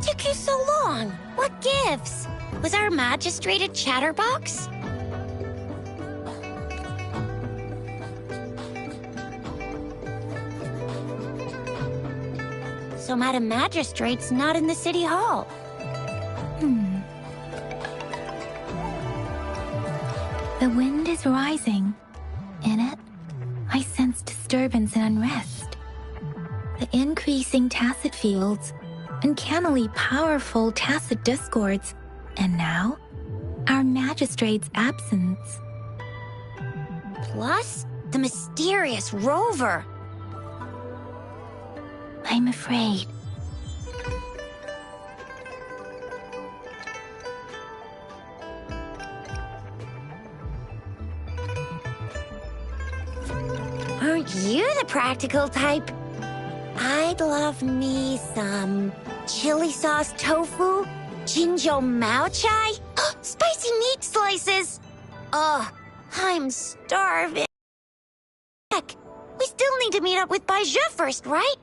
took you so long? What gives? Was our magistrate a chatterbox? So Madam Magistrate's not in the city hall. The wind is rising. In it, I sense disturbance and unrest. The increasing tacit fields, uncannily powerful tacit discords, and now, our magistrate's absence. Plus, the mysterious rover. I'm afraid. Aren't you the practical type? I'd love me some chili sauce tofu, jinjo mao chai, spicy meat slices. Ugh, I'm starving. Heck, we still need to meet up with Baiju first, right?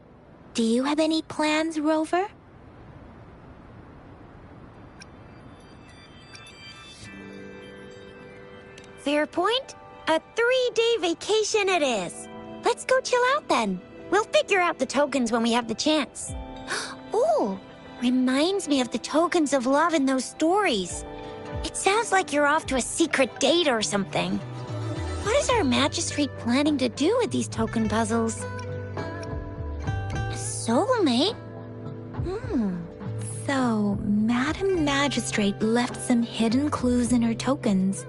Do you have any plans, Rover? Fair point. A 3-day vacation it is. Let's go chill out then. We'll figure out the tokens when we have the chance. Ooh, reminds me of the tokens of love in those stories. It sounds like you're off to a secret date or something. What is our magistrate planning to do with these token puzzles? A soulmate? So, Madam Magistrate left some hidden clues in her tokens.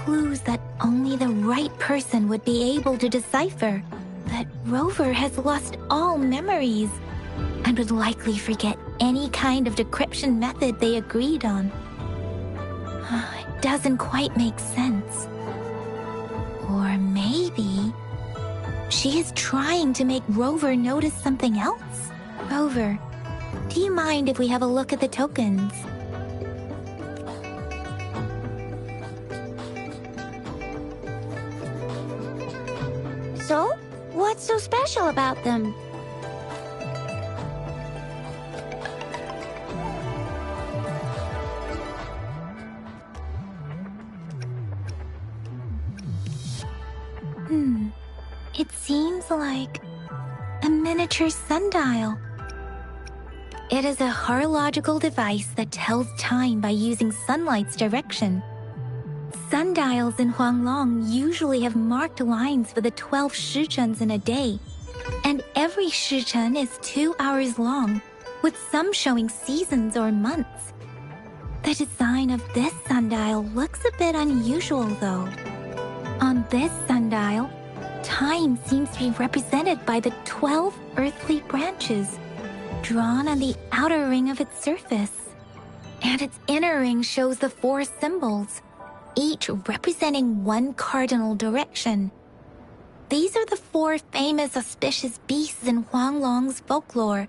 Clues that only the right person would be able to decipher. But Rover has lost all memories and would likely forget any kind of decryption method they agreed on. It doesn't quite make sense. Or maybe she is trying to make Rover notice something else. Rover, do you mind if we have a look at the tokens? So, what's so special about them? It seems like a miniature sundial. It is a horological device that tells time by using sunlight's direction. Sundials in Huanglong usually have marked lines for the 12 shichens in a day, and every shichen is 2 hours long, with some showing seasons or months. The design of this sundial looks a bit unusual, though. On this sundial, time seems to be represented by the 12 earthly branches, drawn on the outer ring of its surface. And its inner ring shows the 4 symbols, each representing one cardinal direction. These are the 4 famous auspicious beasts in Huanglong's folklore.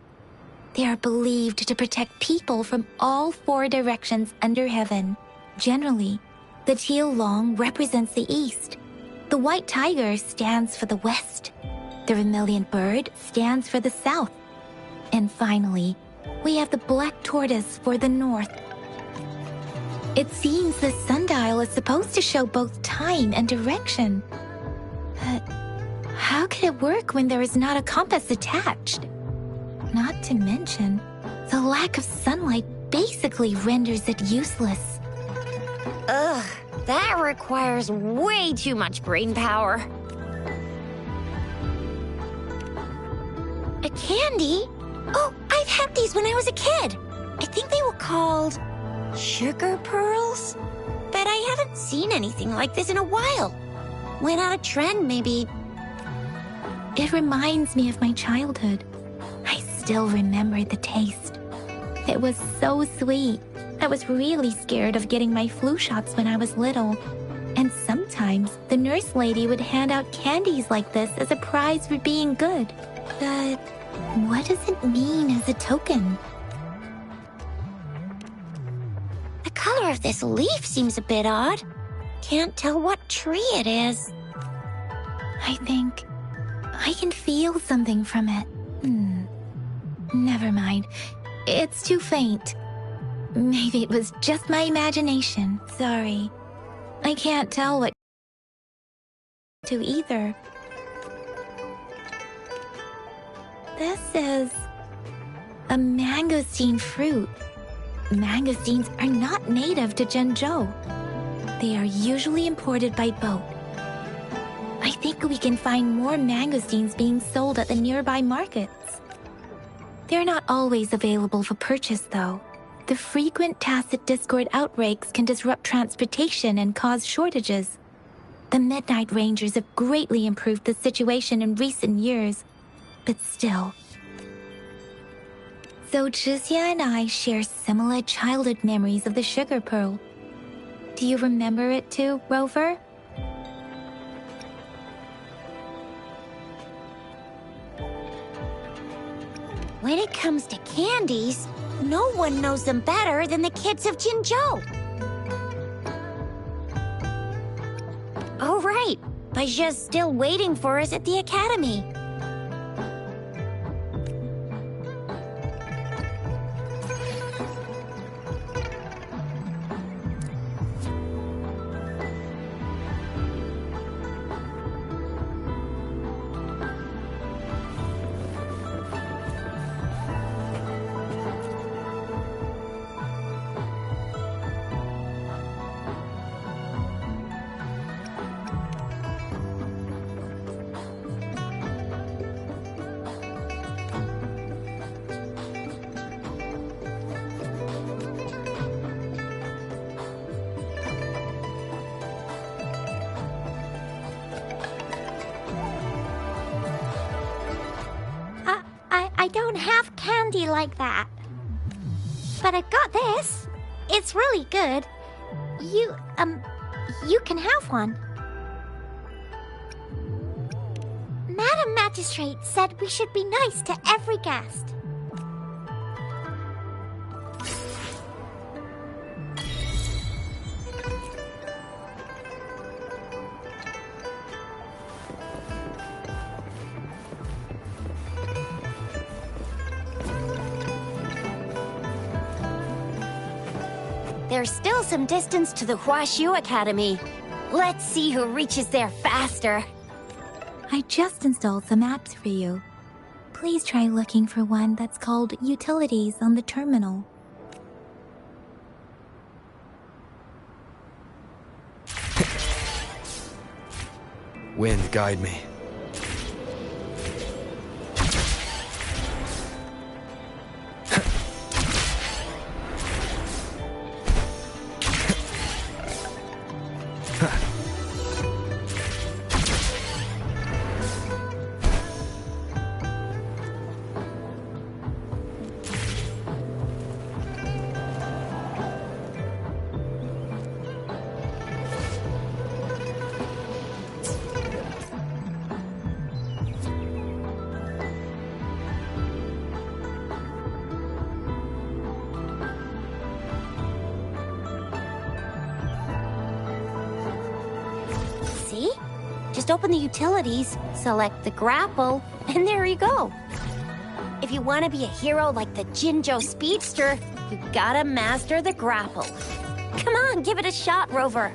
They are believed to protect people from all 4 directions under heaven. Generally, the teal long represents the east. The white tiger stands for the west. The vermilion bird stands for the south. And finally, we have the black tortoise for the north. It seems the sundial is supposed to show both time and direction. But how could it work when there is not a compass attached? Not to mention, the lack of sunlight basically renders it useless. Ugh, that requires way too much brain power. A candy? Oh, I've had these when I was a kid. I think they were called sugar pearls? But I haven't seen anything like this in a while. Went out of trend, maybe. It reminds me of my childhood. I still remember the taste. It was so sweet. I was really scared of getting my flu shots when I was little. And sometimes the nurse lady would hand out candies like this as a prize for being good. But what does it mean as a token? The color of this leaf seems a bit odd. Can't tell what tree it is. I think I can feel something from it. Never mind. It's too faint. Maybe it was just my imagination. Sorry. I can't tell what to either. This is a mangosteen fruit. Mangosteens are not native to Zhengzhou. They are usually imported by boat. I think we can find more mangosteens being sold at the nearby markets. They're not always available for purchase, though. The frequent tacit discord outbreaks can disrupt transportation and cause shortages. The Midnight Rangers have greatly improved the situation in recent years, but still. So Zhixia and I share similar childhood memories of the sugar pearl. Do you remember it too, Rover? When it comes to candies, no one knows them better than the kids of Jinzhou. Oh, right. Baijia's still waiting for us at the academy. I don't have candy like that. But I've got this. It's really good. You can have one. Madam Magistrate said we should be nice to every guest. There's still some distance to the Huaxiu Academy. Let's see who reaches there faster. I just installed some apps for you. Please try looking for one that's called Utilities on the terminal. Wind, guide me. See? Just open the utilities, select the grapple, and there you go. If you want to be a hero like the Jinzhou Speedster, you gotta master the grapple. Come on, give it a shot, Rover.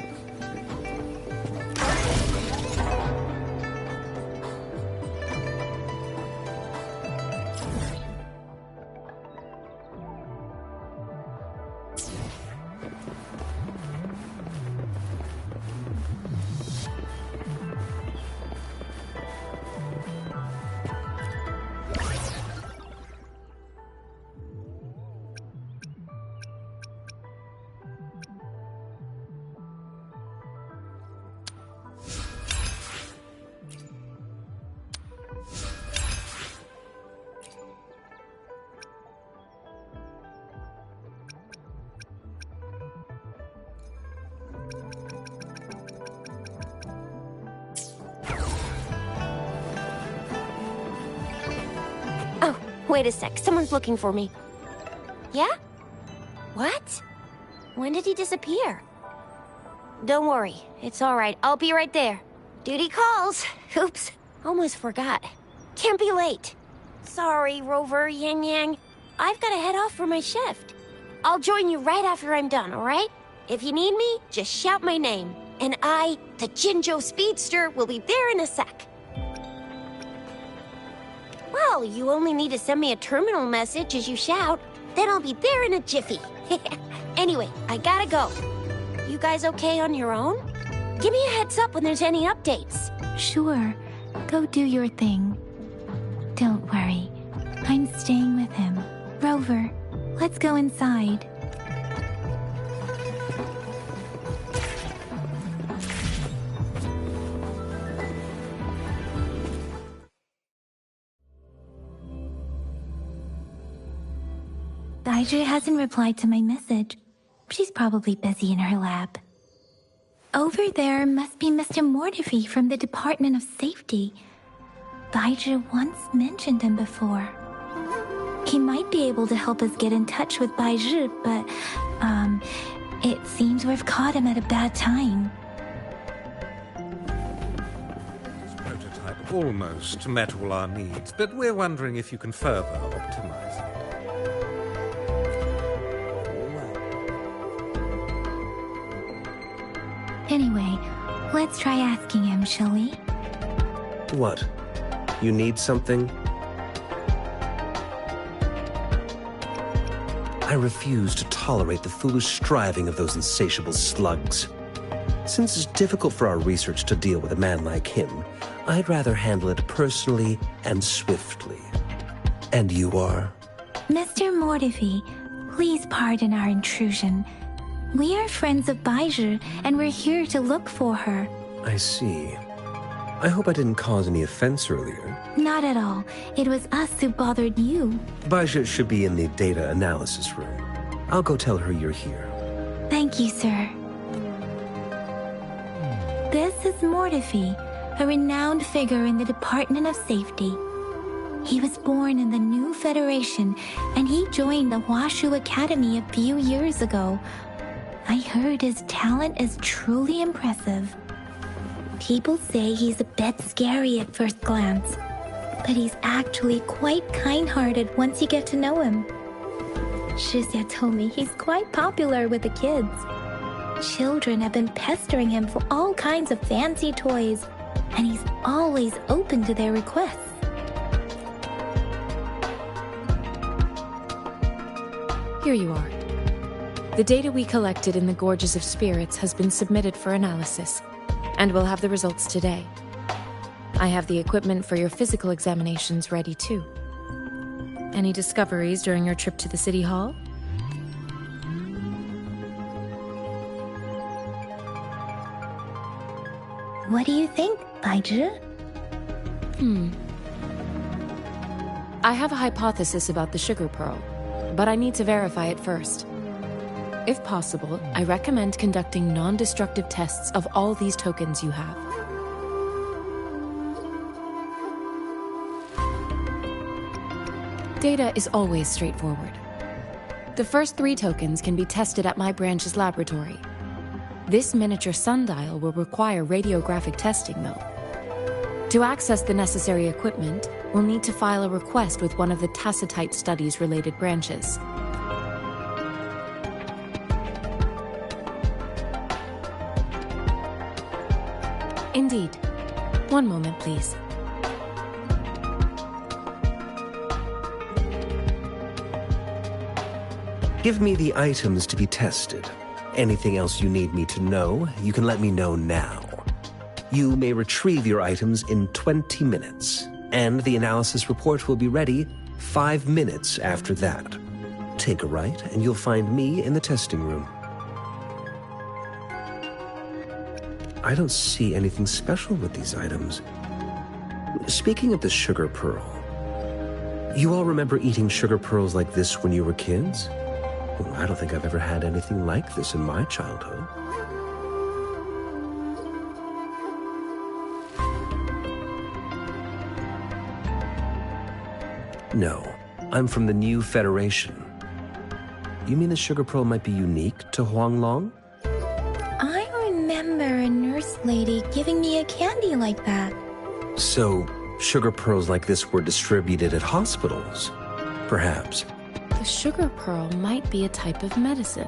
Wait a sec, someone's looking for me. Yeah? What? When did he disappear? Don't worry, it's all right. I'll be right there. Duty calls. Oops, almost forgot. Can't be late. Sorry, Rover, Yang Yang. I've got to head off for my shift. I'll join you right after I'm done, alright? If you need me, just shout my name. And I, the Jinjo Speedster, will be there in a sec. Well, you only need to send me a terminal message as you shout. Then I'll be there in a jiffy. Anyway, I gotta go. You guys okay on your own? Give me a heads up when there's any updates. Sure, go do your thing. Don't worry, I'm staying with him. Rover, let's go inside. Baizhi hasn't replied to my message. She's probably busy in her lab. Over there must be Mr. Mortefi from the Department of Safety. Baizhi once mentioned him before. He might be able to help us get in touch with Baizhi, but, it seems we've caught him at a bad time. This prototype almost met all our needs, but we're wondering if you can further optimize it. Anyway, let's try asking him, shall we? What? You need something? I refuse to tolerate the foolish striving of those insatiable slugs. Since it's difficult for our research to deal with a man like him, I'd rather handle it personally and swiftly. And you are? Mr. Mortefi, please pardon our intrusion. We are friends of Baizhi, and we're here to look for her. I see. I hope I didn't cause any offense earlier. Not at all. It was us who bothered you. Baizhi should be in the data analysis room. I'll go tell her you're here. Thank you, sir. This is Mortefi, a renowned figure in the Department of Safety. He was born in the new Federation, and he joined the Washu Academy a few years ago. I heard his talent is truly impressive. People say he's a bit scary at first glance, but he's actually quite kind-hearted once you get to know him. Shizia told me he's quite popular with the kids. Children have been pestering him for all kinds of fancy toys, and he's always open to their requests. Here you are. The data we collected in the Gorges of Spirits has been submitted for analysis, and we'll have the results today. I have the equipment for your physical examinations ready too. Any discoveries during your trip to the City Hall? What do you think, Baizhi? I have a hypothesis about the sugar pearl, but I need to verify it first. If possible, I recommend conducting non-destructive tests of all these tokens you have. Data is always straightforward. The first 3 tokens can be tested at my branch's laboratory. This miniature sundial will require radiographic testing, though. To access the necessary equipment, we'll need to file a request with one of the Tacitite Studies-related branches. Indeed. One moment, please. Give me the items to be tested. Anything else you need me to know, you can let me know now. You may retrieve your items in 20 minutes, and the analysis report will be ready 5 minutes after that. Take a right, and you'll find me in the testing room. I don't see anything special with these items. Speaking of the sugar pearl, you all remember eating sugar pearls like this when you were kids? Well, I don't think I've ever had anything like this in my childhood. No, I'm from the new Federation. You mean the sugar pearl might be unique to Huanglong? I remember a nurse lady giving me a candy like that. So, sugar pearls like this were distributed at hospitals? Perhaps. The sugar pearl might be a type of medicine.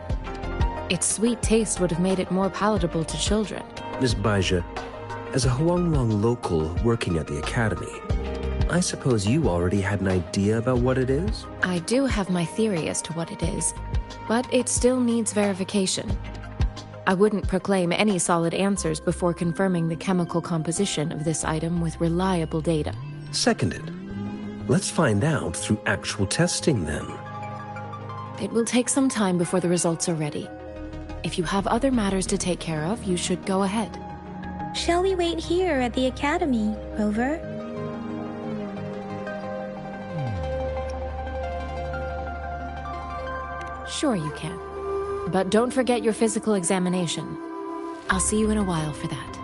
Its sweet taste would have made it more palatable to children. Miss Baija, as a Huanglong local working at the academy, I suppose you already had an idea about what it is? I do have my theory as to what it is, but it still needs verification. I wouldn't proclaim any solid answers before confirming the chemical composition of this item with reliable data. Seconded. Let's find out through actual testing then. It will take some time before the results are ready. If you have other matters to take care of, you should go ahead. Shall we wait here at the academy, Rover? Sure you can. But don't forget your physical examination. I'll see you in a while for that.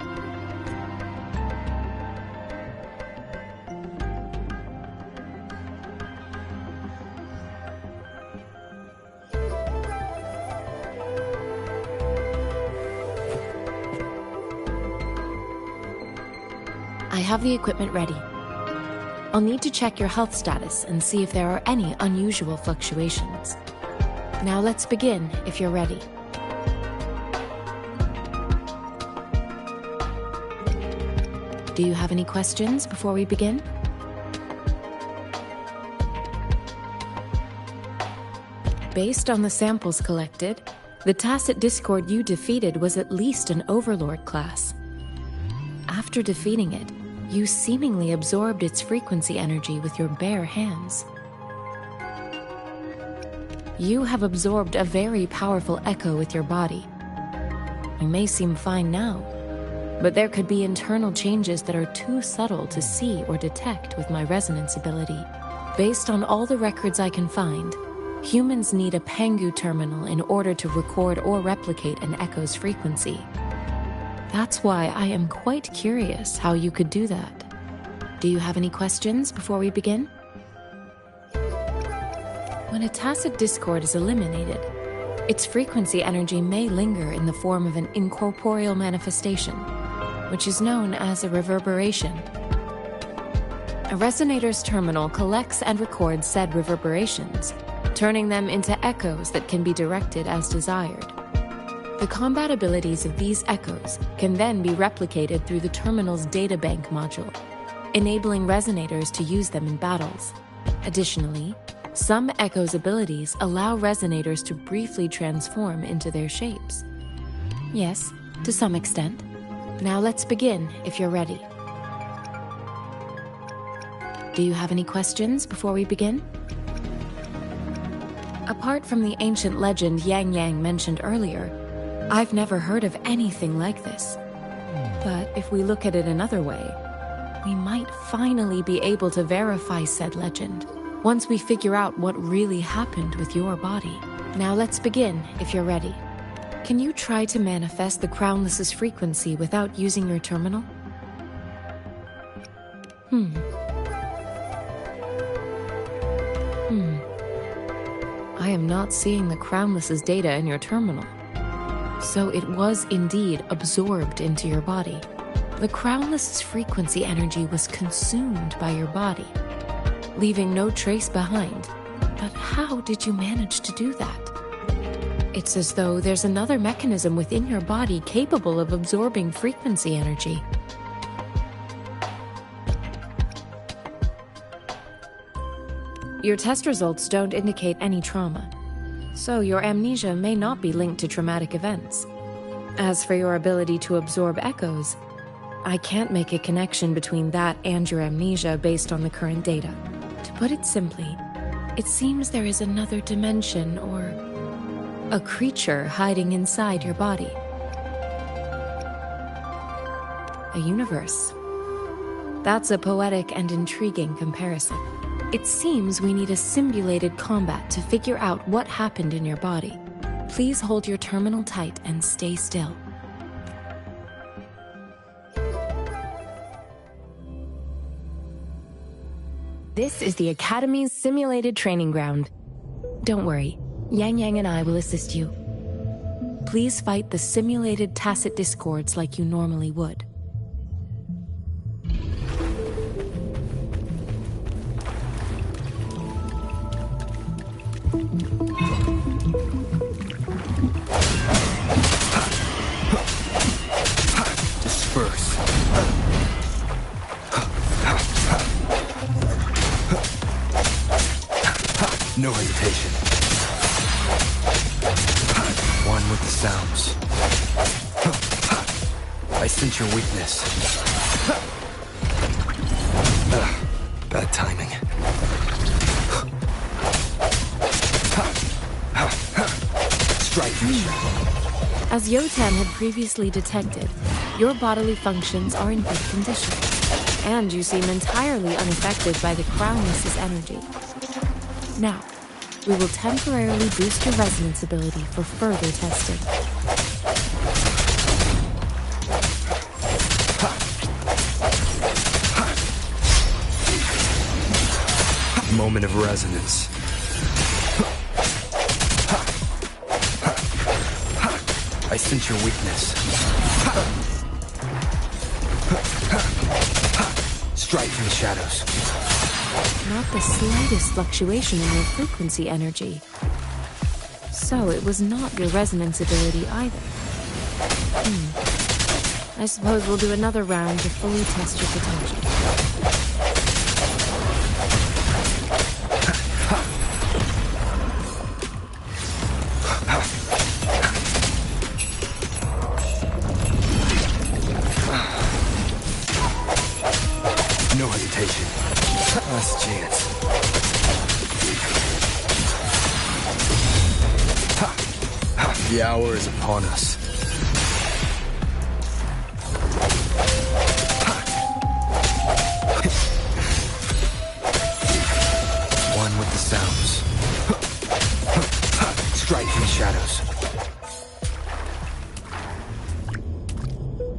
I have the equipment ready. I'll need to check your health status and see if there are any unusual fluctuations. Now let's begin, if you're ready. Do you have any questions before we begin? Based on the samples collected, the Tacit Discord you defeated was at least an Overlord class. After defeating it, you seemingly absorbed its frequency energy with your bare hands. You have absorbed a very powerful echo with your body. You may seem fine now, but there could be internal changes that are too subtle to see or detect with my resonance ability. Based on all the records I can find, humans need a Pengu terminal in order to record or replicate an echo's frequency. That's why I am quite curious how you could do that. Do you have any questions before we begin? When a Tacit Discord is eliminated, its frequency energy may linger in the form of an incorporeal manifestation, which is known as a reverberation. A resonator's terminal collects and records said reverberations, turning them into echoes that can be directed as desired. The combat abilities of these echoes can then be replicated through the terminal's databank module, enabling resonators to use them in battles. Additionally, some echoes' abilities allow resonators to briefly transform into their shapes. Yes, to some extent. Now let's begin, if you're ready. Do you have any questions before we begin? Apart from the ancient legend Yang Yang mentioned earlier, I've never heard of anything like this. But if we look at it another way, we might finally be able to verify said legend once we figure out what really happened with your body. Now let's begin, if you're ready. Can you try to manifest the Crownless's frequency without using your terminal? I am not seeing the Crownless's data in your terminal. So it was indeed absorbed into your body. The Crownless's frequency energy was consumed by your body, leaving no trace behind. But how did you manage to do that? It's as though there's another mechanism within your body capable of absorbing frequency energy. Your test results don't indicate any trauma, so your amnesia may not be linked to traumatic events. As for your ability to absorb echoes, I can't make a connection between that and your amnesia based on the current data. To put it simply, it seems there is another dimension or a creature hiding inside your body. A universe. That's a poetic and intriguing comparison. It seems we need a simulated combat to figure out what happened in your body. Please hold your terminal tight and stay still. This is the Academy's simulated training ground. Don't worry, Yang Yang and I will assist you. Please fight the simulated Tacit Discords like you normally would. Disperse. No hesitation. One with the sounds. I sense your weakness. Bad timing. Strike me. As Yotan had previously detected, your bodily functions are in good condition, and you seem entirely unaffected by the Crownless's energy. Now, we will temporarily boost your resonance ability for further testing. Moment of resonance. I sense your weakness. Strike from the shadows. Not the slightest fluctuation in your frequency energy. So it was not your resonance ability either. I suppose we'll do another round to fully test your potential. No hesitation. Last chance. The hour is upon us. One with the sounds. Strike from the shadows.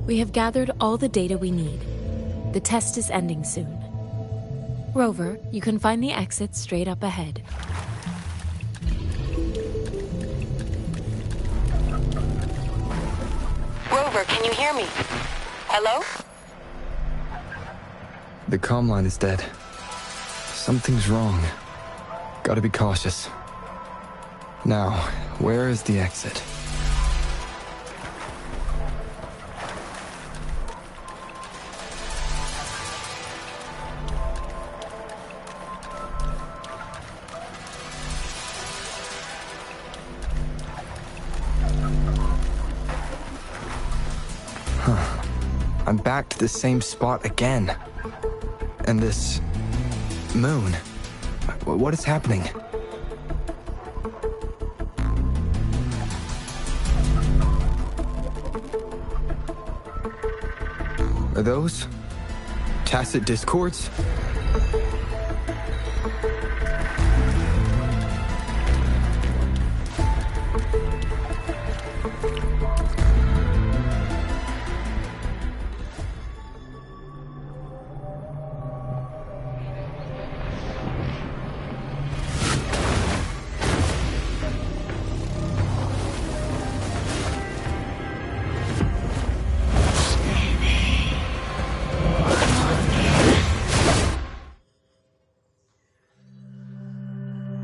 We have gathered all the data we need. The test is ending soon. Rover, you can find the exit straight up ahead. Rover, can you hear me? Hello? The comm line is dead. Something's wrong. Gotta be cautious. Now, where is the exit? I'm back to the same spot again. And this moon. What is happening? Are those tacit discords?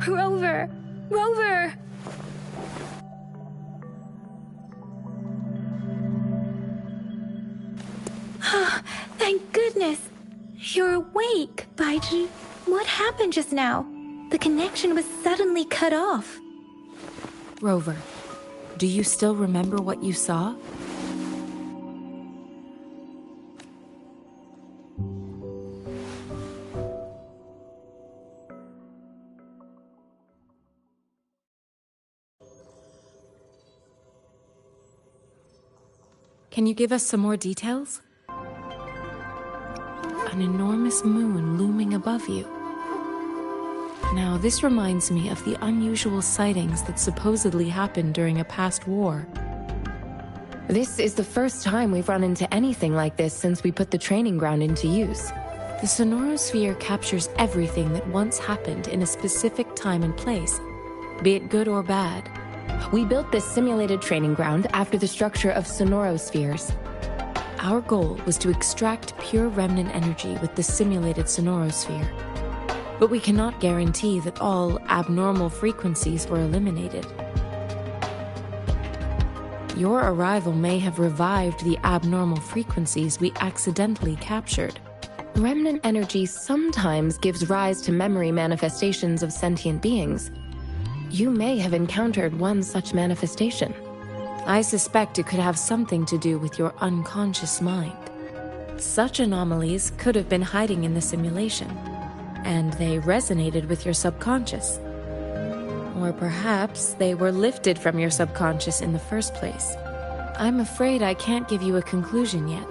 Rover! Rover! Thank goodness! You're awake, Baiji. What happened just now? The connection was suddenly cut off. Rover, do you still remember what you saw? Can you give us some more details? An enormous moon looming above you. Now, this reminds me of the unusual sightings that supposedly happened during a past war. This is the first time we've run into anything like this since we put the training ground into use. The sonorosphere captures everything that once happened in a specific time and place, be it good or bad. We built this simulated training ground after the structure of sonorospheres. Our goal was to extract pure remnant energy with the simulated sonorosphere. but we cannot guarantee that all abnormal frequencies were eliminated. Your arrival may have revived the abnormal frequencies we accidentally captured. Remnant energy sometimes gives rise to memory manifestations of sentient beings. You may have encountered one such manifestation. I suspect it could have something to do with your unconscious mind. Such anomalies could have been hiding in the simulation, and they resonated with your subconscious. Or perhaps they were lifted from your subconscious in the first place. I'm afraid I can't give you a conclusion yet.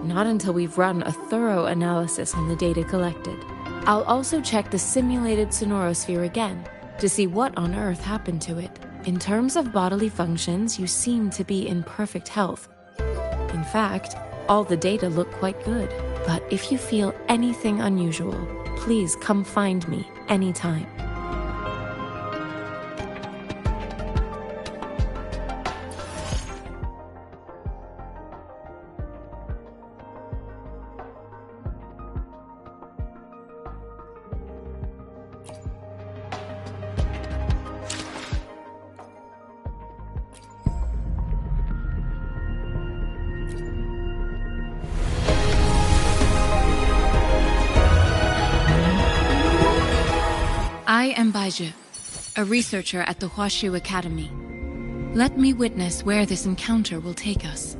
Not until we've run a thorough analysis on the data collected. I'll also check the simulated sonorosphere again to see what on earth happened to it. In terms of bodily functions, you seem to be in perfect health. In fact, all the data look quite good. But if you feel anything unusual, please come find me anytime. I am Baiju, a researcher at the Huashu Academy. Let me witness where this encounter will take us.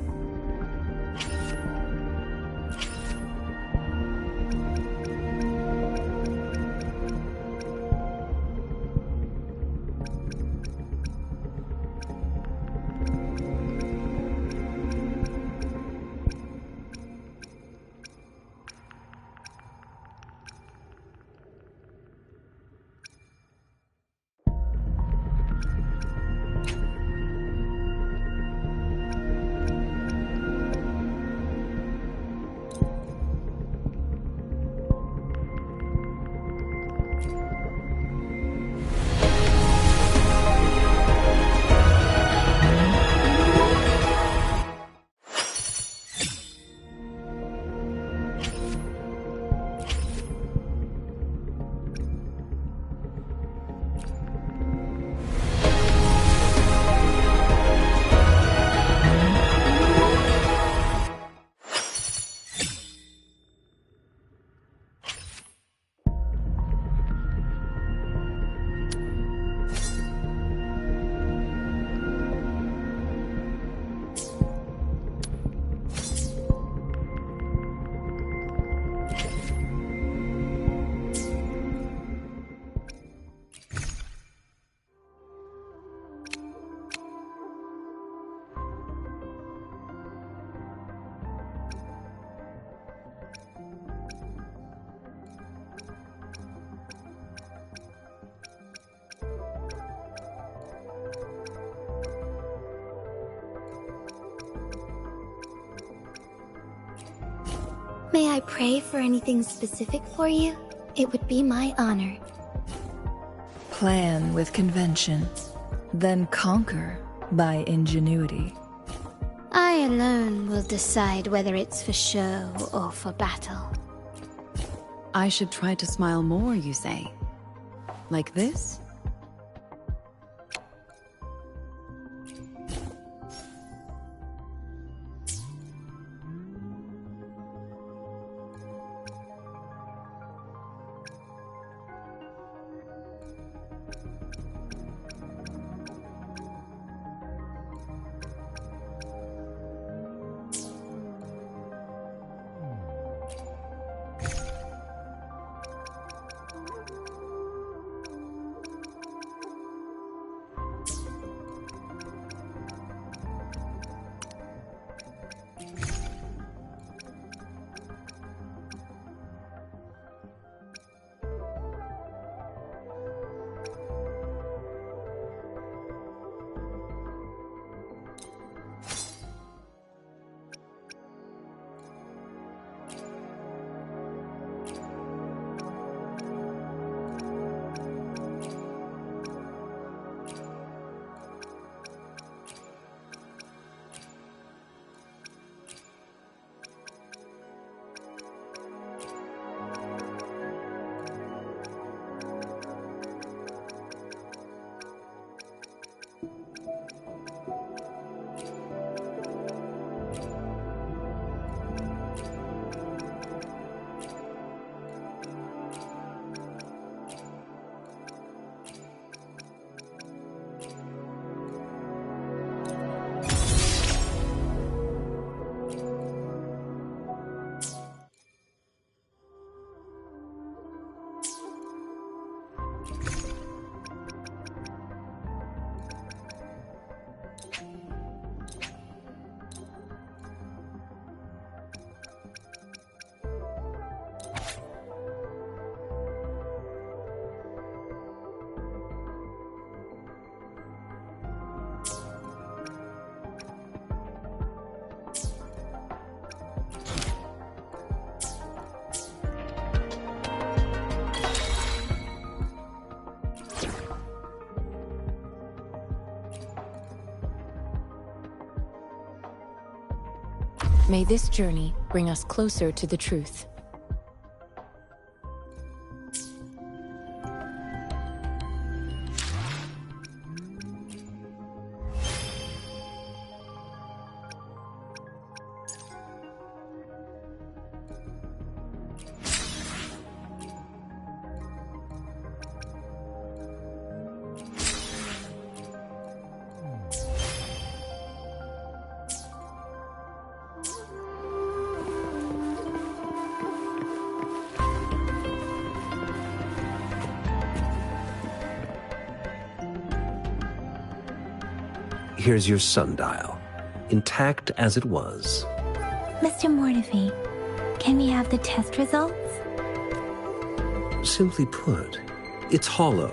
May I pray for anything specific for you? It would be my honor. Plan with convention, then conquer by ingenuity. I alone will decide whether it's for show or for battle. I should try to smile more, you say? Like this? May this journey bring us closer to the truth. Here's your sundial, intact as it was. Mr. Mortefi, can we have the test results? Simply put, it's hollow.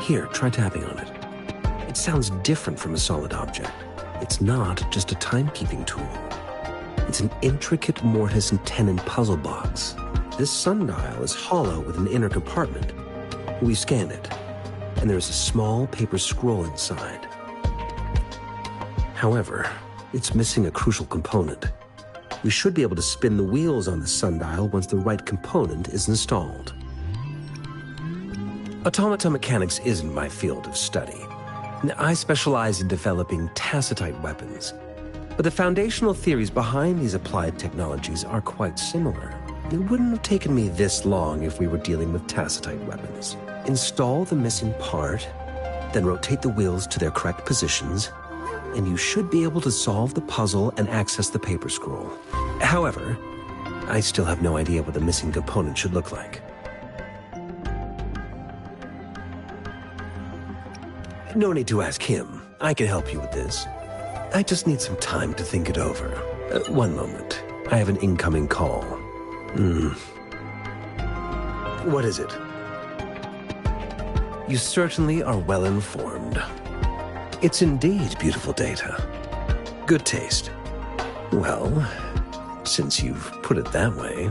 Here, try tapping on it. It sounds different from a solid object. It's not just a timekeeping tool. It's an intricate mortise and tenon puzzle box. This sundial is hollow with an inner compartment. We scanned it, and there's a small paper scroll inside. However, it's missing a crucial component. We should be able to spin the wheels on the sundial once the right component is installed. Automata mechanics isn't my field of study. I specialize in developing tacitite weapons, but the foundational theories behind these applied technologies are quite similar. It wouldn't have taken me this long if we were dealing with tacitite weapons. Install the missing part, then rotate the wheels to their correct positions, and you should be able to solve the puzzle and access the paper scroll. However, I still have no idea what the missing component should look like. No need to ask him. I can help you with this. I just need some time to think it over. One moment. I have an incoming call. What is it? You certainly are well informed. It's indeed beautiful data. Good taste. Well, since you've put it that way...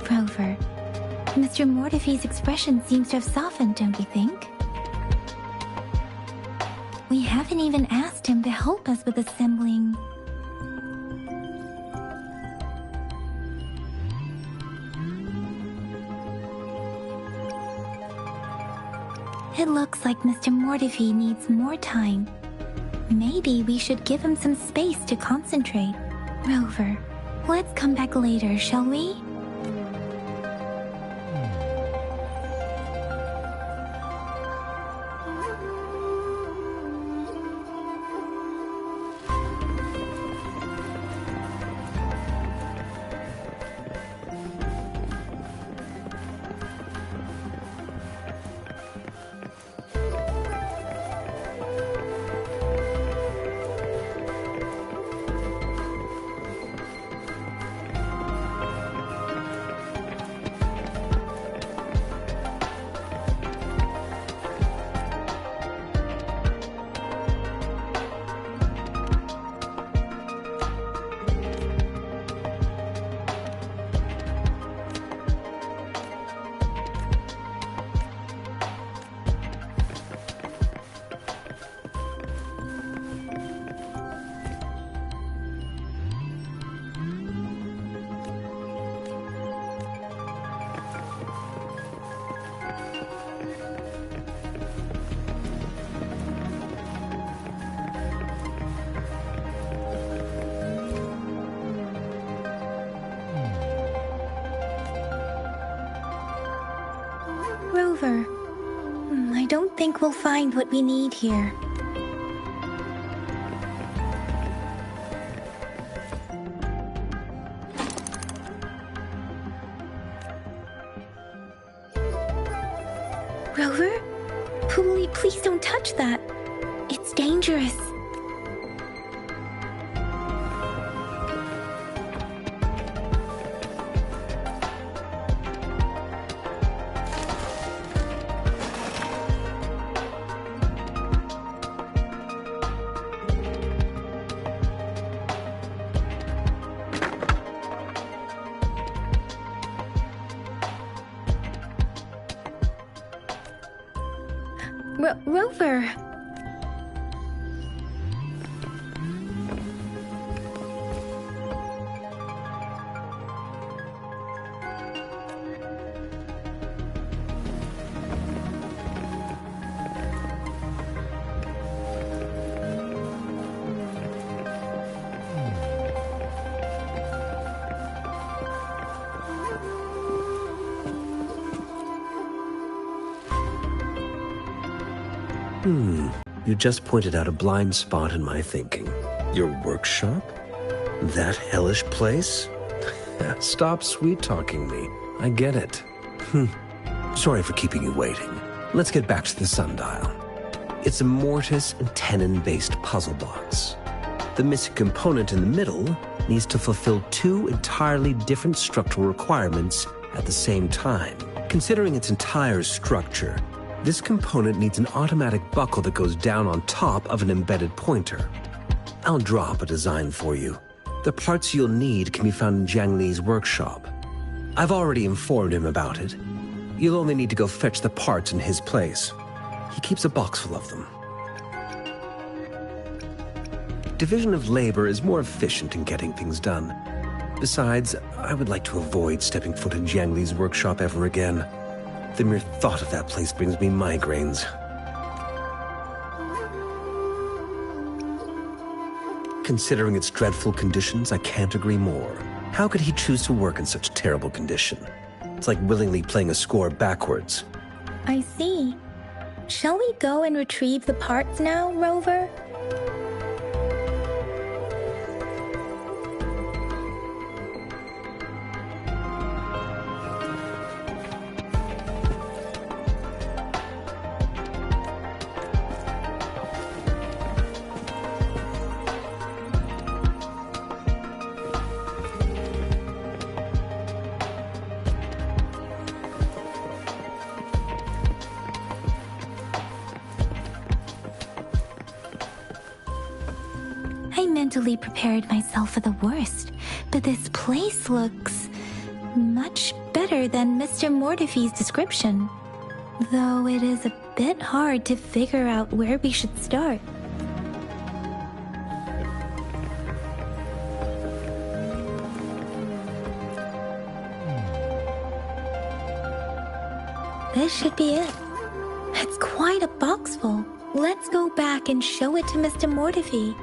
Rover, Mr. Mortefi's expression seems to have softened, don't you think? We haven't even asked him to help us with assembling... It looks like Mr. Mortefi needs more time. Maybe we should give him some space to concentrate. Rover, let's come back later, shall we? Rover, I don't think we'll find what we need here. Rover? Please don't touch that. It's dangerous. Rover! You just pointed out a blind spot in my thinking. Your workshop? That hellish place? Stop sweet-talking me. I get it. Sorry for keeping you waiting. Let's get back to the sundial. It's a mortise and tenon-based puzzle box. The missing component in the middle needs to fulfill two entirely different structural requirements at the same time. Considering its entire structure, this component needs an automatic buckle that goes down on top of an embedded pointer. I'll drop a design for you. The parts you'll need can be found in Jiang Li's workshop. I've already informed him about it. You'll only need to go fetch the parts in his place. He keeps a box full of them. Division of labor is more efficient in getting things done. Besides, I would like to avoid stepping foot in Jiang Li's workshop ever again. The mere thought of that place brings me migraines. Considering its dreadful conditions, I can't agree more. How could he choose to work in such terrible condition? It's like willingly playing a score backwards. I see. Shall we go and retrieve the parts now, Rover? I mentally prepared myself for the worst, but this place looks much better than Mr. Mortifee's description. Though it is a bit hard to figure out where we should start. This should be it. It's quite a box full. Let's go back and show it to Mr. Mortifee.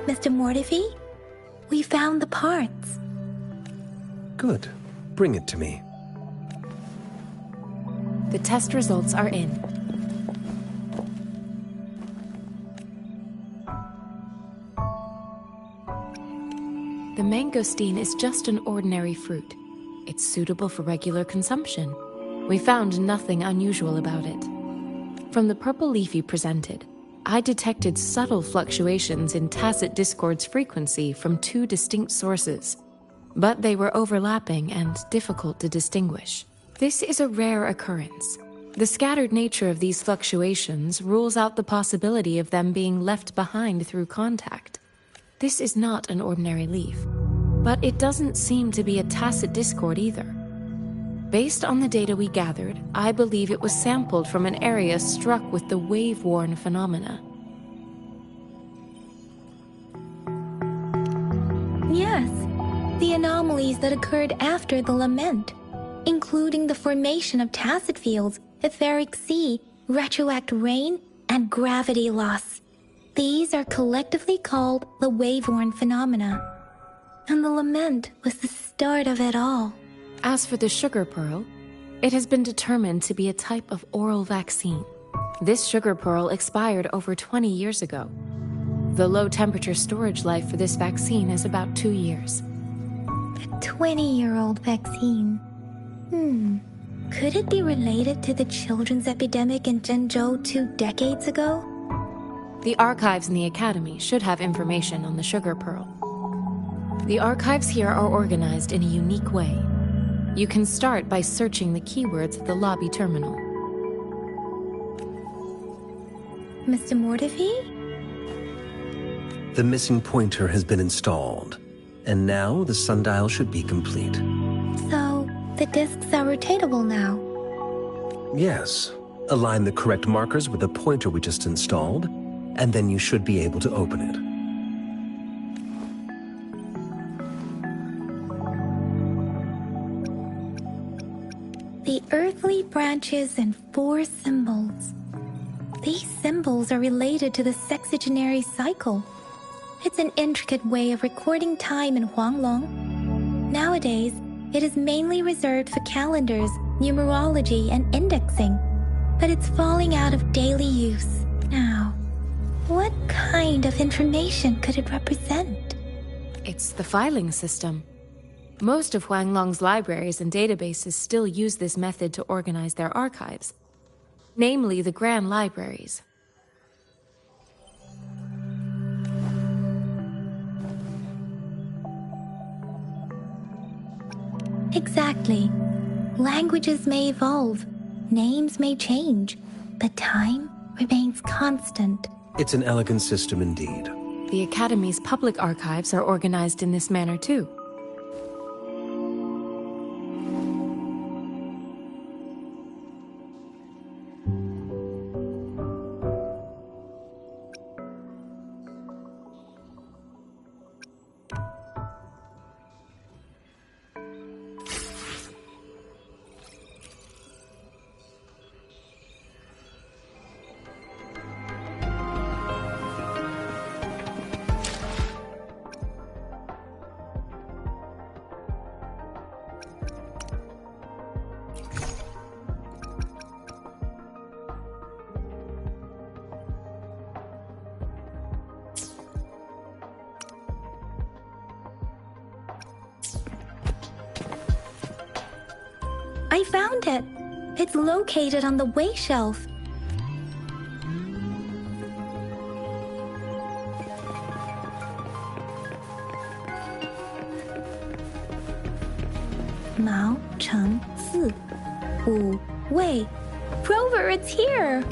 Mr. Mortifee, we found the parts. Good. Bring it to me. The test results are in. The mangosteen is just an ordinary fruit. It's suitable for regular consumption. We found nothing unusual about it. From the purple leaf you presented, I detected subtle fluctuations in tacit discord's frequency from two distinct sources, but they were overlapping and difficult to distinguish. This is a rare occurrence. The scattered nature of these fluctuations rules out the possibility of them being left behind through contact. This is not an ordinary leaf, but it doesn't seem to be a tacit discord either. Based on the data we gathered, I believe it was sampled from an area struck with the wave-worn phenomena. Yes, the anomalies that occurred after the lament, including the formation of tacit fields, etheric sea, retroact rain, and gravity loss. These are collectively called the wave-worn phenomena. And the lament was the start of it all. As for the sugar pearl, it has been determined to be a type of oral vaccine. This sugar pearl expired over 20 years ago. The low-temperature storage life for this vaccine is about 2 years. A 20-year-old vaccine. Could it be related to the children's epidemic in Zhenzhou 2 decades ago? The archives in the Academy should have information on the sugar pearl. The archives here are organized in a unique way. You can start by searching the keywords at the lobby terminal. Mr. Mortifee? The missing pointer has been installed, and now the sundial should be complete. So, the discs are rotatable now? Yes. Align the correct markers with the pointer we just installed, and then you should be able to open it. The earthly branches and 4 symbols. These symbols are related to the sexagenary cycle. It's an intricate way of recording time in Huanglong. Nowadays, it is mainly reserved for calendars, numerology, and indexing, but it's falling out of daily use. Now, what kind of information could it represent? It's the filing system. Most of Huanglong's libraries and databases still use this method to organize their archives, namely the Grand Libraries. Exactly. Languages may evolve, names may change, but time remains constant. It's an elegant system indeed. The Academy's public archives are organized in this manner too. I found it. It's located on the way shelf. Mao Cheng Si Wu Wei. Rover, it's here!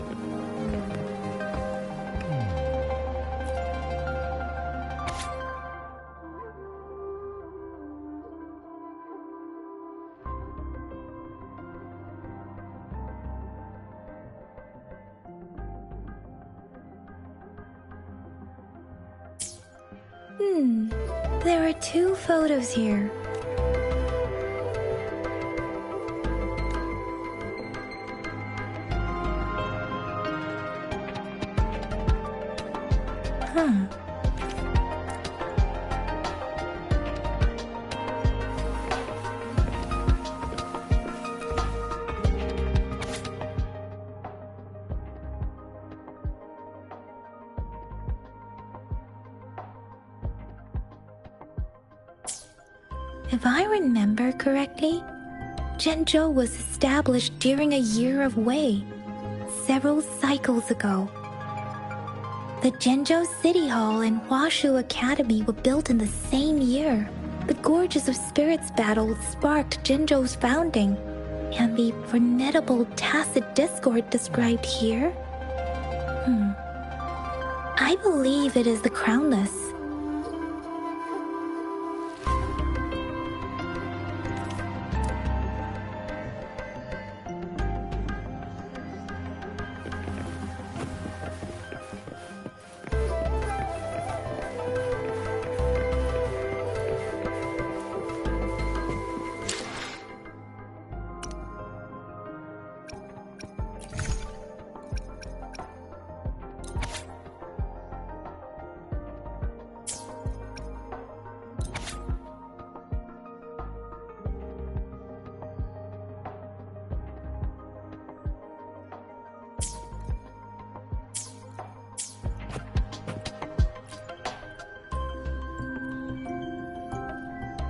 There are 2 photos here. If I remember correctly, Zhenzhou was established during a year of Wei, several cycles ago. The Zhenzhou City Hall and Huashu Academy were built in the same year. The Gorges of Spirits battle sparked Zhenzhou's founding, and the formidable tacit discord described here? I believe it is the Crownless.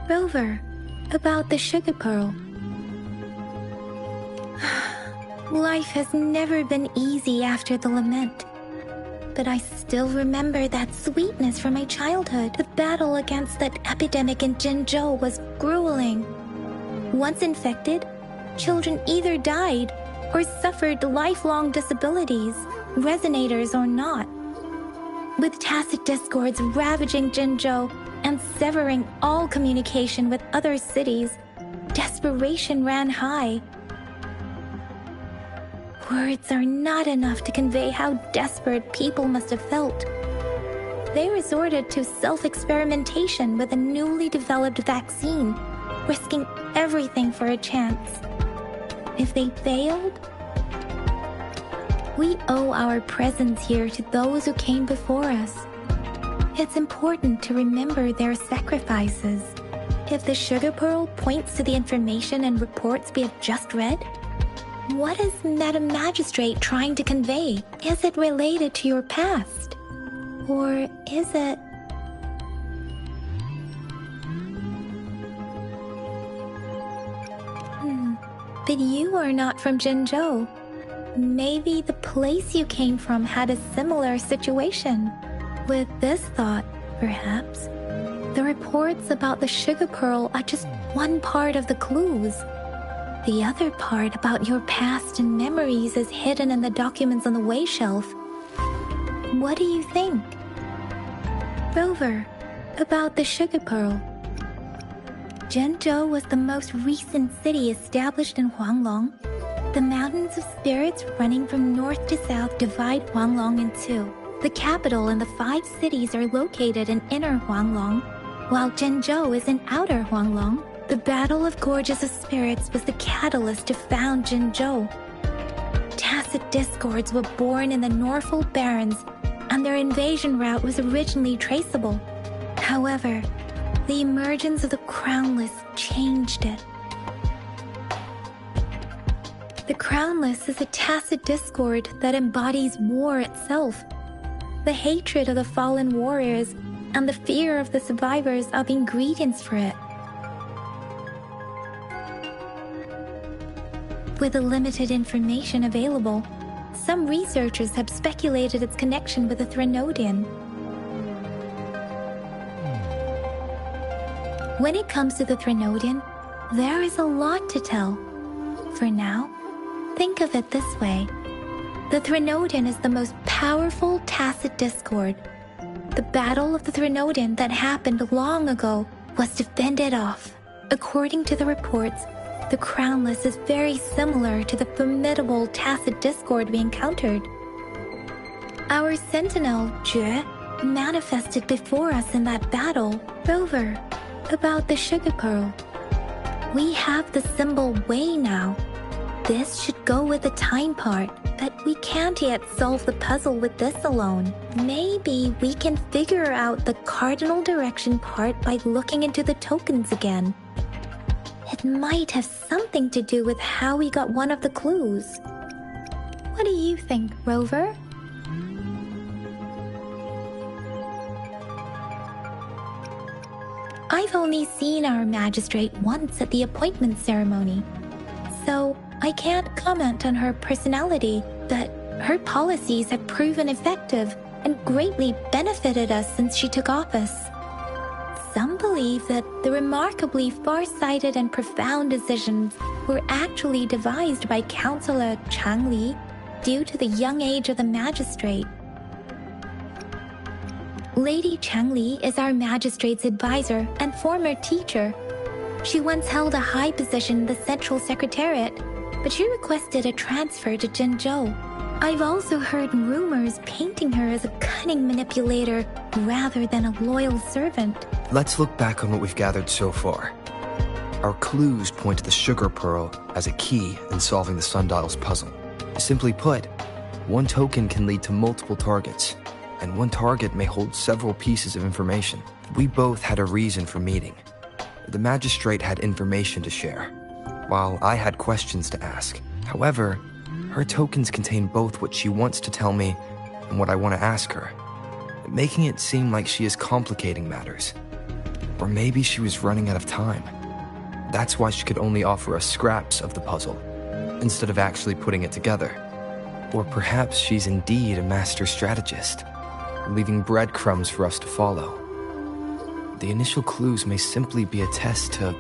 Rover, about the sugar pearl. Life has never been easy after the lament. But I still remember that sweetness from my childhood. The battle against that epidemic in Zhenzhou was grueling. Once infected, children either died or suffered lifelong disabilities, resonators or not. With tacit discords ravaging Zhenzhou and severing all communication with other cities, desperation ran high. Words are not enough to convey how desperate people must have felt. They resorted to self-experimentation with a newly developed vaccine, risking everything for a chance. If they failed, we owe our presence here to those who came before us. it's important to remember their sacrifices. If the sugar pearl points to the information and reports we have just read, what is Madam Magistrate trying to convey? Is it related to your past? Or is it... But you are not from Jinzhou. Maybe the place you came from had a similar situation. With this thought, perhaps, the reports about the sugar pearl are just one part of the clues. The other part about your past and memories is hidden in the documents on the way shelf. What do you think? Rover, about the sugar pearl. Jinzhou was the most recent city established in Huanglong. The mountains of spirits running from north to south divide Huanglong in two. The capital and the 5 cities are located in inner Huanglong, while Jinzhou is in outer Huanglong. The Battle of Gorges of Spirits was the catalyst to found Jinzhou. Tacit discords were born in the Norfolk Barrens, and their invasion route was originally traceable. However, the emergence of the Crownless changed it. The Crownless is a tacit discord that embodies war itself. The hatred of the fallen warriors and the fear of the survivors are the ingredients for it. With the limited information available, some researchers have speculated its connection with the Threnodian. When it comes to the Threnodian, there is a lot to tell. For now, think of it this way. The Threnodian is the most powerful tacit discord. The Battle of the Threnodian that happened long ago was to fend it off. According to the reports, the Crownless is very similar to the formidable tacit discord we encountered. Our sentinel, Jue, manifested before us in that battle. Rover, about the sugar pearl. We have the symbol Wei now. This should go with the time part, but we can't yet solve the puzzle with this alone. Maybe we can figure out the cardinal direction part by looking into the tokens again. It might have something to do with how we got one of the clues. What do you think, Rover? I've only seen our magistrate once at the appointment ceremony, so I can't comment on her personality, but her policies have proven effective and greatly benefited us since she took office. Some believe that the remarkably far-sighted and profound decisions were actually devised by Councillor Chang Li due to the young age of the magistrate. Lady Chang Li is our magistrate's advisor and former teacher. She once held a high position in the Central Secretariat, but she requested a transfer to Jinzhou. I've also heard rumors painting her as a cunning manipulator rather than a loyal servant. Let's look back on what we've gathered so far. Our clues point to the sugar pearl as a key in solving the sundial's puzzle. Simply put, one token can lead to multiple targets, and one target may hold several pieces of information. We both had a reason for meeting. The magistrate had information to share, while I had questions to ask. However, her tokens contain both what she wants to tell me and what I want to ask her, making it seem like she is complicating matters. Or maybe she was running out of time. That's why she could only offer us scraps of the puzzle, instead of actually putting it together. Or perhaps she's indeed a master strategist, leaving breadcrumbs for us to follow. The initial clues may simply be a test to...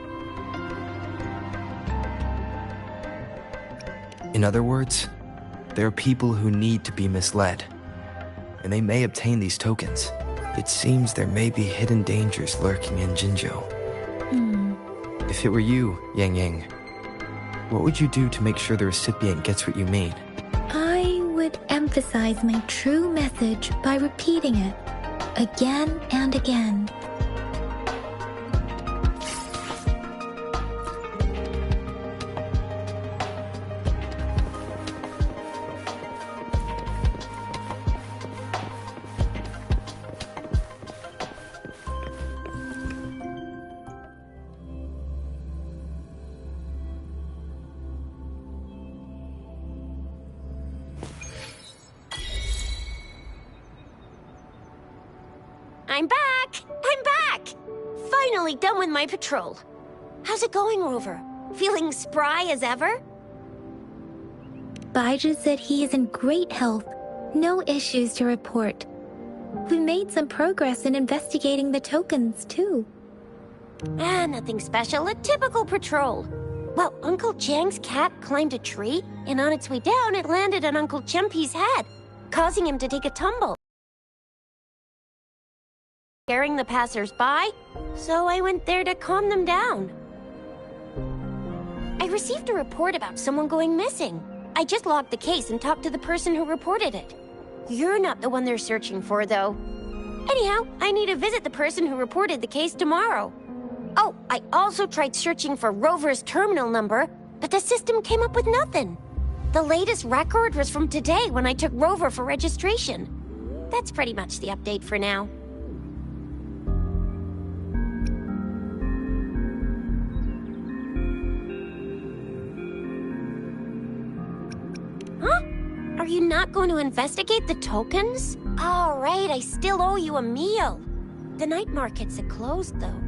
In other words, there are people who need to be misled, and they may obtain these tokens. It seems there may be hidden dangers lurking in Jinzhou. If it were you, Yang Yang, what would you do to make sure the recipient gets what you mean? I would emphasize my true message by repeating it again and again. I'm back! I'm back! Finally done with my patrol. How's it going, Rover? Feeling spry as ever? Baiju said he is in great health. No issues to report. We made some progress in investigating the tokens, too. Nothing special. A typical patrol. Well, Uncle Chang's cat climbed a tree, and on its way down, it landed on Uncle Chempi's head, causing him to take a tumble. Scaring the passers-by, so I went there to calm them down. I received a report about someone going missing. I just logged the case and talked to the person who reported it. You're not the one they're searching for, though. Anyhow, I need to visit the person who reported the case tomorrow. Oh, I also tried searching for Rover's terminal number, but the system came up with nothing. The latest record was from today when I took Rover for registration. That's pretty much the update for now. Huh? Are you not going to investigate the tokens? All right, I still owe you a meal. The night markets are closed, though.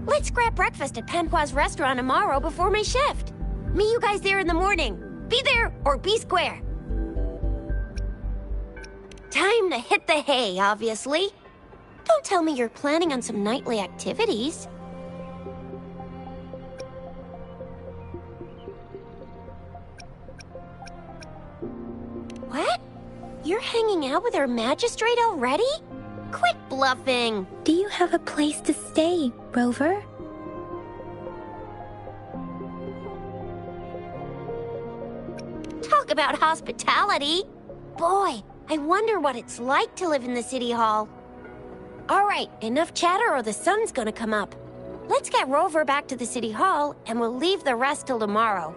Let's grab breakfast at Panhua's restaurant tomorrow before my shift. Meet you guys there in the morning. Be there or be square. Time to hit the hay, obviously. Don't tell me you're planning on some nightly activities. What? You're hanging out with our magistrate already? Quit bluffing! Do you have a place to stay, Rover? Talk about hospitality! Boy, I wonder what it's like to live in the city hall. Alright, enough chatter or the sun's gonna come up. Let's get Rover back to the city hall, and we'll leave the rest till tomorrow.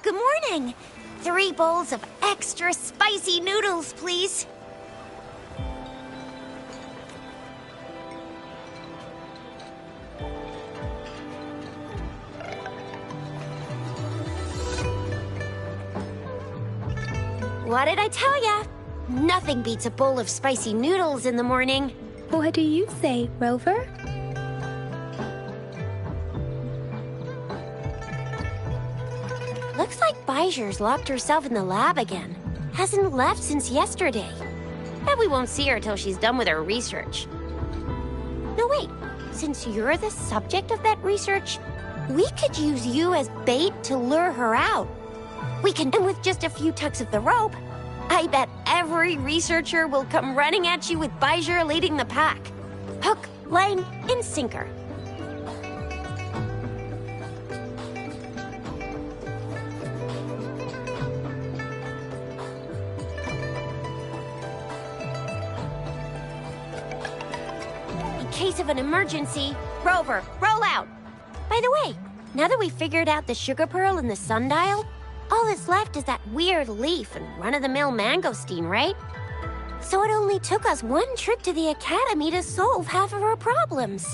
good morning. 3 bowls of extra spicy noodles, please. What did I tell ya? Nothing beats a bowl of spicy noodles in the morning. What do you say, Rover? Looks like Bijur's locked herself in the lab again. Hasn't left since yesterday. Bet we won't see her till she's done with her research. No, wait. Since you're the subject of that research, we could use you as bait to lure her out. We can, and with just a few tugs of the rope, I bet every researcher will come running at you with Bijur leading the pack. Hook, line, and sinker. In case of an emergency, Rover, roll out. By the way, now that we've figured out the sugar pearl and the sundial, all that's left is that weird leaf and run-of-the-mill mangosteen, right? So it only took us 1 trip to the academy to solve half of our problems.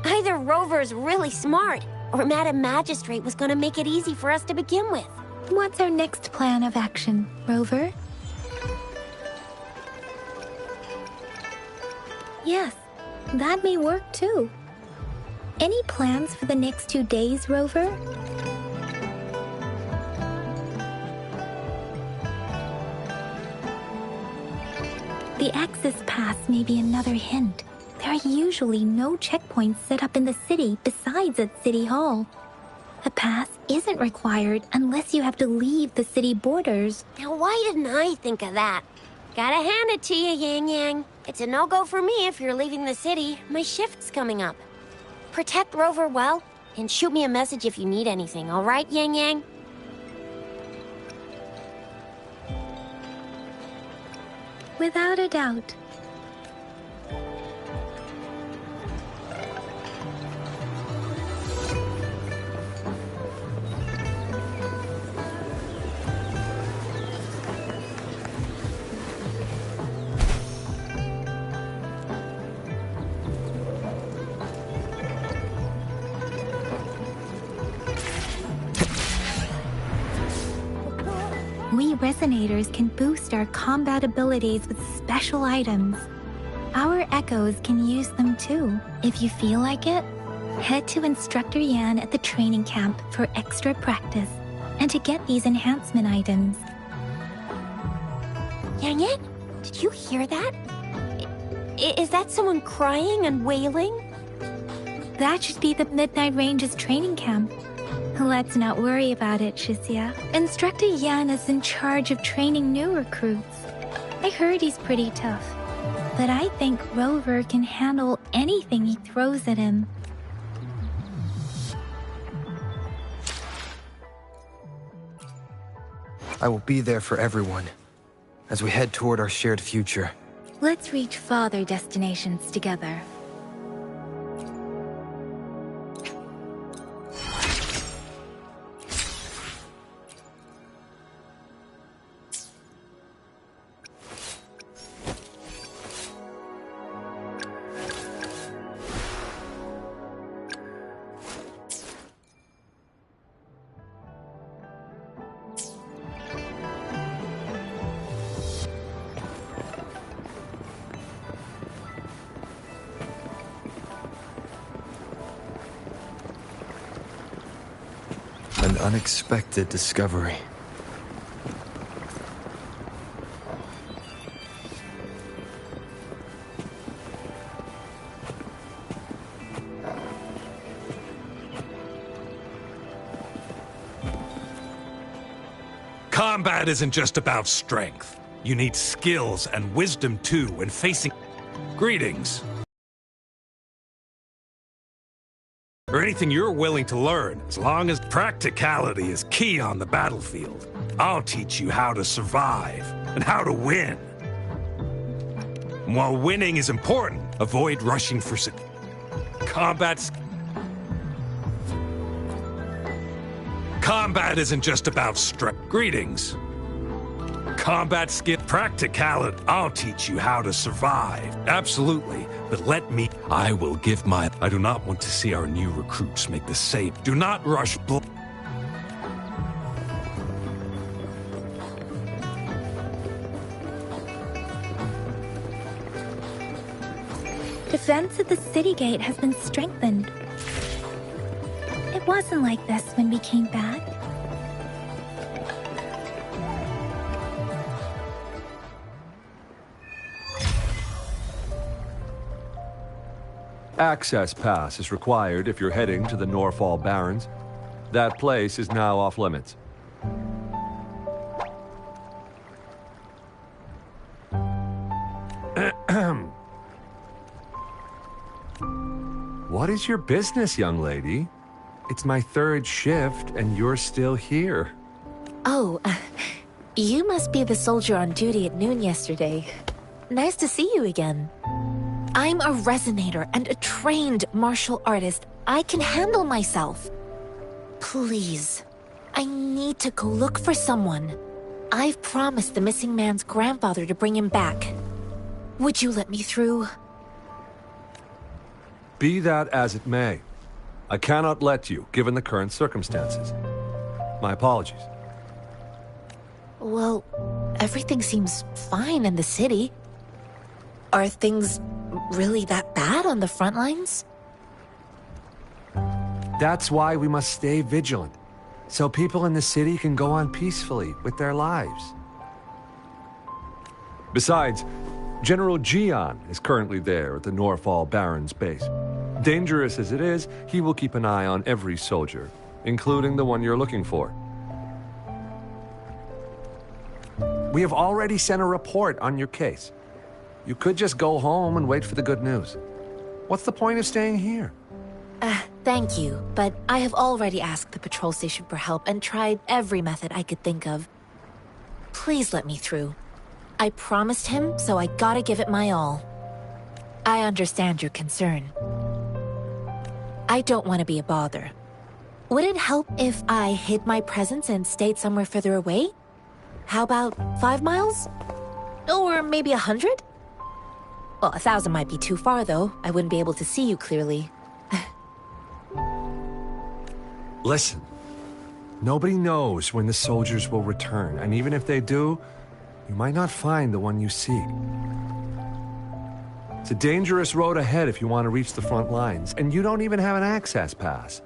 Either Rover's really smart, or Madam Magistrate was gonna make it easy for us to begin with. What's our next plan of action, Rover? Yes, that may work too. Any plans for the next 2 days, Rover? The access pass may be another hint. There are usually no checkpoints set up in the city besides at City Hall. A pass isn't required unless you have to leave the city borders. Now, why didn't I think of that? Gotta hand it to you, Yang Yang. It's a no-go for me if you're leaving the city. My shift's coming up. Protect Rover well, and shoot me a message if you need anything, all right, Yang Yang? Without a doubt. We resonators can boost our combat abilities with special items. Our echoes can use them too. If you feel like it, head to Instructor Yan at the training camp for extra practice and to get these enhancement items. Yang Yang, did you hear that? Is that someone crying and wailing? That should be the Midnight Ranges training camp. Let's not worry about it, Shisia. Instructor Yan is in charge of training new recruits. I heard he's pretty tough, but I think Rover can handle anything he throws at him. I will be there for everyone as we head toward our shared future. Let's reach farther destinations together. An unexpected discovery. Combat isn't just about strength. You need skills and wisdom too when facing... Greetings. Or anything you're willing to learn, as long as practicality is key on the battlefield. I'll teach you how to survive and how to win. And while winning is important, avoid rushing for Combat isn't just about strength. Greetings. Combat skill, practicality. I'll teach you how to survive. Absolutely. But let me... I will give my... I do not want to see our new recruits make the same. Do not rush... Defense of the city gate has been strengthened. It wasn't like this when we came back. Access pass is required if you're heading to the Norfall Barrens. That place is now off limits. What is your business, young lady? It's my third shift, and you're still here. Oh, you must be the soldier on duty at noon yesterday. Nice to see you again. I'm a resonator and a trained martial artist. I can handle myself. Please, I need to go look for someone. I've promised the missing man's grandfather to bring him back. Would you let me through? Be that as it may, I cannot let you, given the current circumstances. My apologies. Well, everything seems fine in the city. Are things really that bad on the front lines? That's why we must stay vigilant, so people in the city can go on peacefully with their lives. Besides, General Gian is currently there at the Norfall Barrens base. Dangerous as it is, he will keep an eye on every soldier, including the one you're looking for. We have already sent a report on your case. You could just go home and wait for the good news. What's the point of staying here? Thank you, but I have already asked the patrol station for help and tried every method I could think of. Please let me through. I promised him, so I gotta give it my all. I understand your concern. I don't want to be a bother. Would it help if I hid my presence and stayed somewhere further away? How about 5 miles? Or maybe 100? Well, 1,000 might be too far, though. I wouldn't be able to see you clearly. Listen, nobody knows when the soldiers will return, and even if they do, you might not find the one you seek. It's a dangerous road ahead if you want to reach the front lines, and you don't even have an access pass.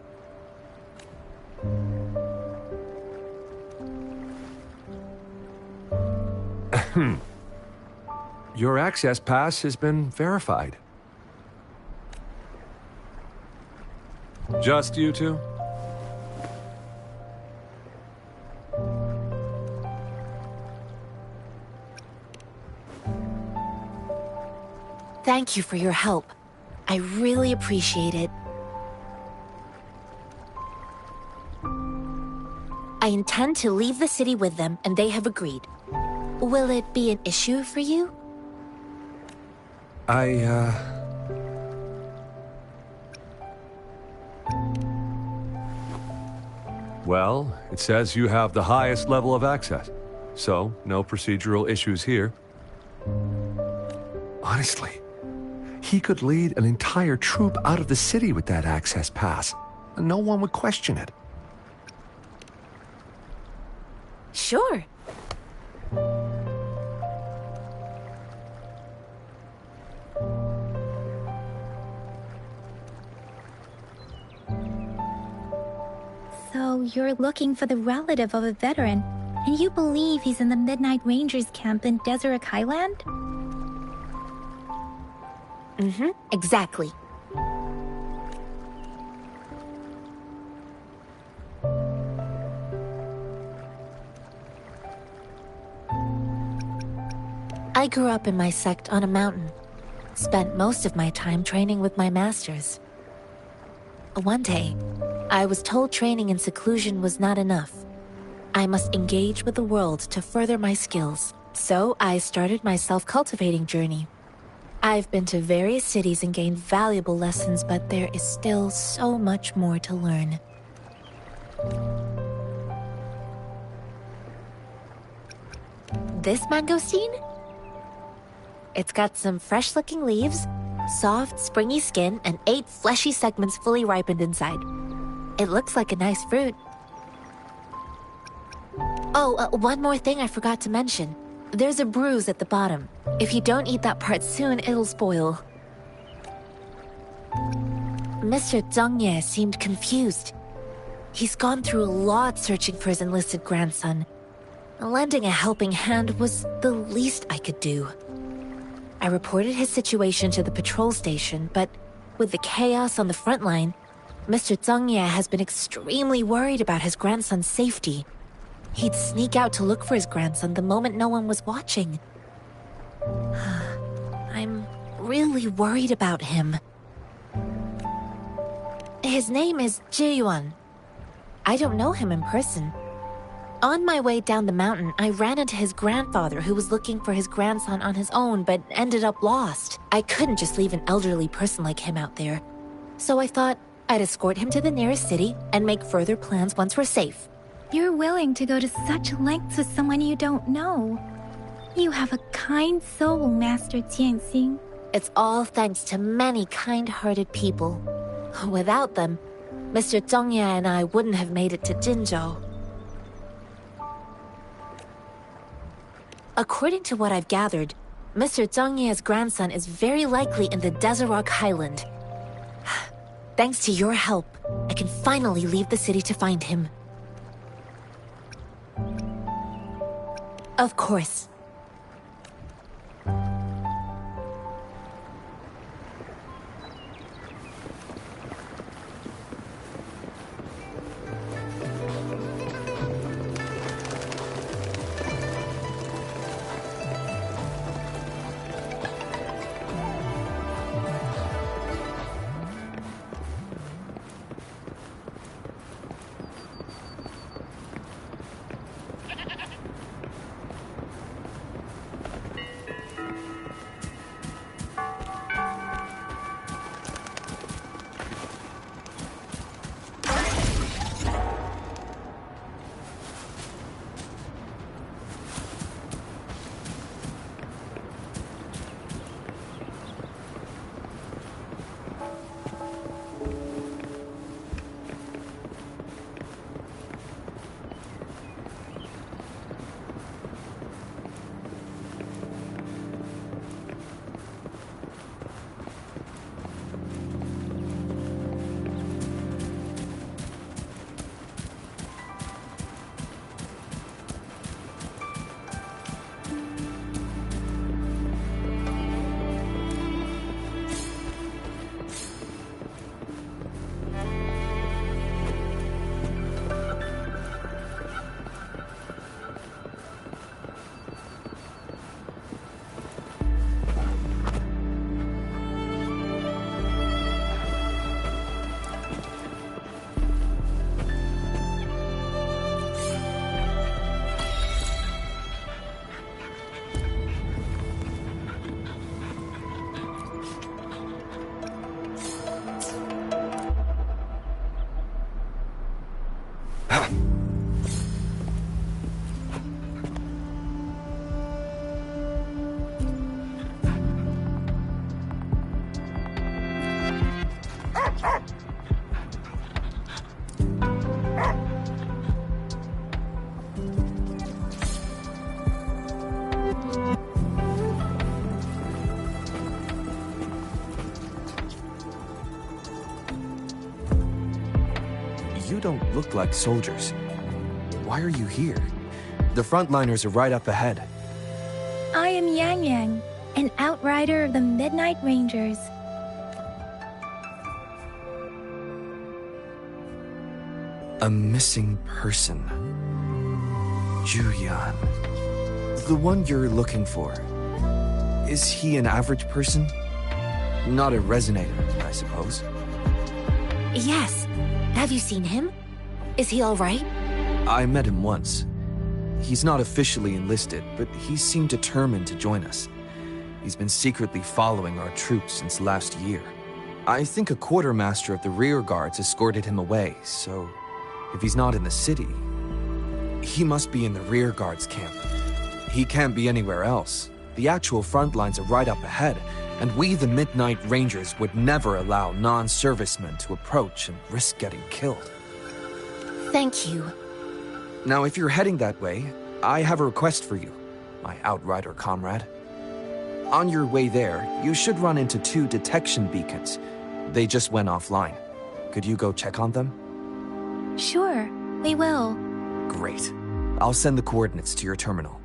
Your access pass has been verified. Just you two? Thank you for your help. I really appreciate it. I intend to leave the city with them, and they have agreed. Will it be an issue for you? Well, it says you have the highest level of access, so no procedural issues here. Honestly, he could lead an entire troop out of the city with that access pass, and no one would question it. Sure. So you're looking for the relative of a veteran, and you believe he's in the Midnight Rangers camp in Deseret Highland? Mm-hmm, exactly. I grew up in my sect on a mountain. Spent most of my time training with my masters. One day, I was told training in seclusion was not enough. I must engage with the world to further my skills. So I started my self-cultivating journey. I've been to various cities and gained valuable lessons, but there is still so much more to learn. This mangosteen? It's got some fresh-looking leaves, soft, springy skin, and 8 fleshy segments fully ripened inside. It looks like a nice fruit. Oh, one more thing I forgot to mention. There's a bruise at the bottom. If you don't eat that part soon, it'll spoil. Mr. Zhang Ye seemed confused. He's gone through a lot searching for his enlisted grandson. Lending a helping hand was the least I could do. I reported his situation to the patrol station, but with the chaos on the front line, Mr. Zhang Ye has been extremely worried about his grandson's safety. He'd sneak out to look for his grandson the moment no one was watching. I'm really worried about him. His name is Ji-yuan. I don't know him in person. On my way down the mountain, I ran into his grandfather who was looking for his grandson on his own but ended up lost. I couldn't just leave an elderly person like him out there. So I thought I'd escort him to the nearest city and make further plans once we're safe. You're willing to go to such lengths with someone you don't know. You have a kind soul, Master Jianxing. It's all thanks to many kind-hearted people. Without them, Mr. Zhang Ye and I wouldn't have made it to Jinzhou. According to what I've gathered, Mr. Zhang Ye's grandson is very likely in the Desert Rock Highland. Thanks to your help, I can finally leave the city to find him. Of course. You don't look like soldiers. Why are you here? The frontliners are right up ahead. I am Yang Yang, an outrider of the Midnight Rangers. A missing person. Juyan. The one you're looking for. Is he an average person? Not a resonator, I suppose. Yes. Have you seen him? Is he all right? I met him once. He's not officially enlisted, but he seemed determined to join us. He's been secretly following our troops since last year. I think a quartermaster of the rear guards escorted him away, so if he's not in the city, he must be in the rear guards camp. He can't be anywhere else. The actual front lines are right up ahead, and we, the Midnight Rangers, would never allow non-servicemen to approach and risk getting killed. Thank you. Now, if you're heading that way, I have a request for you, my Outrider comrade. On your way there, you should run into 2 detection beacons. They just went offline. Could you go check on them? Sure, we will. Great. I'll send the coordinates to your terminal.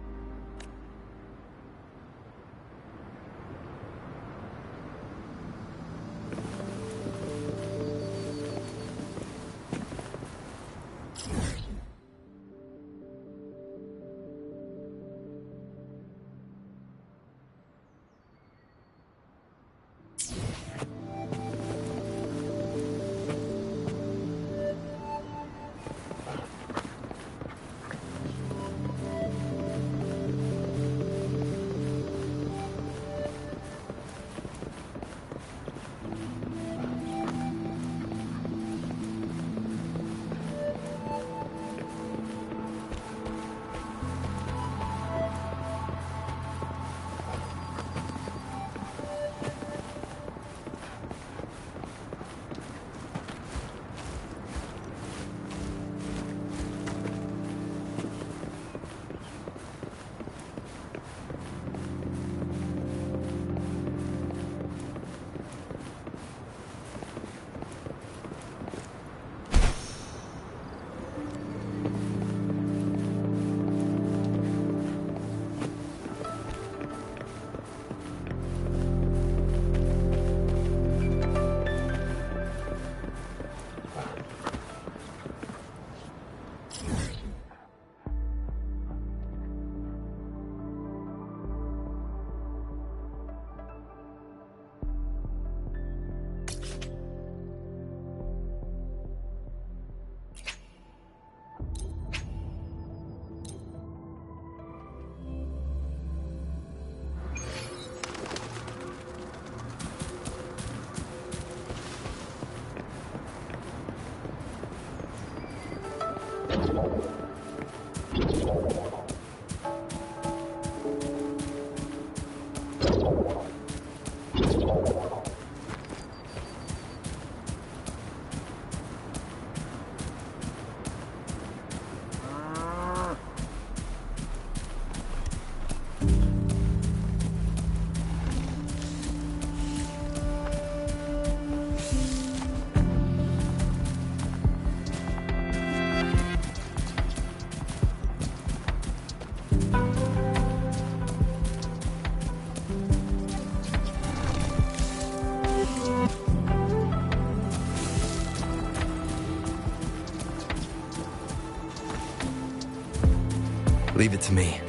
Leave it to me.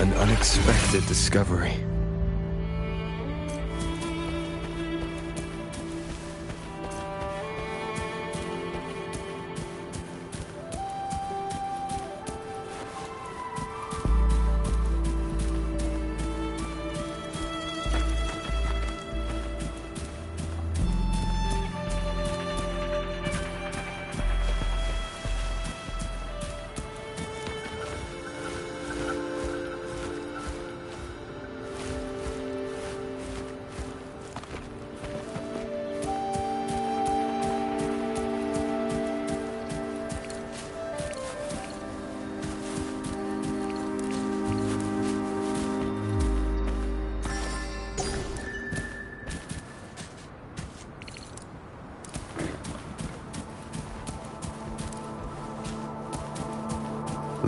An unexpected discovery.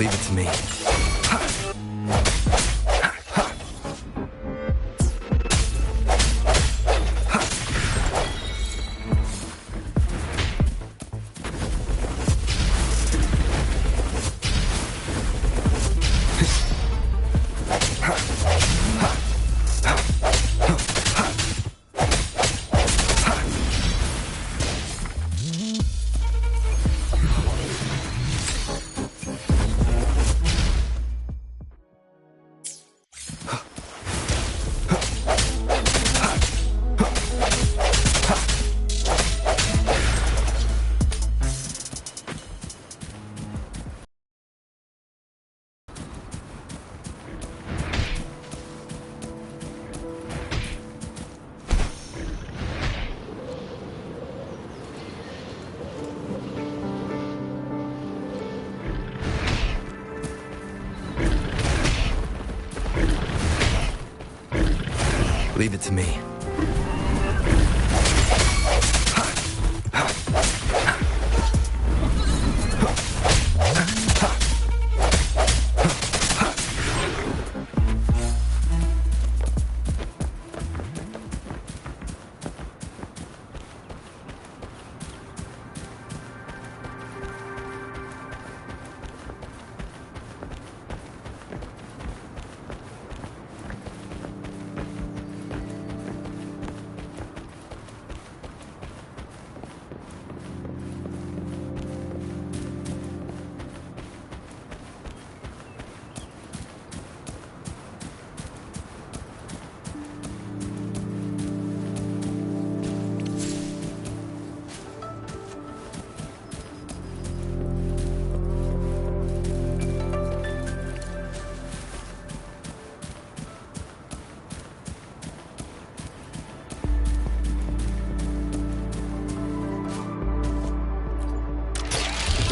Leave it to me. Leave it to me.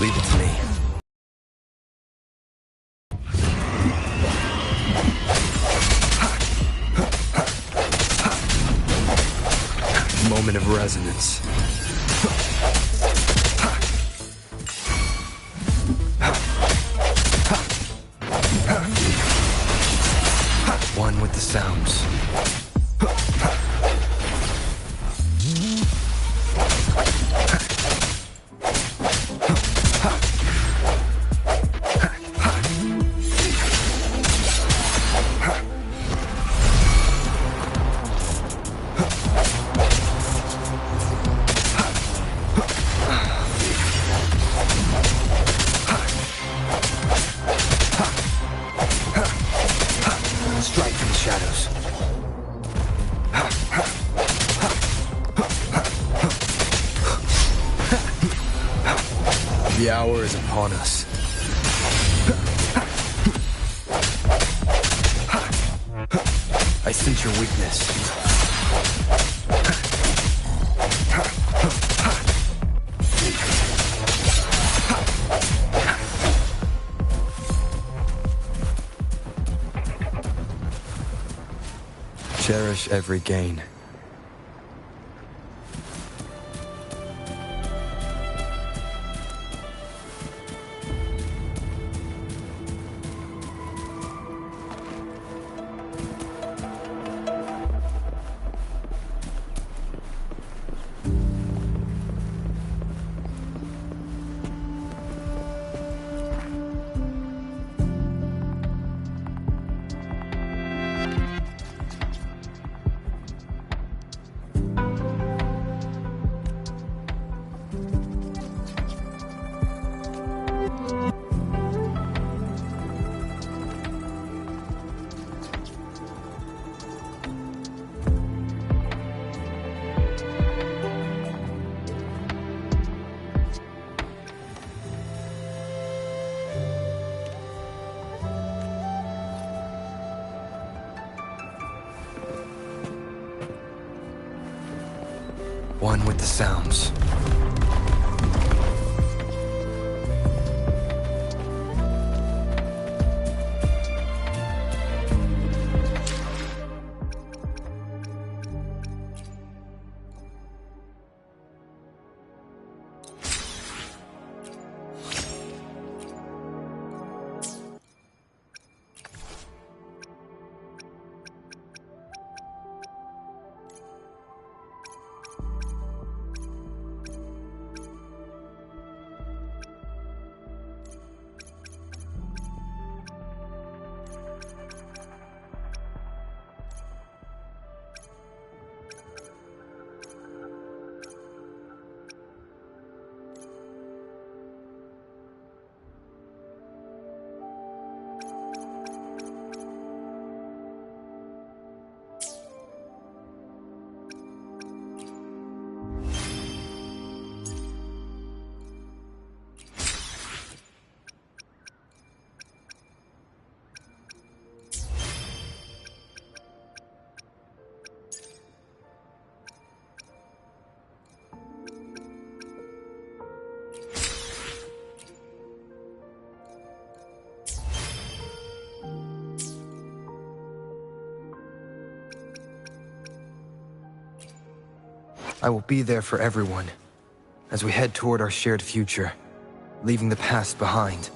Leave it to me. Moment of resonance. One with the sounds. Strike from the shadows. The hour is upon us. I sense your weakness. Cherish every gain. One with the sounds. I will be there for everyone as we head toward our shared future, leaving the past behind.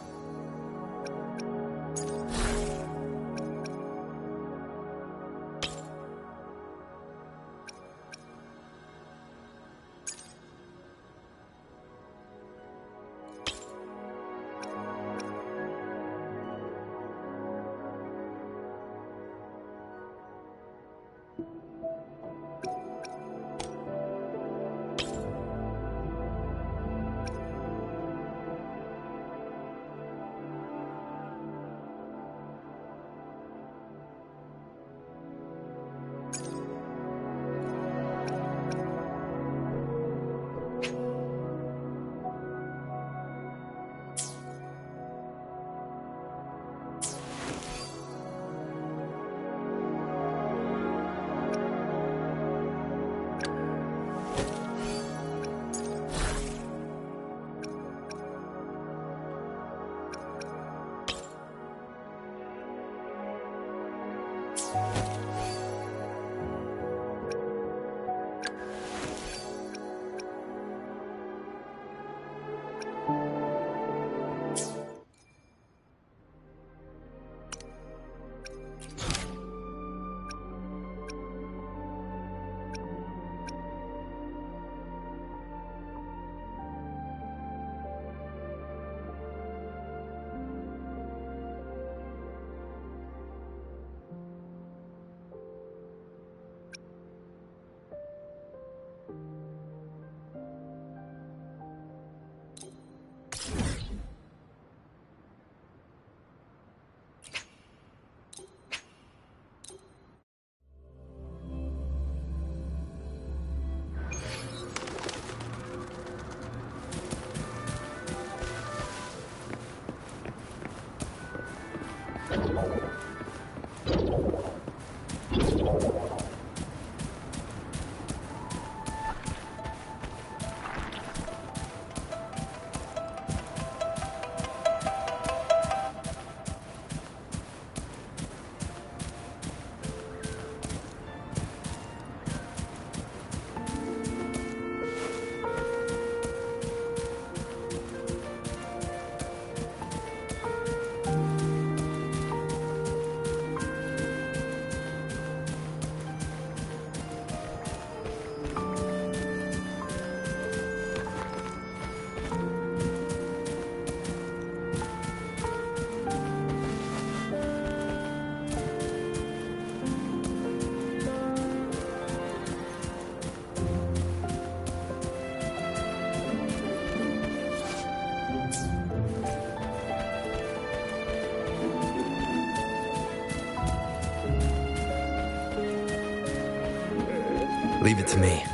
Leave it to me.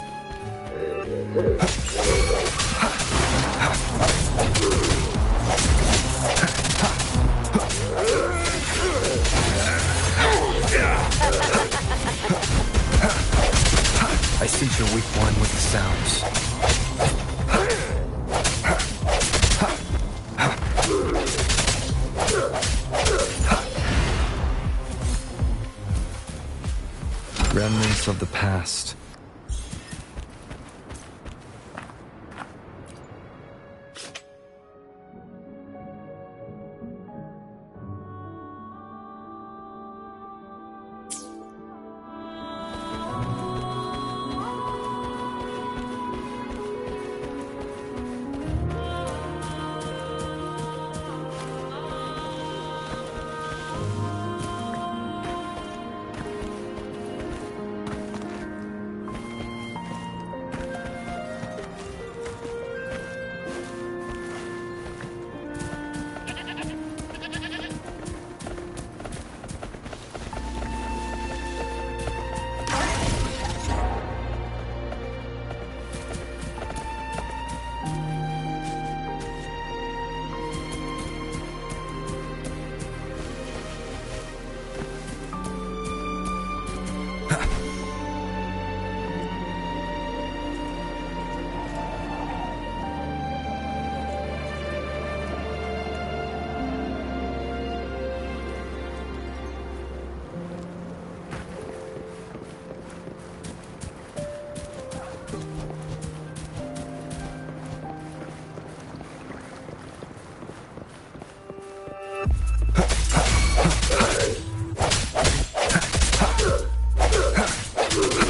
I sense your weak one with the sounds. Remnants of the past.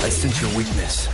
I sense your weakness.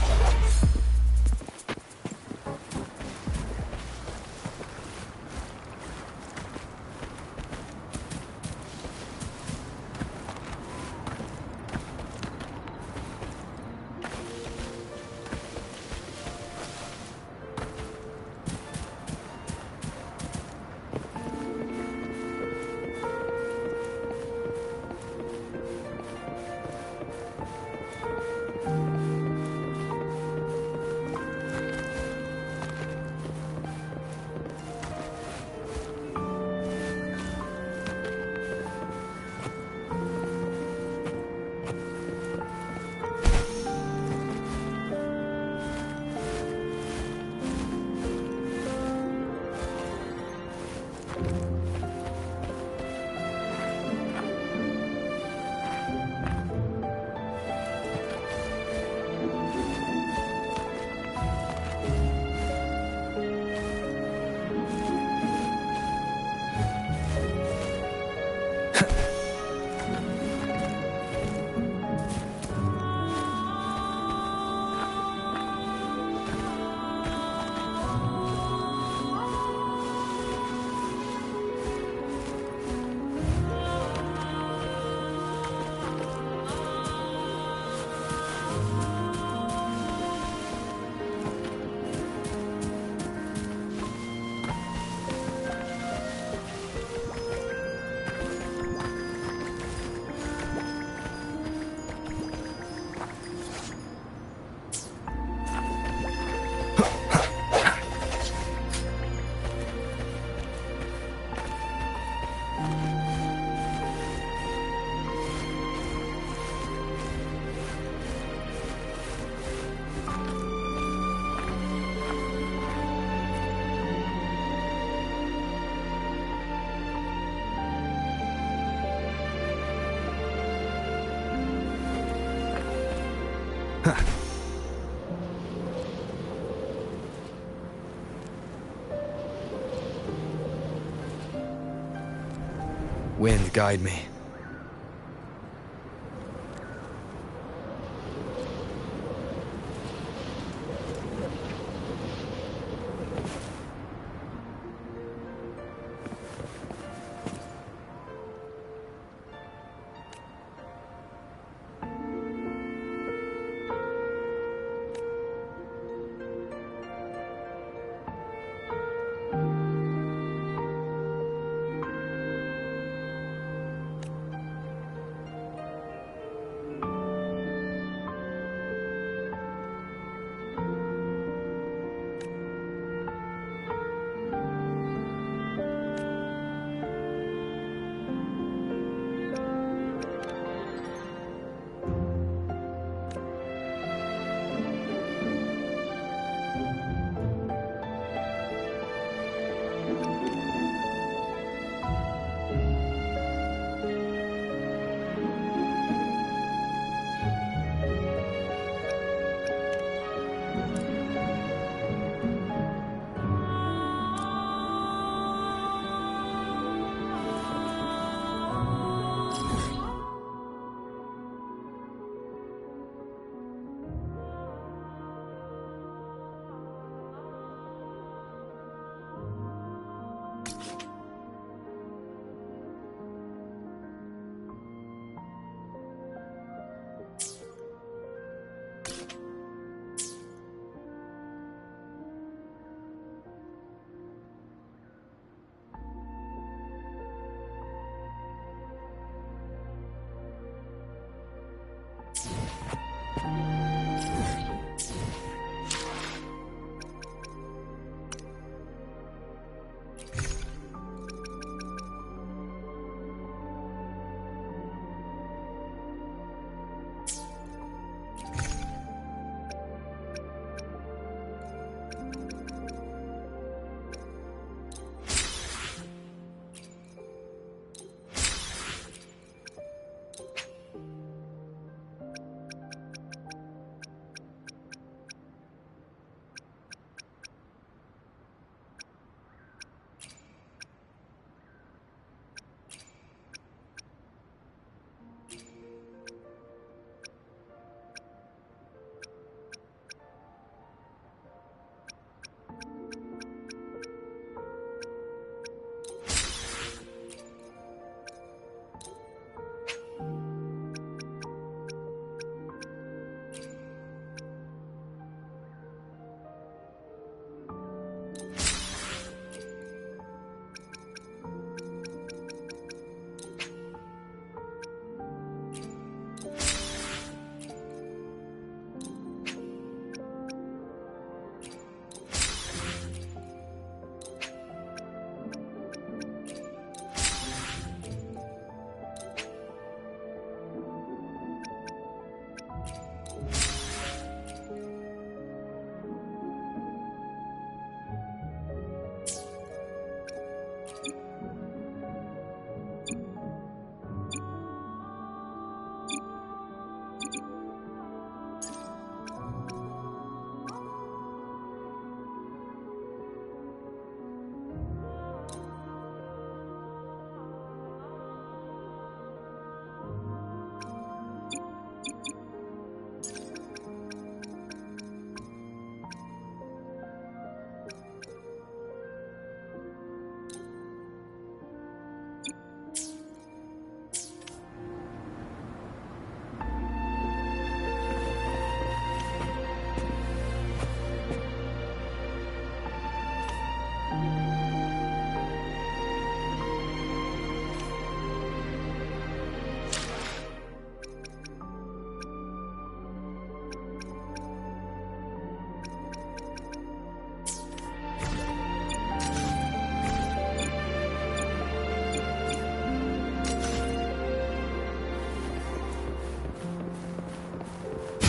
Wind, guide me.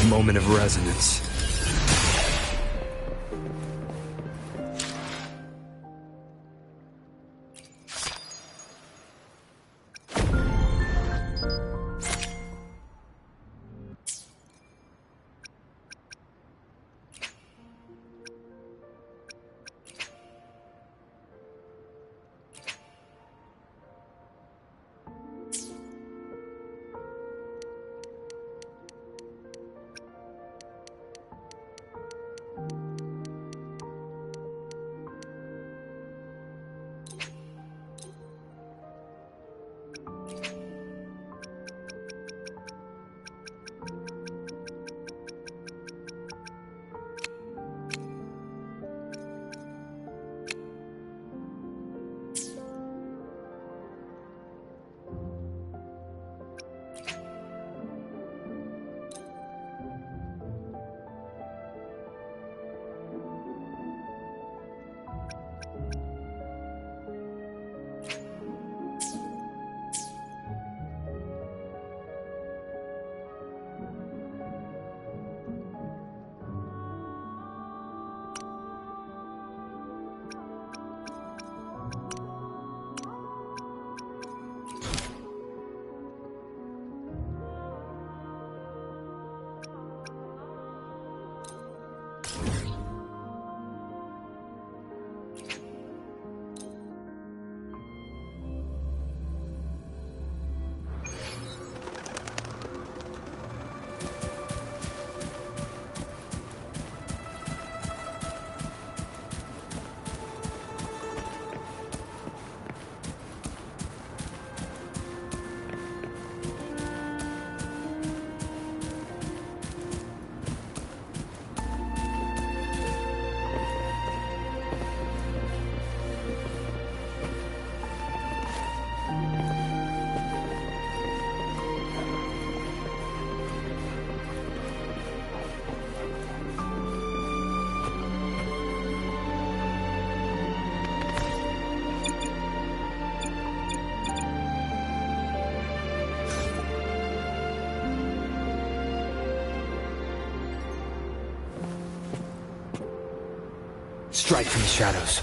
Moment of resonance. Strike from the shadows.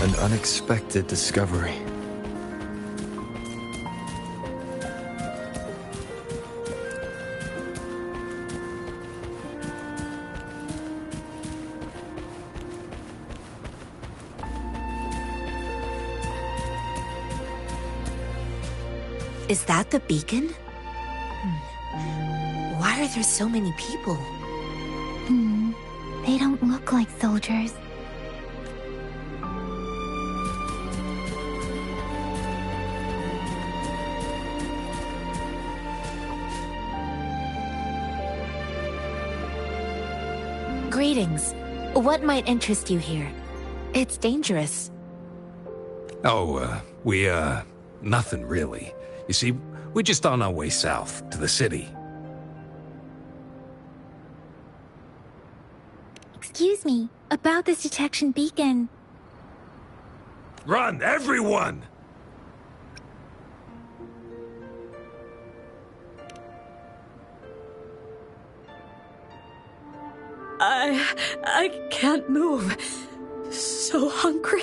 An unexpected discovery. Is that the beacon? Why are there so many people? They don't look like soldiers. Greetings. What might interest you here? It's dangerous. Oh, nothing really. You see, we're just on our way south to the city. Excuse me, about this detection beacon. Run, everyone! I can't move. So hungry.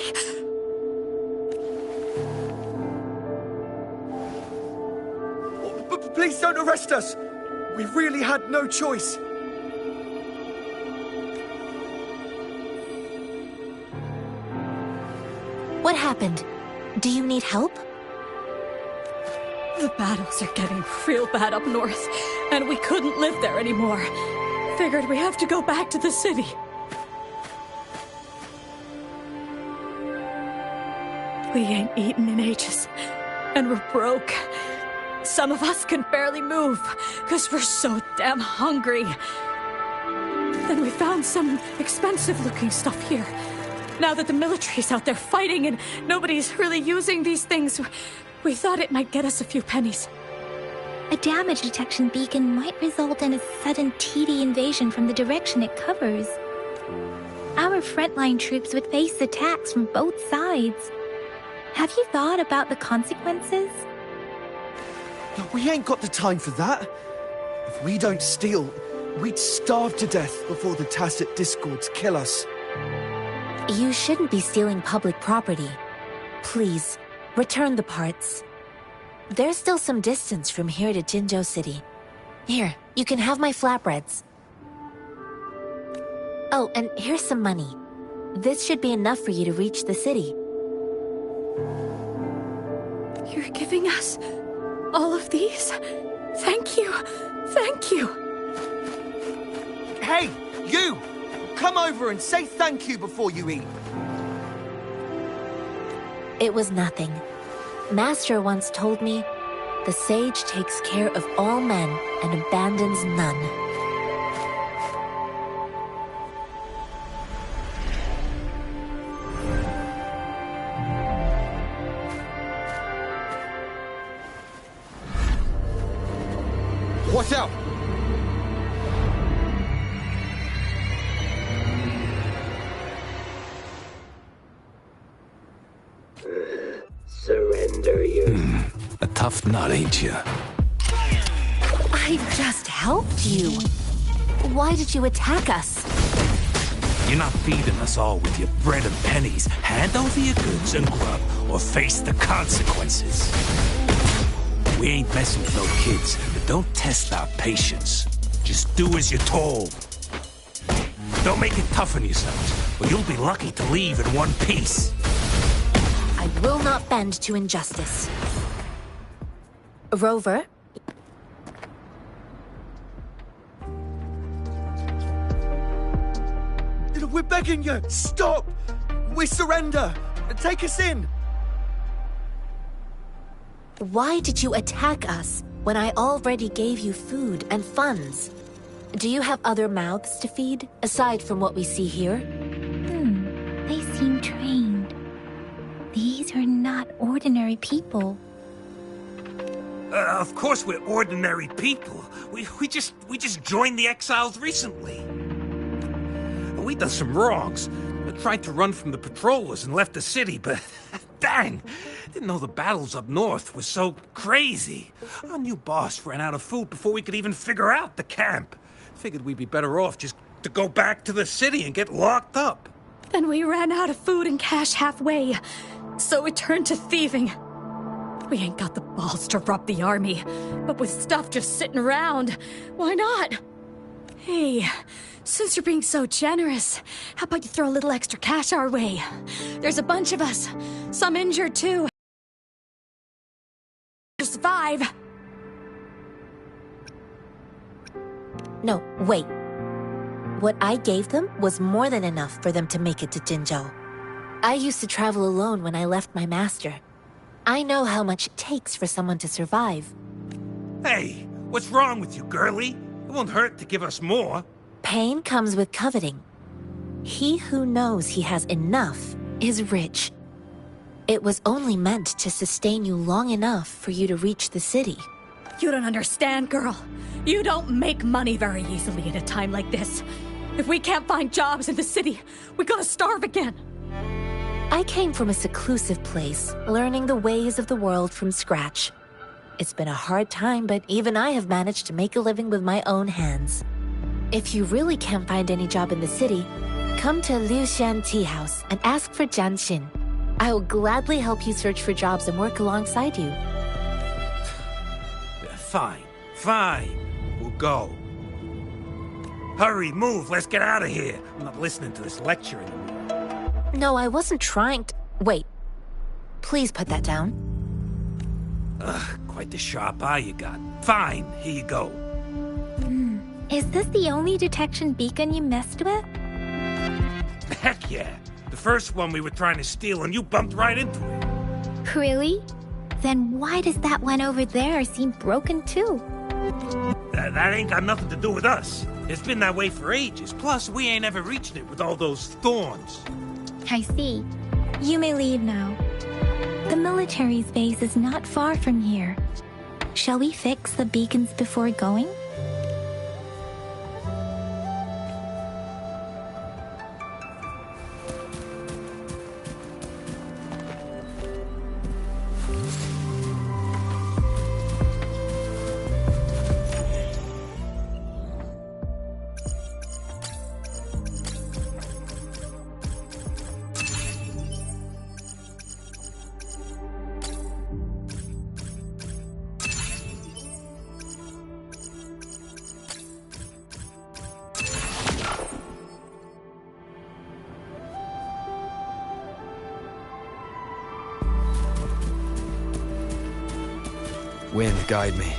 Please don't arrest us. We really had no choice. What happened? Do you need help? The battles are getting real bad up north, and we couldn't live there anymore. Figured we have to go back to the city. We ain't eaten in ages, and we're broke. Some of us can barely move, because we're so damn hungry. Then we found some expensive-looking stuff here. Now that the military's out there fighting and nobody's really using these things, we thought it might get us a few pennies. A damage detection beacon might result in a sudden TD invasion from the direction it covers. Our frontline troops would face attacks from both sides. Have you thought about the consequences? We ain't got the time for that. If we don't steal, we'd starve to death before the tacit discords kill us. You shouldn't be stealing public property. Please, return the parts. There's still some distance from here to Jinzhou City. Here, you can have my flatbreads. Oh, and here's some money. This should be enough for you to reach the city. You're giving us all of these? Thank you. Thank you. Hey, you! Come over and say thank you before you eat. It was nothing. Master once told me, the sage takes care of all men and abandons none. Watch out! Surrender your... A tough nut, ain't you? I just helped you. Why did you attack us? You're not feeding us all with your bread and pennies. Hand over your goods and grub, or face the consequences. We ain't messing with no kids, but don't test our patience. Just do as you're told. Don't make it tough on yourselves, or you'll be lucky to leave in one piece. I will not bend to injustice. Rover? We're begging you! Stop! We surrender! Take us in! Why did you attack us when I already gave you food and funds? Do you have other mouths to feed, aside from what we see here? They seem trained. These are not ordinary people. Of course we're ordinary people. We just joined the exiles recently. We done some wrongs. I tried to run from the patrollers and left the city, but dang, didn't know the battles up north were so crazy. Our new boss ran out of food before we could even figure out the camp. Figured we'd be better off just to go back to the city and get locked up. Then we ran out of food and cash halfway, so we turned to thieving. We ain't got the balls to rob the army, but with stuff just sitting around, why not? Hey, since you're being so generous, how about you throw a little extra cash our way? There's a bunch of us, some injured too. To survive. No, wait. What I gave them was more than enough for them to make it to Jinzhou. I used to travel alone when I left my master. I know how much it takes for someone to survive. Hey, what's wrong with you, girlie? It won't hurt to give us more. Pain comes with coveting. He who knows he has enough is rich. It was only meant to sustain you long enough for you to reach the city. You don't understand, girl. You don't make money very easily at a time like this. If we can't find jobs in the city, we're gonna starve again. I came from a seclusive place, learning the ways of the world from scratch. It's been a hard time, but even I have managed to make a living with my own hands. If you really can't find any job in the city, come to Liu Xian Tea House and ask for Jian Xin. I will gladly help you search for jobs and work alongside you. Fine, fine. We'll go. Hurry, move, let's get out of here. I'm not listening to this lecture anymore. No, I wasn't trying to... Wait. Please put that down. Ugh, quite the sharp eye you got. Fine, here you go. Is this the only detection beacon you messed with? Heck yeah. The first one we were trying to steal and you bumped right into it. Really? Then why does that one over there seem broken too? That ain't got nothing to do with us. It's been that way for ages. Plus, we ain't ever reached it with all those thorns. I see. You may leave now. The military's base is not far from here. Shall we fix the beacons before going? Wind, guide me.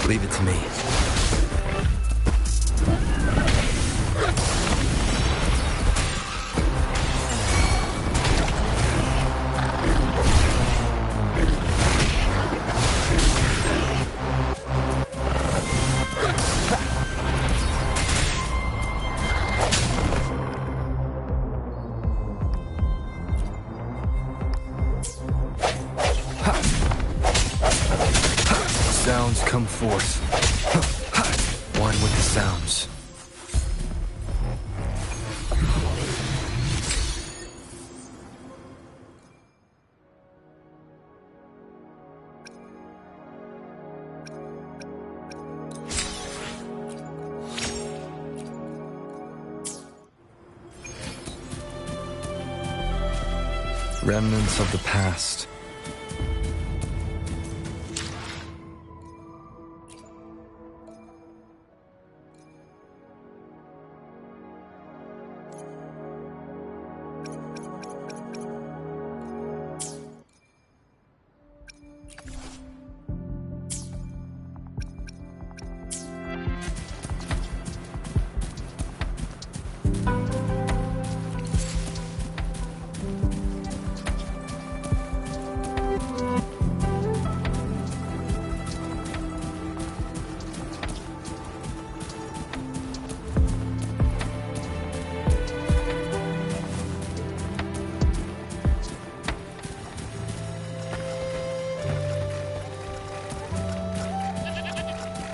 Leave it to me. Sounds come forth. One with the sounds. Remnants of the past.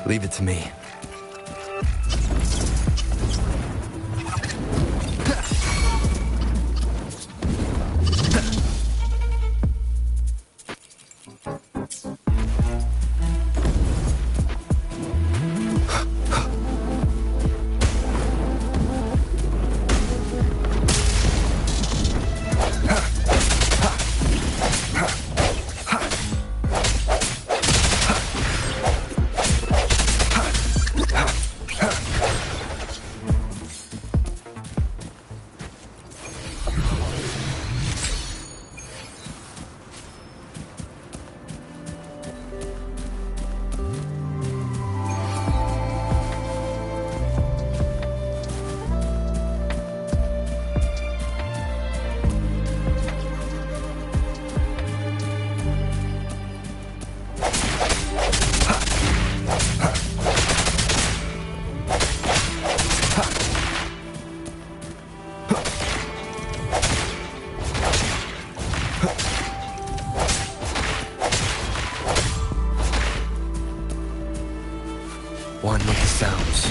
Leave it to me. One with the sounds.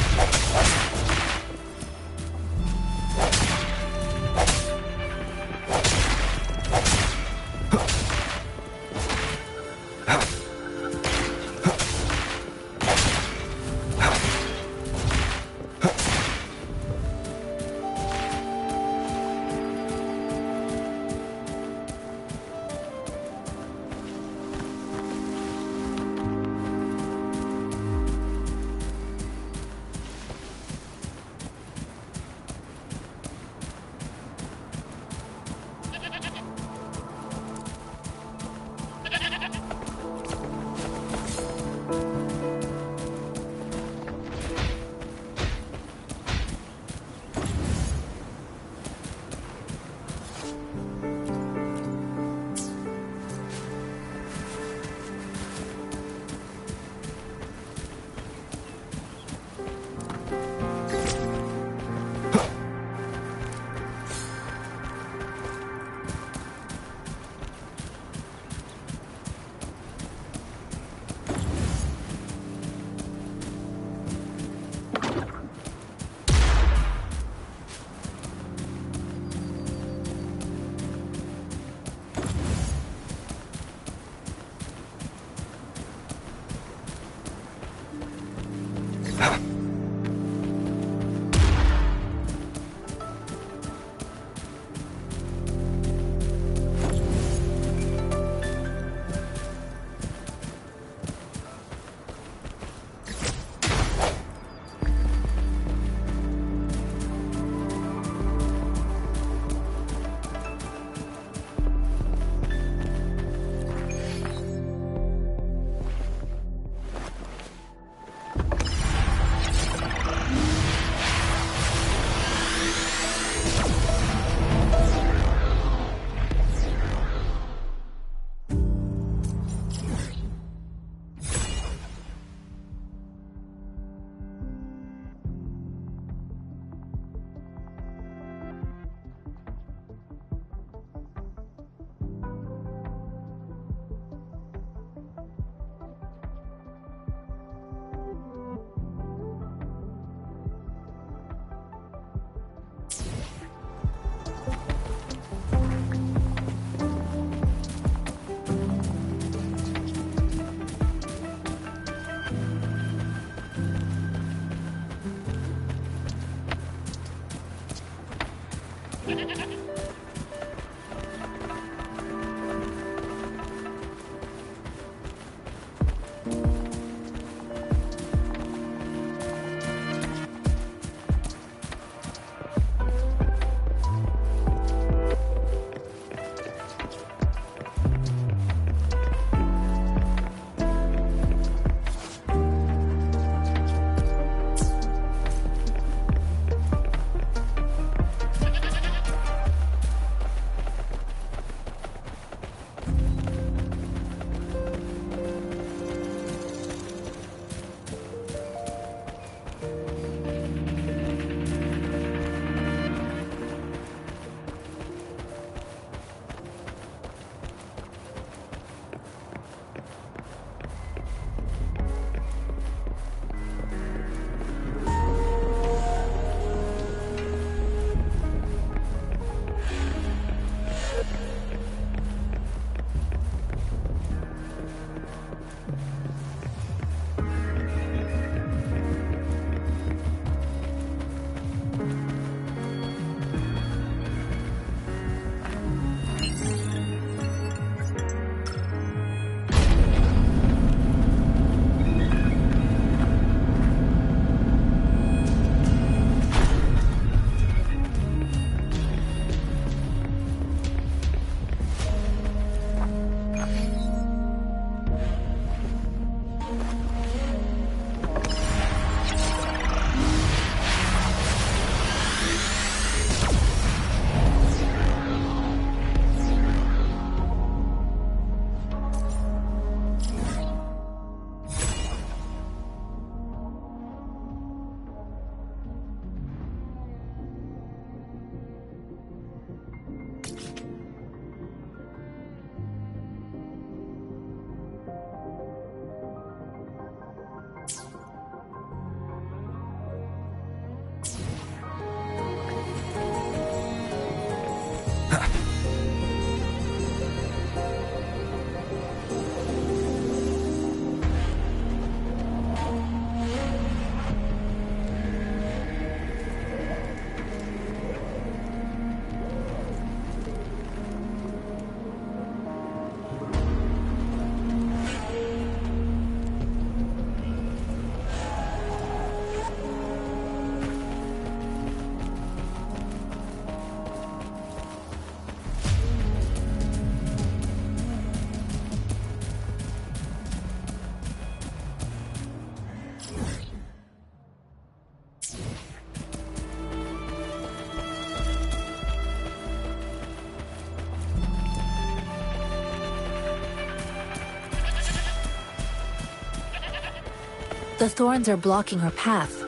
The thorns are blocking our path.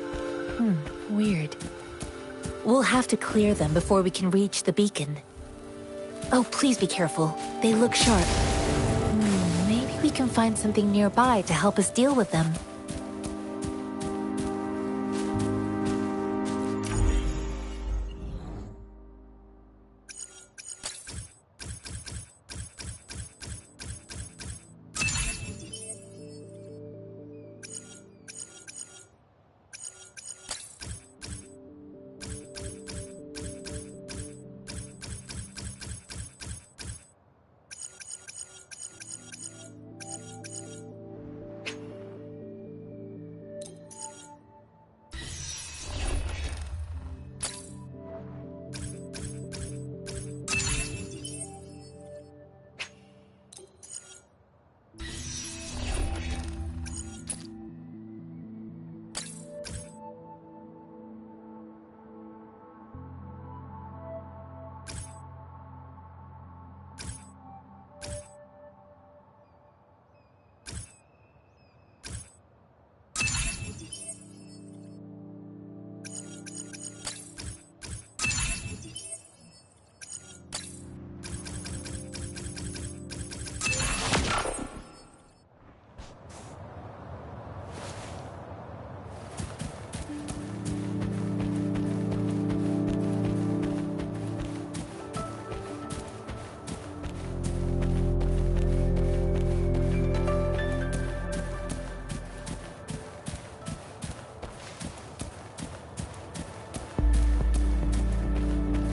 Weird. We'll have to clear them before we can reach the beacon. Oh, please be careful. They look sharp. Maybe we can find something nearby to help us deal with them.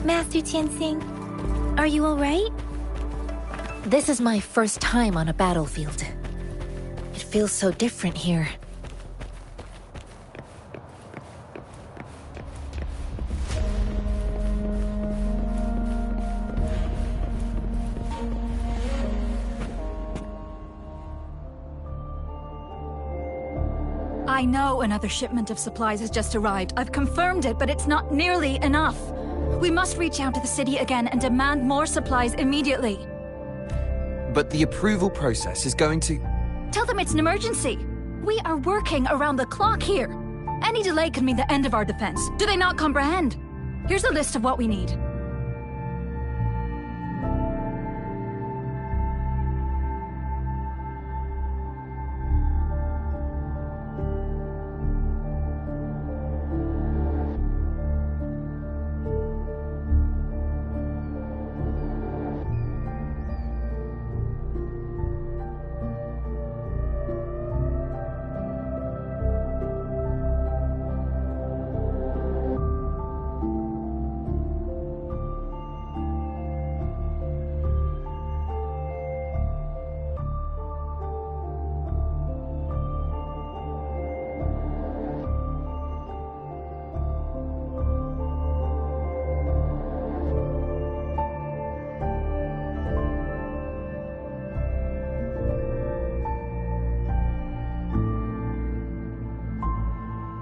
Master Tianxing, are you alright? This is my first time on a battlefield. It feels so different here. I know another shipment of supplies has just arrived. I've confirmed it, but it's not nearly enough. We must reach out to the city again and demand more supplies immediately. But the approval process is going to... Tell them it's an emergency. We are working around the clock here. Any delay could mean the end of our defense. Do they not comprehend? Here's a list of what we need.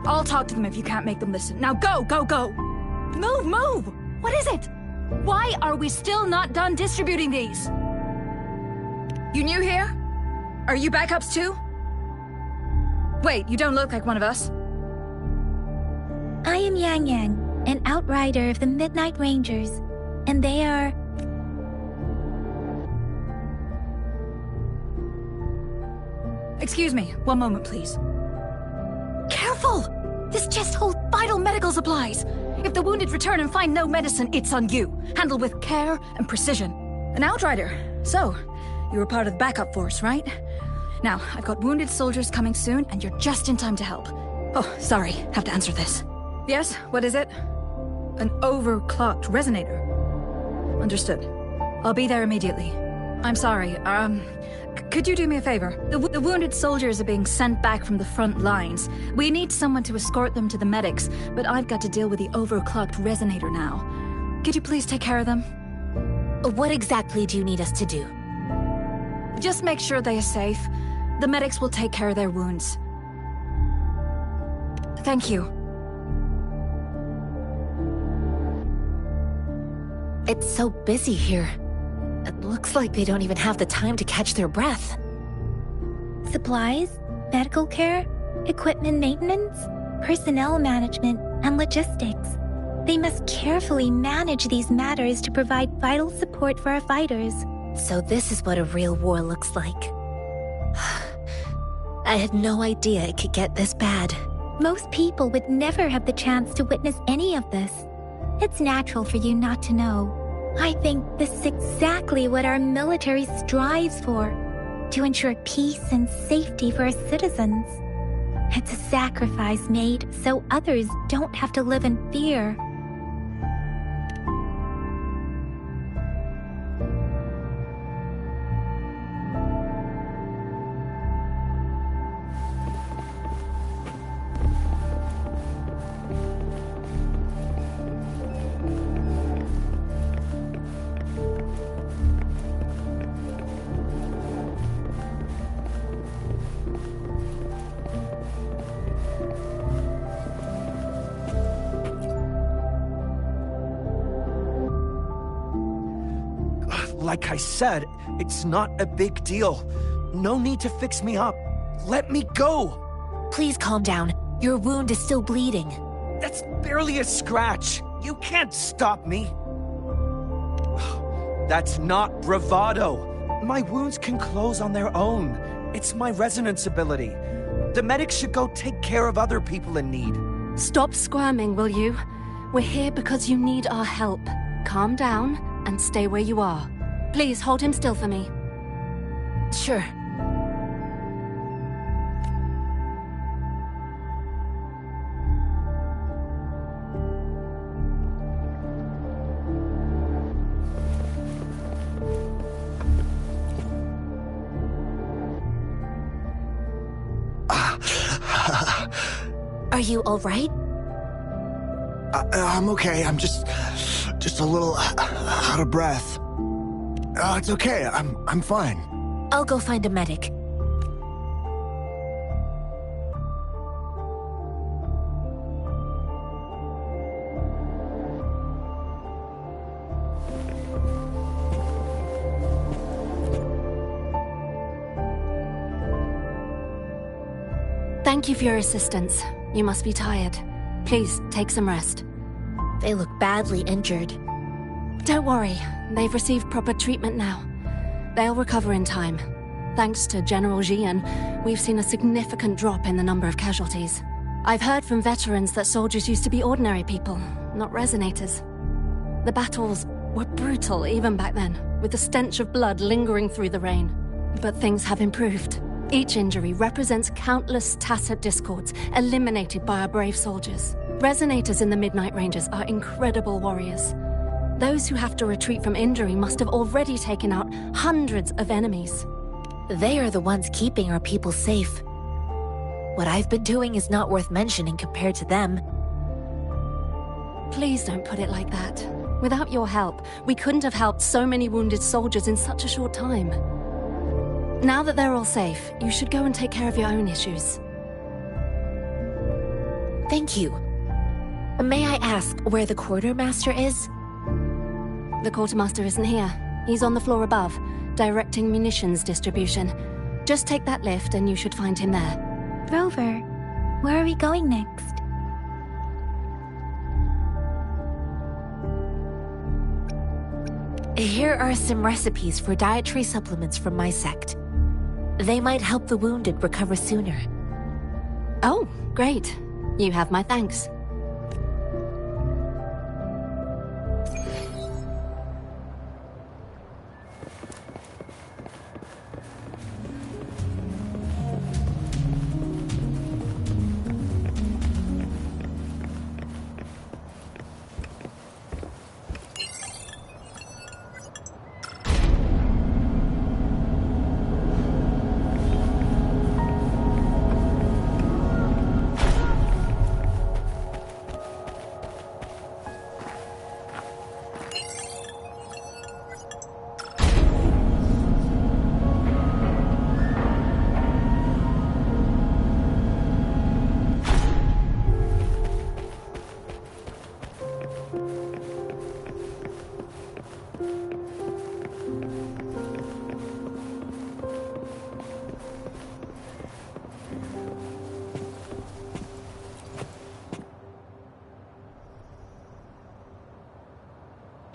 I'll talk to them if you can't make them listen. Now go, go, go! Move, move! What is it? Why are we still not done distributing these? You new here? Are you backups too? Wait, you don't look like one of us. I am Yang Yang, an outrider of the Midnight Rangers, and they are... Excuse me, one moment please. Careful! This chest holds vital medical supplies. If the wounded return and find no medicine, it's on you. Handled with care and precision. An outrider. So, you were part of the backup force, right? Now, I've got wounded soldiers coming soon, and you're just in time to help. Oh, sorry, have to answer this. Yes, what is it? An overclocked resonator. Understood. I'll be there immediately. I'm sorry, could you do me a favor? The wounded soldiers are being sent back from the front lines. We need someone to escort them to the medics, but I've got to deal with the overclocked resonator now. Could you please take care of them? What exactly do you need us to do? Just make sure they are safe. The medics will take care of their wounds. Thank you. It's so busy here. It looks like they don't even have the time to catch their breath. Supplies? Medical care? equipment maintenance, personnel management, and logistics. They must carefully manage these matters to provide vital support for our fighters. So this is what a real war looks like. I had no idea it could get this bad. Most people would never have the chance to witness any of this. It's natural for you not to know. I think this is exactly what our military strives for, to ensure peace and safety for our citizens. It's a sacrifice made so others don't have to live in fear. Like I said, it's not a big deal. No need to fix me up. Let me go! Please calm down. Your wound is still bleeding. That's barely a scratch. You can't stop me. That's not bravado. My wounds can close on their own. It's my resonance ability. The medics should go take care of other people in need. Stop squirming, will you? We're here because you need our help. Calm down and stay where you are. Please hold him still for me. Sure. Are you all right? I'm okay. I'm just a little out of breath. It's okay. I'm fine. I'll go find a medic. Thank you for your assistance. You must be tired. Please, take some rest. They look badly injured. Don't worry. They've received proper treatment now. They'll recover in time. Thanks to General Jian, we've seen a significant drop in the number of casualties. I've heard from veterans that soldiers used to be ordinary people, not resonators. The battles were brutal even back then, with the stench of blood lingering through the rain. But things have improved. Each injury represents countless tacit discords eliminated by our brave soldiers. Resonators in the Midnight Rangers are incredible warriors. Those who have to retreat from injury must have already taken out hundreds of enemies. They are the ones keeping our people safe. What I've been doing is not worth mentioning compared to them. Please don't put it like that. Without your help, we couldn't have helped so many wounded soldiers in such a short time. Now that they're all safe, you should go and take care of your own issues. Thank you. May I ask where the quartermaster is? The quartermaster isn't here. He's on the floor above, directing munitions distribution. Just take that lift and you should find him there. Rover, where are we going next? Here are some recipes for dietary supplements from my sect. They might help the wounded recover sooner. Oh, great. You have my thanks.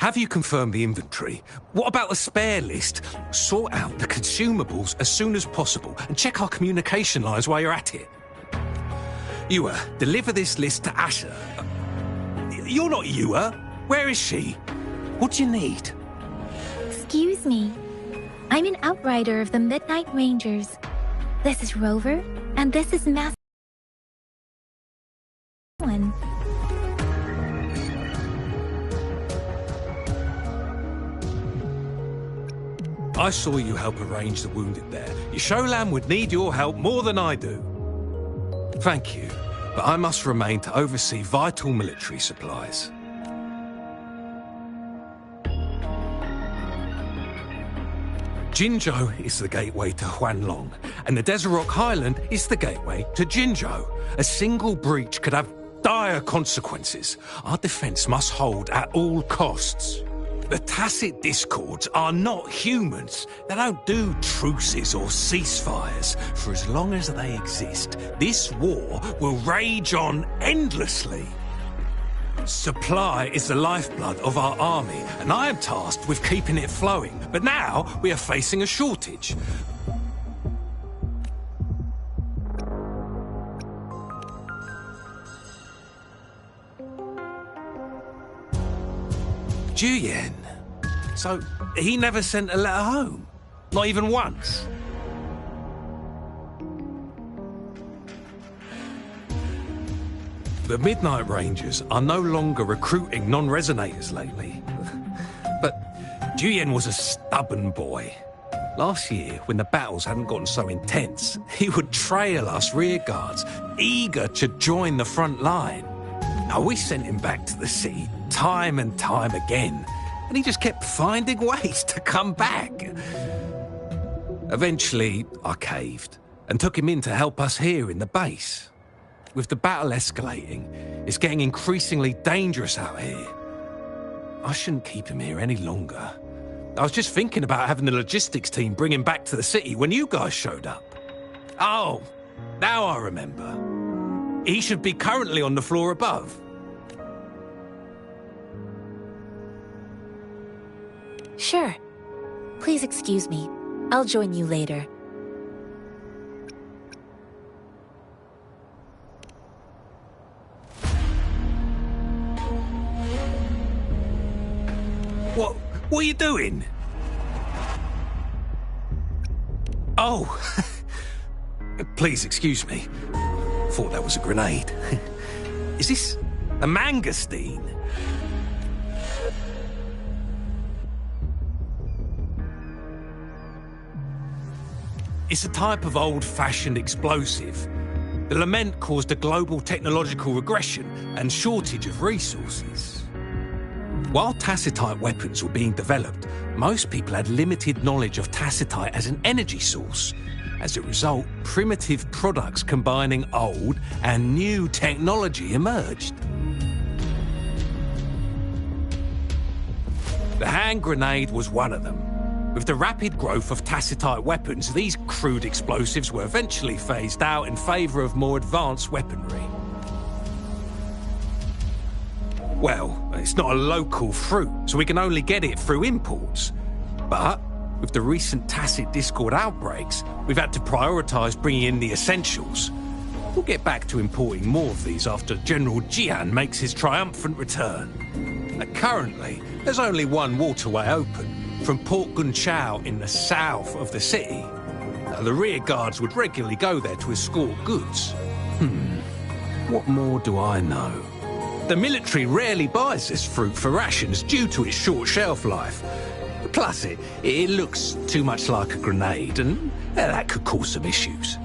Have you confirmed the inventory? What about the spare list? Sort out the consumables as soon as possible and check our communication lines while you're at it. Ewa, deliver this list to Asher. You're not Ewa. Where is she? What do you need? Excuse me. I'm an outrider of the Midnight Rangers. This is Rover, and this is Master One. I saw you help arrange the wounded there. Yasholam would need your help more than I do. Thank you, but I must remain to oversee vital military supplies. Jinzhou is the gateway to Huanlong, and the Desert Rock Highland is the gateway to Jinzhou. A single breach could have dire consequences. Our defense must hold at all costs. The Tacit Discords are not humans. They don't do truces or ceasefires. For as long as they exist, this war will rage on endlessly. Supply is the lifeblood of our army, and I am tasked with keeping it flowing. But now we are facing a shortage. Juyen. So he never sent a letter home? Not even once? The Midnight Rangers are no longer recruiting non-resonators lately. But Juyen was a stubborn boy. Last year, when the battles hadn't gotten so intense, he would trail us rearguards, eager to join the front line. Now, we sent him back to the city time and time again, and he just kept finding ways to come back. Eventually, I caved and took him in to help us here in the base. With the battle escalating, it's getting increasingly dangerous out here. I shouldn't keep him here any longer. I was just thinking about having the logistics team bring him back to the city when you guys showed up. Oh, now I remember. He should be currently on the floor above. Sure. Please excuse me. I'll join you later. What are you doing? Oh. Please excuse me. Thought that was a grenade. Is this a mangosteen? It's a type of old-fashioned explosive. The lament caused a global technological regression and shortage of resources. While tacitite weapons were being developed, most people had limited knowledge of tacitite as an energy source. As a result, primitive products combining old and new technology emerged. The hand grenade was one of them. With the rapid growth of tacitite weapons, these crude explosives were eventually phased out in favour of more advanced weaponry. Well, it's not a local fruit, so we can only get it through imports. But with the recent Tacit Discord outbreaks, we've had to prioritise bringing in the essentials. We'll get back to importing more of these after General Jian makes his triumphant return. Currently, there's only one waterway open, from Port Gunchao in the south of the city. The rear guards would regularly go there to escort goods. What more do I know? The military rarely buys this fruit for rations due to its short shelf life. Plus, it looks too much like a grenade, and that could cause some issues.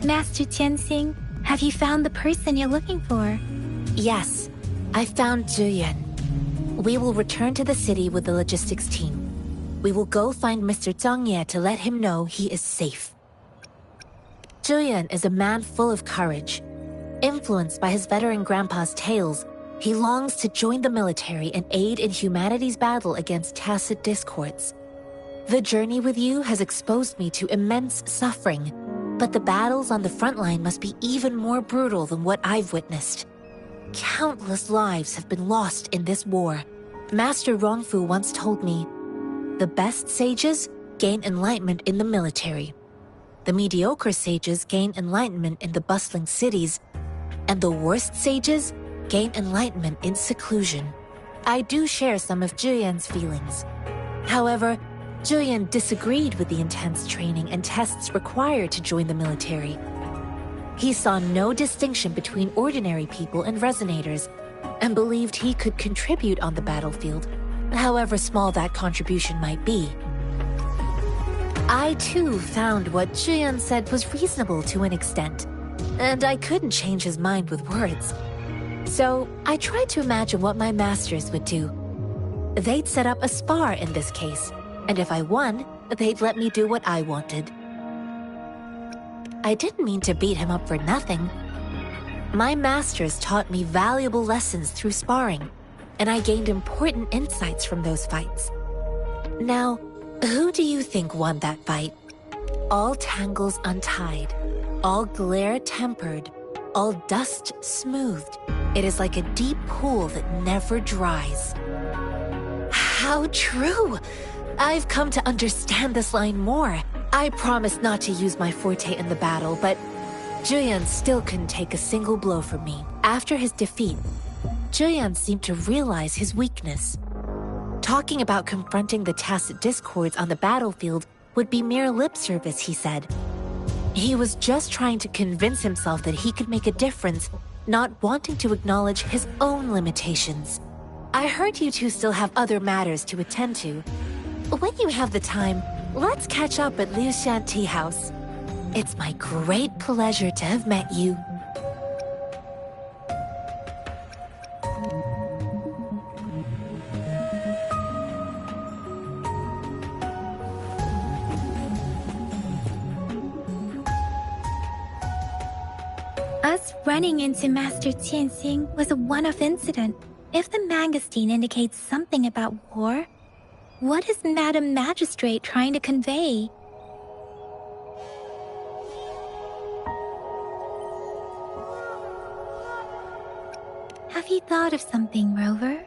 Master Tianxing, have you found the person you're looking for? Yes, I found Juyen. We will return to the city with the logistics team. We will go find Mr. Zhang Ye to let him know he is safe. Julian is a man full of courage. Influenced by his veteran grandpa's tales, he longs to join the military and aid in humanity's battle against tacit discords. The journey with you has exposed me to immense suffering, but the battles on the front line must be even more brutal than what I've witnessed. Countless lives have been lost in this war. Master Rongfu once told me, the best sages gain enlightenment in the military. The mediocre sages gain enlightenment in the bustling cities, and the worst sages gain enlightenment in seclusion. I do share some of Julian's feelings. However, Julian disagreed with the intense training and tests required to join the military. He saw no distinction between ordinary people and resonators, and believed he could contribute on the battlefield, however small that contribution might be. I too found what Julian said was reasonable to an extent, and I couldn't change his mind with words. So I tried to imagine what my masters would do. They'd set up a spar in this case, and if I won, they'd let me do what I wanted. I didn't mean to beat him up for nothing. My masters taught me valuable lessons through sparring, and I gained important insights from those fights. Now, who do you think won that fight? All tangles untied, all glare tempered, all dust smoothed. It is like a deep pool that never dries. How true! I've come to understand this line more. I promised not to use my forte in the battle, but Julian still couldn't take a single blow from me. After his defeat, Julian seemed to realize his weakness. Talking about confronting the tacit discords on the battlefield would be mere lip service, he said. He was just trying to convince himself that he could make a difference, not wanting to acknowledge his own limitations. I heard you two still have other matters to attend to. When you have the time, let's catch up at Liu Shan Tea House. It's my great pleasure to have met you. Us running into Master Tianxing was a one-off incident. If the Mangosteen indicates something about war, what is Madam Magistrate trying to convey? Have you thought of something, Rover?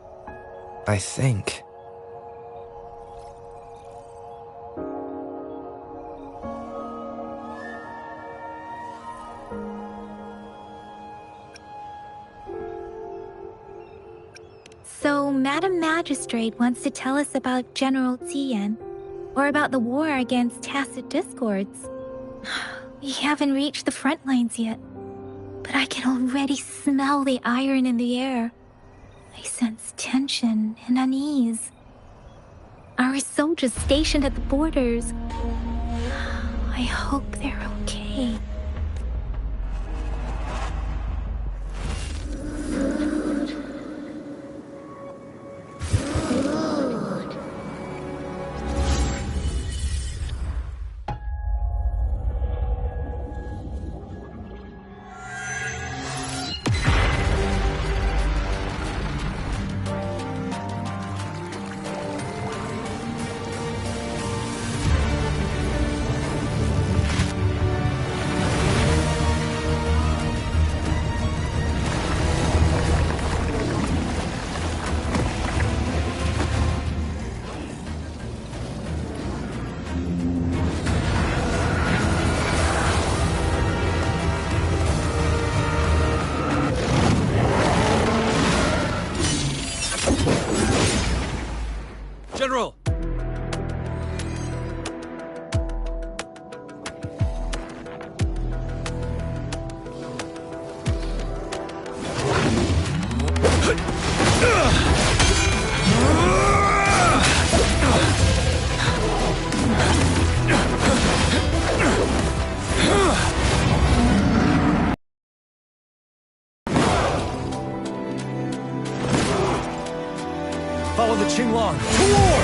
I think. So, Madam Magistrate wants to tell us about General Tian, or about the war against tacit discords. We haven't reached the front lines yet, but I can already smell the iron in the air. I sense tension and unease. Our soldiers stationed at the borders. I hope they're okay. General! Follow the Qinglong to war!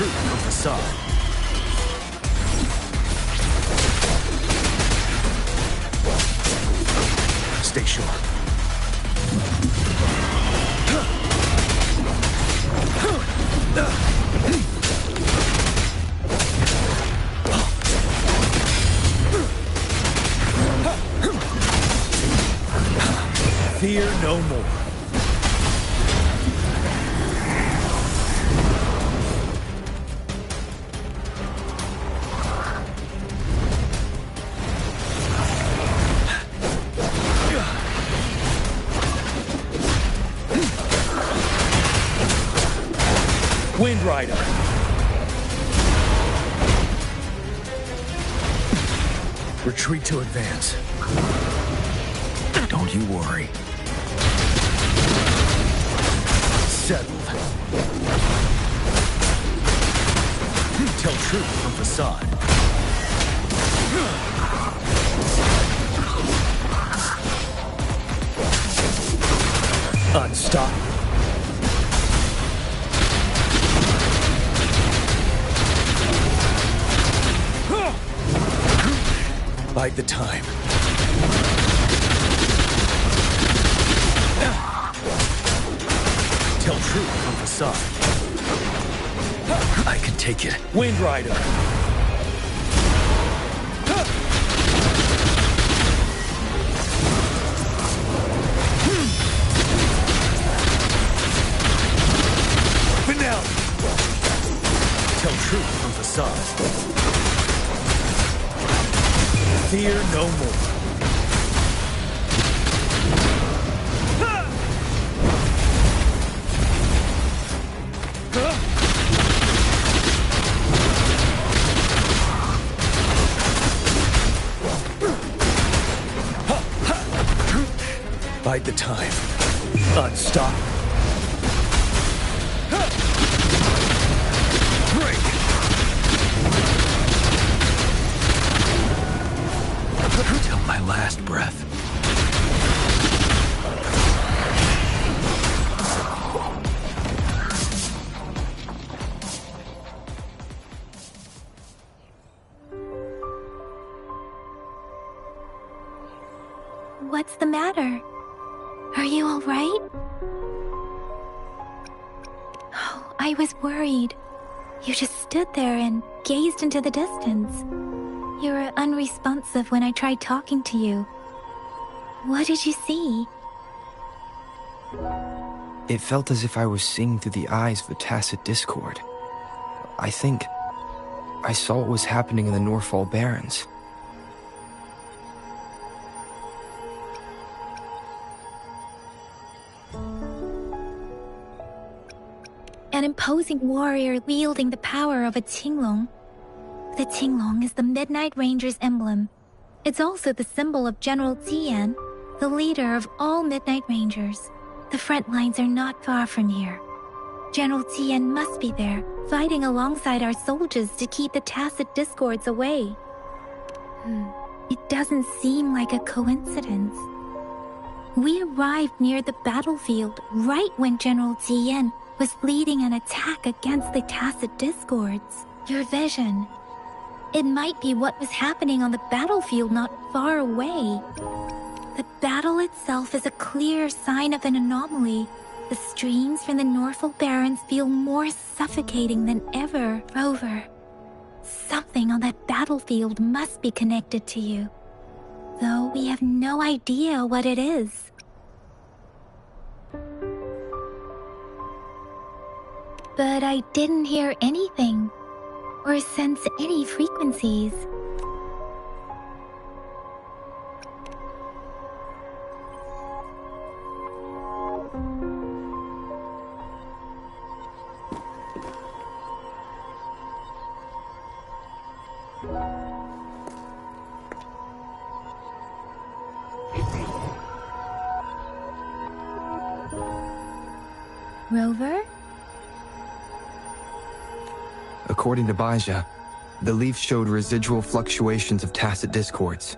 truth from facade. Stay sharp. Fear no more. Wind Rider. Retreat to advance. Don't you worry. Settled. Tell truth from facade. Unstoppable. Bide the time. Tell truth from facade. I can take it. Wind Rider. Finale. Tell truth from facade. Fear no more. Bide the time. Unstoppable. Break. Till my last breath. What's the matter? Are you all right? Oh, I was worried. You just stood there and gazed into the distance. You were unresponsive when I tried talking to you. What did you see? It felt as if I was seeing through the eyes of a tacit discord. I think I saw what was happening in the Norfall Barrens. An imposing warrior wielding the power of a Tinglong. The Tinglong is the Midnight Ranger's emblem. It's also the symbol of General Tian, the leader of all Midnight Rangers. The front lines are not far from here. General Tian must be there, fighting alongside our soldiers to keep the tacit discords away. It doesn't seem like a coincidence. We arrived near the battlefield right when General Tian was leading an attack against the tacit discords. Your vision. It might be what was happening on the battlefield not far away. The battle itself is a clear sign of an anomaly. The streams from the Norfall Barrens feel more suffocating than ever. Rover, something on that battlefield must be connected to you, though we have no idea what it is. But I didn't hear anything, or sense any frequencies. Rover? According to Baja, the leaf showed residual fluctuations of tacit discords.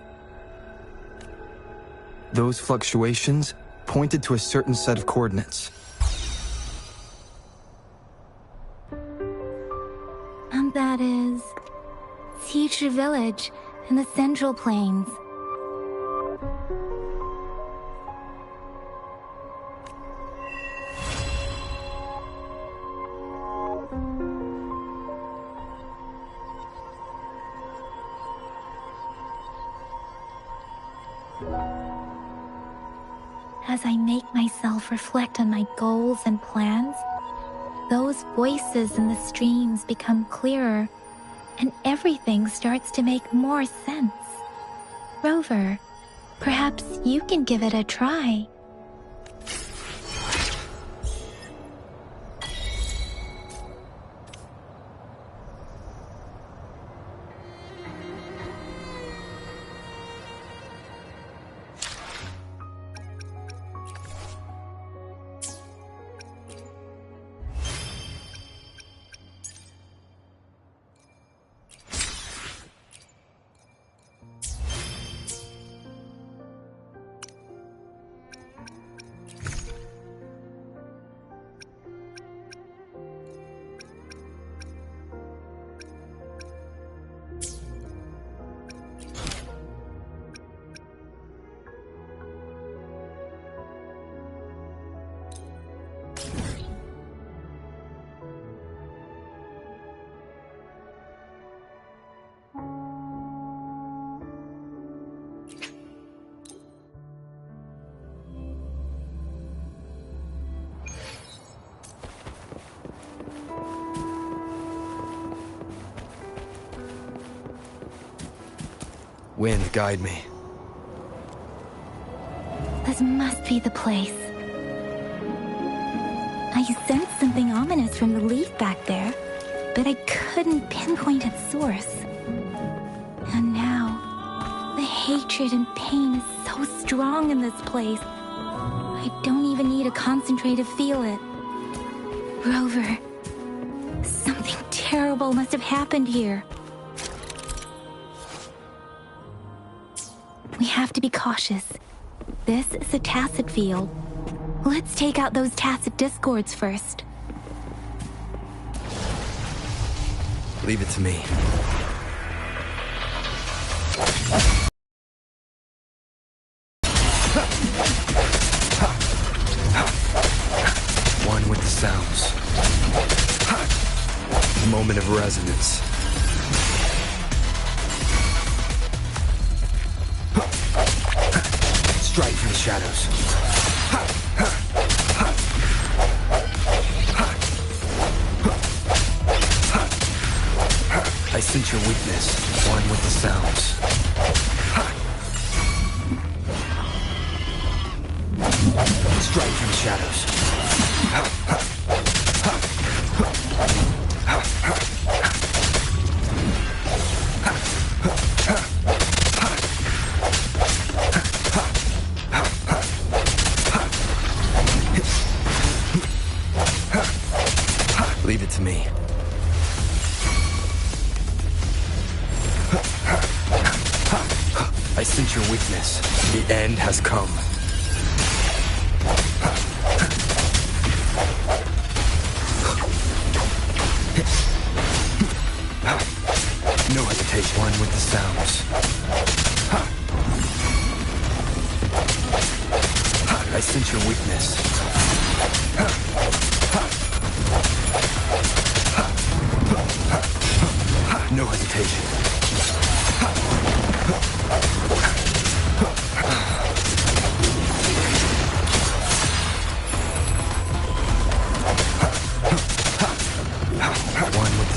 Those fluctuations pointed to a certain set of coordinates. future village in the Central Plains. As I make myself reflect on my goals and plans, those voices in the streams become clearer, and everything starts to make more sense. Rover, perhaps you can give it a try. Wind, guide me. This must be the place. I sensed something ominous from the leaf back there, but I couldn't pinpoint its source. And now, the hatred and pain is so strong in this place. I don't even need a concentrate to feel it. Rover, something terrible must have happened here. We have to be cautious. This is a tacit field. Let's take out those tacit discords first. Leave it to me. One with the sounds. Moment of resonance. Strike from the shadows. I sense your weakness. One with the sounds. Strike from the shadows. Leave it to me. I sense your weakness. The end has come. No hesitation. One with the sounds. I sense your weakness. No hesitation. One with the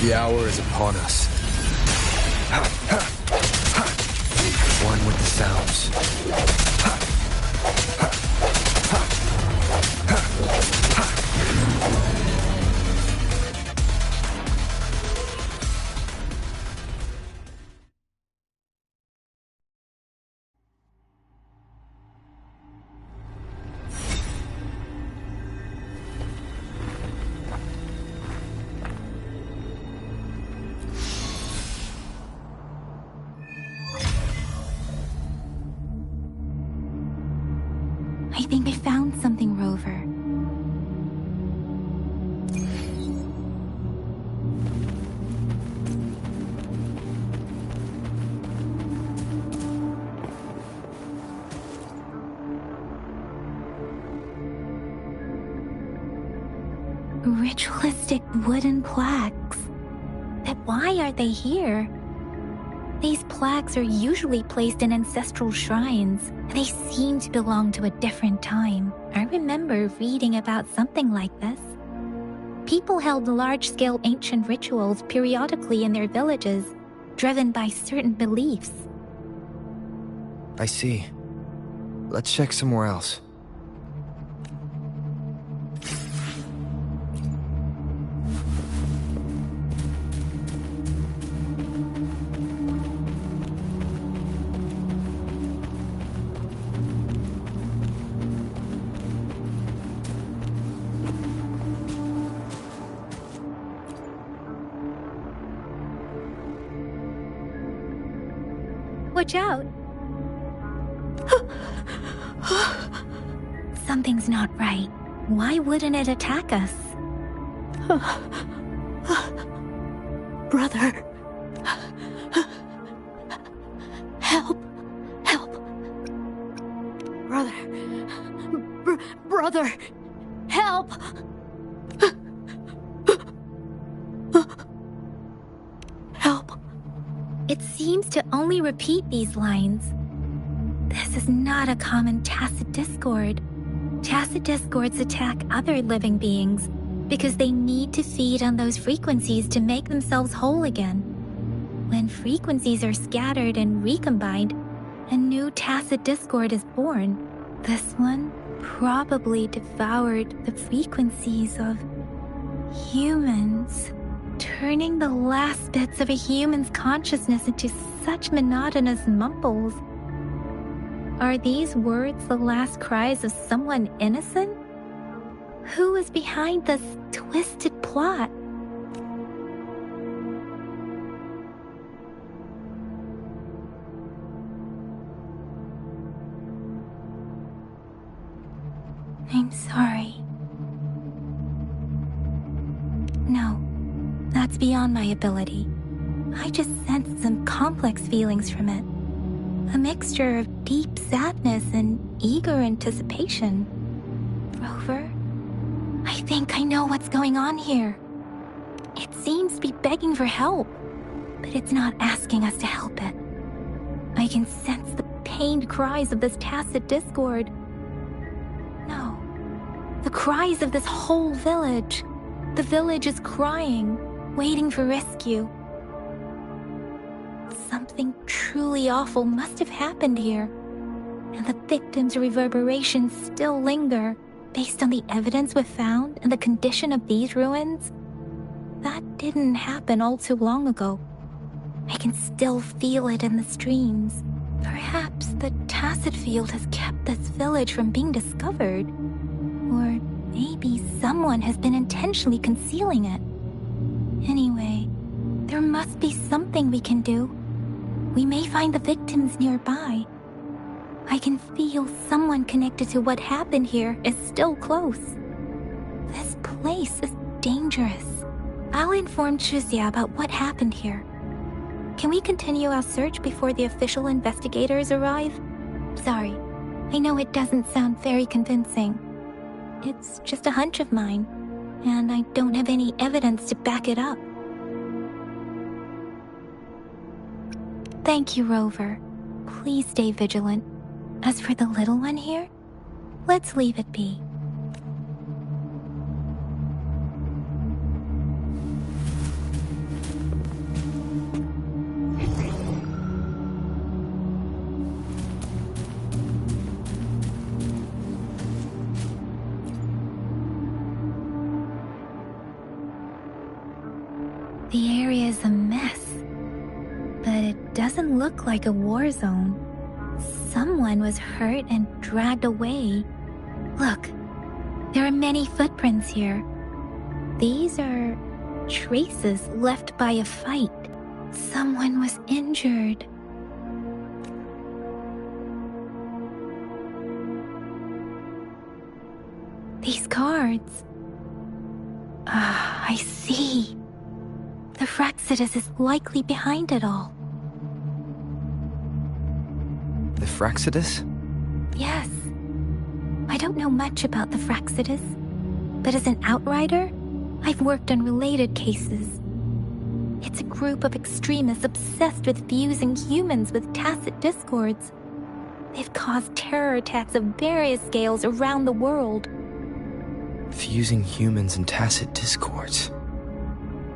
The hour is upon us. One with the sounds. think I found something, Rover. Ritualistic wooden plaques. But why are they here? These plaques are usually placed in ancestral shrines. They seem to belong to a different time. I remember reading about something like this. People held large-scale ancient rituals periodically in their villages, driven by certain beliefs. I see. Let's check somewhere else. Watch out! Something's not right. Why wouldn't it attack us? Brother. Help. Help. Brother. Brother. Help. Help. It seems to only repeat these lines. This is not a common tacit discord. Tacit discords attack other living beings because they need to feed on those frequencies to make themselves whole again. When frequencies are scattered and recombined, a new tacit discord is born. This one probably devoured the frequencies of humans, turning the last bits of a human's consciousness into such monotonous mumbles. Are these words the last cries of someone innocent? Who is behind this twisted plot? I'm sorry. No, that's beyond my ability. I just sensed some complex feelings from it. A mixture of deep sadness and eager anticipation. Rover, I think I know what's going on here. It seems to be begging for help, but it's not asking us to help it. I can sense the pained cries of this tacit discord. No, the cries of this whole village. The village is crying, waiting for rescue. Something truly awful must have happened here, and the victims' reverberations still linger. Based on the evidence we've found and the condition of these ruins, that didn't happen all too long ago. I can still feel it in the streams. Perhaps the tacit field has kept this village from being discovered. Or maybe someone has been intentionally concealing it. Anyway, there must be something we can do. We may find the victims nearby. I can feel someone connected to what happened here is still close. This place is dangerous. I'll inform Chuzia about what happened here. Can we continue our search before the official investigators arrive? Sorry, I know it doesn't sound very convincing. It's just a hunch of mine, and I don't have any evidence to back it up. Thank you, Rover. Please stay vigilant. As for the little one here, let's leave it be. The area is a mess, but it doesn't look like a war zone. Someone was hurt and dragged away. Look, there are many footprints here. These are traces left by a fight. Someone was injured. guards. I see. The Fraccidus is likely behind it all. The Fraccidus? Yes. I don't know much about the Fraccidus, but as an outrider, I've worked on related cases. It's a group of extremists obsessed with fusing humans with tacit discords. They've caused terror attacks of various scales around the world. Fusing humans and tacit discords.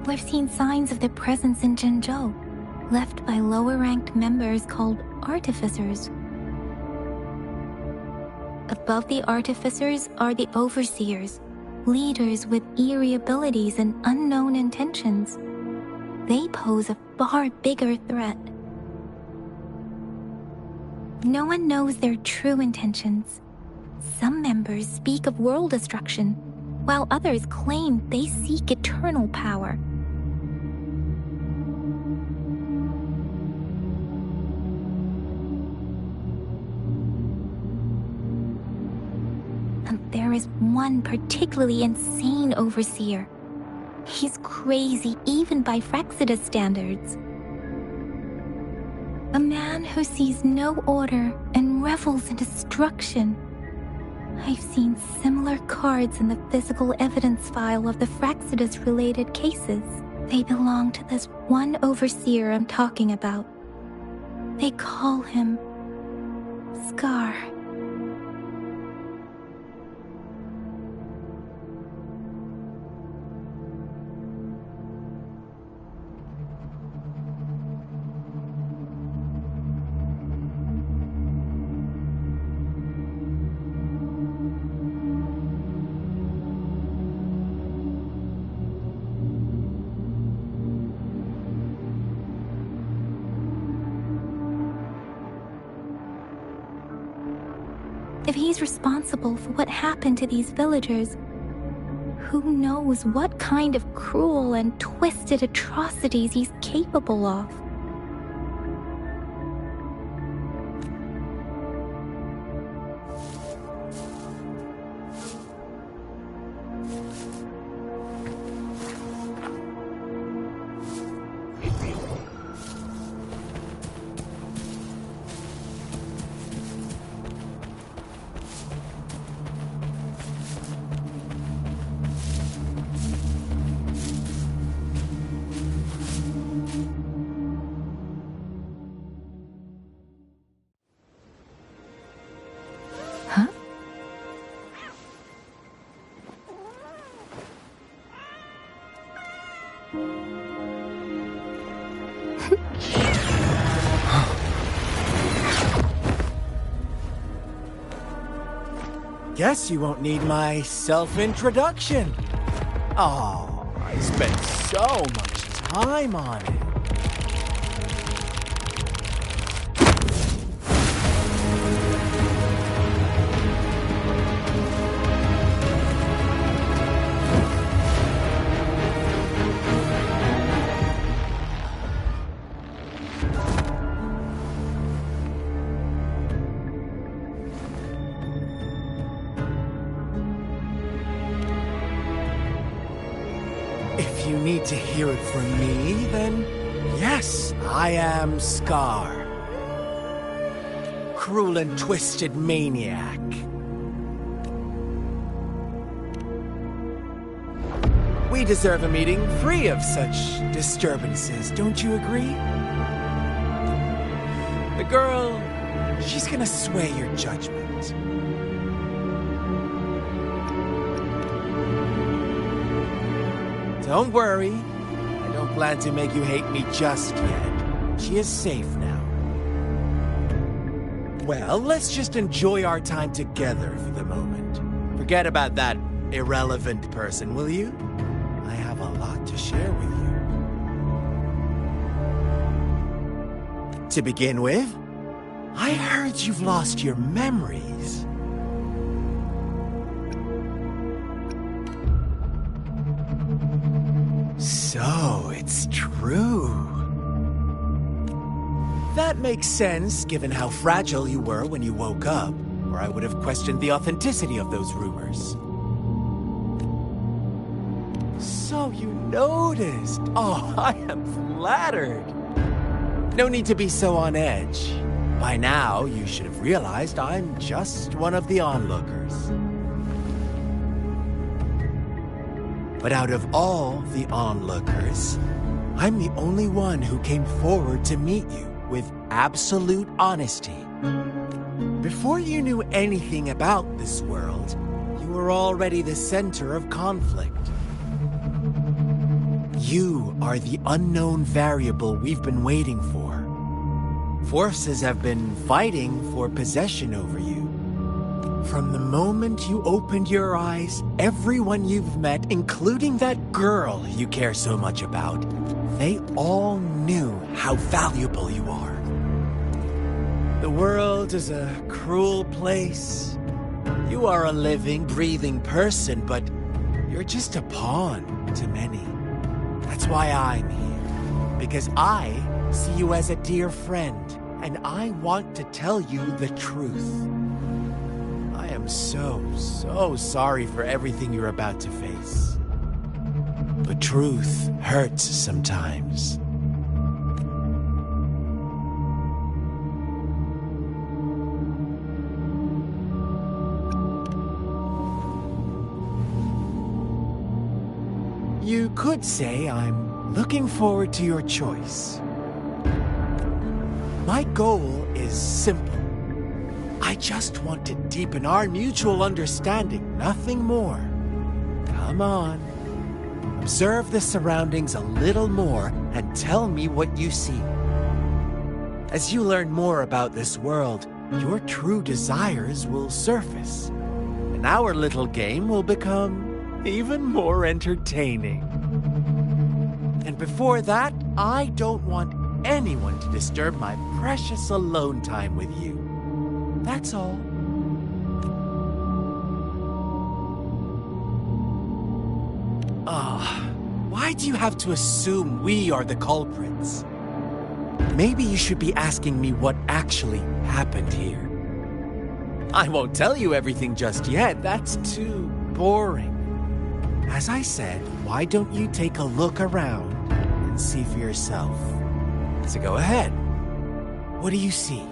We've seen signs of their presence in Jinzhou, left by lower-ranked members called Artificers. Above the Artificers are the Overseers, leaders with eerie abilities and unknown intentions. They pose a far bigger threat. No one knows their true intentions. Some members speak of world destruction, while others claim they seek eternal power. And there is one particularly insane overseer. He's crazy even by Fraccidus standards. A man who sees no order and revels in destruction. I've seen similar cards in the physical evidence file of the Fraccidus-related cases. They belong to this one overseer I'm talking about. They call him Scar. If he's responsible for what happened to these villagers, who knows what kind of cruel and twisted atrocities he's capable of? Guess you won't need my self-introduction. Oh, I spent so much time on it. If you need to hear it from me, then yes, I am Scar. Cruel and twisted maniac. We deserve a meeting free of such disturbances, don't you agree? The girl, she's gonna sway your judgment. Don't worry, I don't plan to make you hate me just yet. She is safe now. Well, let's just enjoy our time together for the moment. Forget about that irrelevant person, will you? I have a lot to share with you. To begin with, I heard you've lost your memories. So, it's true. That makes sense, given how fragile you were when you woke up, or I would have questioned the authenticity of those rumors. So you noticed. Oh, I am flattered. No need to be so on edge. By now, you should have realized I'm just one of the onlookers. But out of all the onlookers, I'm the only one who came forward to meet you with absolute honesty. Before you knew anything about this world, you were already the center of conflict. You are the unknown variable we've been waiting for. Forces have been fighting for possession over you. From the moment you opened your eyes, everyone you've met, including that girl you care so much about, they all knew how valuable you are. The world is a cruel place. You are a living, breathing person, but you're just a pawn to many. That's why I'm here. Because I see you as a dear friend, and I want to tell you the truth. I am so sorry for everything you're about to face. But truth hurts sometimes. You could say I'm looking forward to your choice. My goal is simple. I just want to deepen our mutual understanding, nothing more. Come on. Observe the surroundings a little more and tell me what you see. As you learn more about this world, your true desires will surface, and our little game will become even more entertaining. And before that, I don't want anyone to disturb my precious alone time with you. That's all. Why do you have to assume we are the culprits? Maybe you should be asking me what actually happened here. I won't tell you everything just yet. That's too boring. As I said, why don't you take a look around and see for yourself? So go ahead. What do you see?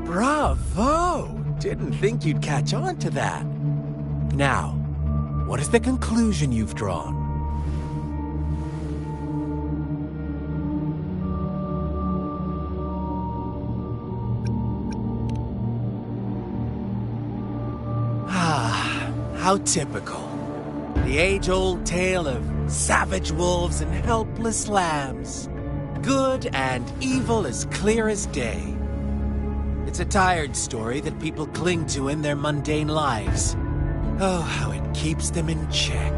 Bravo! Didn't think you'd catch on to that. Now, what is the conclusion you've drawn? How typical. The age-old tale of savage wolves and helpless lambs. Good and evil as clear as day. It's a tired story that people cling to in their mundane lives. Oh, how it keeps them in check.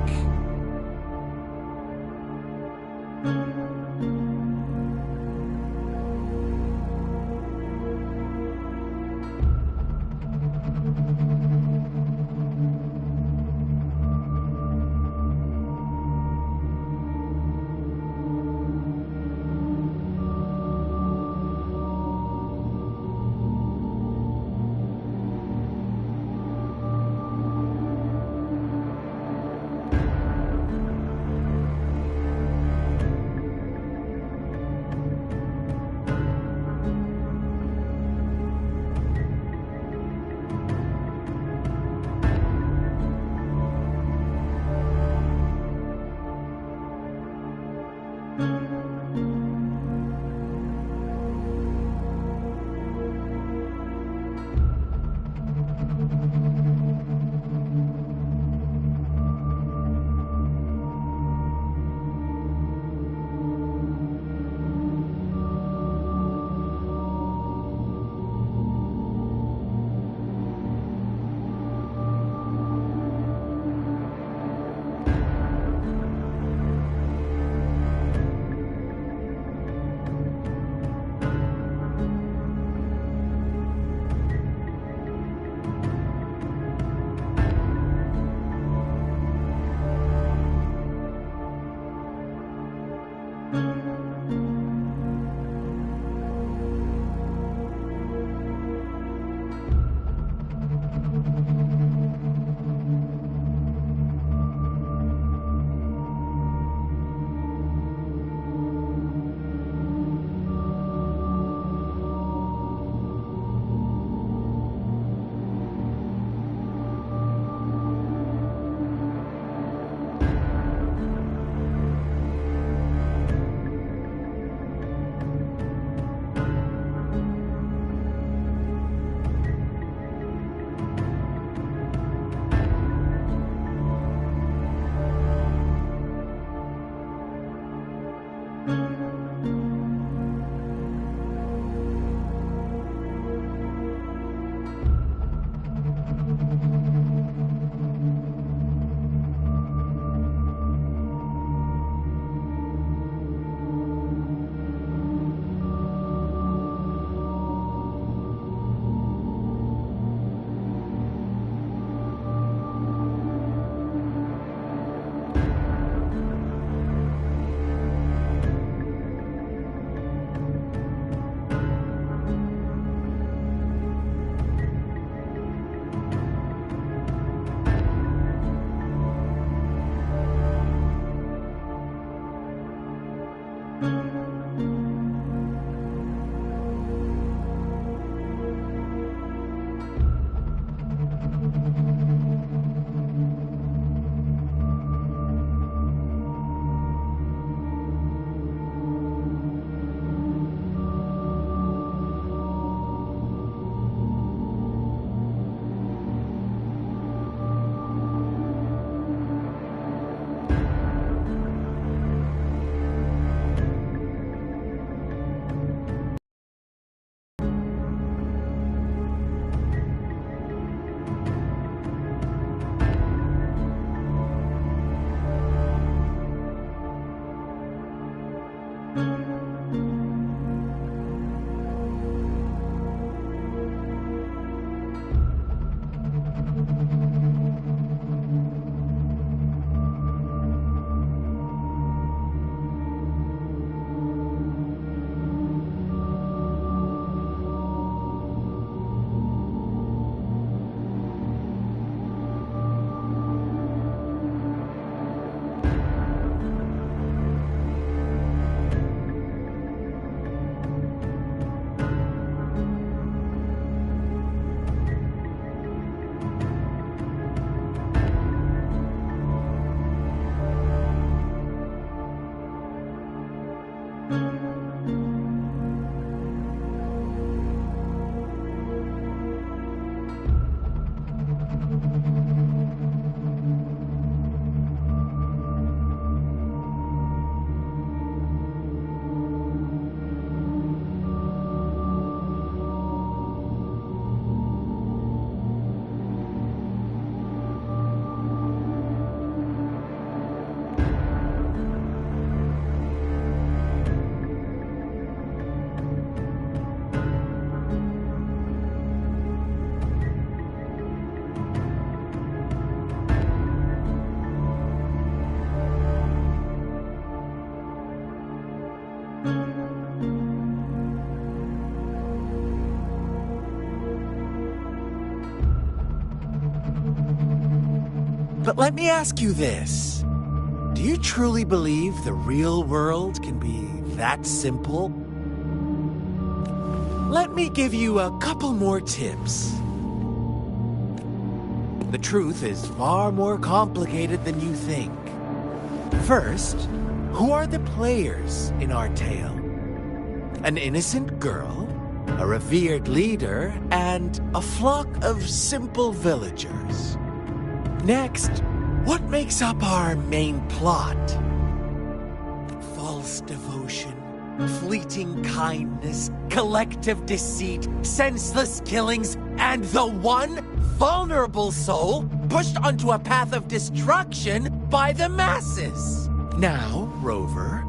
But let me ask you this. Do you truly believe the real world can be that simple? Let me give you a couple more tips. The truth is far more complicated than you think. First, who are the players in our tale? An innocent girl, a revered leader, and a flock of simple villagers. Next, what makes up our main plot? False devotion, fleeting kindness, collective deceit, senseless killings, and the one vulnerable soul pushed onto a path of destruction by the masses. Now, Rover,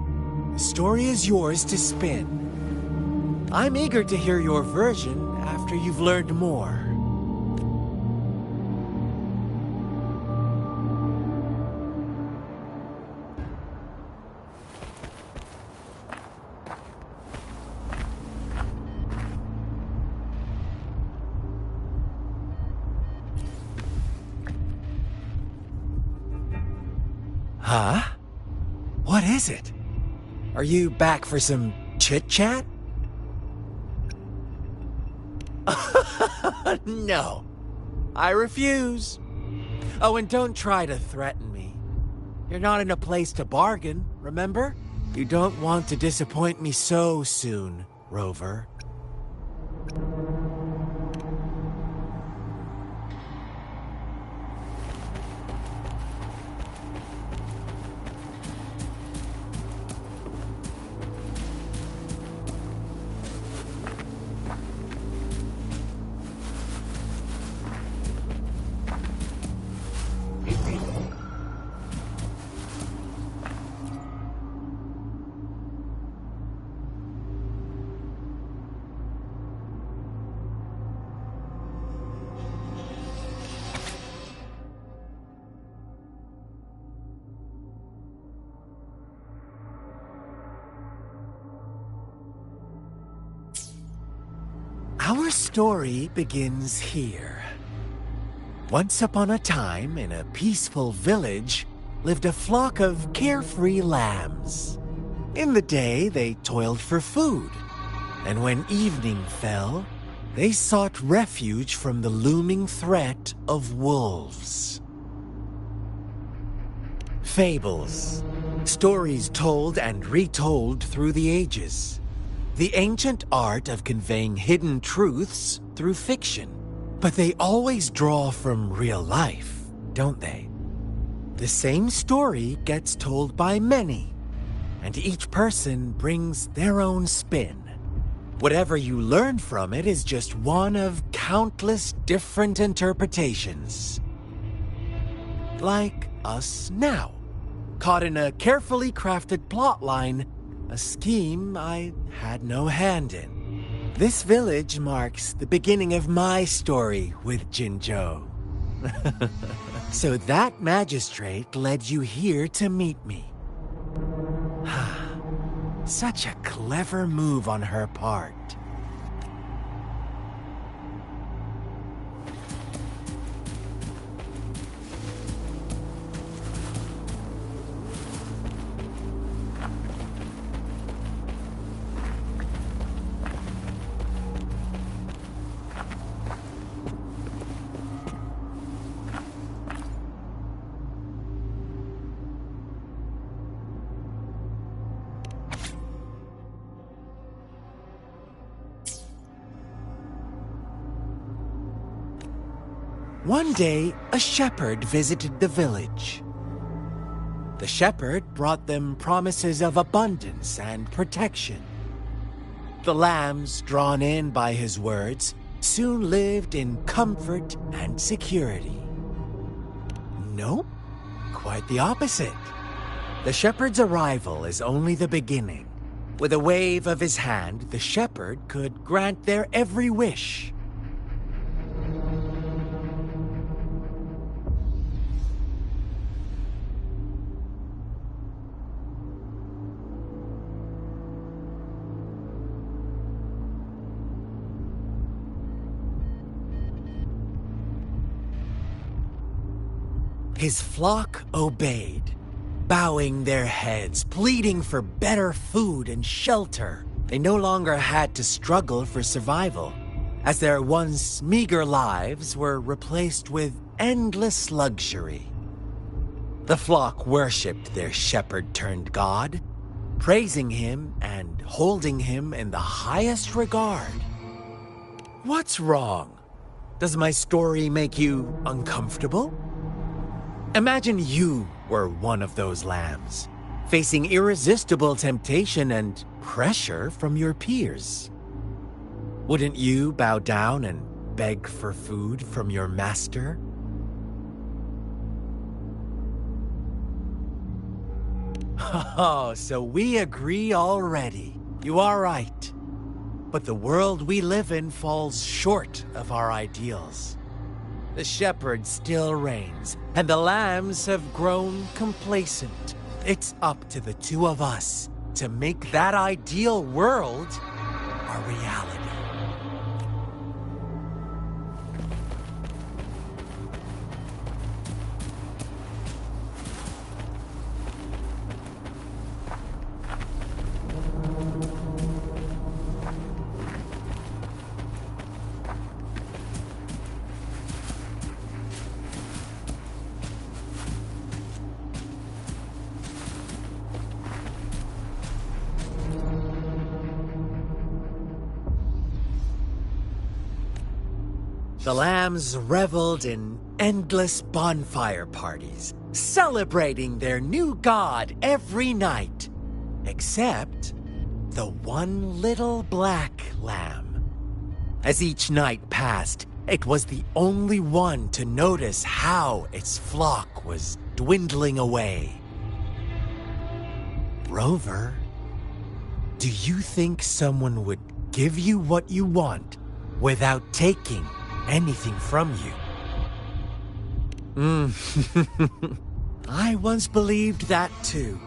the story is yours to spin. I'm eager to hear your version after you've learned more. Huh? What is it? Are you back for some chit-chat? No. I refuse. Oh, and don't try to threaten me. You're not in a place to bargain, remember? You don't want to disappoint me so soon, Rover. Our story begins here. Once upon a time, in a peaceful village, lived a flock of carefree lambs. In the day, they toiled for food, and when evening fell, they sought refuge from the looming threat of wolves. Fables, stories told and retold through the ages. The ancient art of conveying hidden truths through fiction. But they always draw from real life, don't they? The same story gets told by many, and each person brings their own spin. Whatever you learn from it is just one of countless different interpretations. Like us now, caught in a carefully crafted plotline, a scheme I had no hand in. This village marks the beginning of my story with Jinzhou. So that magistrate led you here to meet me. Such a clever move on her part. One day, a shepherd visited the village. The shepherd brought them promises of abundance and protection. The lambs, drawn in by his words, soon lived in comfort and security. Nope, quite the opposite. The shepherd's arrival is only the beginning. With a wave of his hand, the shepherd could grant their every wish. His flock obeyed, bowing their heads, pleading for better food and shelter. They no longer had to struggle for survival, as their once meager lives were replaced with endless luxury. The flock worshipped their shepherd-turned-god, praising him and holding him in the highest regard. What's wrong? Does my story make you uncomfortable? Imagine you were one of those lambs, facing irresistible temptation and pressure from your peers. Wouldn't you bow down and beg for food from your master? Oh, so we agree already. You are right. But the world we live in falls short of our ideals. The shepherd still reigns, and the lambs have grown complacent. It's up to the two of us to make that ideal world a reality. The lambs reveled in endless bonfire parties, celebrating their new god every night, except the one little black lamb. As each night passed, it was the only one to notice how its flock was dwindling away. Rover, do you think someone would give you what you want without taking anything from you? I once believed that too.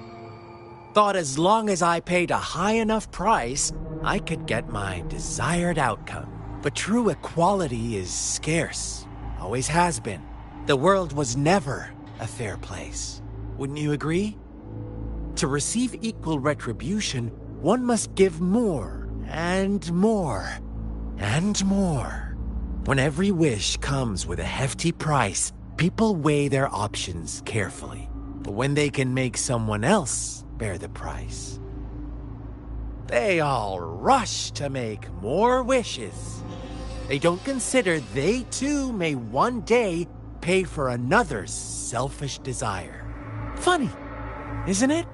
Thought as long as I paid a high enough price, I could get my desired outcome. But true equality is scarce. Always has been. The world was never a fair place. Wouldn't you agree? To receive equal retribution, one must give more and more and more. When every wish comes with a hefty price, people weigh their options carefully. But when they can make someone else bear the price, they all rush to make more wishes. They don't consider they too may one day pay for another's selfish desire. Funny, isn't it?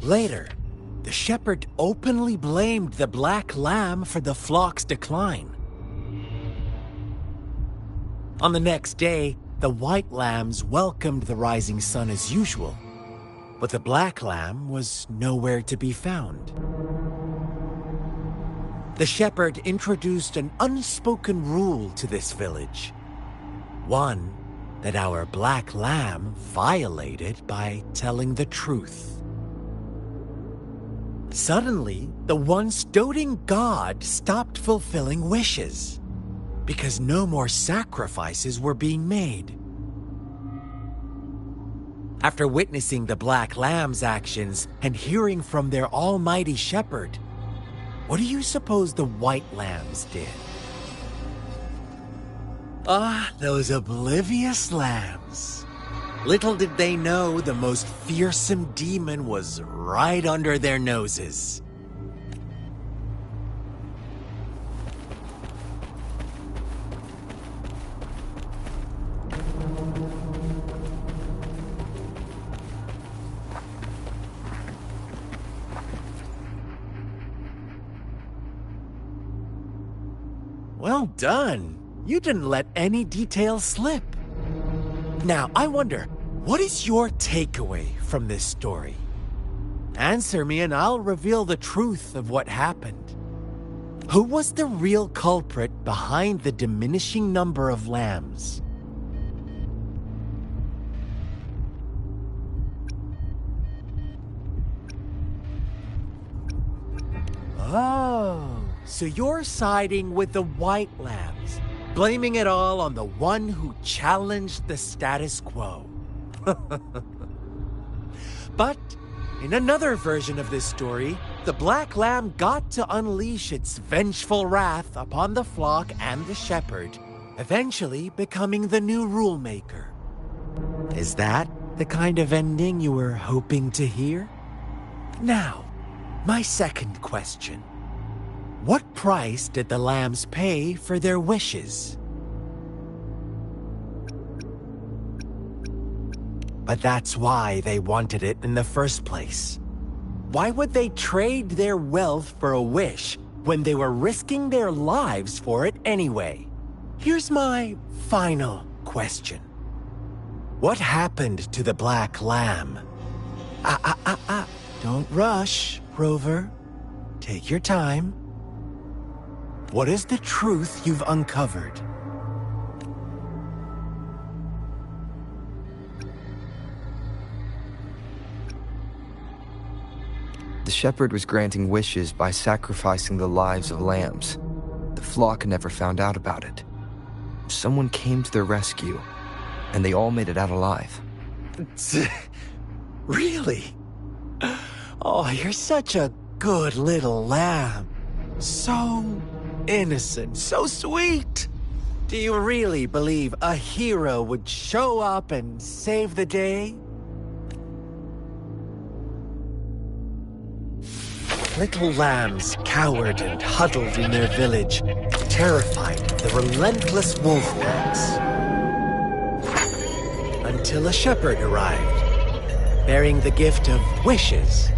Later, the shepherd openly blamed the black lamb for the flock's decline. On the next day, the white lambs welcomed the rising sun as usual, but the black lamb was nowhere to be found. The shepherd introduced an unspoken rule to this village, one that our black lamb violated by telling the truth. Suddenly, the once doting god stopped fulfilling wishes because no more sacrifices were being made. After witnessing the black lamb's actions and hearing from their almighty shepherd, what do you suppose the white lambs did? Ah, those oblivious lambs. Little did they know the most fearsome demon was right under their noses. Well done. You didn't let any details slip. Now, I wonder, what is your takeaway from this story? Answer me and I'll reveal the truth of what happened. Who was the real culprit behind the diminishing number of lambs? Oh, so you're siding with the white lambs, blaming it all on the one who challenged the status quo. But in another version of this story, the black lamb got to unleash its vengeful wrath upon the flock and the shepherd, eventually becoming the new rule maker. Is that the kind of ending you were hoping to hear? Now, my second question. What price did the lambs pay for their wishes? But that's why they wanted it in the first place. Why would they trade their wealth for a wish when they were risking their lives for it anyway? Here's my final question. What happened to the black lamb? Don't rush, Rover. Take your time. What is the truth you've uncovered? The shepherd was granting wishes by sacrificing the lives of lambs. The flock never found out about it. Someone came to their rescue, and they all made it out alive. Really? Oh, you're such a good little lamb. So innocent, so sweet. Do you really believe a hero would show up and save the day? Little lambs cowered and huddled in their village, terrified of the relentless wolf packs. Until a shepherd arrived, bearing the gift of wishes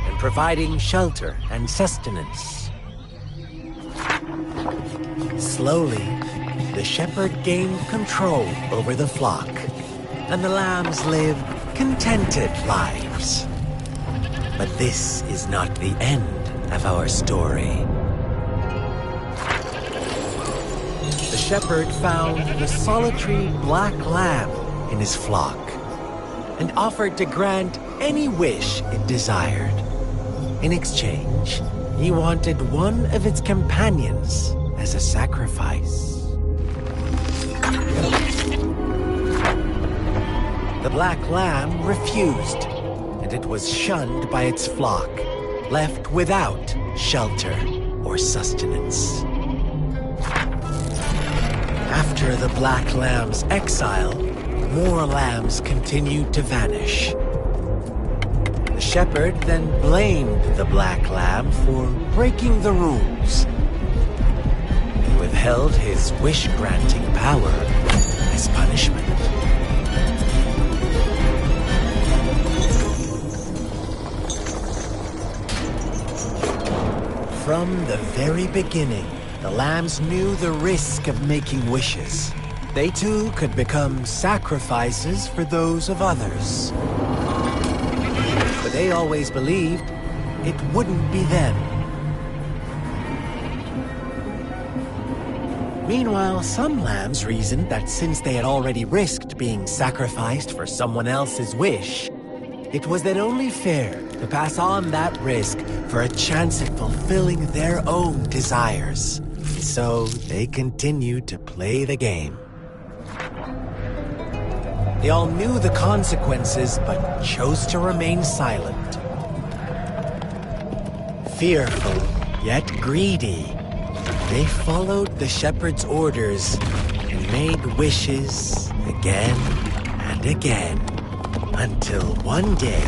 and providing shelter and sustenance. Slowly, the shepherd gained control over the flock, and the lambs lived contented lives. But this is not the end of our story. The shepherd found the solitary black lamb in his flock and offered to grant any wish it desired. In exchange, he wanted one of its companions as a sacrifice. The black lamb refused, and it was shunned by its flock, left without shelter or sustenance. After the black lamb's exile, more lambs continued to vanish. The shepherd then blamed the black lamb for breaking the rules. He withheld his wish-granting power as punishment. From the very beginning, the lambs knew the risk of making wishes. They too could become sacrifices for those of others. But they always believed it wouldn't be them. Meanwhile, some lambs reasoned that since they had already risked being sacrificed for someone else's wish, it was then only fair to pass on that risk for a chance at fulfilling their own desires. So they continued to play the game. They all knew the consequences, but chose to remain silent. Fearful, yet greedy, they followed the shepherd's orders and made wishes again and again, until one day,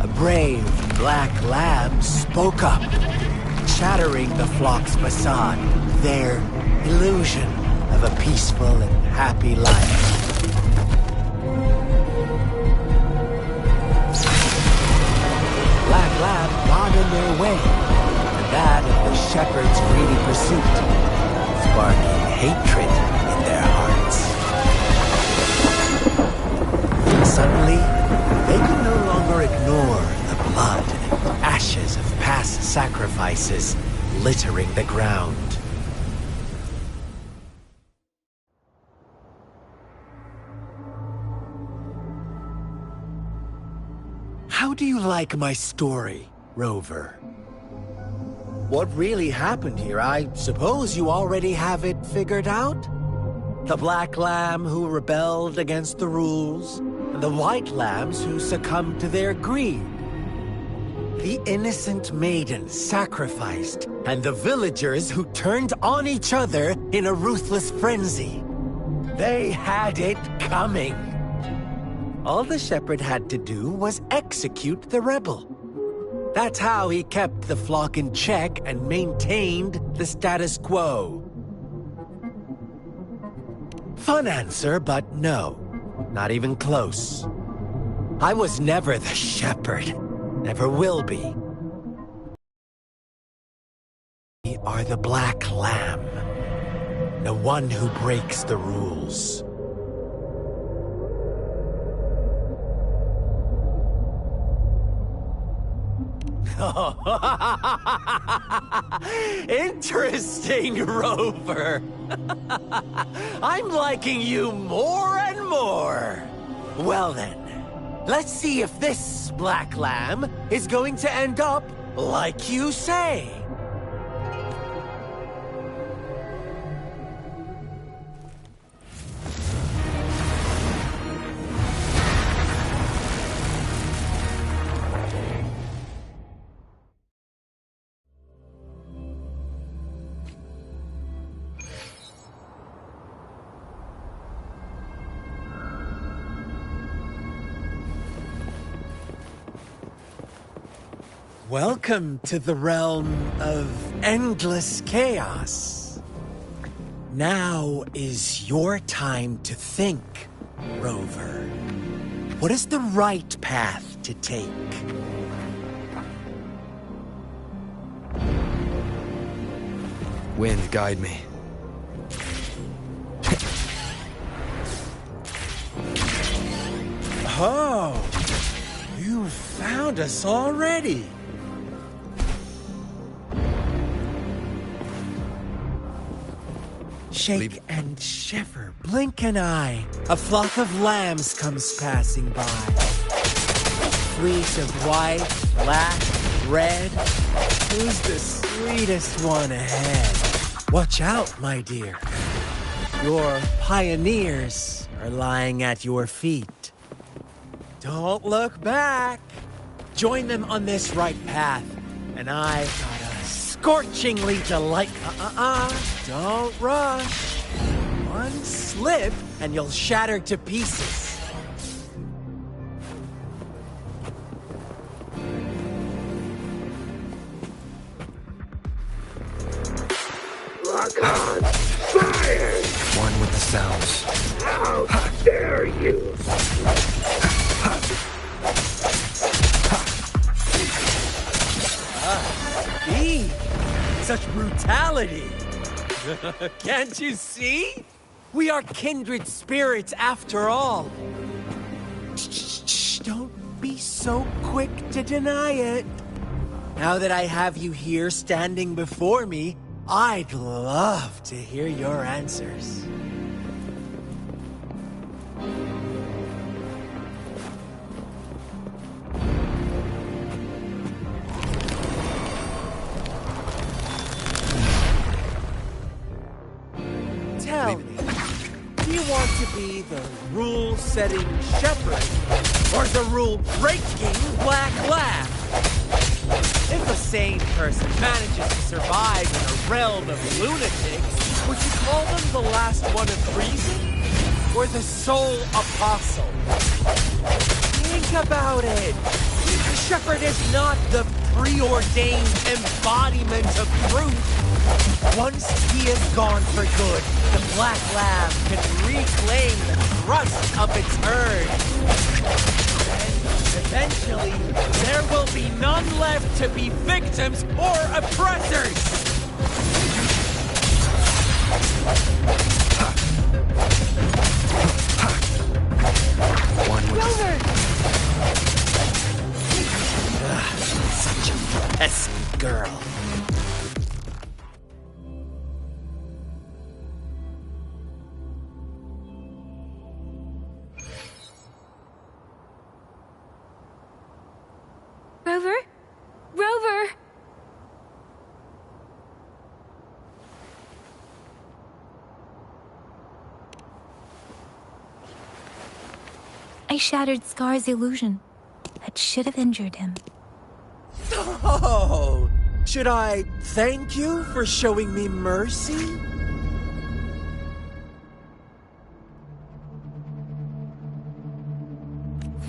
a brave black lamb spoke up, shattering the flock's facade, their illusion of a peaceful and happy life. Black lamb got in their way, and that of the shepherd's greedy pursuit, sparking hatred in their hearts. Suddenly, they could no longer ignore the blood and ashes of past sacrifices littering the ground. How do you like my story, Rover? What really happened here? I suppose you already have it figured out? The black lamb who rebelled against the rules, and the white lambs who succumbed to their greed. The innocent maiden sacrificed, and the villagers who turned on each other in a ruthless frenzy. They had it coming. All the shepherd had to do was execute the rebel. That's how he kept the flock in check and maintained the status quo. Fun answer, but no. Not even close. I was never the shepherd. Never will be. We are the black lamb. The one who breaks the rules. Interesting, Rover. I'm liking you more and more. Well then, let's see if this black lamb is going to end up like you say. Welcome to the realm of endless chaos. Now is your time to think, Rover. What is the right path to take? Wind, guide me. Oh, you found us already. Shake and shiver, blink an eye. A flock of lambs comes passing by. Fleece of white, black, red. Who's the sweetest one ahead? Watch out, my dear. Your pioneers are lying at your feet. Don't look back. Join them on this right path, and I got a scorchingly Don't rush. One slip, and you'll shatter to pieces. Lock on. Fire! One with the sounds. How dare you! Speed! Such brutality! Can't you see? We are kindred spirits after all. Shh, don't be so quick to deny it. Now that I have you here standing before me, I'd love to hear your answers. Tell me, do you want to be the rule-setting shepherd or the rule-breaking black lamb? If a sane person manages to survive in a realm of lunatics, would you call them the last one of reason? or the sole apostle. Think about it. The shepherd is not the preordained embodiment of truth. Once he is gone for good, the black lamb can reclaim the trust of its herd. And eventually, there will be none left to be victims or oppressors. Rover! Such a pesky girl. Rover? Rover! I shattered Scar's illusion. That should have injured him. Oh, should I thank you for showing me mercy?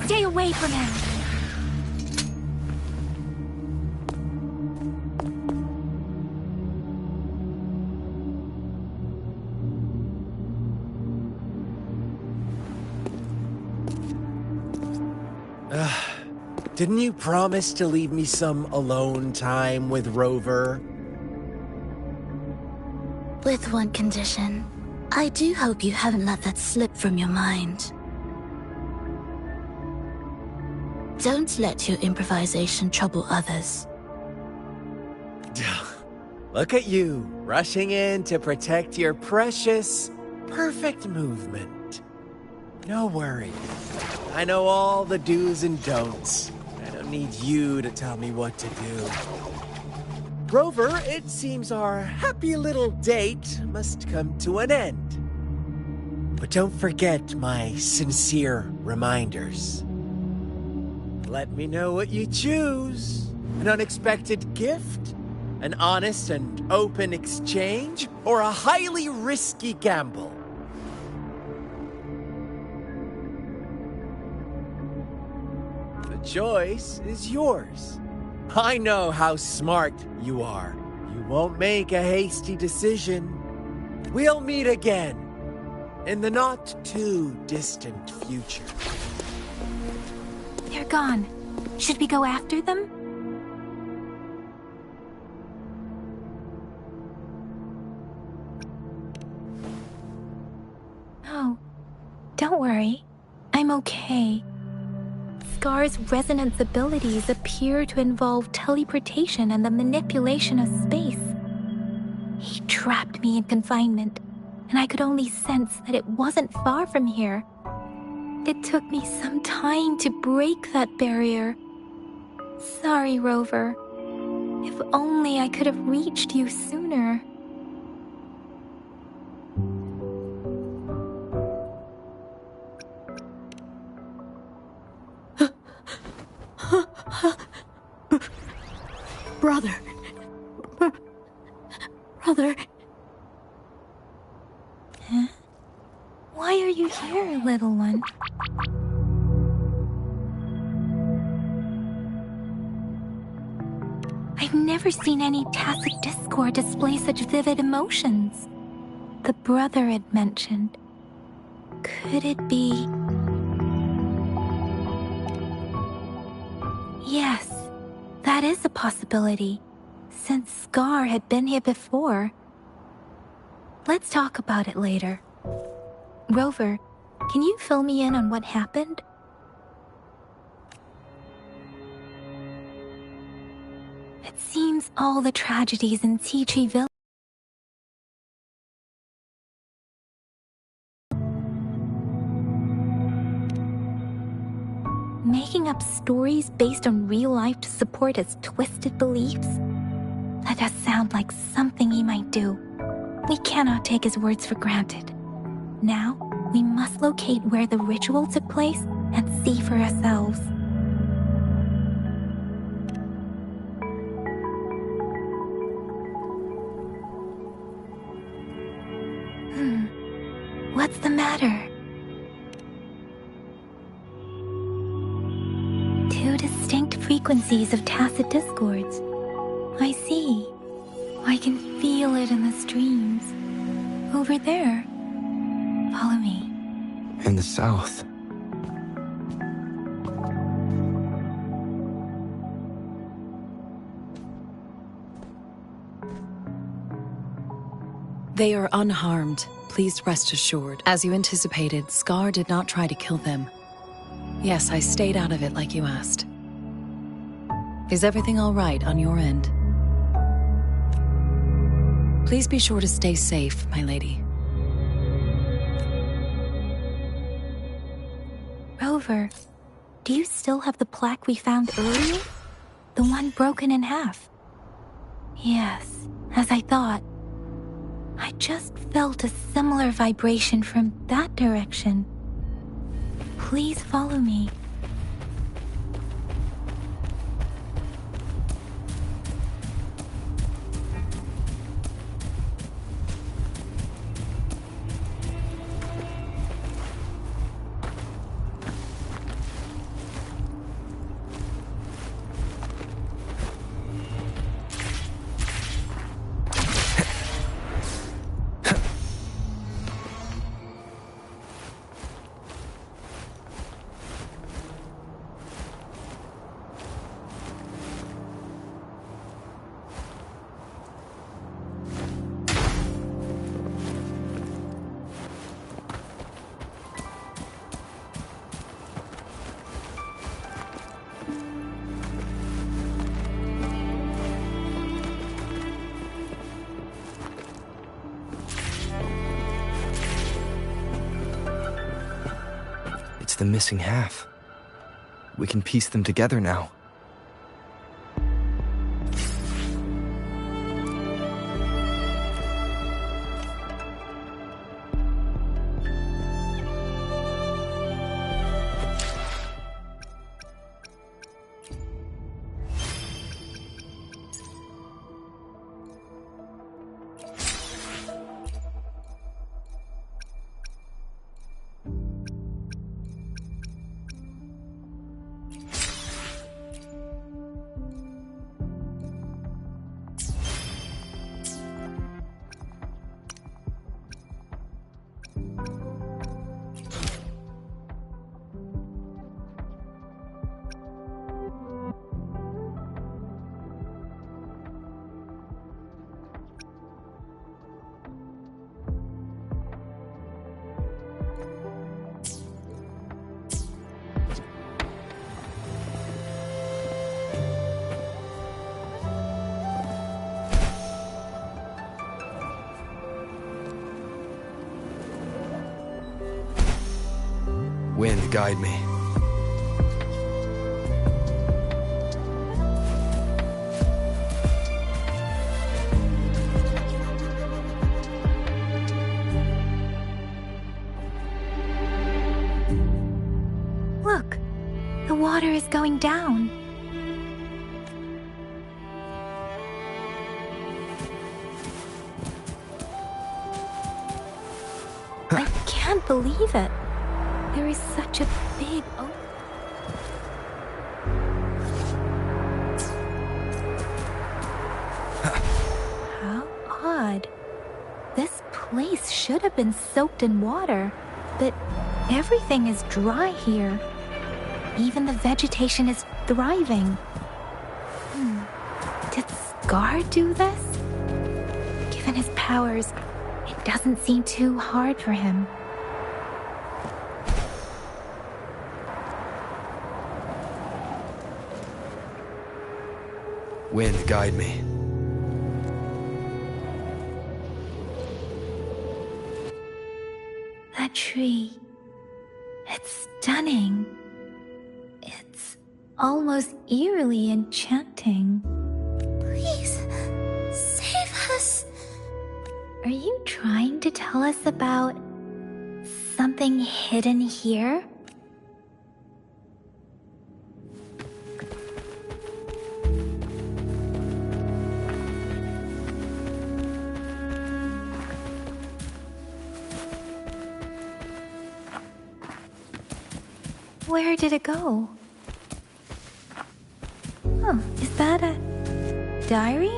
Stay away from him! Didn't you promise to leave me some alone time with Rover? With one condition. I do hope you haven't let that slip from your mind. Don't let your improvisation trouble others. Look at you, rushing in to protect your precious, perfect movement. No worries. I know all the do's and don'ts. I don't need you to tell me what to do. Rover, it seems our happy little date must come to an end. But don't forget my sincere reminders. Let me know what you choose. An unexpected gift? An honest and open exchange? Or a highly risky gamble? The choice is yours. I know how smart you are. You won't make a hasty decision. We'll meet again in the not-too-distant future. They're gone. Should we go after them? No. Don't worry. I'm okay. Scar's resonance abilities appear to involve teleportation and the manipulation of space. He trapped me in confinement, and I could only sense that it wasn't far from here. It took me some time to break that barrier. Sorry, Rover. If only I could have reached you sooner. Brother. Brother. Huh? Why are you here, little one? I've never seen any tacit discord display such vivid emotions. The brother had mentioned. Could it be... Yes, that is a possibility, since Scar had been here before. Let's talk about it later. Rover, can you fill me in on what happened? It seems all the tragedies in Tea Tree Village making up stories based on real life to support his twisted beliefs? That does sound like something he might do. We cannot take his words for granted. Now, we must locate where the ritual took place and see for ourselves. What's the matter? frequencies of tacit discords. I see. I can feel it in the streams. Over there. Follow me. In the south. They are unharmed. Please rest assured. As you anticipated, Scar did not try to kill them. Yes, I stayed out of it like you asked. Is everything all right on your end? Please be sure to stay safe, my lady. Rover, do you still have the plaque we found earlier? The one broken in half? Yes, as I thought. I just felt a similar vibration from that direction. Please follow me. It's the missing half. We can piece them together now. Wind, guide me. Look, the water is going down. I can't believe it. There is such a big How odd. This place should have been soaked in water, but everything is dry here. Even the vegetation is thriving. Did Scar do this? Given his powers, it doesn't seem too hard for him. Wind, guide me. That tree. It's stunning. It's almost eerily enchanting. Please, save us. Are you trying to tell us about something hidden here? Where did it go? Oh, is that a diary?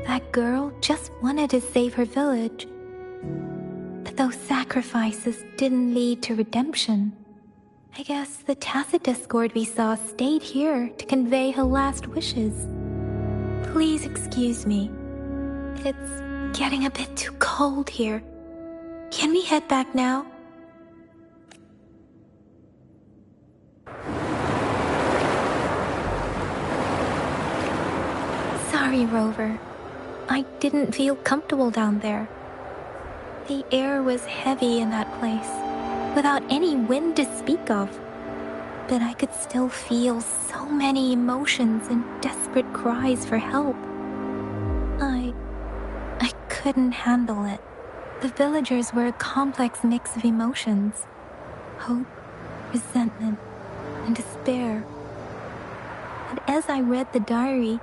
That girl just wanted to save her village. But those sacrifices didn't lead to redemption. I guess the tacit discord we saw stayed here to convey her last wishes. Please excuse me. It's getting a bit too cold here. Can we head back now? Sorry, Rover. I didn't feel comfortable down there. The air was heavy in that place, without any wind to speak of. But I could still feel so many emotions and desperate cries for help. I couldn't handle it. The villagers were a complex mix of emotions. Hope, resentment, and despair. And as I read the diary,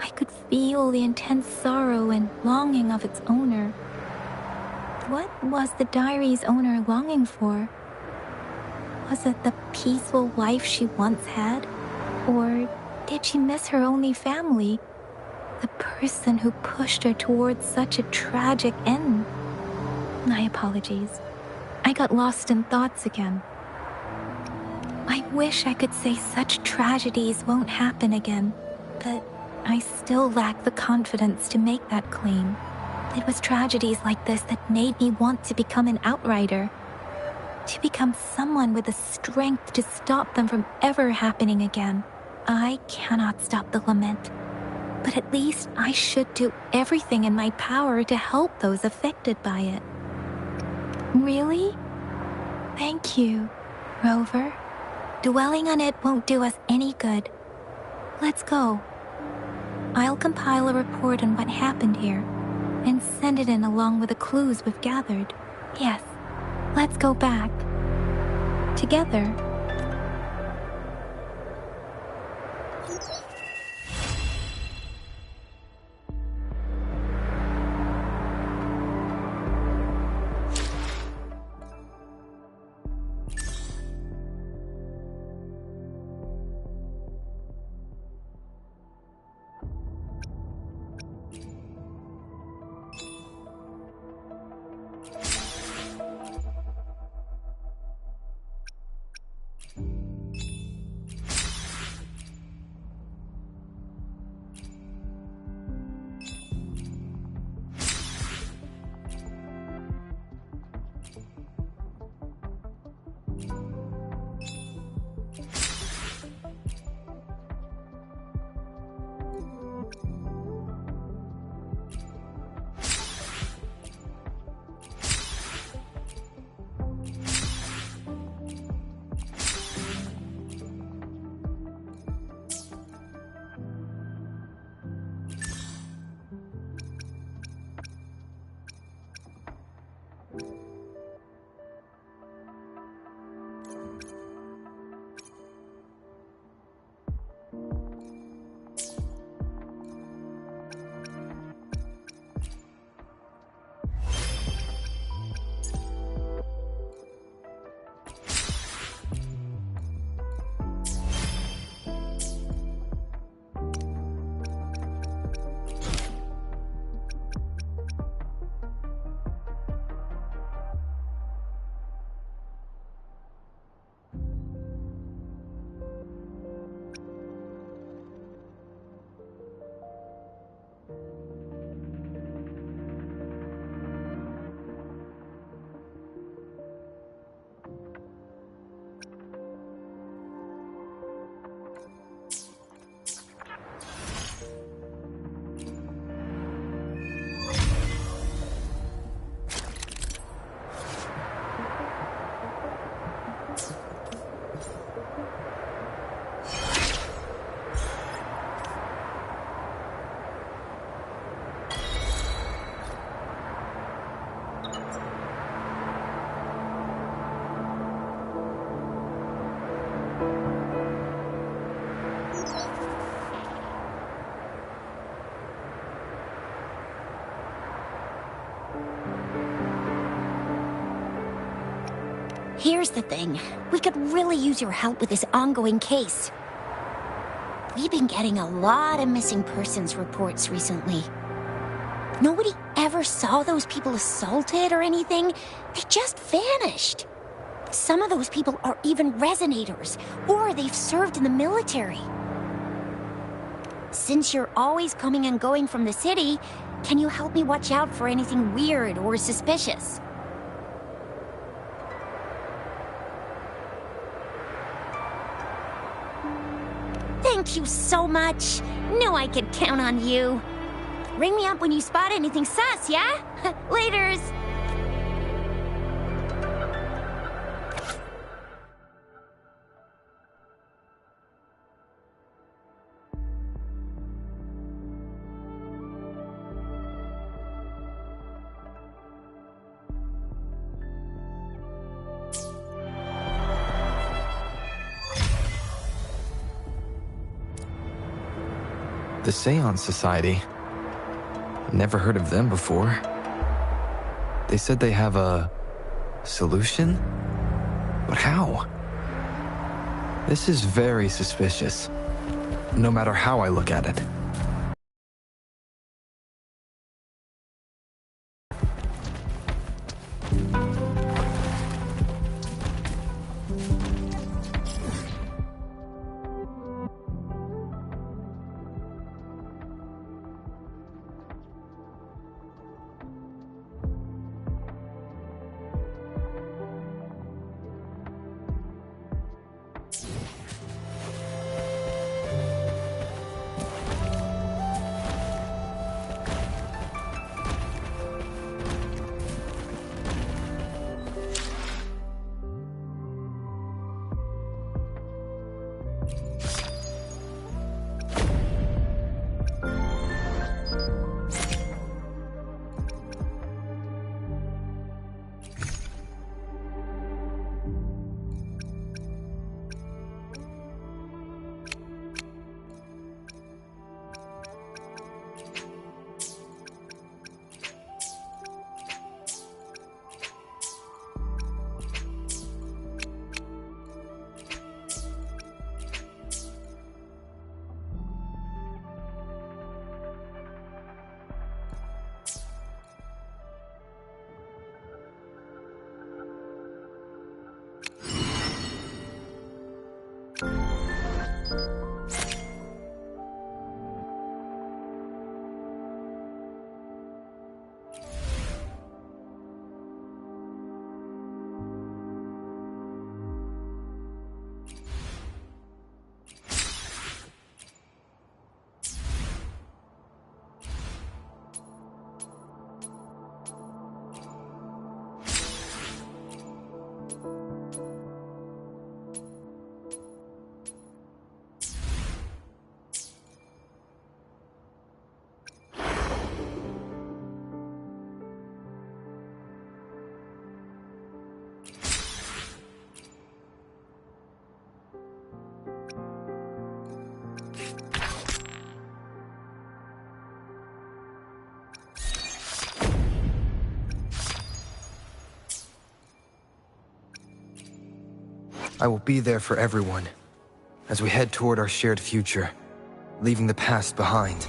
I could feel the intense sorrow and longing of its owner. What was the diary's owner longing for? Was it the peaceful life she once had? Or did she miss her only family? The person who pushed her towards such a tragic end? My apologies. I got lost in thoughts again. I wish I could say such tragedies won't happen again, but I still lack the confidence to make that claim. It was tragedies like this that made me want to become an outrider. To become someone with the strength to stop them from ever happening again. I cannot stop the lament, but at least I should do everything in my power to help those affected by it. Really? Thank you, Rover. Dwelling on it won't do us any good. Let's go. I'll compile a report on what happened here and send it in along with the clues we've gathered. Yes, let's go back. Together. Here's the thing. We could really use your help with this ongoing case. We've been getting a lot of missing persons reports recently. Nobody ever saw those people assaulted or anything. They just vanished. Some of those people are even resonators, or they've served in the military. Since you're always coming and going from the city, can you help me watch out for anything weird or suspicious? Thank you so much. Knew I could count on you. Ring me up when you spot anything sus, yeah? Laters. The Seance Society. Never heard of them before. They said they have a solution? But how? This is very suspicious, no matter how I look at it. I will be there for everyone as we head toward our shared future, leaving the past behind.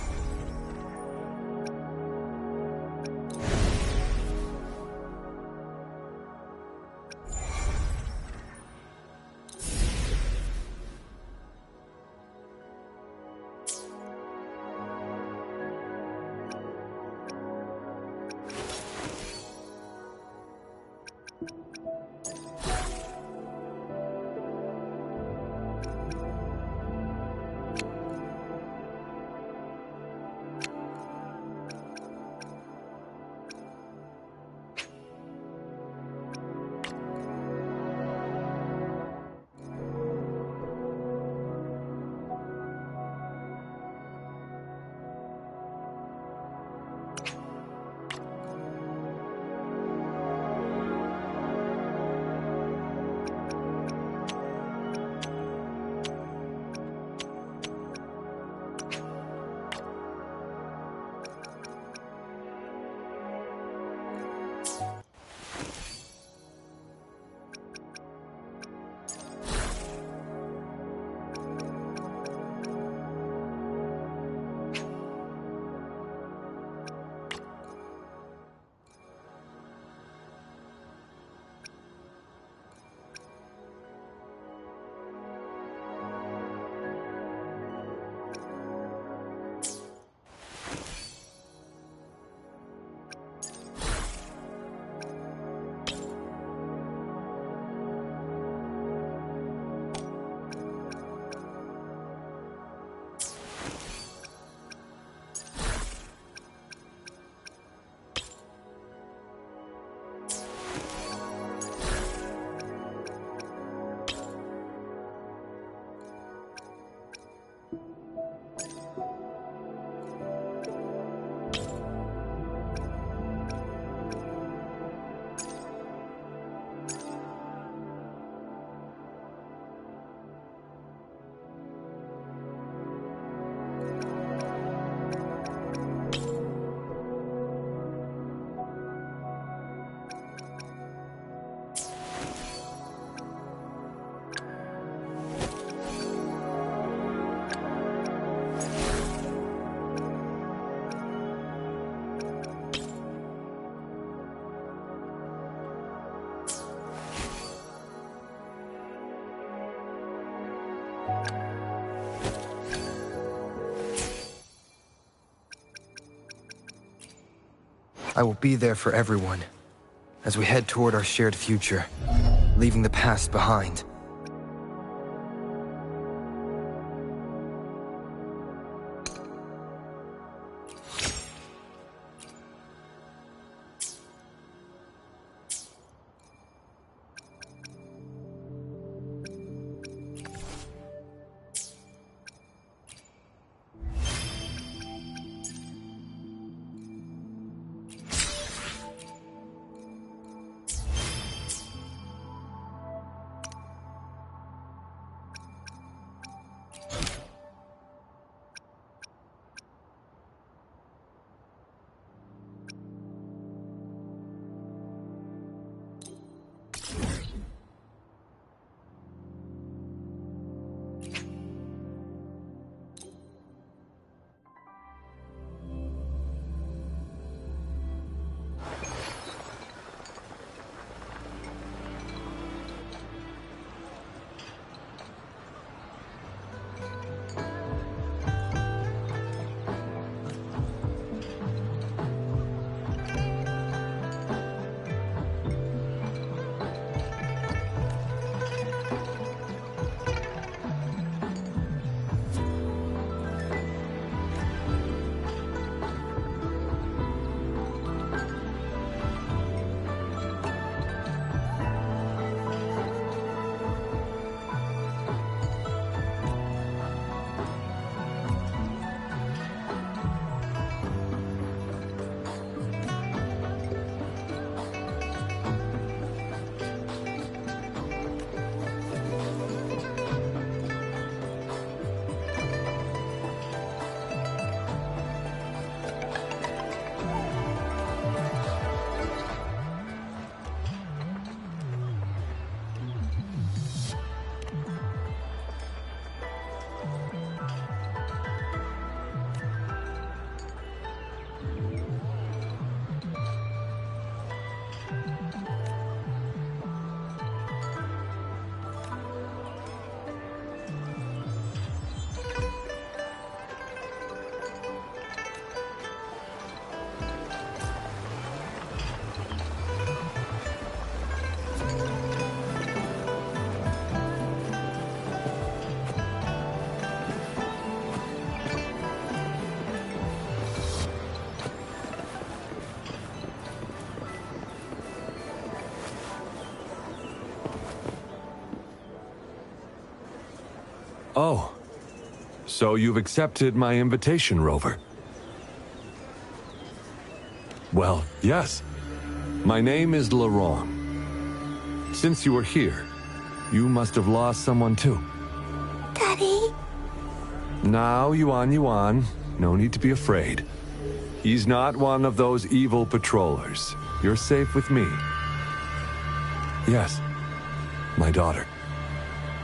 I will be there for everyone as we head toward our shared future, leaving the past behind. Oh, so you've accepted my invitation, Rover. Well, yes. My name is Laurent. Since you are here, you must have lost someone too. Daddy? Now, Yuan, no need to be afraid. He's not one of those evil patrollers. You're safe with me. Yes, my daughter.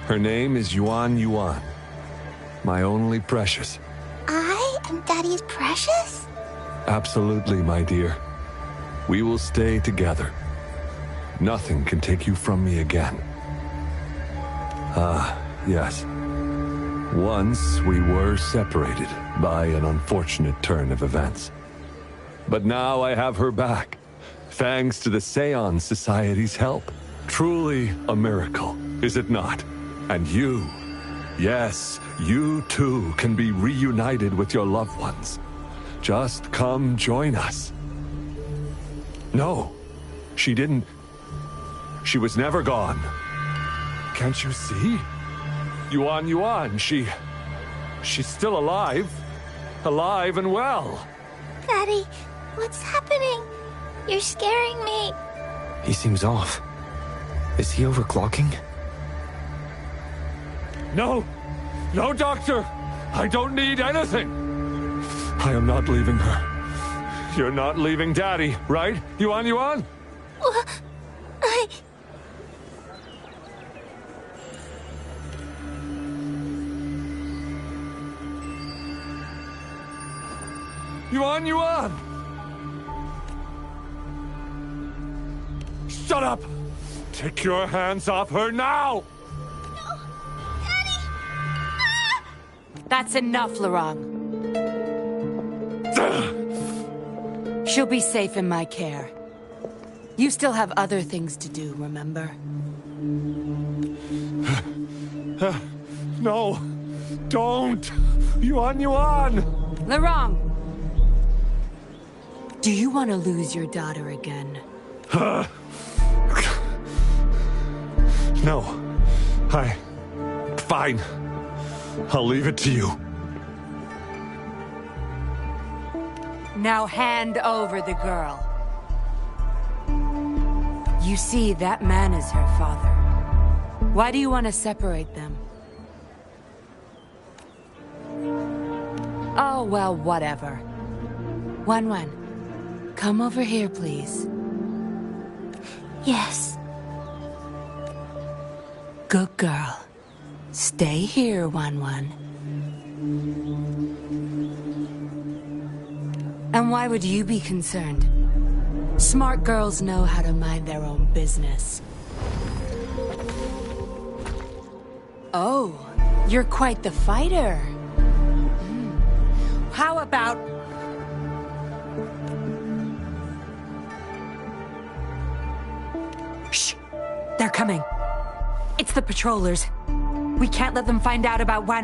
Her name is Yuan, my only precious. I am Daddy's precious? Absolutely, my dear. We will stay together. Nothing can take you from me again. Ah, yes. Once we were separated by an unfortunate turn of events. But now I have her back, thanks to the Seance Society's help. Truly a miracle, is it not? And you, yes, you too can be reunited with your loved ones. Just come join us. No, she didn't. She was never gone. Can't you see? Yuan, she's still alive. Alive and well. Daddy, what's happening? You're scaring me. He seems off. Is he overclocking? No! No, Doctor! I don't need anything! I am not leaving her. You're not leaving Daddy, right? Yuan? Yuan! Shut up! Take your hands off her now! That's enough, Laurent. She'll be safe in my care. You still have other things to do, remember? No! Don't! Yuan! Laurent! Do you want to lose your daughter again? No. Fine. I'll leave it to you. Now hand over the girl. You see, that man is her father. Why do you want to separate them? Oh, well, whatever. Wan, come over here, please. Yes. Good girl. Stay here, Wan. And why would you be concerned? Smart girls know how to mind their own business. Oh, you're quite the fighter. How about... Shh! They're coming. It's the patrollers. We can't let them find out about Wan.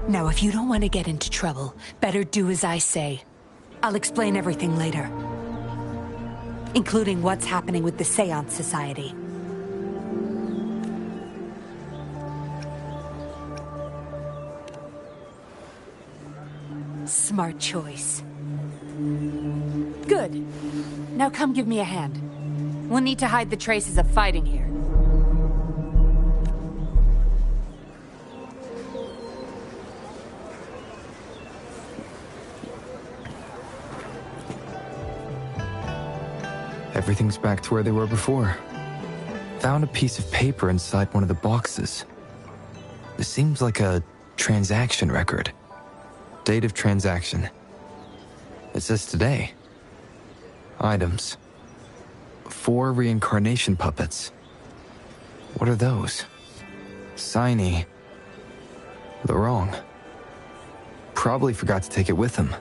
Now, if you don't want to get into trouble, better do as I say. I'll explain everything later. Including what's happening with the Seance Society. Smart choice. Good. Now come give me a hand. We'll need to hide the traces of fighting here. Everything's back to where they were before. Found a piece of paper inside one of the boxes. This seems like a transaction record. Date of transaction. It says today. Items. 4 reincarnation puppets. What are those? Signy. Laurent. Probably forgot to take it with him.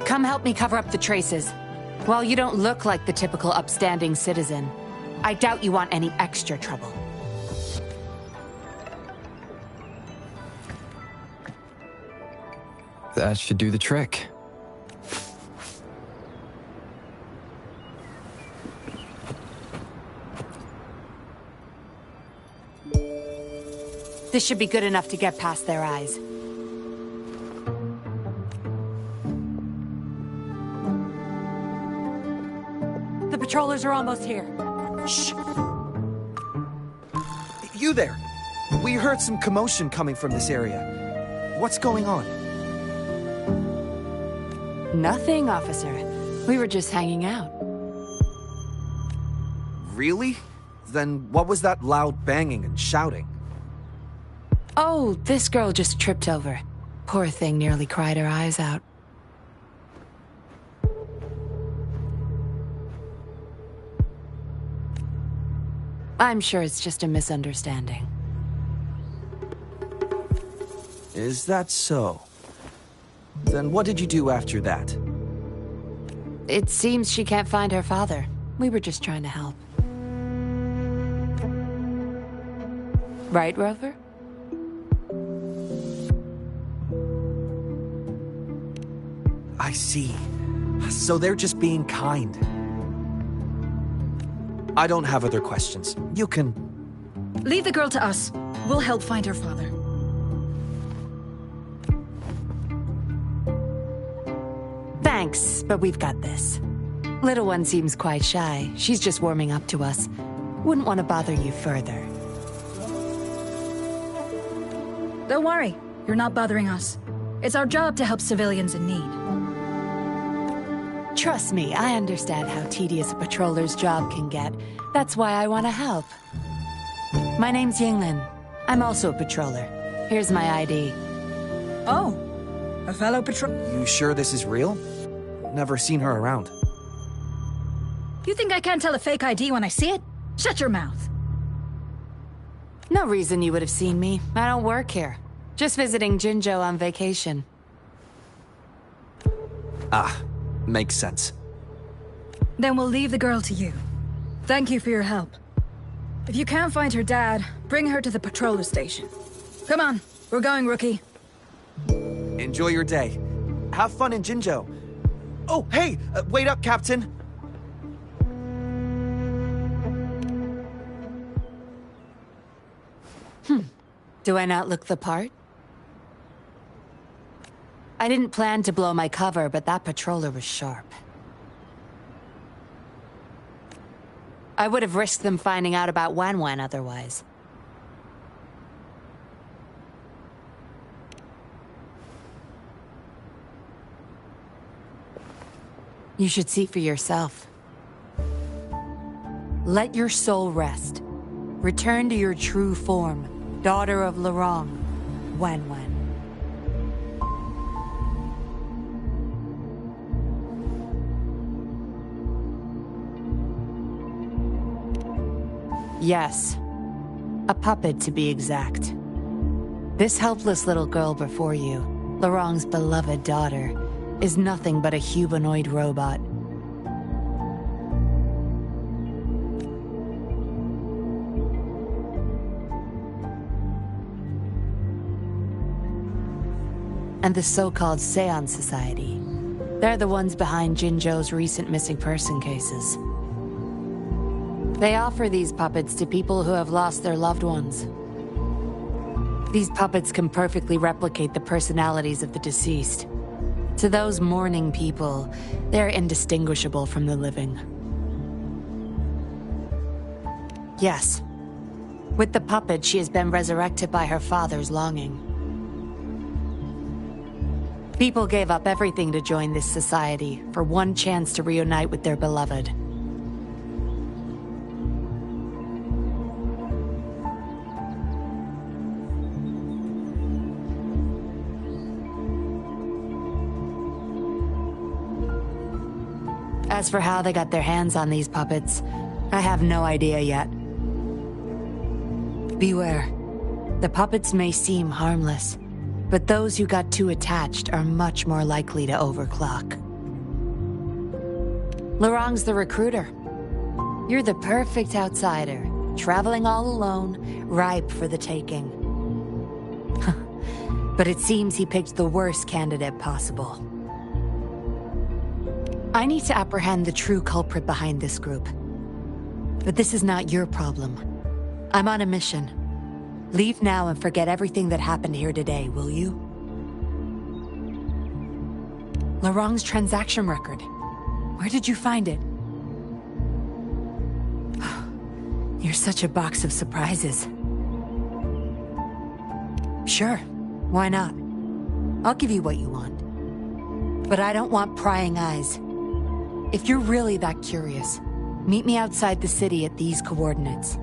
Come help me cover up the traces. While you don't look like the typical upstanding citizen, I doubt you want any extra trouble. That should do the trick. This should be good enough to get past their eyes. The patrollers are almost here. Shh! You there! We heard some commotion coming from this area. What's going on? Nothing, officer. We were just hanging out. Really? Then what was that loud banging and shouting? Oh, this girl just tripped over. Poor thing nearly cried her eyes out. I'm sure it's just a misunderstanding. Is that so? Then what did you do after that? It seems she can't find her father. We were just trying to help. Right, Rover? I see. So they're just being kind. I don't have other questions. You can... Leave the girl to us. We'll help find her father. Thanks, but we've got this. Little one seems quite shy. She's just warming up to us. Wouldn't want to bother you further. Don't worry. You're not bothering us. It's our job to help civilians in need. Trust me, I understand how tedious a patroller's job can get. That's why I want to help. My name's Yinglin. I'm also a patroller. Here's my ID. Oh, a fellow patrol... You sure this is real? Never seen her around. You think I can't tell a fake ID when I see it? Shut your mouth. No reason you would have seen me. I don't work here. Just visiting Jinzhou on vacation. Ah, makes sense. Then we'll leave the girl to you. Thank you for your help. If you can't find her dad, bring her to the patroller station. Come on, we're going, Rookie. Enjoy your day. Have fun in Jinzhou. Oh, hey! Wait up, Captain! Do I not look the part? I didn't plan to blow my cover, but that patroller was sharp. I would have risked them finding out about Wan Wan otherwise. You should see for yourself. Let your soul rest. Return to your true form, daughter of Lorong, Wan Wan. Yes, a puppet to be exact. This helpless little girl before you, Lorong's beloved daughter, is nothing but a humanoid robot. And the so-called Seance Society. They're the ones behind Jinzhou's recent missing person cases. They offer these puppets to people who have lost their loved ones. These puppets can perfectly replicate the personalities of the deceased. To those mourning people, they're indistinguishable from the living. Yes, with the puppet, she has been resurrected by her father's longing. People gave up everything to join this society for one chance to reunite with their beloved. As for how they got their hands on these puppets, I have no idea yet. Beware. The puppets may seem harmless, but those who got too attached are much more likely to overclock. Lorong's the recruiter. You're the perfect outsider, traveling all alone, ripe for the taking. But it seems he picked the worst candidate possible. I need to apprehend the true culprit behind this group. But this is not your problem. I'm on a mission. Leave now and forget everything that happened here today, will you? Lorong's transaction record. Where did you find it? You're such a box of surprises. Sure, why not? I'll give you what you want. But I don't want prying eyes. If you're really that curious, Meet me outside the city at these coordinates.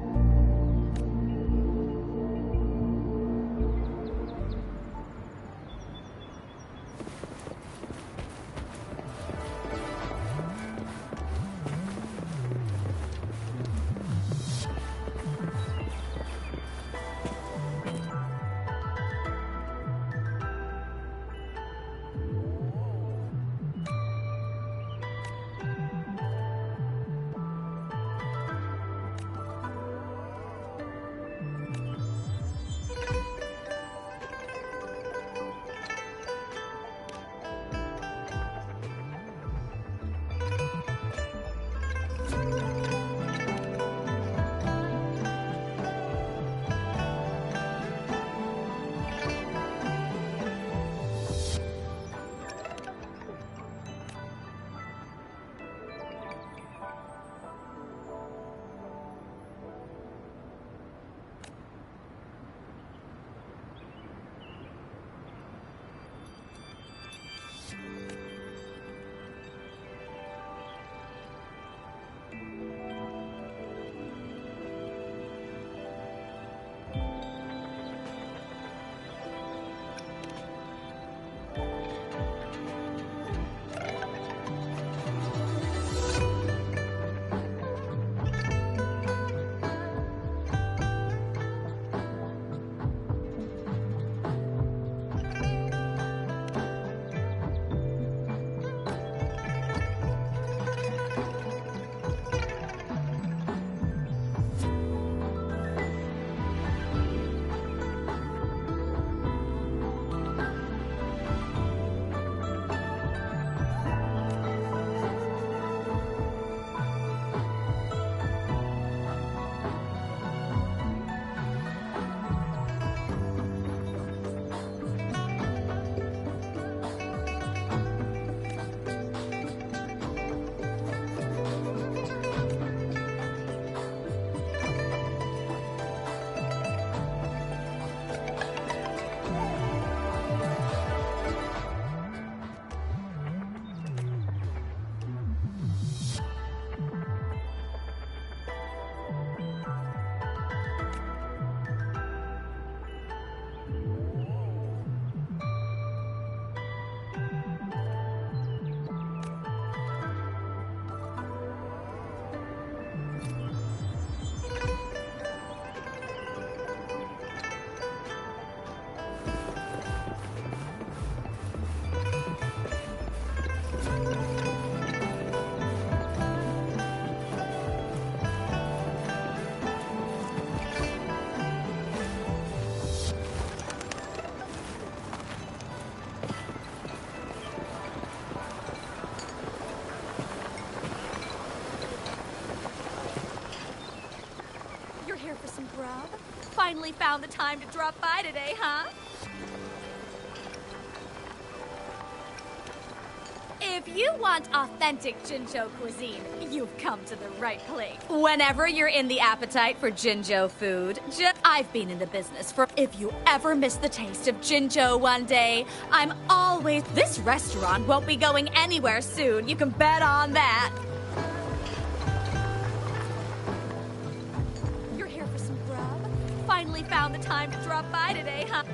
Finally found the time to drop by today, huh? If you want authentic Jinzhou cuisine, you've come to the right place. Whenever you're in the appetite for Jinzhou food, I've been in the business for... If you ever miss the taste of Jinzhou one day, I'm always... This restaurant won't be going anywhere soon. You can bet on that. You're here for some grub? Finally found the time to drop by today, huh?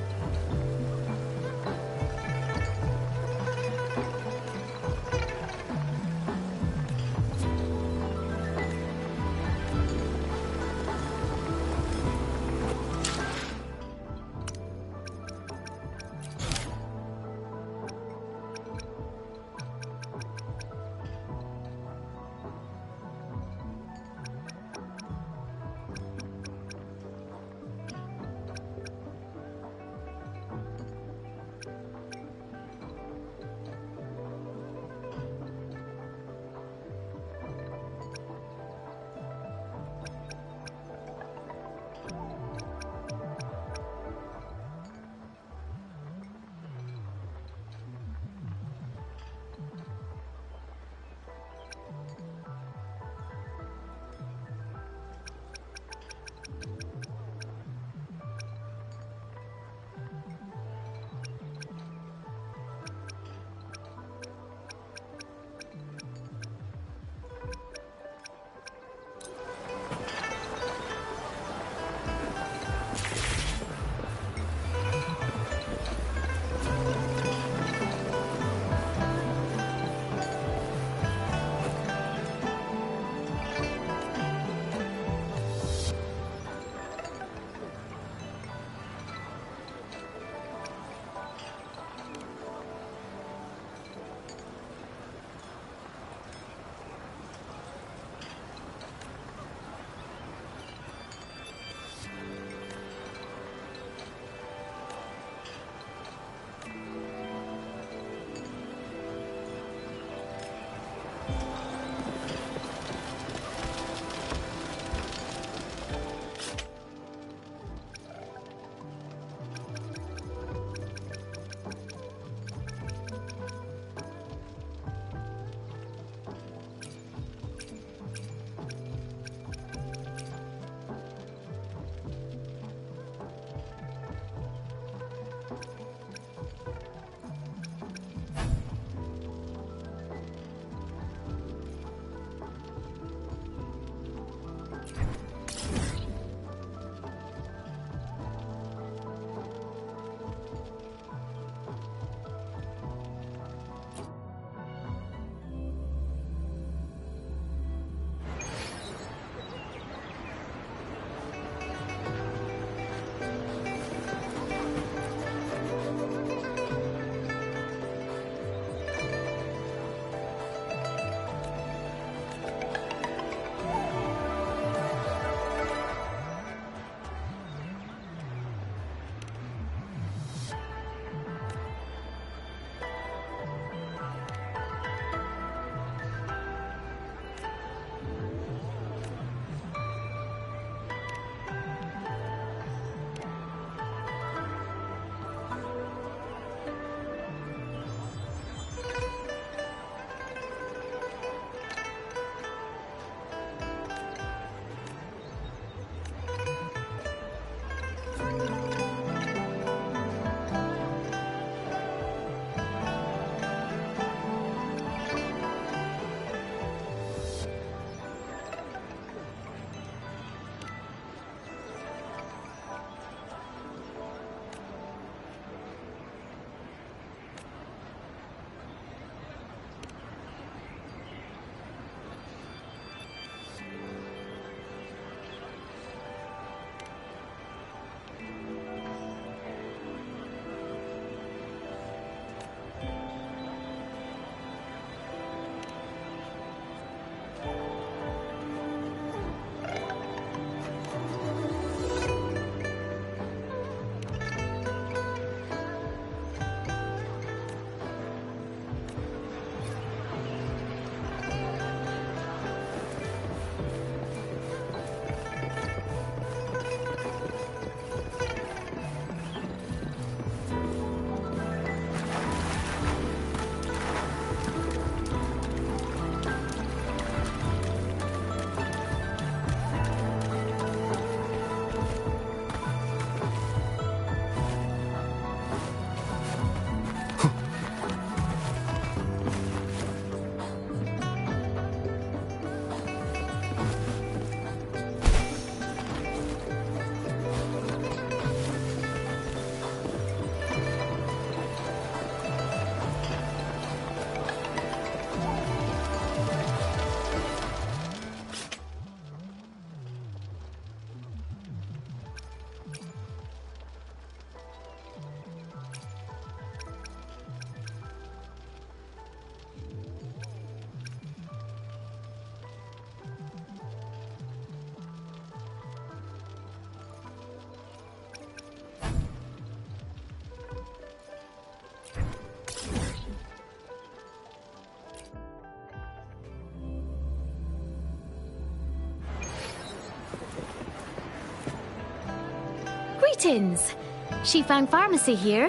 Greetings! She found pharmacy here.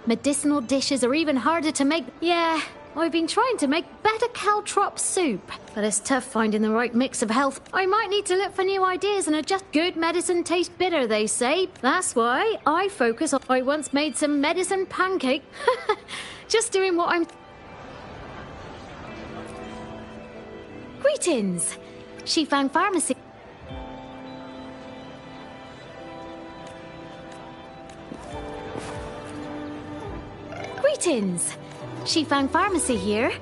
Medicinal dishes are even harder to make. Yeah, I've been trying to make better caltrop soup, but it's tough finding the right mix of health. I might need to look for new ideas and adjust. Good medicine tastes bitter, they say. That's why I focus on. I once made some medicine pancake. Just doing what I'm. Greetings! She found pharmacy. Greetings! She found pharmacy here.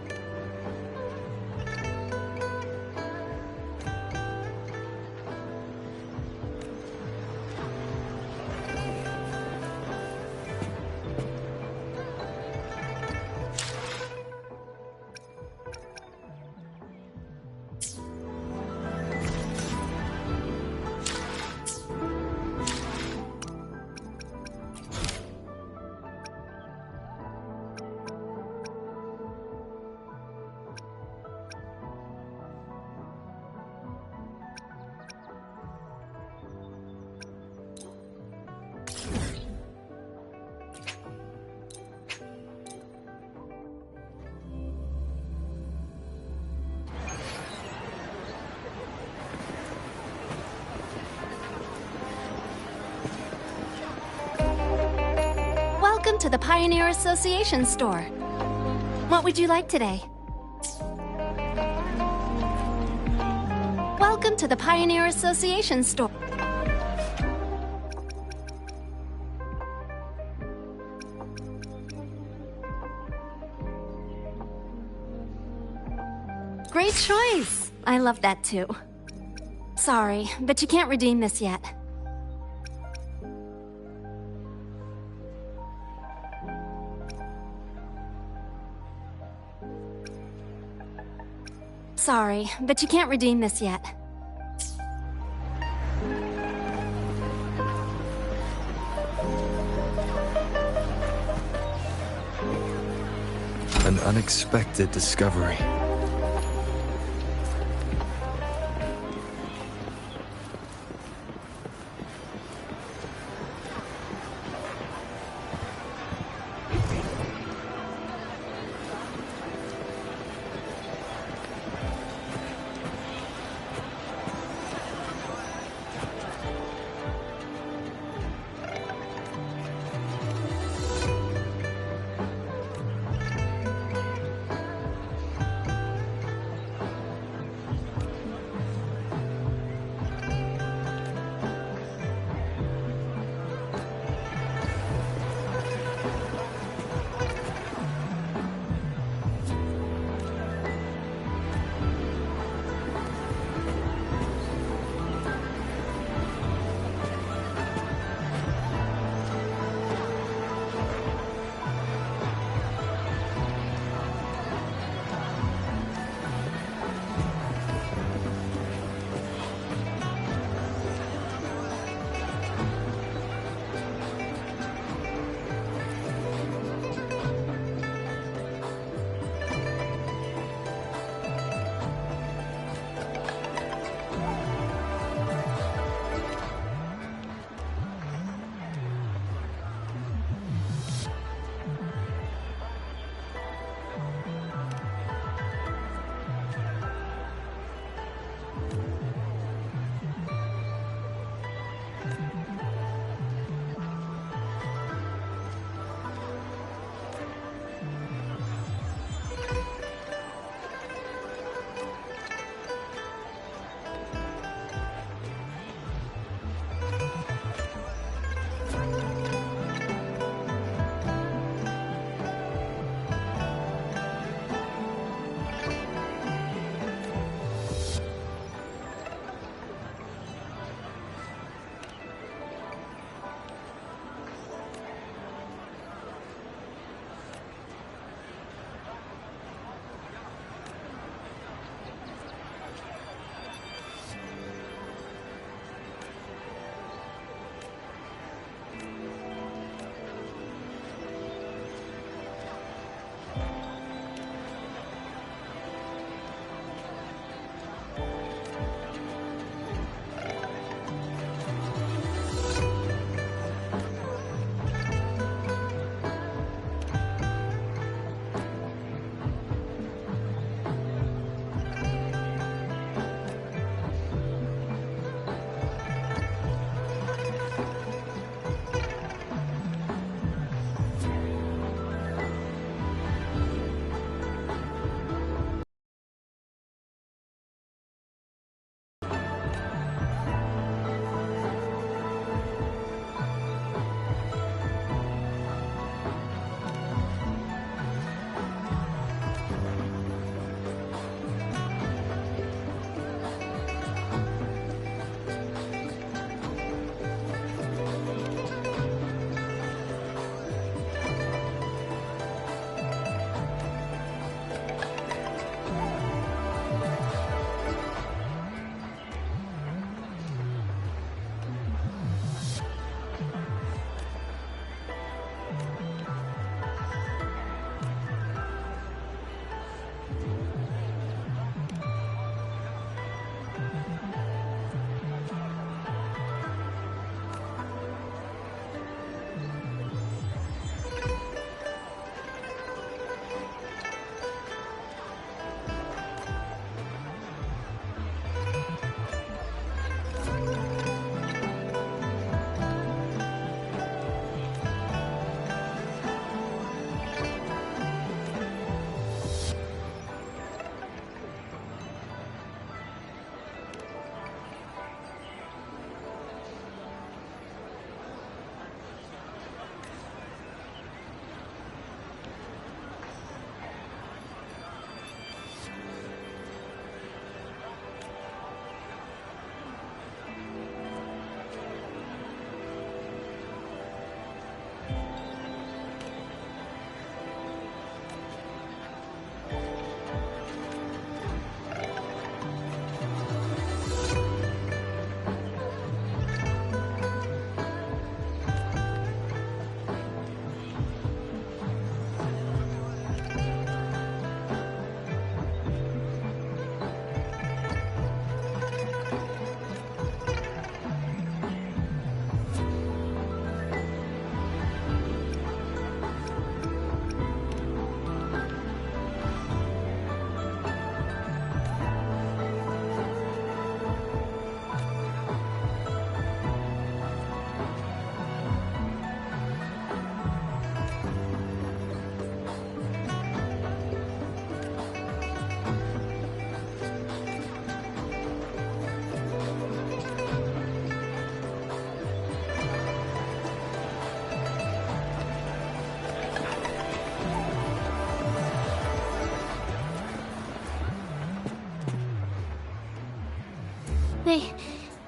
Welcome to the Pioneer Association store. What would you like today? Welcome to the Pioneer Association store. Great choice. I love that too. Sorry, but you can't redeem this yet. Sorry, but you can't redeem this yet. An unexpected discovery.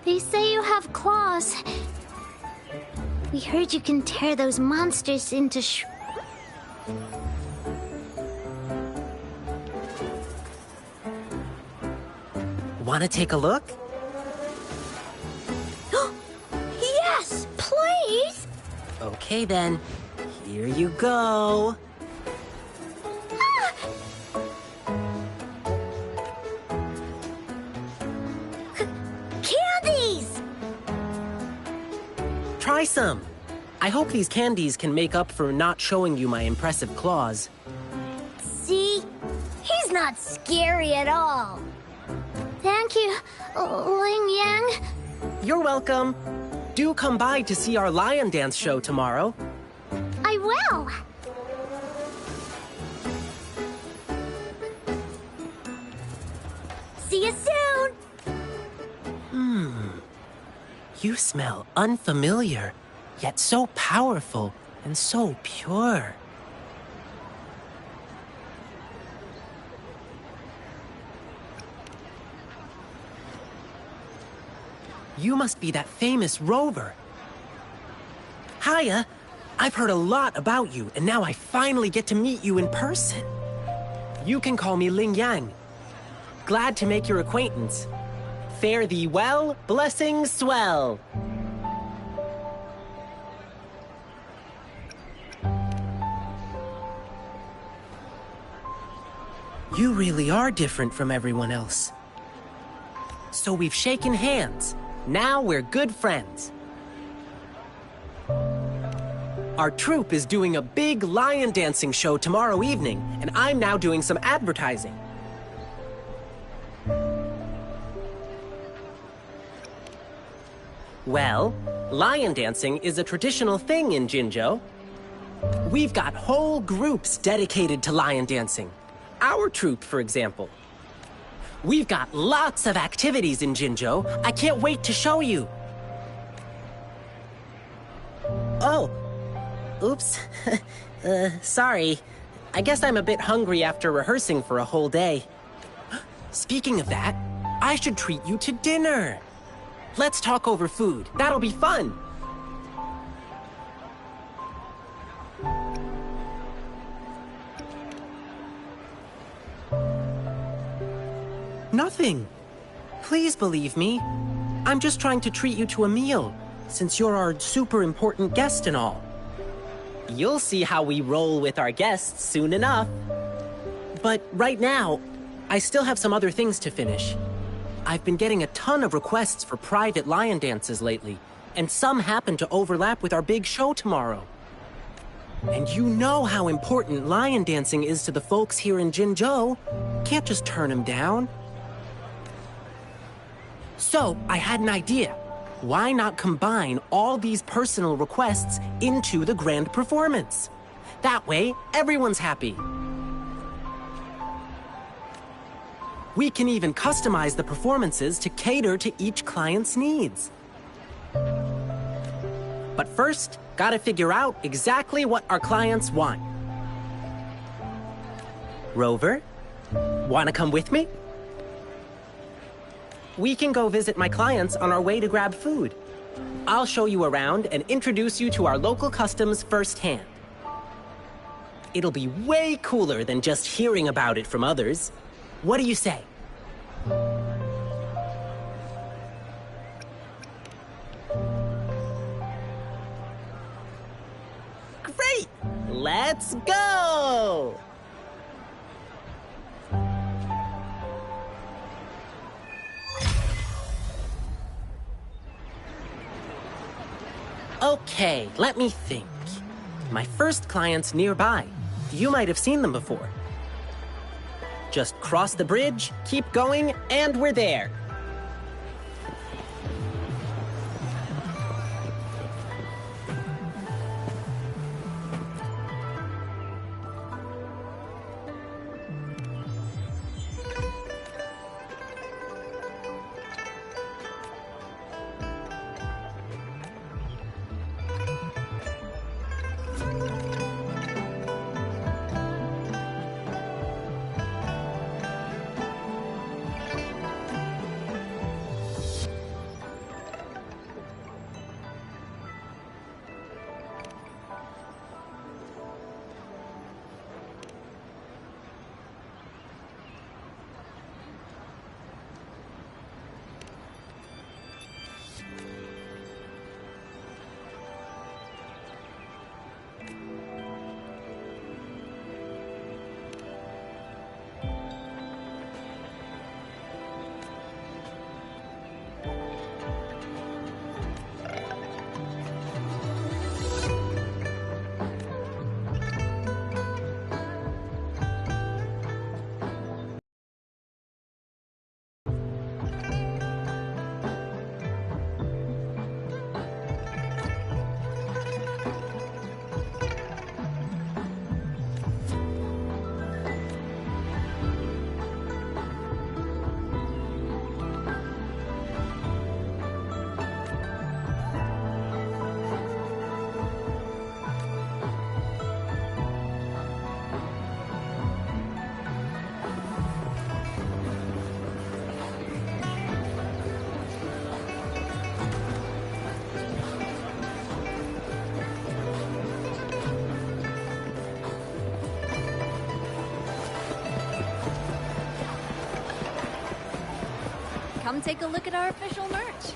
They say you have claws. We heard you can tear those monsters into Want to take a look? Yes, please! Okay then, here you go. Candies! Try some. I hope these candies can make up for not showing you my impressive claws. See? He's not scary at all. Thank you, Ling Yang. You're welcome. Do come by to see our lion dance show tomorrow. I will. See you soon. You smell unfamiliar, yet so powerful and so pure. You must be that famous rover. Hiya, I've heard a lot about you, and now I finally get to meet you in person. You can call me Ling Yang. Glad to make your acquaintance. Fare thee well, blessings swell. You really are different from everyone else. So we've shaken hands. Now we're good friends. Our troupe is doing a big lion dancing show tomorrow evening, and I'm now doing some advertising. Well, lion dancing is a traditional thing in Jinzhou. We've got whole groups dedicated to lion dancing. Our troupe, for example. We've got lots of activities in Jinzhou. I can't wait to show you. Oh. Oops. Sorry. I guess I'm a bit hungry after rehearsing for a whole day. Speaking of that, I should treat you to dinner. Let's talk over food. That'll be fun. Nothing. Please believe me. I'm just trying to treat you to a meal, since you're our super important guest and all. You'll see how we roll with our guests soon enough. But right now, I still have some other things to finish. I've been getting a ton of requests for private lion dances lately, and some happen to overlap with our big show tomorrow. And you know how important lion dancing is to the folks here in Jinzhou. Can't just turn them down. So, I had an idea. Why not combine all these personal requests into the grand performance? That way, everyone's happy. We can even customize the performances to cater to each client's needs. But first, gotta figure out exactly what our clients want. Rover, wanna come with me? We can go visit my clients on our way to grab food. I'll show you around and introduce you to our local customs firsthand. It'll be way cooler than just hearing about it from others. What do you say? Great! Let's go! Okay, let me think. My first client's nearby. You might have seen them before. Just cross the bridge, keep going, and we're there. come take a look at our official merch.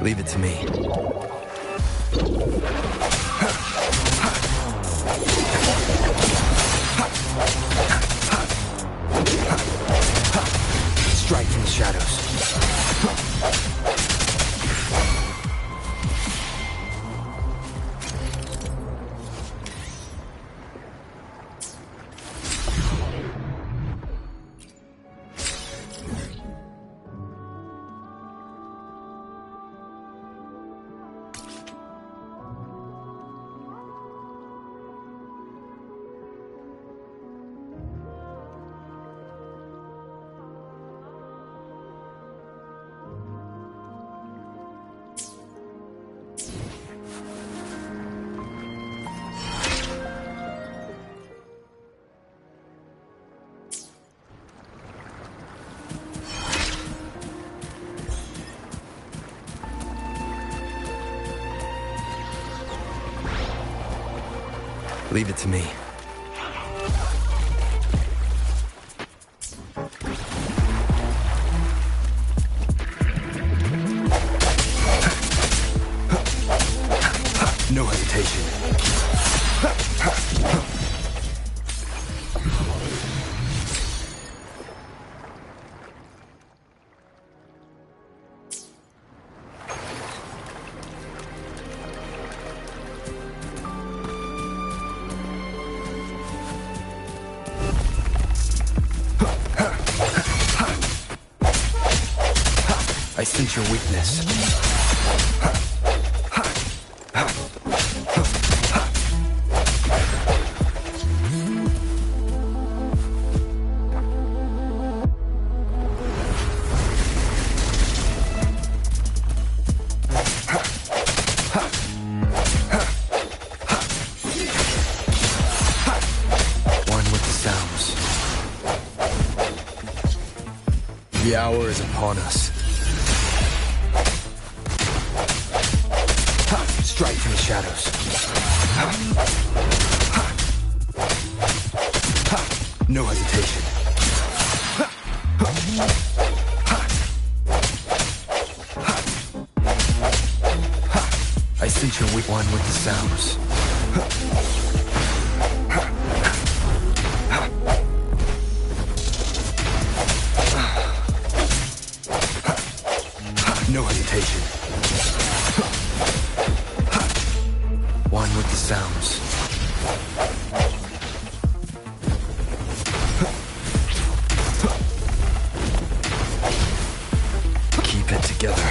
Leave it to me. Strike from the shadows. Leave it to me. No hesitation. I sense your weakness. The hour is upon us. Ha! Strike from the shadows. Ha! Ha! No hesitation. Ha! Ha! Ha! Ha! I sense your weak one with the sounds. No hesitation. One with the sounds. Keep it together.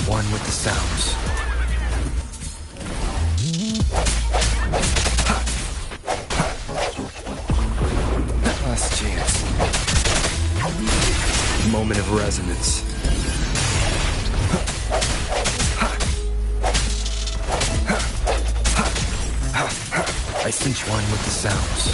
One with the sounds. Last chance. Moment of resonance. I cinch one with the sounds.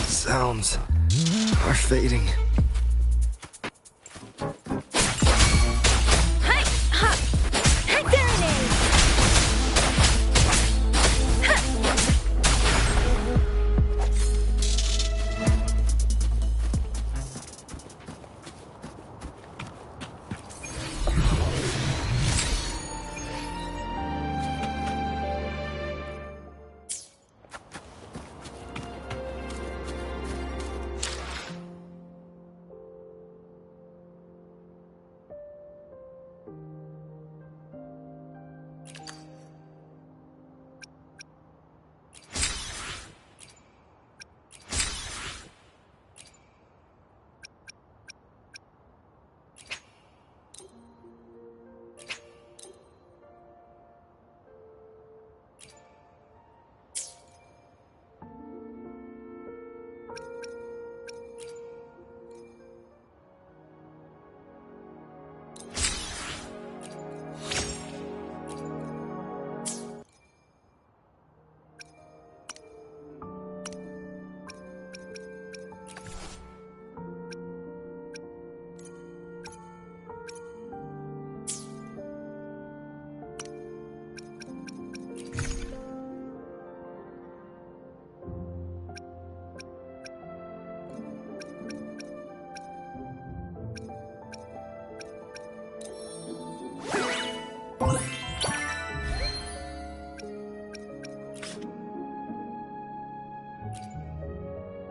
Sounds are fading.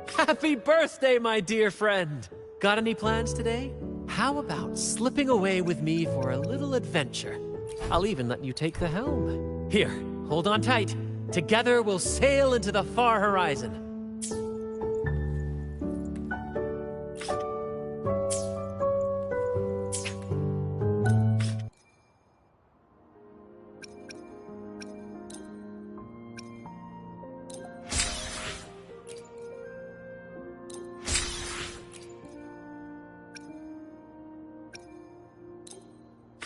Happy birthday, my dear friend! Got any plans today? How about slipping away with me for a little adventure? I'll even let you take the helm. Here, hold on tight. Together we'll sail into the far horizon.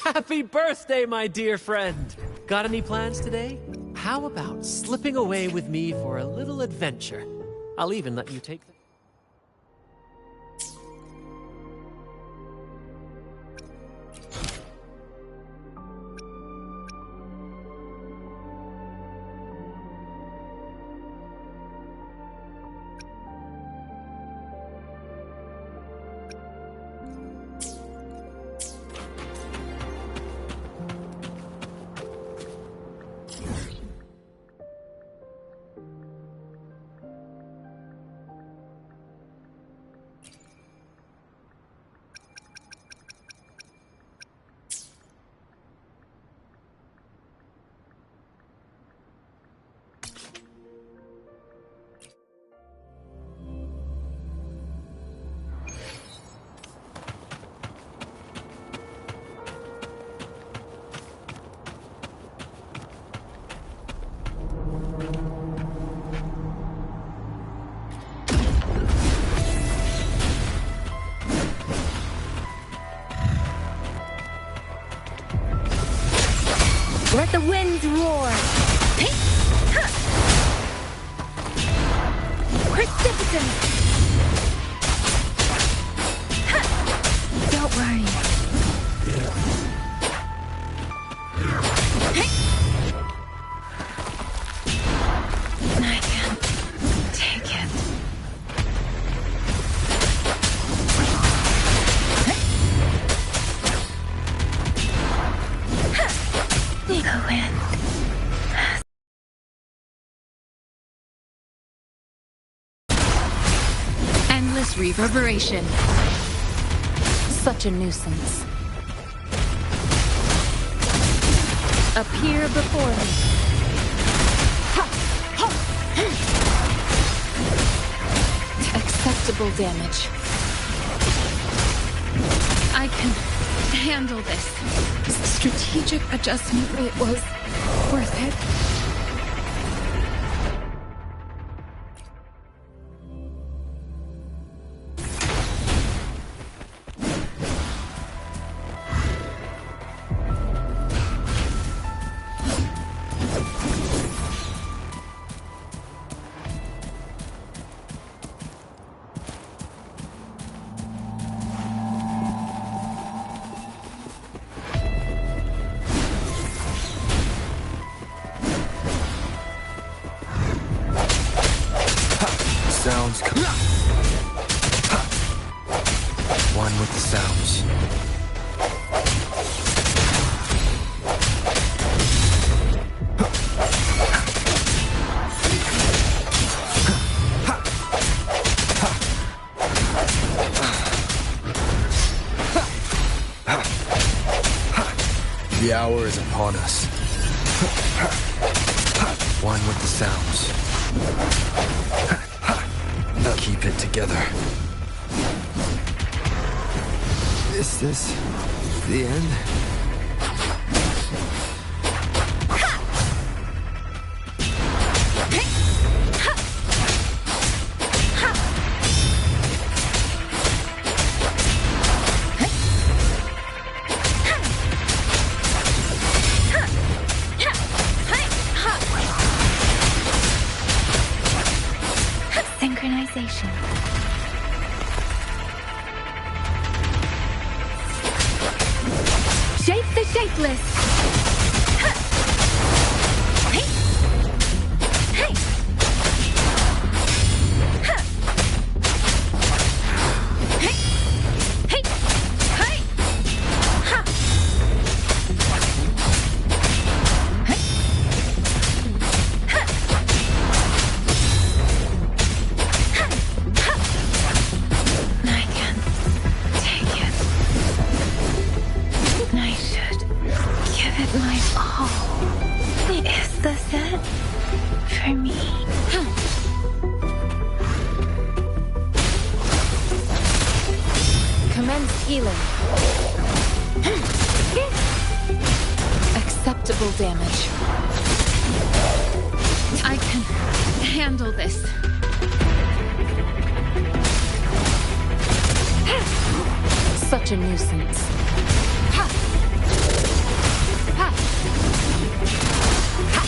Happy birthday, my dear friend! Got any plans today? How about slipping away with me for a little adventure? I'll even let you take the... Let the winds roar. Precipitant. Don't worry. I can't take it. The wind. Endless reverberation. Such a nuisance. Appear before me. Acceptable damage. I can handle this. Strategic adjustment. It was worth it. Sounds come. One with the sounds. The hour is upon us. One with the sounds. Keep it together. Is this the end? Synchronization. Shape the shapeless. Hey. Hey. Hey. Hey. Hey. Ha. Hey. Ha. I can't take it. I should give it my all. Is this it? For me? Commence healing. Acceptable damage. I can handle this. Such a nuisance. Ha! Ha! Ha!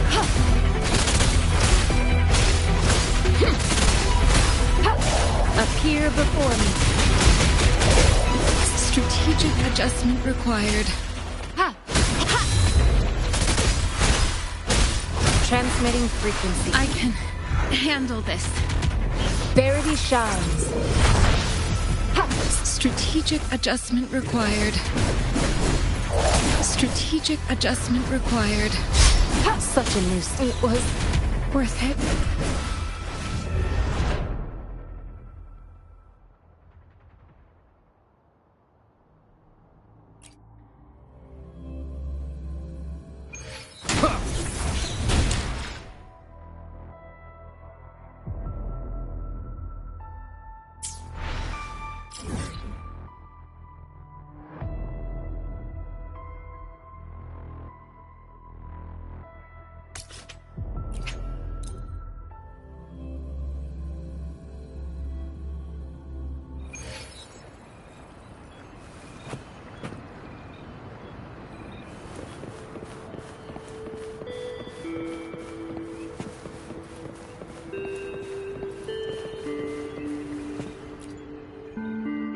Ha! Ha! Appear before me. Strategic adjustment required. Ha! Ha! Transmitting frequency. I can handle this. Verity shines. Strategic adjustment required. Strategic adjustment required. Such a nuisance. It was worth it.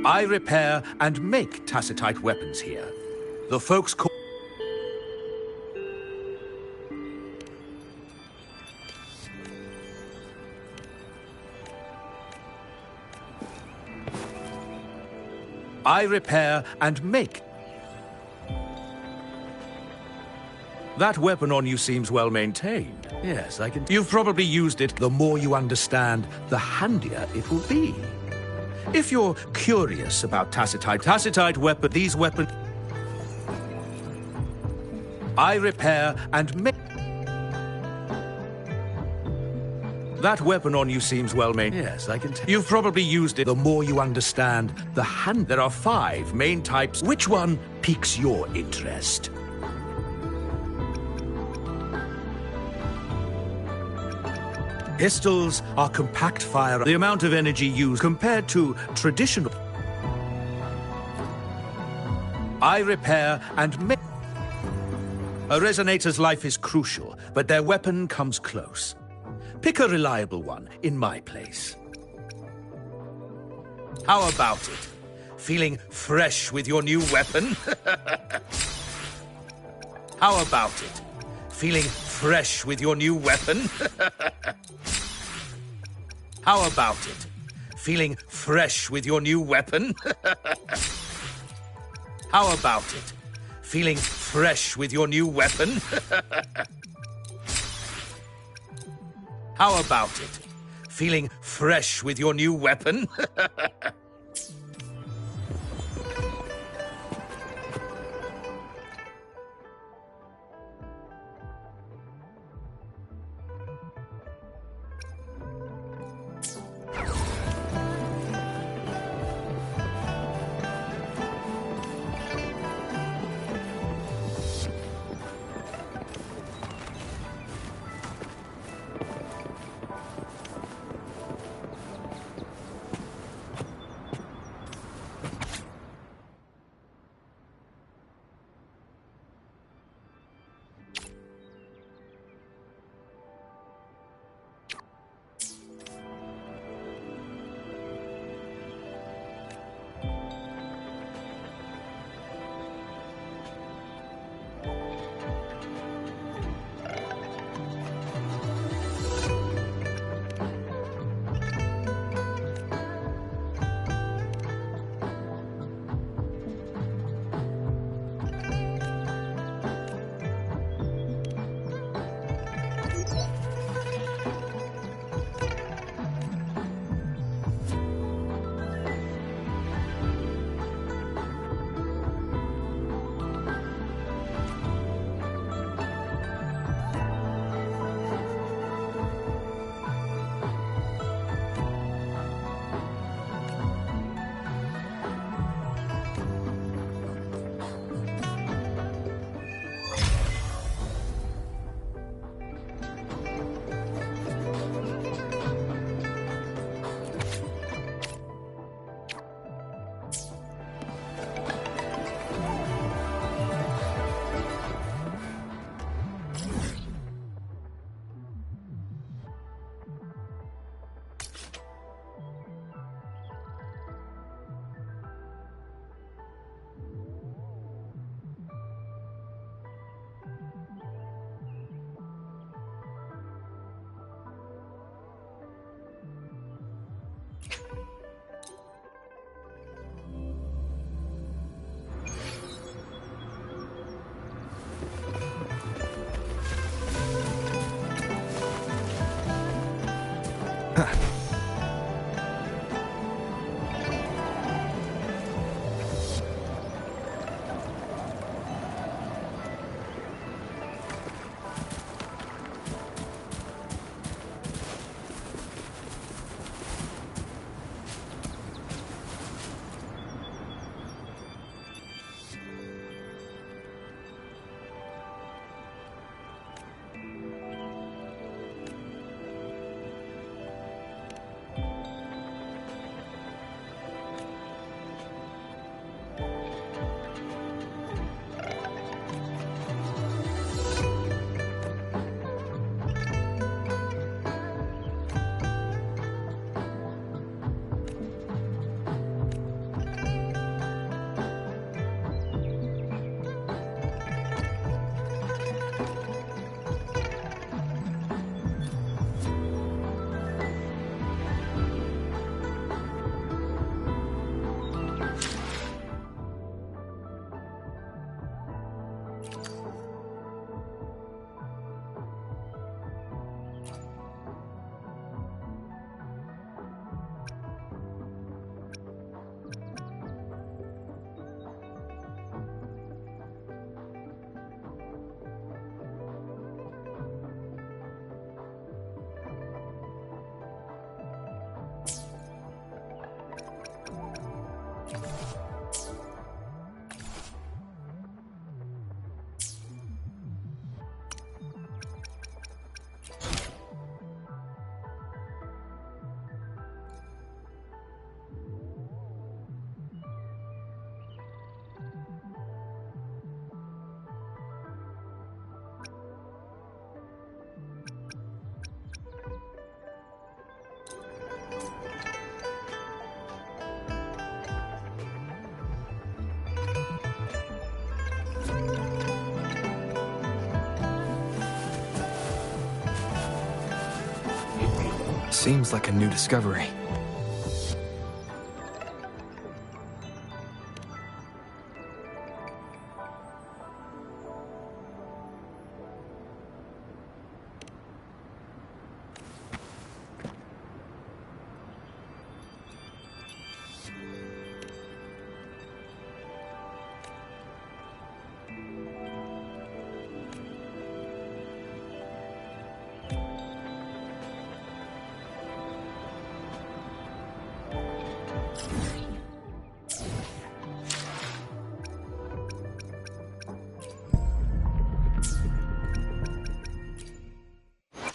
I repair and make tacitite weapons here. The folks call... I repair and make... That weapon on you seems well maintained. Yes, I can... You've probably used it. The more you understand, the handier it will be. If you're curious about tacitite weapon, these weapons... I repair and make... That weapon on you seems well maintained. Yes, I can tell. You've probably used it. The more you understand, the hand... There are 5 main types. Which one piques your interest? Pistols are compact fire. The amount of energy used compared to traditional... I repair and make... A resonator's life is crucial, but their weapon comes close. Pick a reliable one in my place. How about it? Feeling fresh with your new weapon? How about it? Feeling fresh with your new weapon? How about it? Feeling fresh with your new weapon? How about it? Feeling fresh with your new weapon? How about it? Feeling fresh with your new weapon? seems like a new discovery.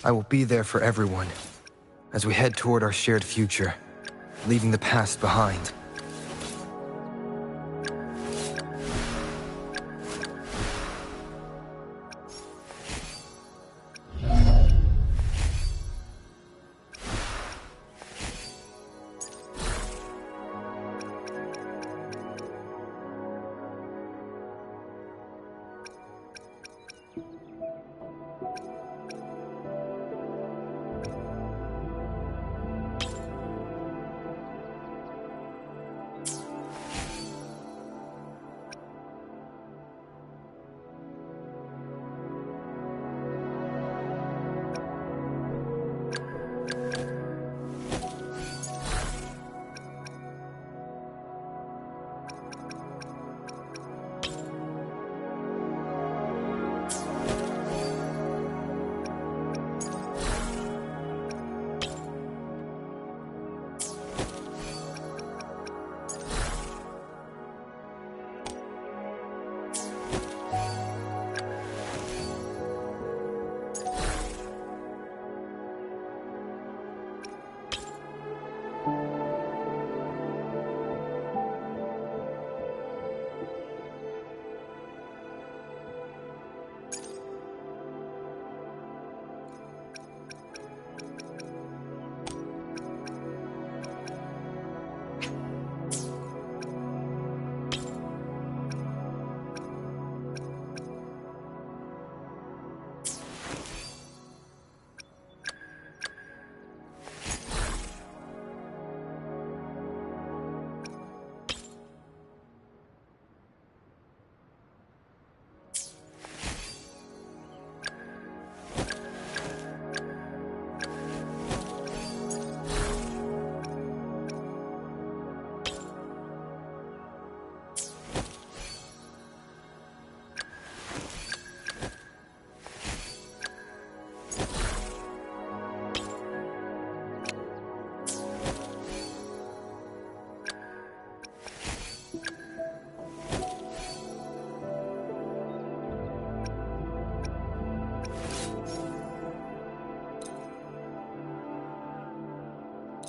I will be there for everyone as we head toward our shared future, leaving the past behind.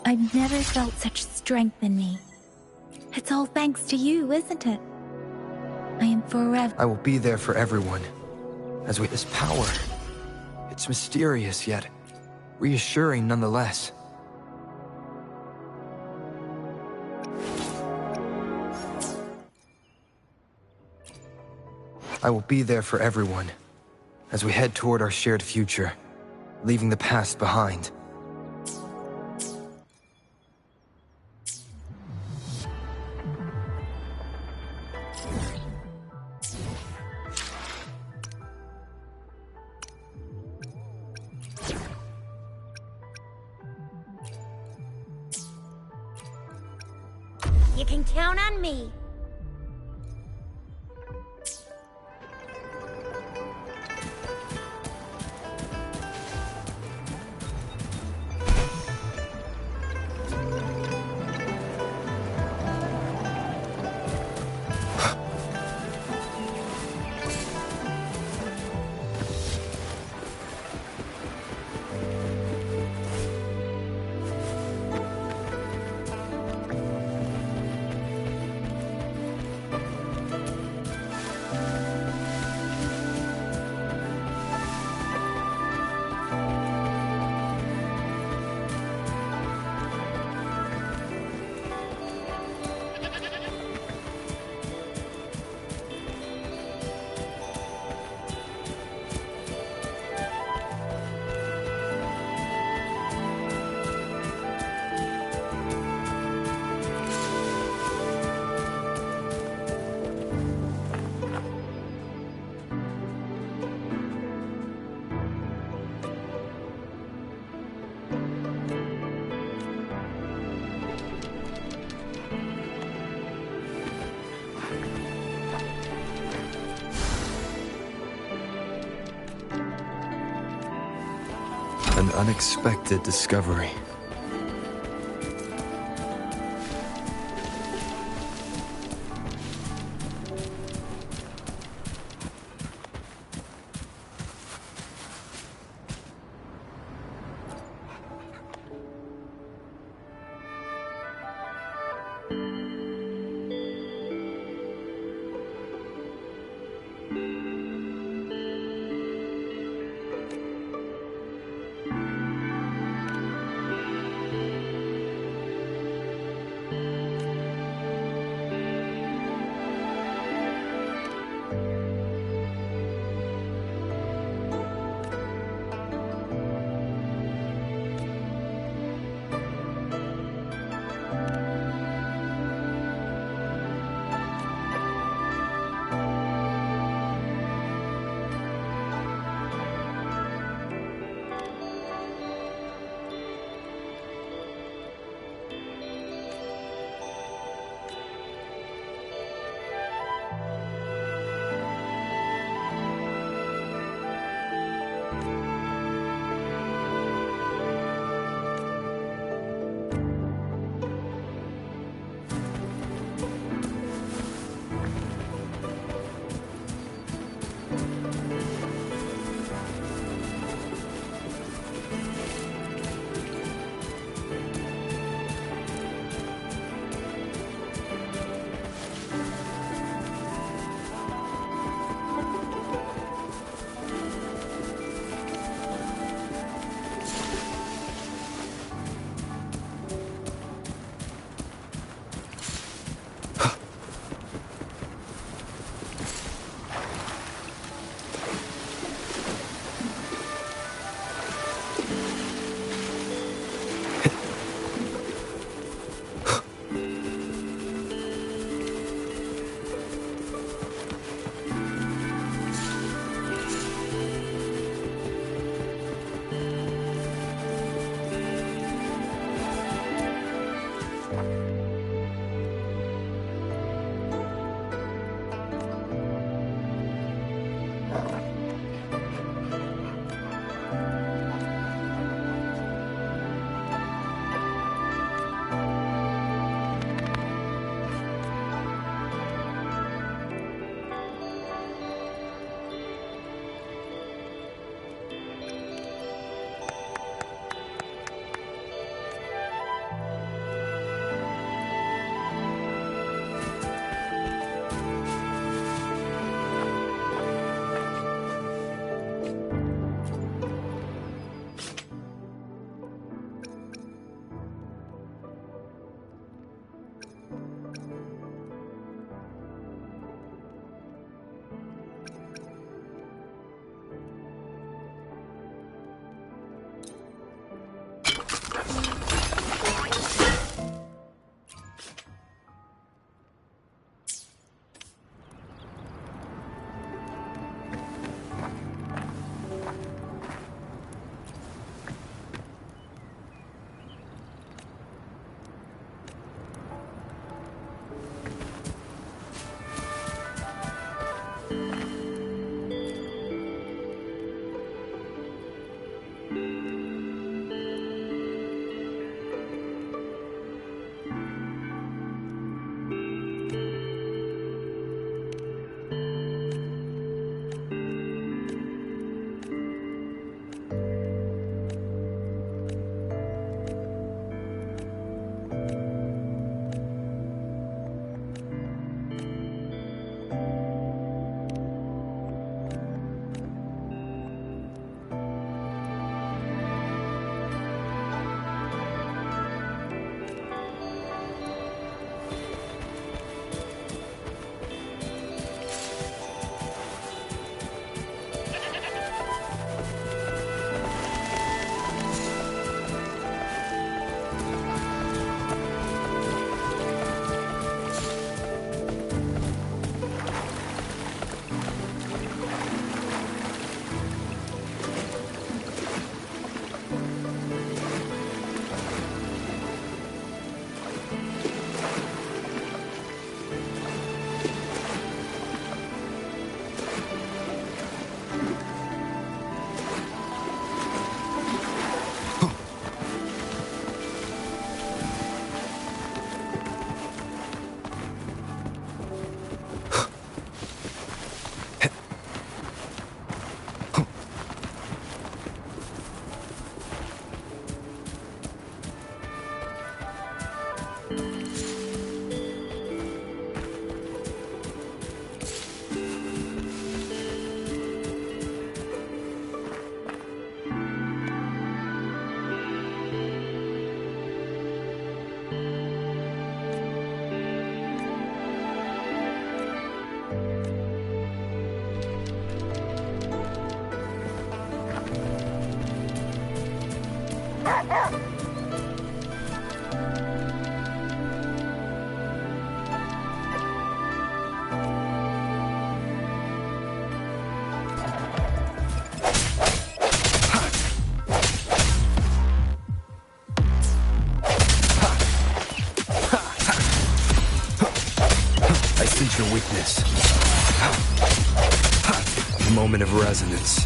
I've never felt such strength in me. It's all thanks to you, isn't it? I am forever... I will be there for everyone as we... This power, it's mysterious yet reassuring nonetheless. I will be there for everyone as we head toward our shared future, leaving the past behind. You can count on me. unexpected discovery. I sense your weakness. Moment of resonance.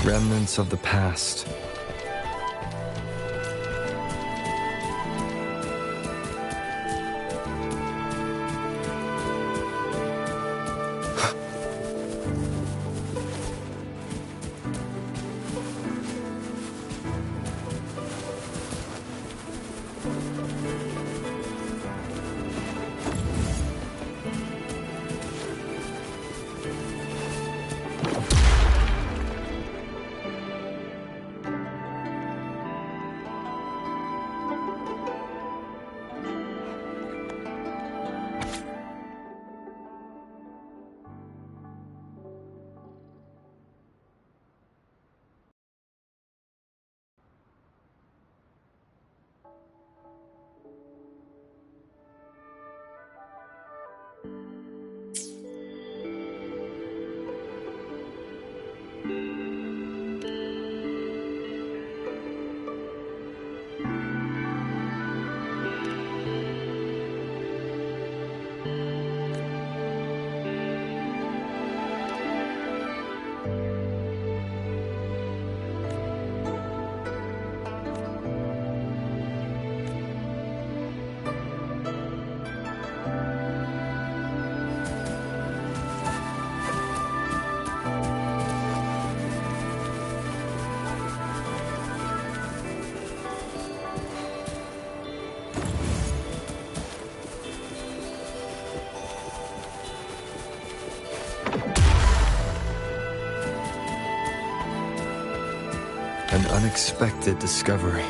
Remnants of the past. An unexpected discovery.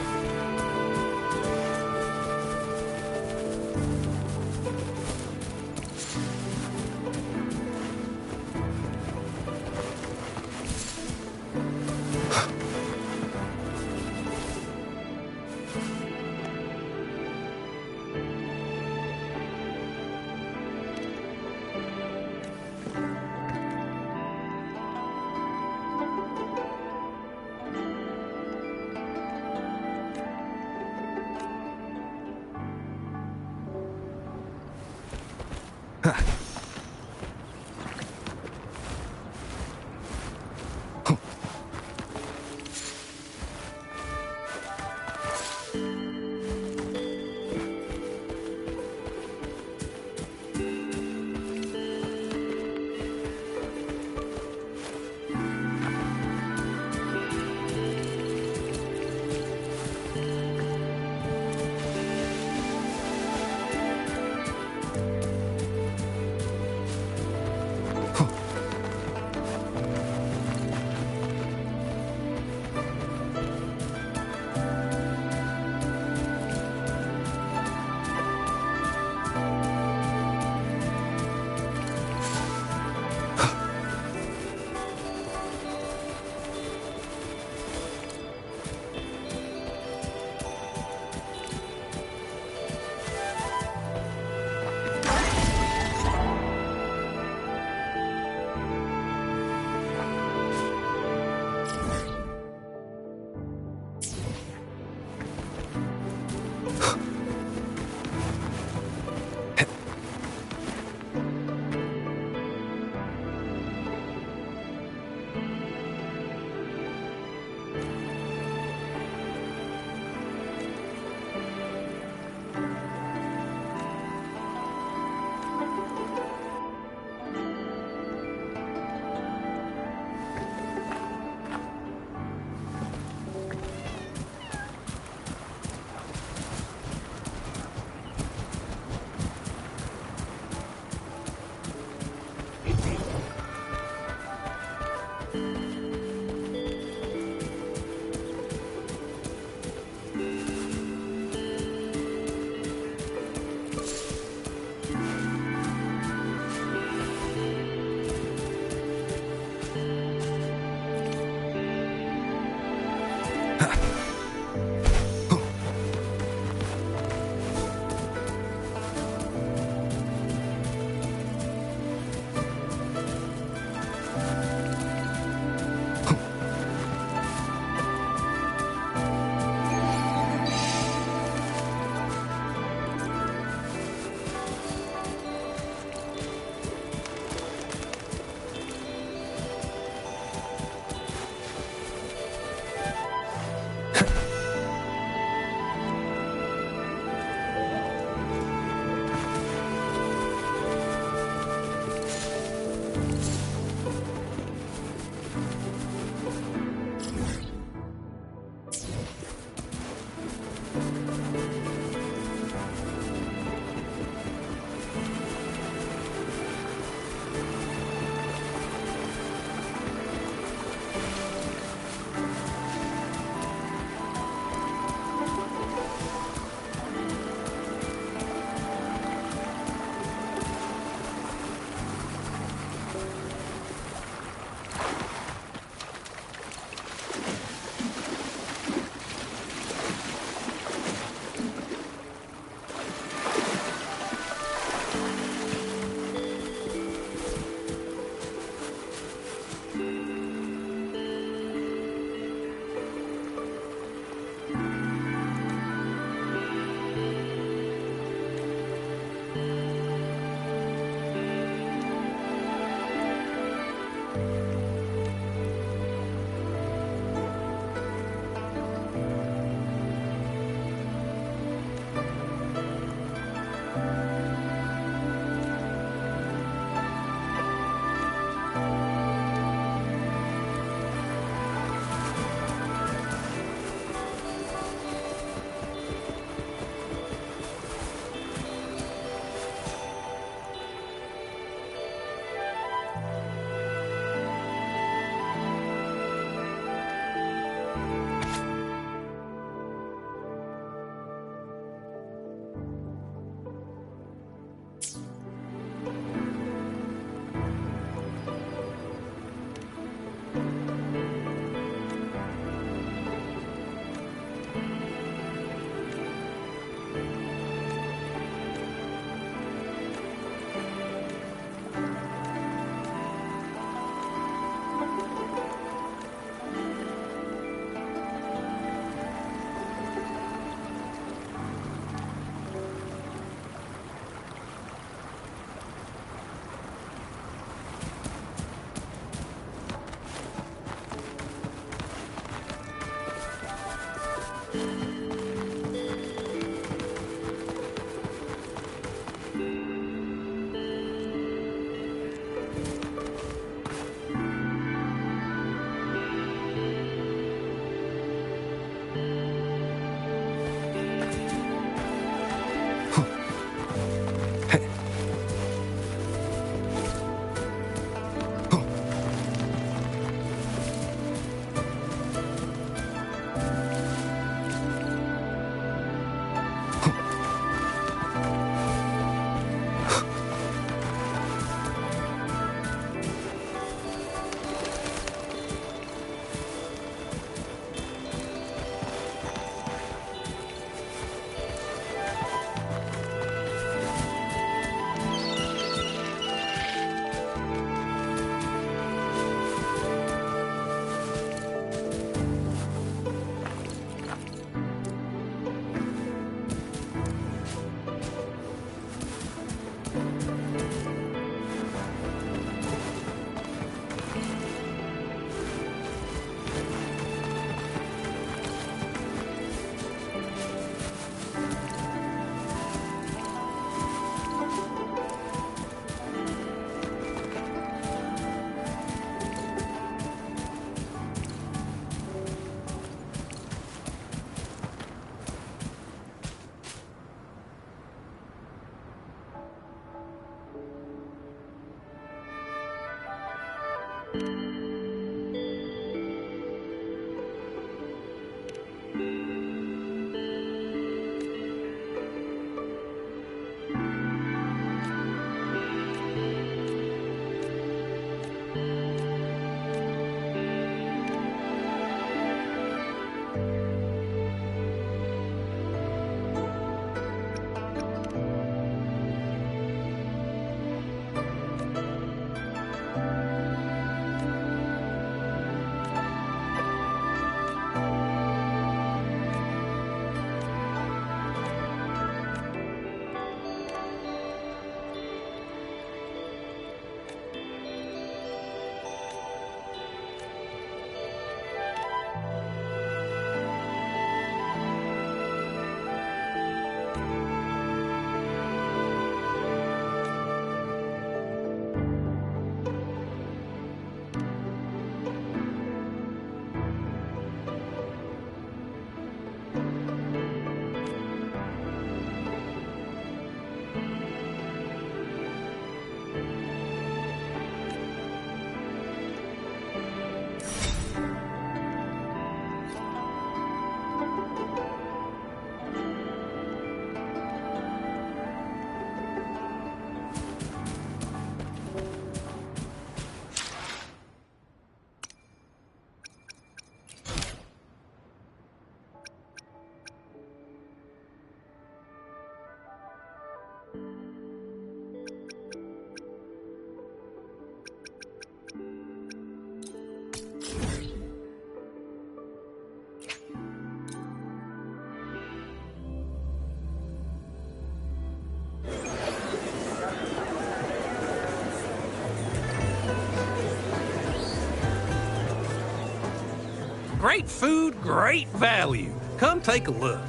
Great food, great value. Come take a look.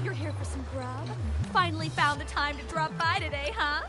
You're here for some grub? Finally found the time to drop by today, huh?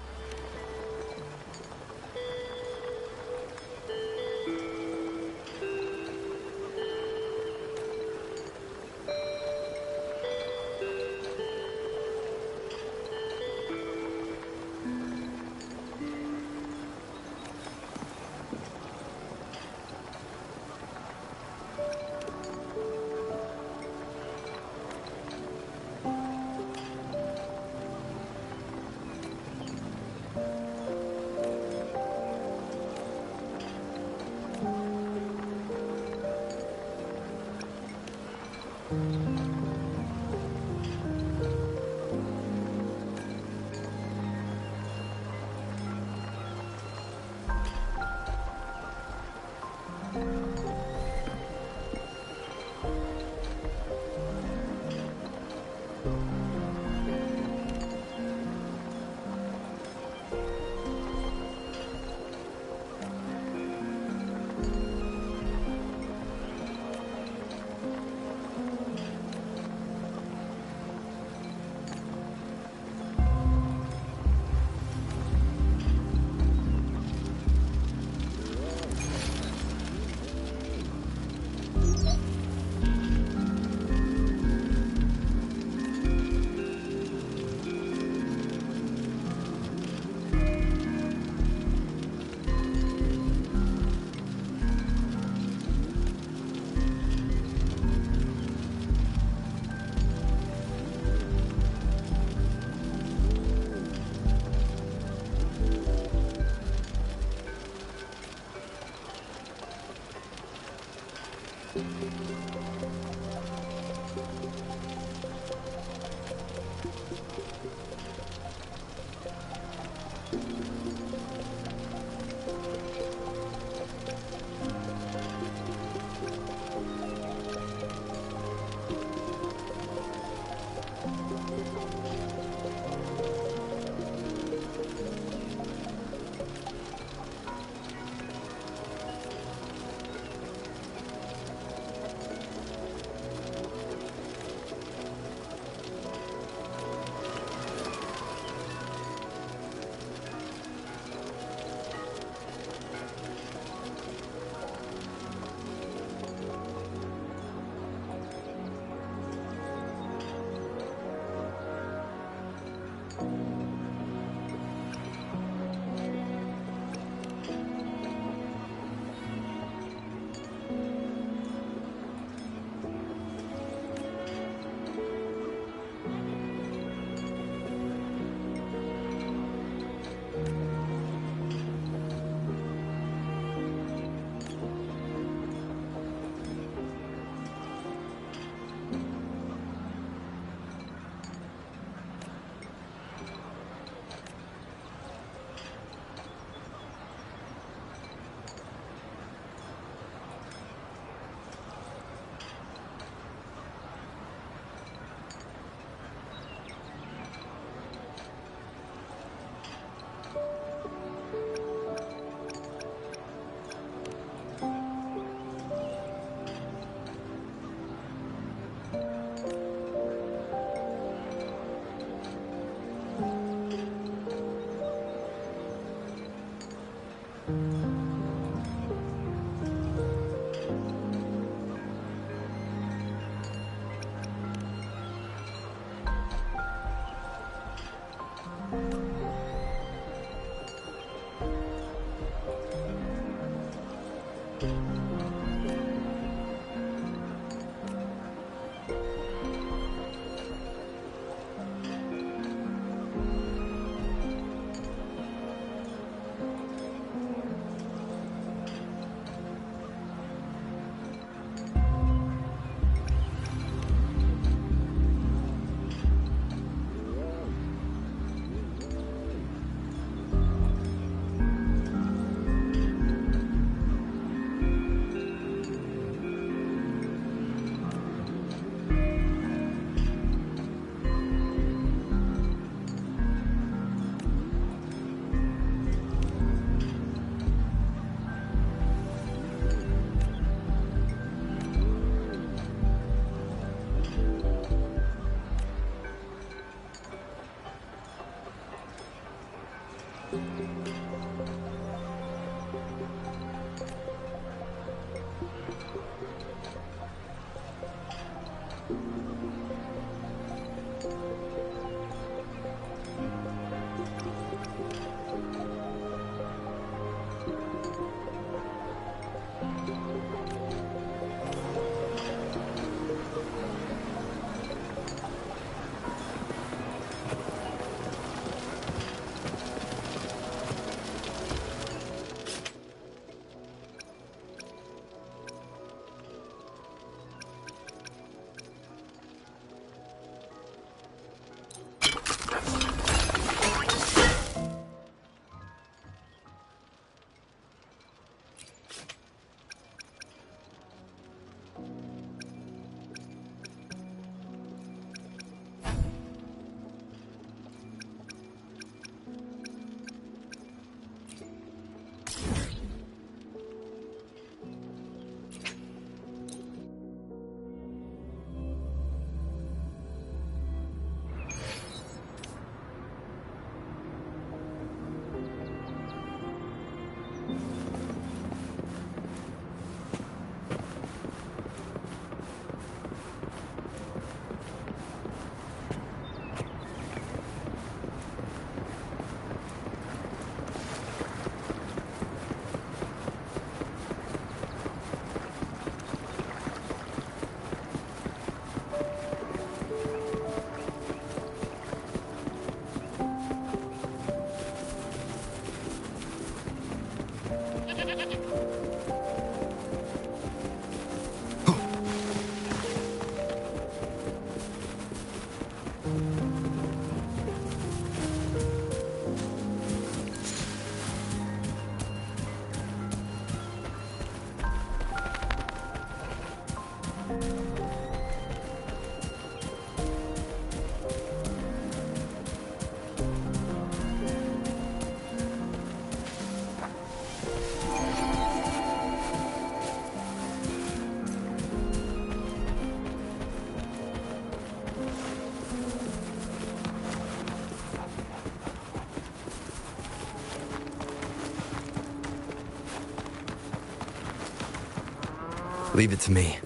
Leave it to me.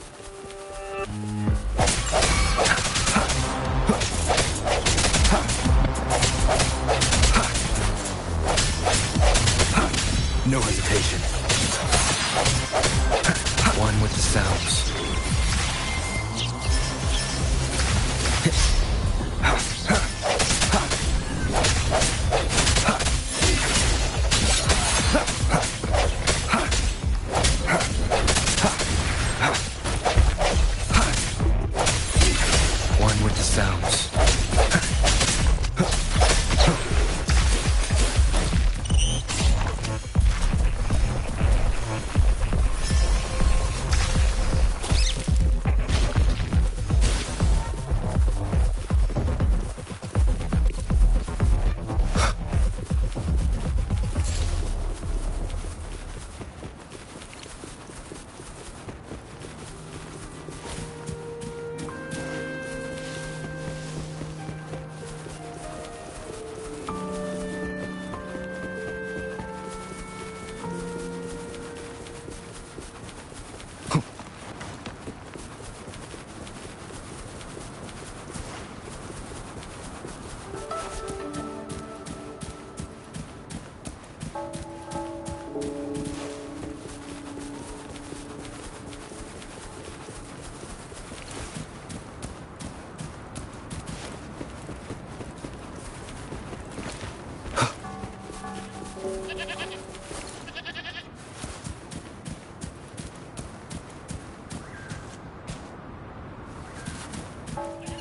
No hesitation. One with the sounds. One with the sounds.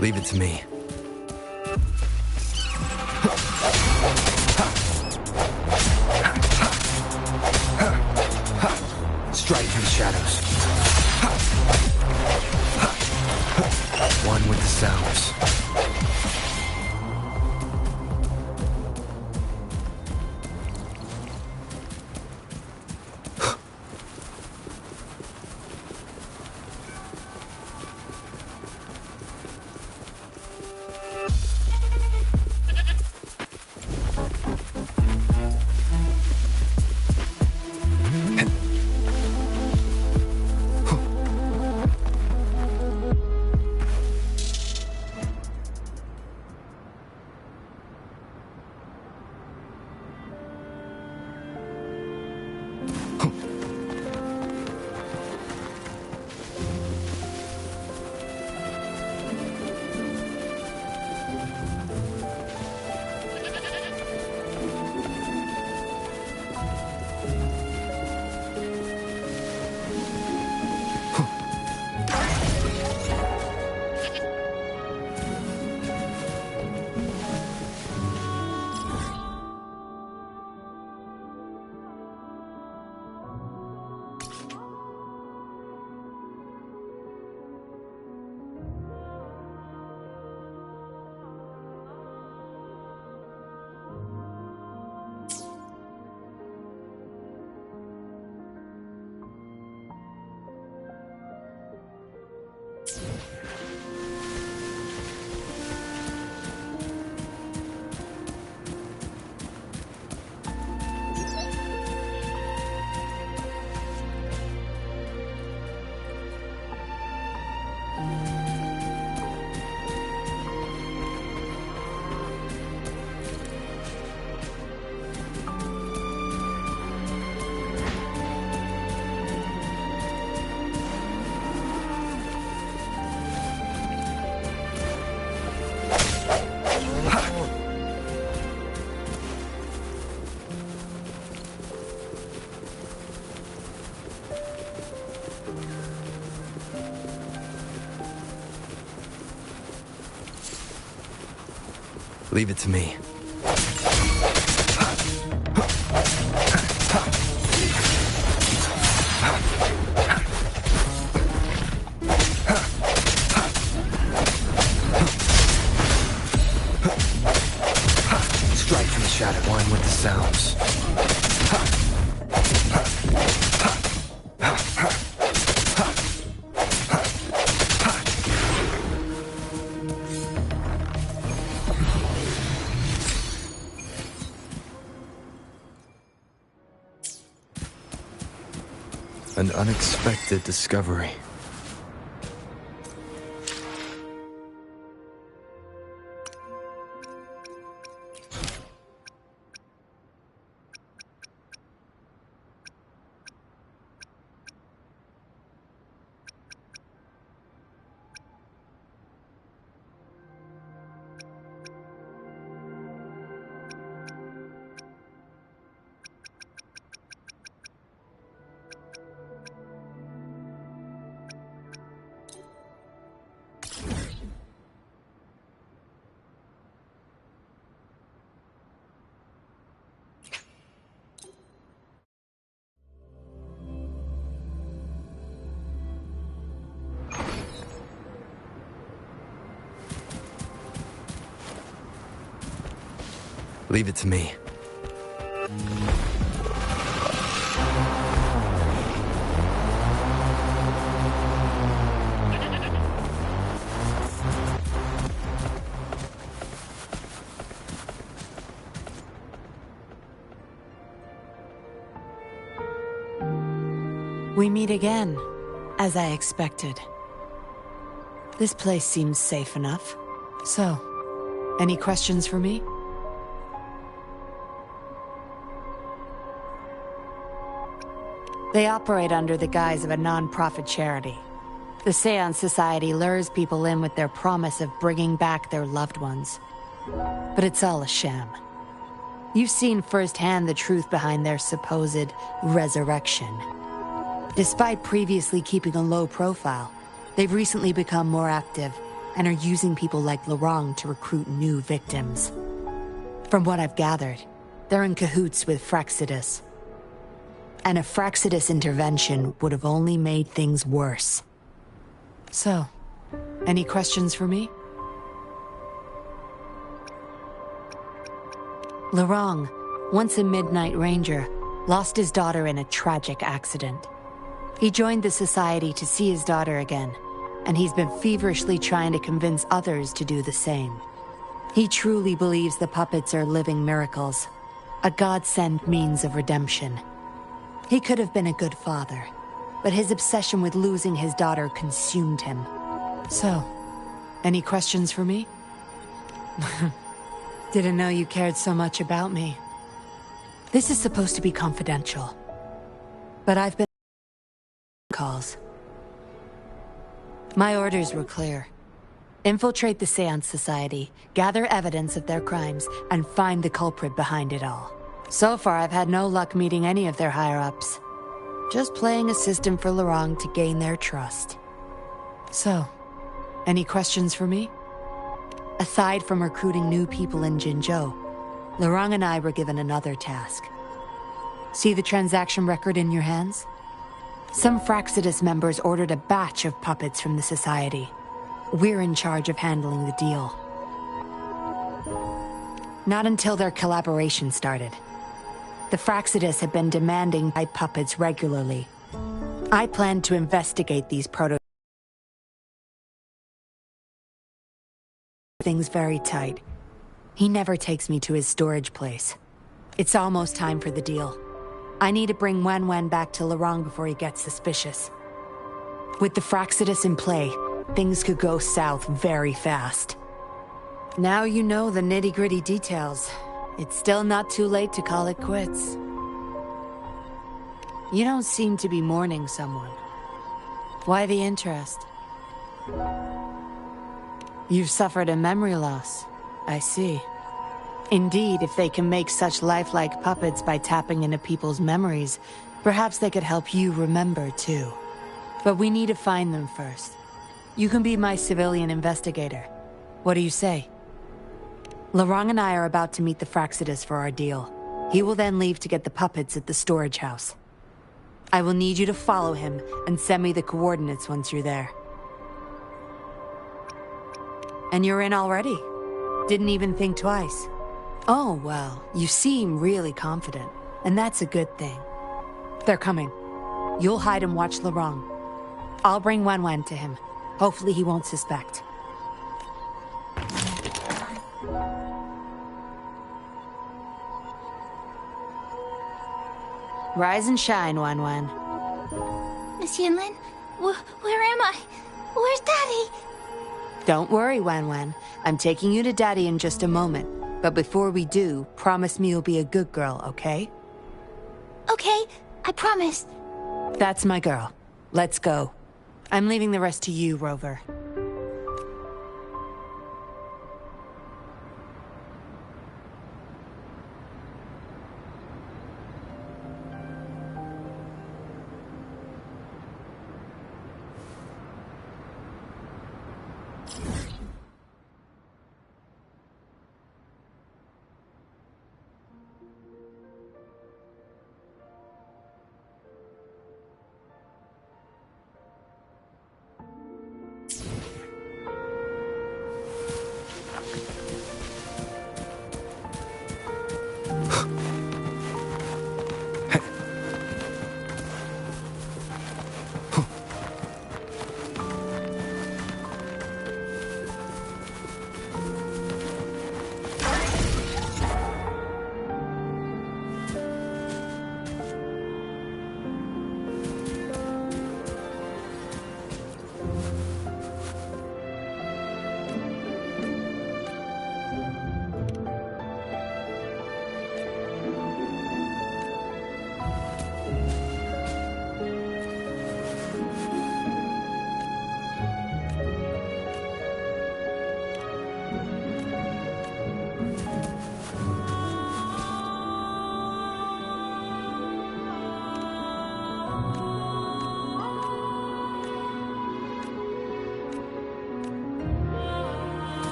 Leave it to me. Strike through the shadows. One with the sounds. Leave it to me. Strike from the shadow. One with the sounds. An unexpected discovery. Leave it to me. We meet again, as I expected. This place seems safe enough. So, any questions for me? They operate under the guise of a non-profit charity. The Seance Society lures people in with their promise of bringing back their loved ones. But it's all a sham. You've seen firsthand the truth behind their supposed resurrection. Despite previously keeping a low profile, they've recently become more active and are using people like Laurent to recruit new victims. From what I've gathered, they're in cahoots with Fraxidus. And a Fraxidus intervention would have only made things worse. So, any questions for me? Laurent, once a Midnight Ranger, lost his daughter in a tragic accident. He joined the Society to see his daughter again, and he's been feverishly trying to convince others to do the same. He truly believes the puppets are living miracles, a godsend means of redemption. He could have been a good father, but his obsession with losing his daughter consumed him. So, any questions for me? Didn't know you cared so much about me. This is supposed to be confidential, but I've been calls. My orders were clear. Infiltrate the Seance Society, gather evidence of their crimes, and find the culprit behind it all. So far, I've had no luck meeting any of their higher-ups. Just playing a system for Laurent to gain their trust. So, any questions for me? Aside from recruiting new people in Jinzhou, Laurent and I were given another task. See the transaction record in your hands? Some Fraxidus members ordered a batch of puppets from the Society. We're in charge of handling the deal. Not until their collaboration started. The Fraxidus had been demanding by puppets regularly. I planned to investigate these things very tight. He never takes me to his storage place. It's almost time for the deal. I need to bring Wen back to Laurent before he gets suspicious. With the Fraxidus in play, things could go south very fast. Now you know the nitty-gritty details. It's still not too late to call it quits. You don't seem to be mourning someone. Why the interest? You've suffered a memory loss. I see. Indeed, if they can make such lifelike puppets by tapping into people's memories, perhaps they could help you remember too. But we need to find them first. You can be my civilian investigator. What do you say? Laurent and I are about to meet the Fraxidus for our deal. He will then leave to get the puppets at the storage house. I will need you to follow him and send me the coordinates once you're there. And you're in already? Didn't even think twice. Oh, well, you seem really confident, and that's a good thing. They're coming. You'll hide and watch Laurent. I'll bring Wen to him. Hopefully he won't suspect. Rise and shine, Wen. Miss Yinlin, where am I? Where's Daddy? Don't worry, Wen. I'm taking you to Daddy in just a moment. But before we do, promise me you'll be a good girl, okay? Okay, I promise. That's my girl. Let's go. I'm leaving the rest to you, Rover.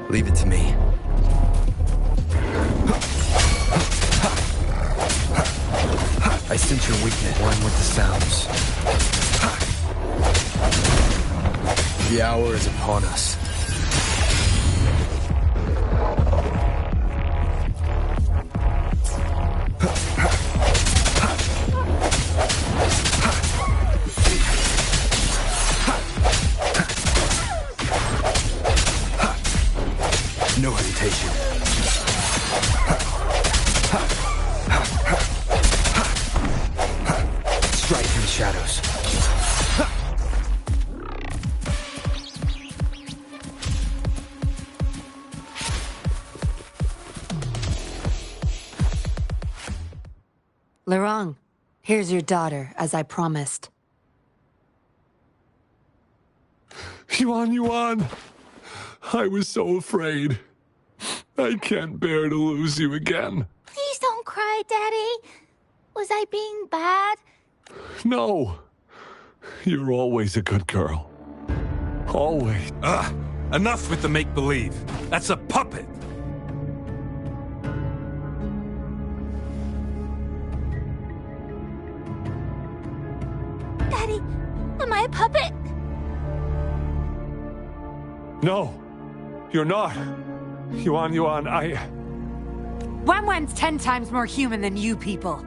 Leave it to me. I sense your weakness. One with the sounds. The hour is upon us. No hesitation. Strike through the shadows. Lorang, here's your daughter, as I promised. Yuan! I was so afraid. I can't bear to lose you again. Please don't cry, Daddy. Was I being bad? No. You're always a good girl. Always. Enough with the make-believe. That's a puppet. Daddy, am I a puppet? No, you're not. Yuan, Wenwen's 10 times more human than you people.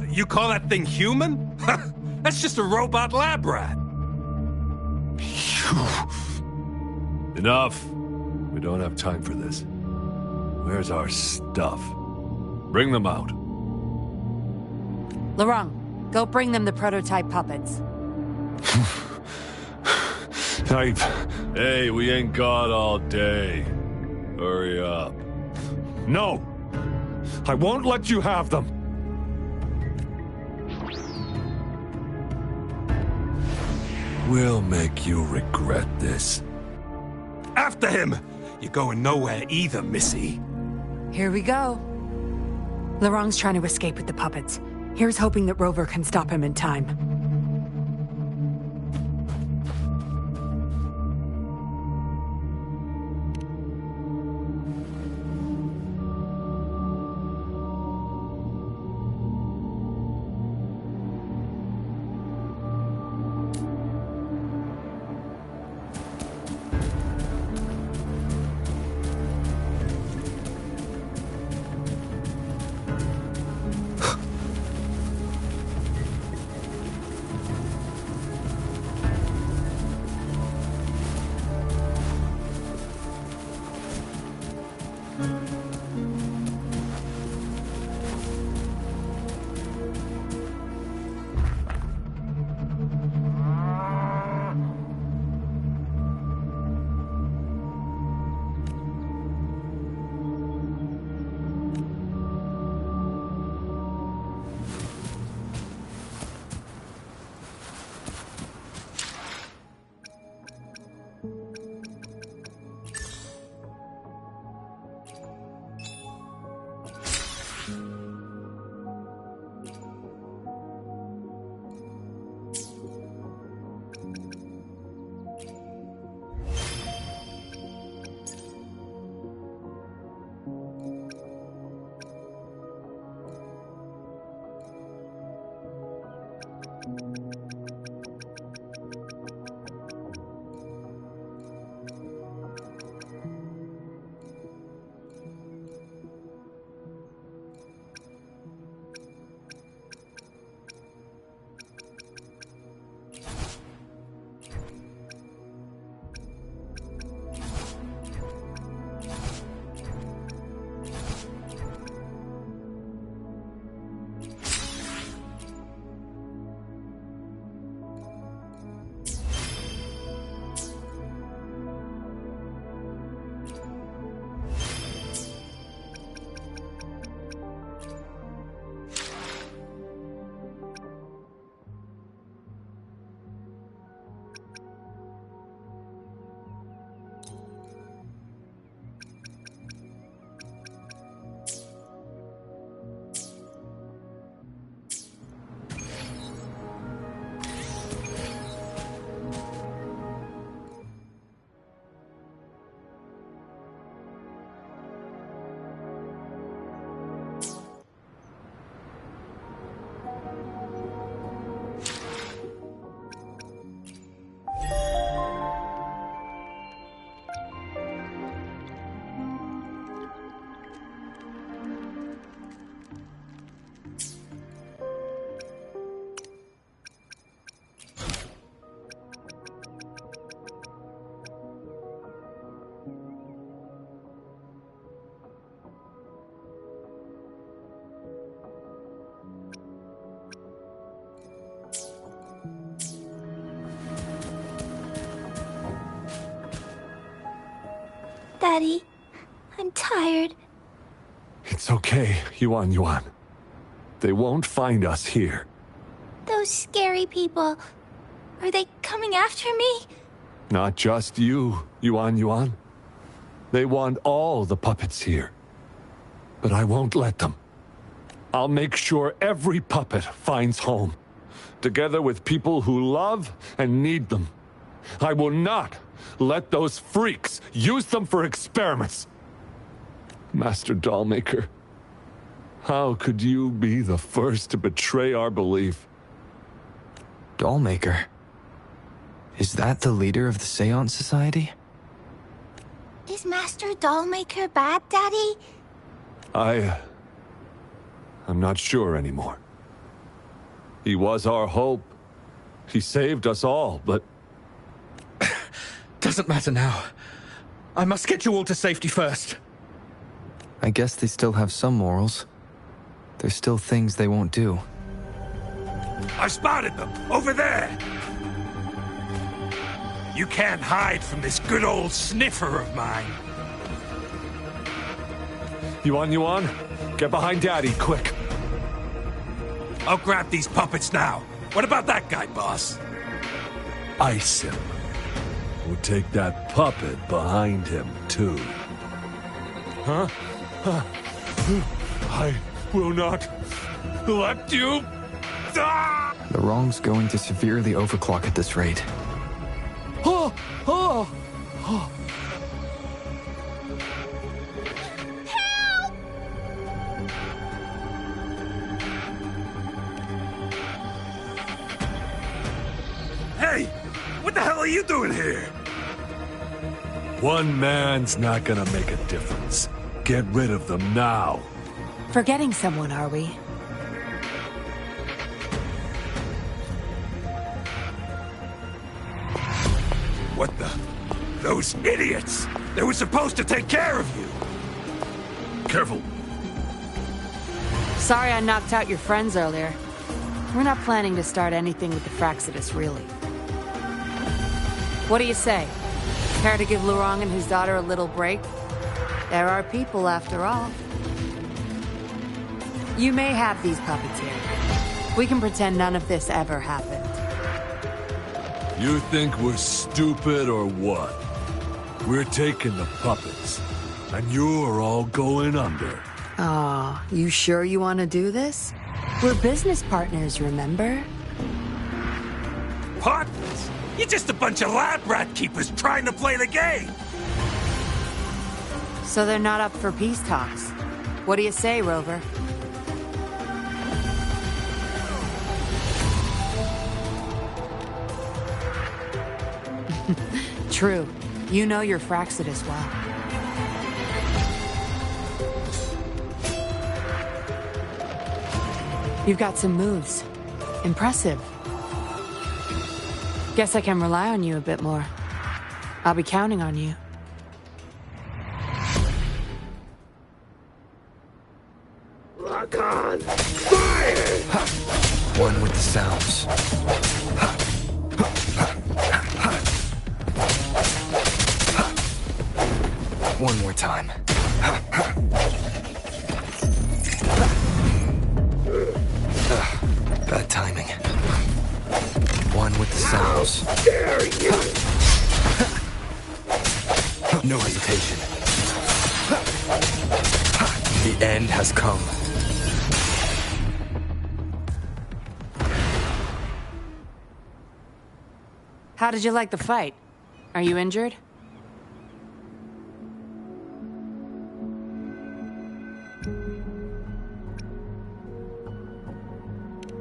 You call that thing human? That's just a robot lab rat. Enough. We don't have time for this. Where's our stuff? Bring them out. Lorang, go bring them the prototype puppets. Hey, we ain't got all day. Hurry up. No! I won't let you have them! We'll make you regret this. After him! You're going nowhere either, Missy. Here we go. Lorang's trying to escape with the puppets. Here's hoping that Rover can stop him in time. Daddy. I'm tired. It's okay, Yuan Yuan. They won't find us here. Those scary people. Are they coming after me? Not just you, Yuan Yuan. They want all the puppets here. But I won't let them. I'll make sure every puppet finds home, together with people who love and need them. I will not let those freaks use them for experiments. Master Dollmaker, how could you be the first to betray our belief? Dollmaker? Is that the leader of the Seance Society? Is Master Dollmaker bad, Daddy? I'm not sure anymore. He was our hope. He saved us all, but... Doesn't matter now. I must get you all to safety first. I guess they still have some morals. There's still things they won't do. I spotted them! Over there! You can't hide from this good old sniffer of mine. Yuan Yuan, get behind Daddy, quick. I'll grab these puppets now. What about that guy, boss? Awsome. We'll take that puppet behind him, too. Huh? I will not let you... Ah! The wrong's going to severely overclock at this rate. Oh! Oh! Oh! Hey! What the hell are you doing here? One man's not gonna make a difference. Get rid of them now. Forgetting someone, are we? What the? Those idiots! They were supposed to take care of you! Careful. Sorry I knocked out your friends earlier. We're not planning to start anything with the Fraxidus, really. What do you say? Care to give Lurong and his daughter a little break? There are people, after all. You may have these puppets here. We can pretend none of this ever happened. You think we're stupid or what? We're taking the puppets, and you're all going under. Aw, you sure you want to do this? We're business partners, remember? Partners? You're just a bunch of lab rat keepers trying to play the game! So they're not up for peace talks. What do you say, Rover? True. You know your Fraxidus well. You've got some moves. Impressive. Guess I can rely on you a bit more. I'll be counting on you. Lock on! Fire! One with the sounds. One more time. Bad timing. One with the sounds. How dare you! No hesitation. The end has come. How did you like the fight? Are you injured?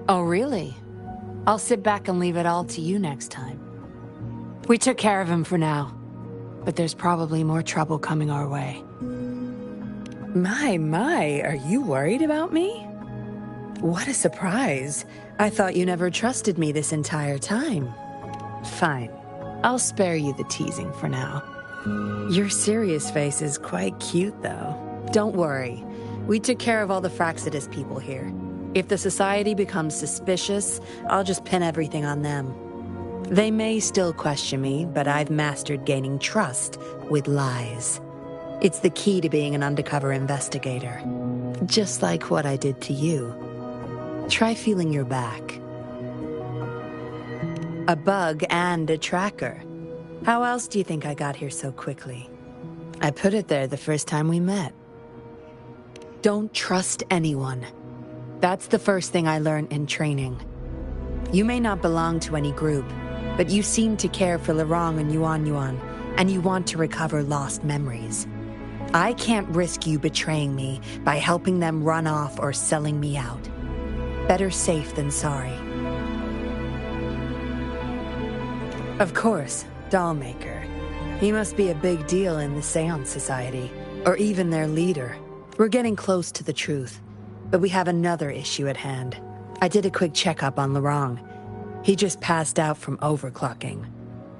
Oh, really? I'll sit back and leave it all to you next time. We took care of him for now, but there's probably more trouble coming our way. My, are you worried about me? What a surprise. I thought you never trusted me this entire time. Fine. I'll spare you the teasing for now. Your serious face is quite cute, though. Don't worry. We took care of all the Fraxidus people here. If the Society becomes suspicious, I'll just pin everything on them. They may still question me, but I've mastered gaining trust with lies. It's the key to being an undercover investigator. Just like what I did to you. Try feeling your back. A bug and a tracker. How else do you think I got here so quickly? I put it there the first time we met. Don't trust anyone. That's the first thing I learned in training. You may not belong to any group, but you seem to care for Lorong and Yuan Yuan, and you want to recover lost memories. I can't risk you betraying me by helping them run off or selling me out. Better safe than sorry. Of course, Dollmaker. He must be a big deal in the Seance Society, or even their leader. We're getting close to the truth, but we have another issue at hand. I did a quick checkup on Lorong. He just passed out from overclocking.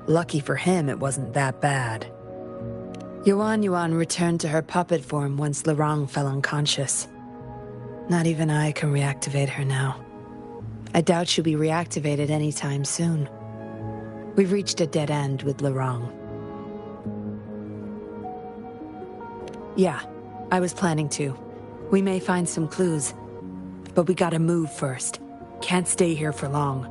Lucky for him, it wasn't that bad. Yuan Yuan returned to her puppet form once Lorong fell unconscious. Not even I can reactivate her now. I doubt she'll be reactivated anytime soon. We've reached a dead end with Lorong. Yeah, I was planning to. We may find some clues. But we gotta move first. Can't stay here for long.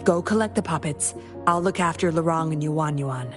Go collect the puppets. I'll look after Lorong and Yuan Yuan.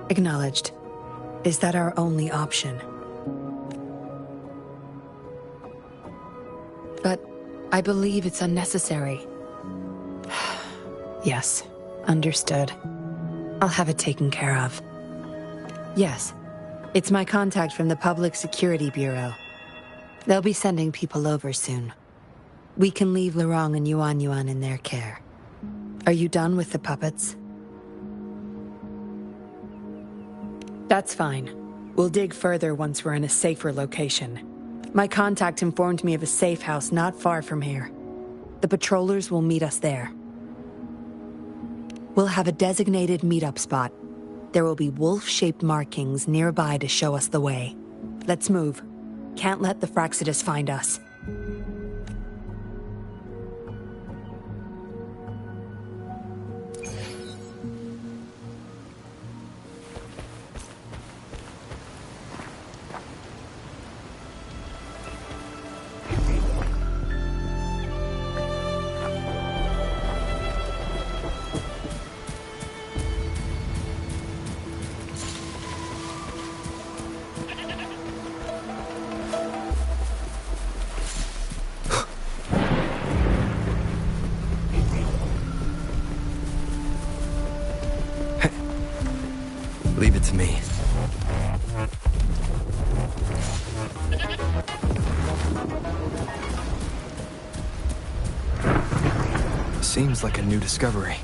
Acknowledged. Is that our only option? But I believe it's unnecessary. Yes, understood. I'll have it taken care of. Yes. It's my contact from the Public Security Bureau. They'll be sending people over soon. We can leave Lorong and Yuan Yuan in their care. Are you done with the puppets? That's fine. We'll dig further once we're in a safer location. My contact informed me of a safe house not far from here. The patrollers will meet us there. We'll have a designated meetup spot. There will be wolf-shaped markings nearby to show us the way. Let's move. Can't let the Fraxidus find us. Leave it to me. Seems like a new discovery.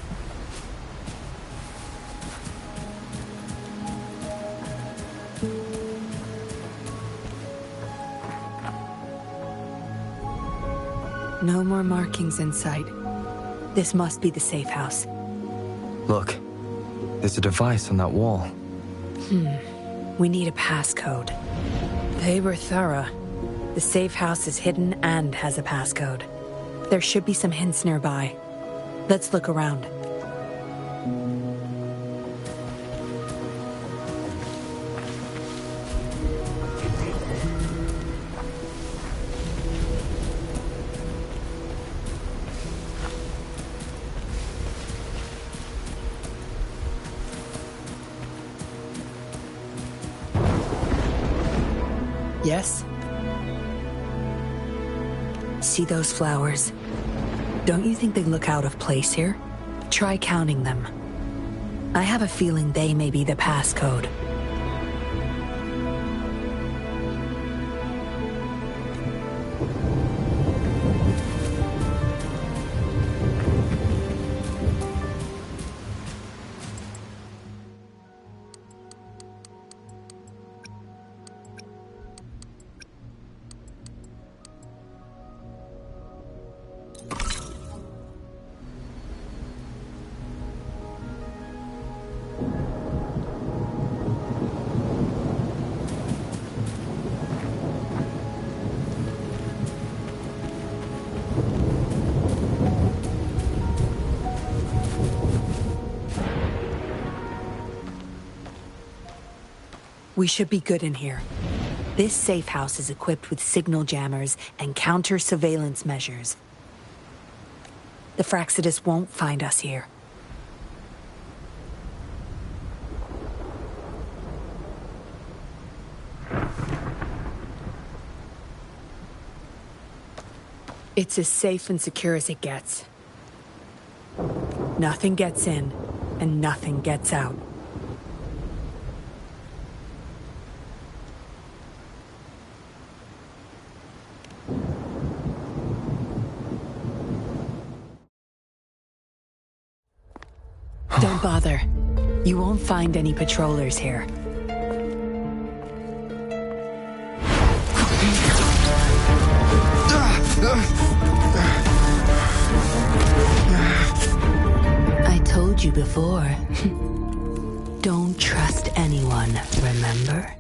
No more markings in sight. This must be the safe house. Look, there's a device on that wall. We need a passcode. They were thorough. The safe house is hidden and has a passcode. There should be some hints nearby. Let's look around. Yes? See those flowers? Don't you think they look out of place here? Try counting them. I have a feeling they may be the passcode. We should be good in here. This safe house is equipped with signal jammers and counter-surveillance measures. The Fraxidus won't find us here. It's as safe and secure as it gets. Nothing gets in, and nothing gets out. Don't bother. You won't find any patrollers here. I told you before. Don't trust anyone, remember?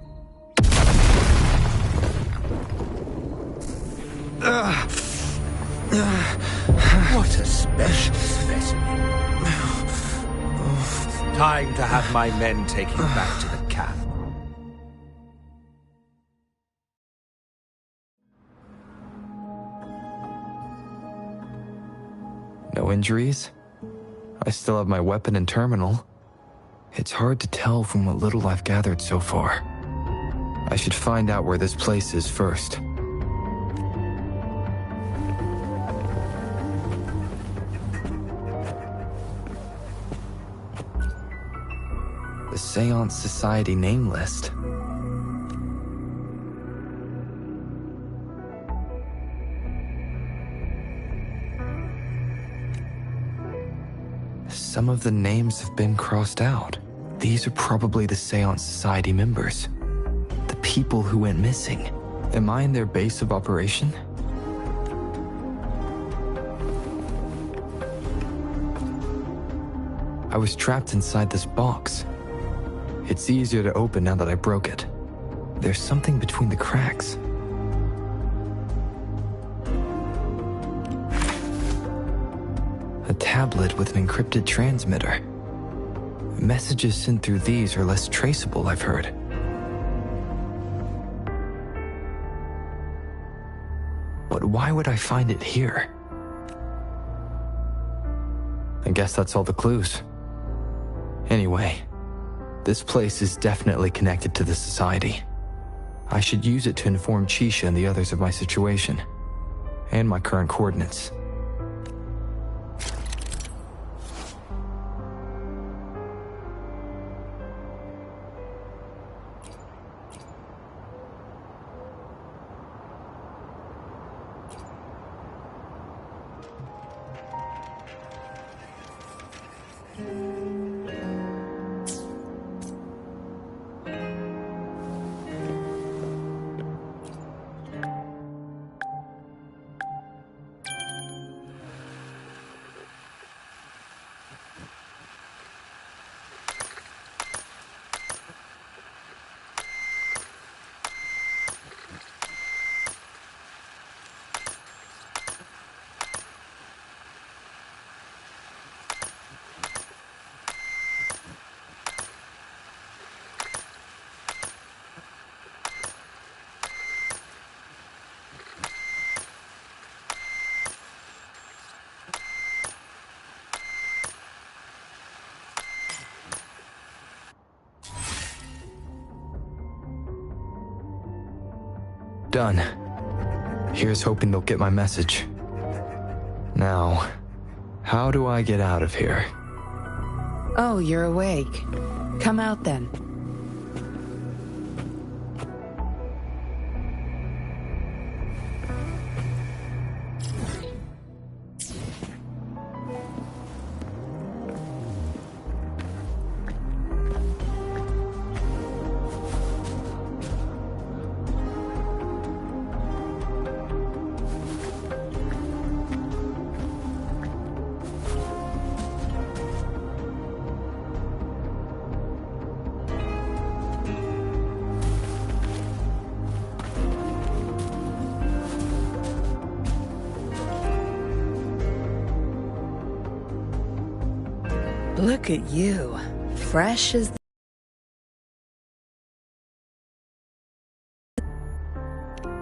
What a special specimen. Time to have my men take him back to the camp. No injuries? I still have my weapon and terminal. It's hard to tell from what little I've gathered so far. I should find out where this place is first. The Seance Society name list. Some of the names have been crossed out. These are probably the Seance Society members. The people who went missing. Am I in their base of operation? I was trapped inside this box. It's easier to open now that I broke it. There's something between the cracks. A tablet with an encrypted transmitter. Messages sent through these are less traceable, I've heard. But why would I find it here? I guess that's all the clues. Anyway, this place is definitely connected to the Society. I should use it to inform Chisha and the others of my situation, and my current coordinates. Done. Here's hoping they'll get my message. Now, how do I get out of here? Oh, you're awake. Come out then. Look at you. Fresh as...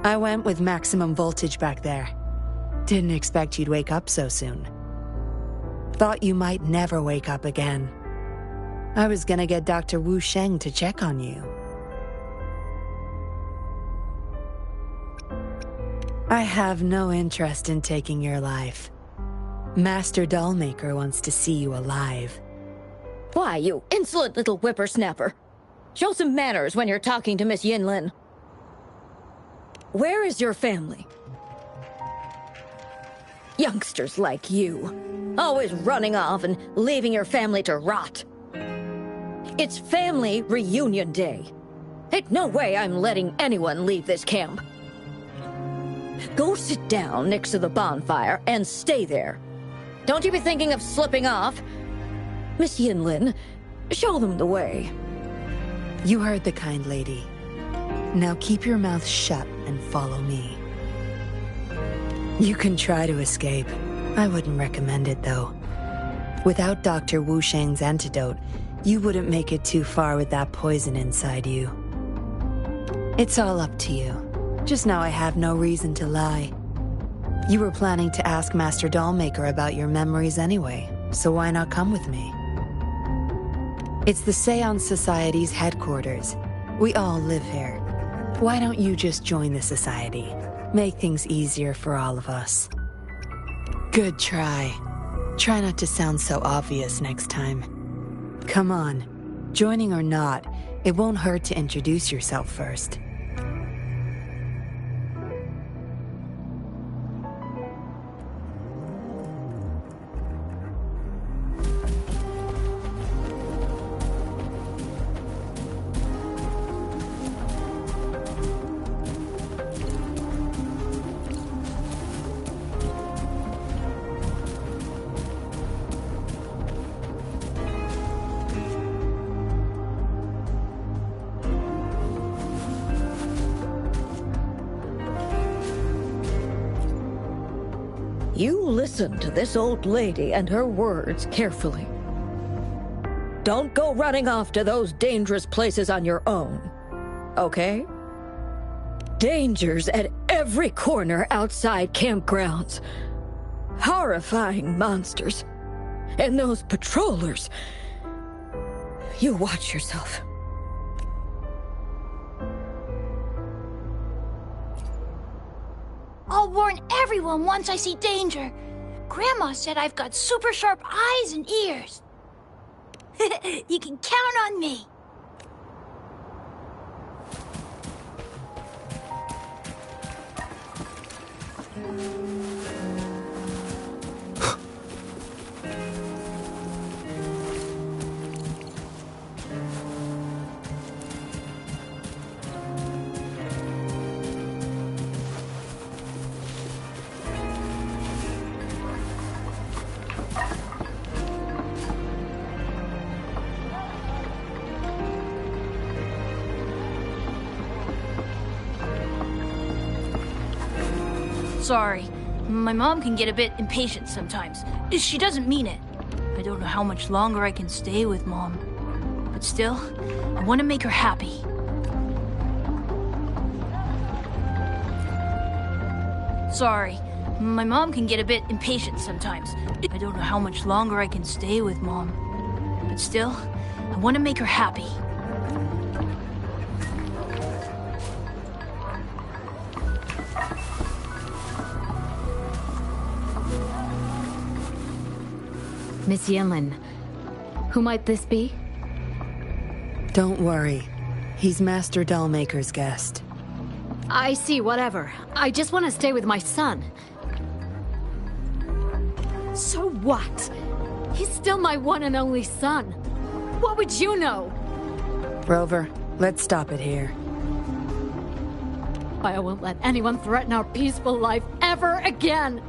I went with maximum voltage back there. Didn't expect you'd wake up so soon. Thought you might never wake up again. I was gonna get Dr. Wu Sheng to check on you. I have no interest in taking your life. Master Dollmaker wants to see you alive. Why, you insolent little whippersnapper. Show some manners when you're talking to Miss Yinlin. Where is your family? Youngsters like you, always running off and leaving your family to rot. It's family reunion day. Ain't no way I'm letting anyone leave this camp. Go sit down next to the bonfire and stay there. Don't you be thinking of slipping off. Miss Yinlin, show them the way. You heard the kind lady. Now keep your mouth shut and follow me. You can try to escape. I wouldn't recommend it, though. Without Dr. Wu Sheng's antidote, you wouldn't make it too far with that poison inside you. It's all up to you. Just now I have no reason to lie. You were planning to ask Master Dollmaker about your memories anyway, so why not come with me? It's the Seance Society's headquarters. We all live here. Why don't you just join the Society? Make things easier for all of us. Good try. Try not to sound so obvious next time. Come on. Joining or not, it won't hurt to introduce yourself first. You listen to this old lady and her words carefully. Don't go running off to those dangerous places on your own, okay? Dangers at every corner outside campgrounds. Horrifying monsters. And those patrollers. You watch yourself. I'll warn everyone once I see danger. Grandma said I've got super sharp eyes and ears. You can count on me. Sorry. My mom can get a bit impatient sometimes. She doesn't mean it. I don't know how much longer I can stay with Mom. But still, I want to make her happy. Sorry. My mom can get a bit impatient sometimes. I don't know how much longer I can stay with Mom. But still, I want to make her happy. Miss Yinlin, who might this be? Don't worry. He's Master Dollmaker's guest. I see, whatever. I just want to stay with my son. So what? He's still my one and only son. What would you know? Rover, let's stop it here. I won't let anyone threaten our peaceful life ever again!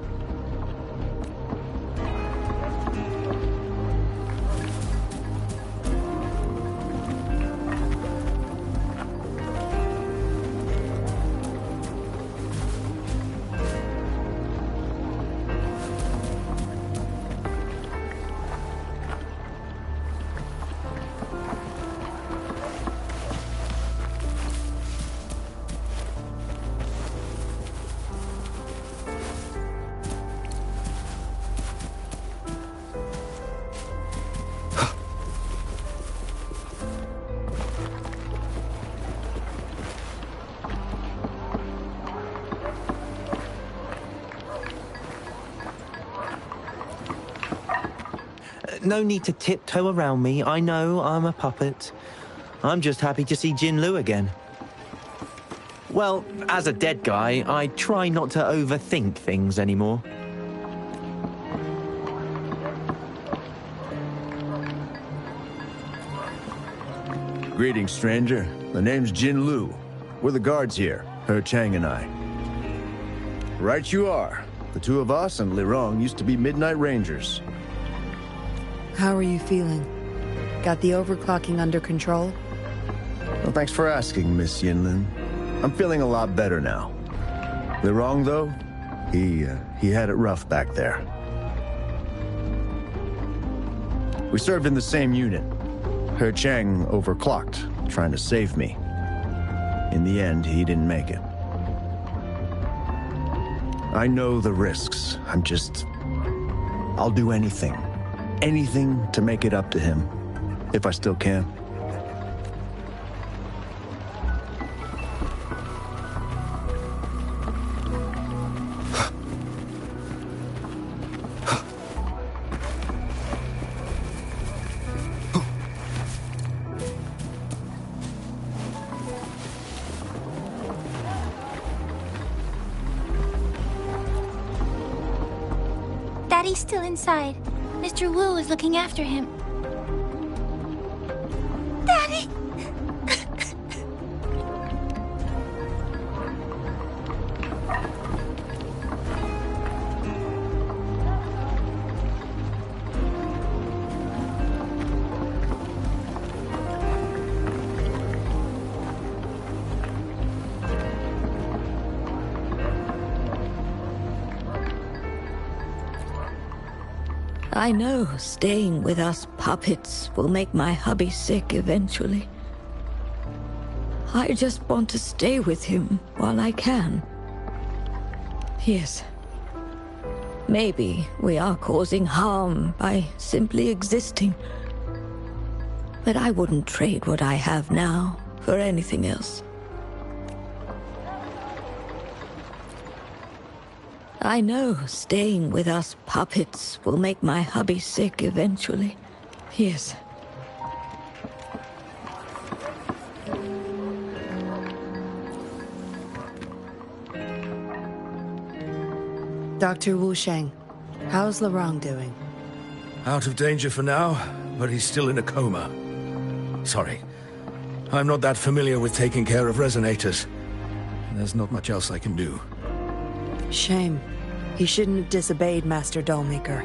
No need to tiptoe around me. I know I'm a puppet. I'm just happy to see Jinlu again. Well, as a dead guy, I try not to overthink things anymore. Greetings, stranger. The name's Jinlu. We're the guards here, He Chang and I. Right you are. The two of us and Lirong used to be Midnight Rangers. How are you feeling? Got the overclocking under control? Well, thanks for asking, Miss Yinlin. I'm feeling a lot better now. Lirong, though, he had it rough back there. We served in the same unit. He Chang overclocked, trying to save me. In the end, he didn't make it. I know the risks. I'll do anything. Anything to make it up to him, if I still can. Daddy's still inside. Mr. Wu is looking after him. Daddy! I know staying with us puppets will make my hubby sick eventually. I just want to stay with him while I can. Yes. Maybe we are causing harm by simply existing. But I wouldn't trade what I have now for anything else. I know staying with us puppets will make my hubby sick eventually. Yes. Dr. Wu Sheng, how's Lorong doing? Out of danger for now, but he's still in a coma. Sorry. I'm not that familiar with taking care of resonators. There's not much else I can do. Shame. He shouldn't have disobeyed Master Dollmaker.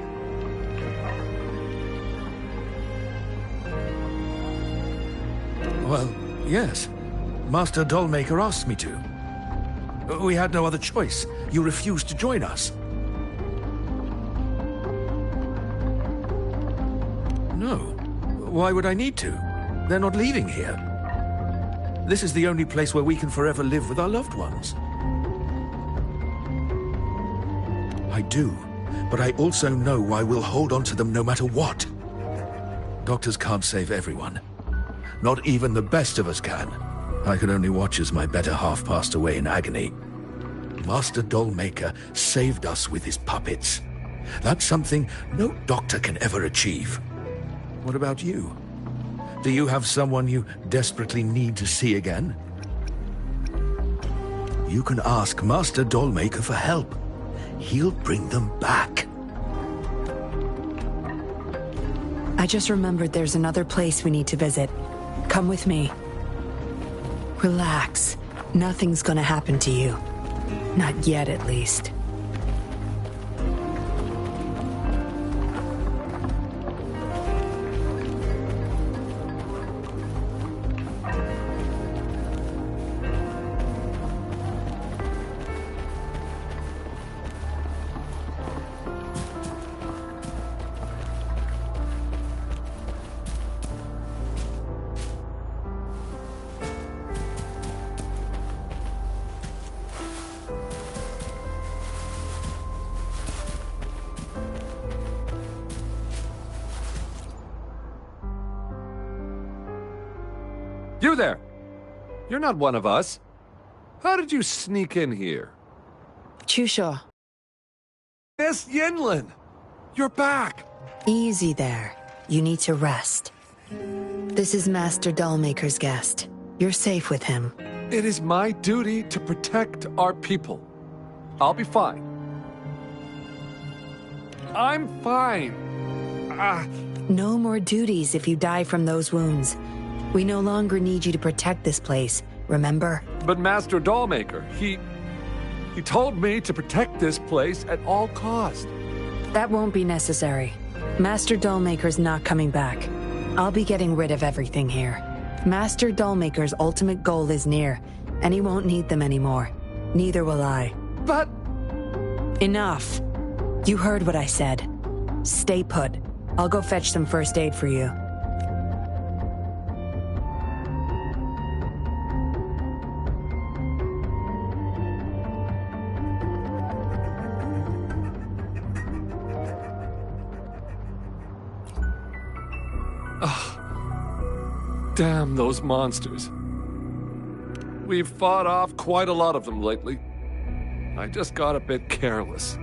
Well, yes. Master Dollmaker asked me to. We had no other choice. You refused to join us. No. Why would I need to? They're not leaving here. This is the only place where we can forever live with our loved ones. I do, but I also know I will hold on to them no matter what. Doctors can't save everyone. Not even the best of us can. I could only watch as my better half passed away in agony. Master Dollmaker saved us with his puppets. That's something no doctor can ever achieve. What about you? Do you have someone you desperately need to see again? You can ask Master Dollmaker for help. He'll bring them back. I just remembered there's another place we need to visit. Come with me. Relax. Nothing's gonna happen to you. Not yet, at least. You there! You're not one of us. How did you sneak in here? Chusho. Miss Yinlin! You're back! Easy there. You need to rest. This is Master Dollmaker's guest. You're safe with him. It is my duty to protect our people. I'll be fine. I'm fine. No more duties if you die from those wounds. We no longer need you to protect this place, remember? But Master Dollmaker, he told me to protect this place at all cost. That won't be necessary. Master Dollmaker's not coming back. I'll be getting rid of everything here. Master Dollmaker's ultimate goal is near, and he won't need them anymore. Neither will I. But... Enough. You heard what I said. Stay put. I'll go fetch some first aid for you. Damn those monsters. We've fought off quite a lot of them lately. I just got a bit careless.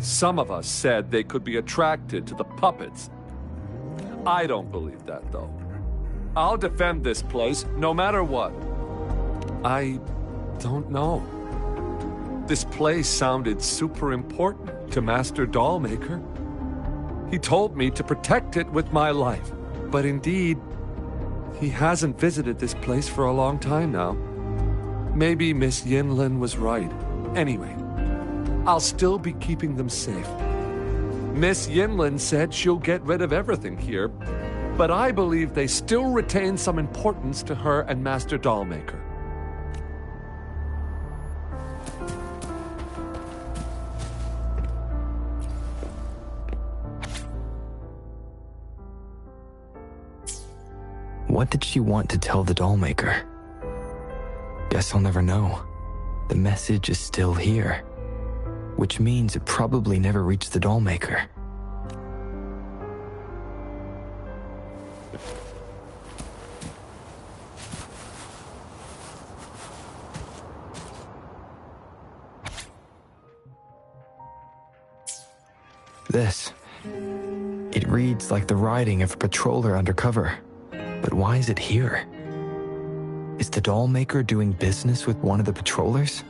Some of us said they could be attracted to the puppets. I don't believe that, though. I'll defend this place no matter what. I don't know. This place sounded super important to Master Dollmaker. He told me to protect it with my life. But indeed, he hasn't visited this place for a long time now. Maybe Miss Yinlin was right. Anyway, I'll still be keeping them safe. Miss Yinlin said she'll get rid of everything here, but I believe they still retain some importance to her and Master Dollmaker. What did she want to tell the Dollmaker? Guess I'll never know. The message is still here, which means it probably never reached the Dollmaker. This. It reads like the writing of a patroller undercover. But why is it here? Is the Dollmaker doing business with one of the patrollers?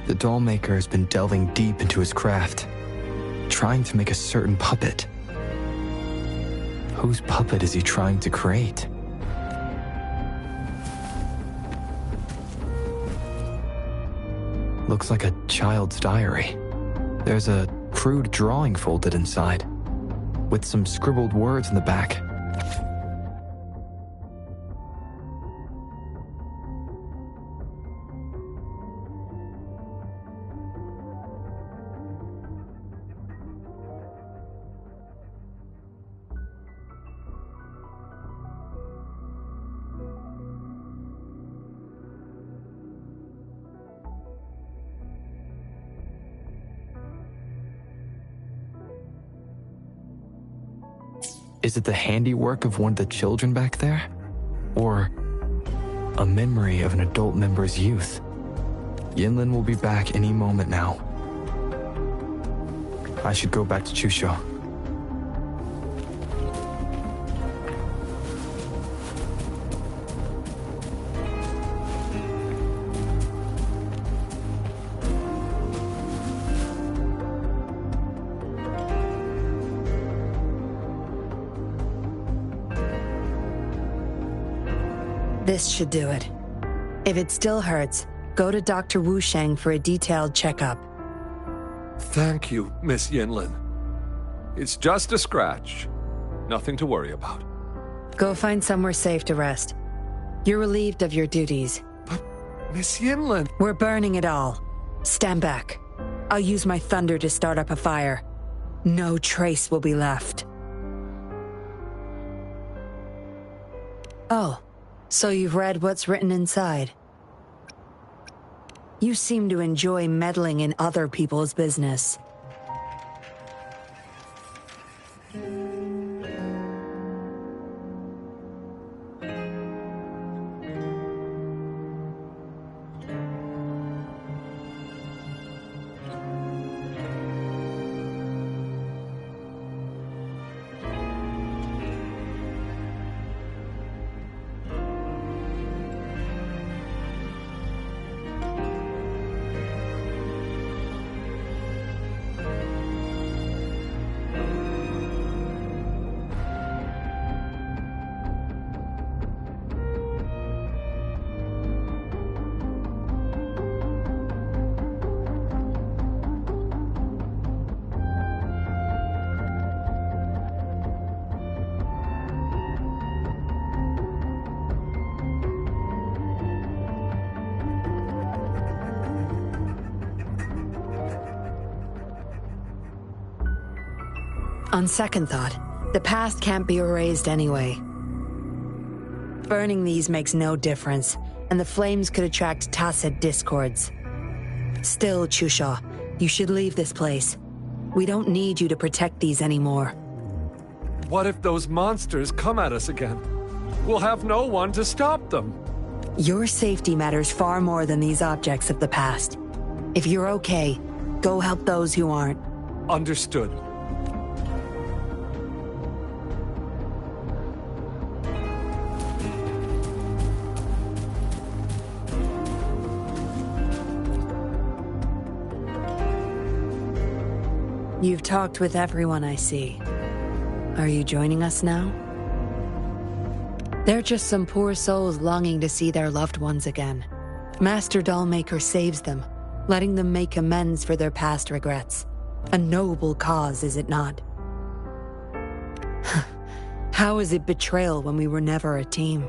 The Dollmaker has been delving deep into his craft, trying to make a certain puppet. Whose puppet is he trying to create? Looks like a child's diary. There's a crude drawing folded inside, with some scribbled words in the back. Is it the handiwork of one of the children back there? Or a memory of an adult member's youth? Yinlin will be back any moment now. I should go back to Chusho. This should do it. If it still hurts, go to Dr. Wu Sheng for a detailed checkup. Thank you, Miss Yinlin. It's just a scratch. Nothing to worry about. Go find somewhere safe to rest. You're relieved of your duties. But, Miss Yinlin... We're burning it all. Stand back. I'll use my thunder to start up a fire. No trace will be left. Oh, so you've read what's written inside. You seem to enjoy meddling in other people's business. On second thought, the past can't be erased anyway. Burning these makes no difference, and the flames could attract tacit discords. Still, Chusha, you should leave this place. We don't need you to protect these anymore. What if those monsters come at us again? We'll have no one to stop them. Your safety matters far more than these objects of the past. If you're okay, go help those who aren't. Understood. You've talked with everyone I see. Are you joining us now? They're just some poor souls longing to see their loved ones again. Master Dollmaker saves them, letting them make amends for their past regrets. A noble cause, is it not? How is it betrayal when we were never a team?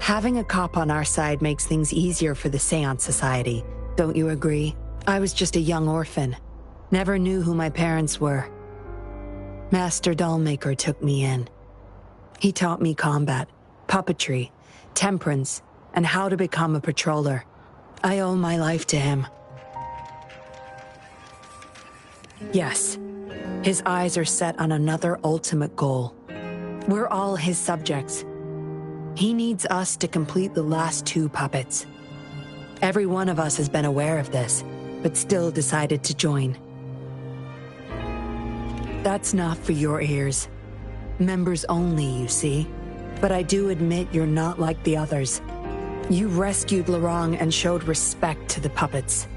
Having a cop on our side makes things easier for the Seance Society. Don't you agree? I was just a young orphan. Never knew who my parents were. Master Dollmaker took me in. He taught me combat, puppetry, temperance, and how to become a patroller. I owe my life to him. Yes, his eyes are set on another ultimate goal. We're all his subjects. He needs us to complete the last 2 puppets. Every one of us has been aware of this, but still decided to join. That's not for your ears. Members only, you see. But I do admit you're not like the others. You rescued Lorong and showed respect to the puppets.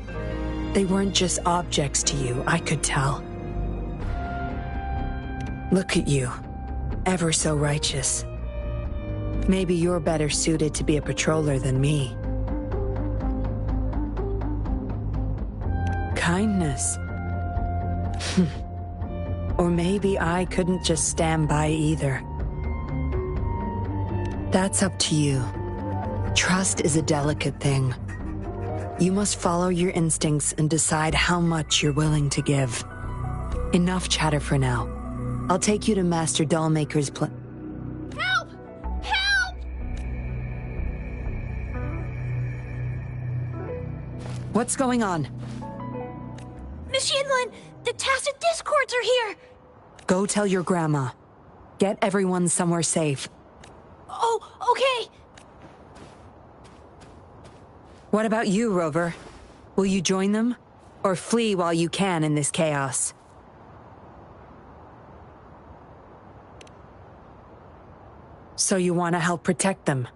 They weren't just objects to you, I could tell. Look at you, ever so righteous. Maybe you're better suited to be a patroller than me. Kindness. Or maybe I couldn't just stand by either. That's up to you. Trust is a delicate thing. You must follow your instincts and decide how much you're willing to give. Enough chatter for now. I'll take you to Master Dollmaker's Help! Help! What's going on? Miss Yinlin, the Tacit Discords are here! Go tell your grandma. Get everyone somewhere safe. Oh, okay. What about you, Rover? Will you join them? Or flee while you can in this chaos? So you want to help protect them?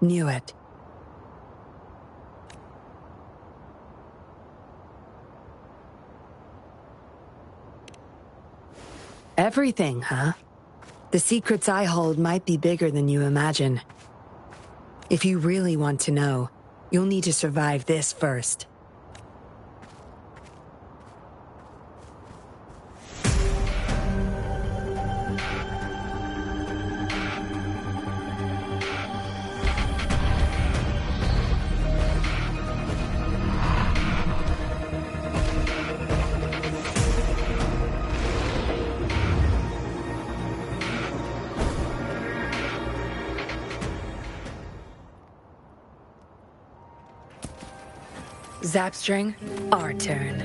Knew it. Everything, huh? The secrets I hold might be bigger than you imagine. If you really want to know, you'll need to survive this first. Zapstring, our turn.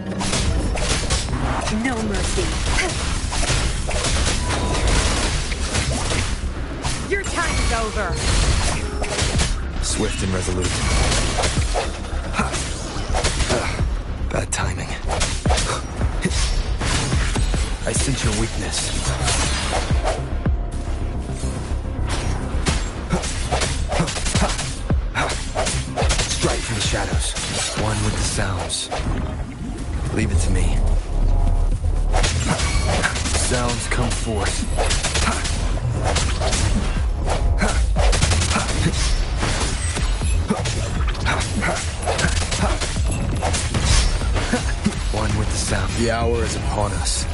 No mercy. Your time is over. Swift and resolute. Bad timing. I sense your weakness. Strike from the shadows. One with the sounds. Leave it to me. Sounds come forth. One with the sound. The hour is upon us.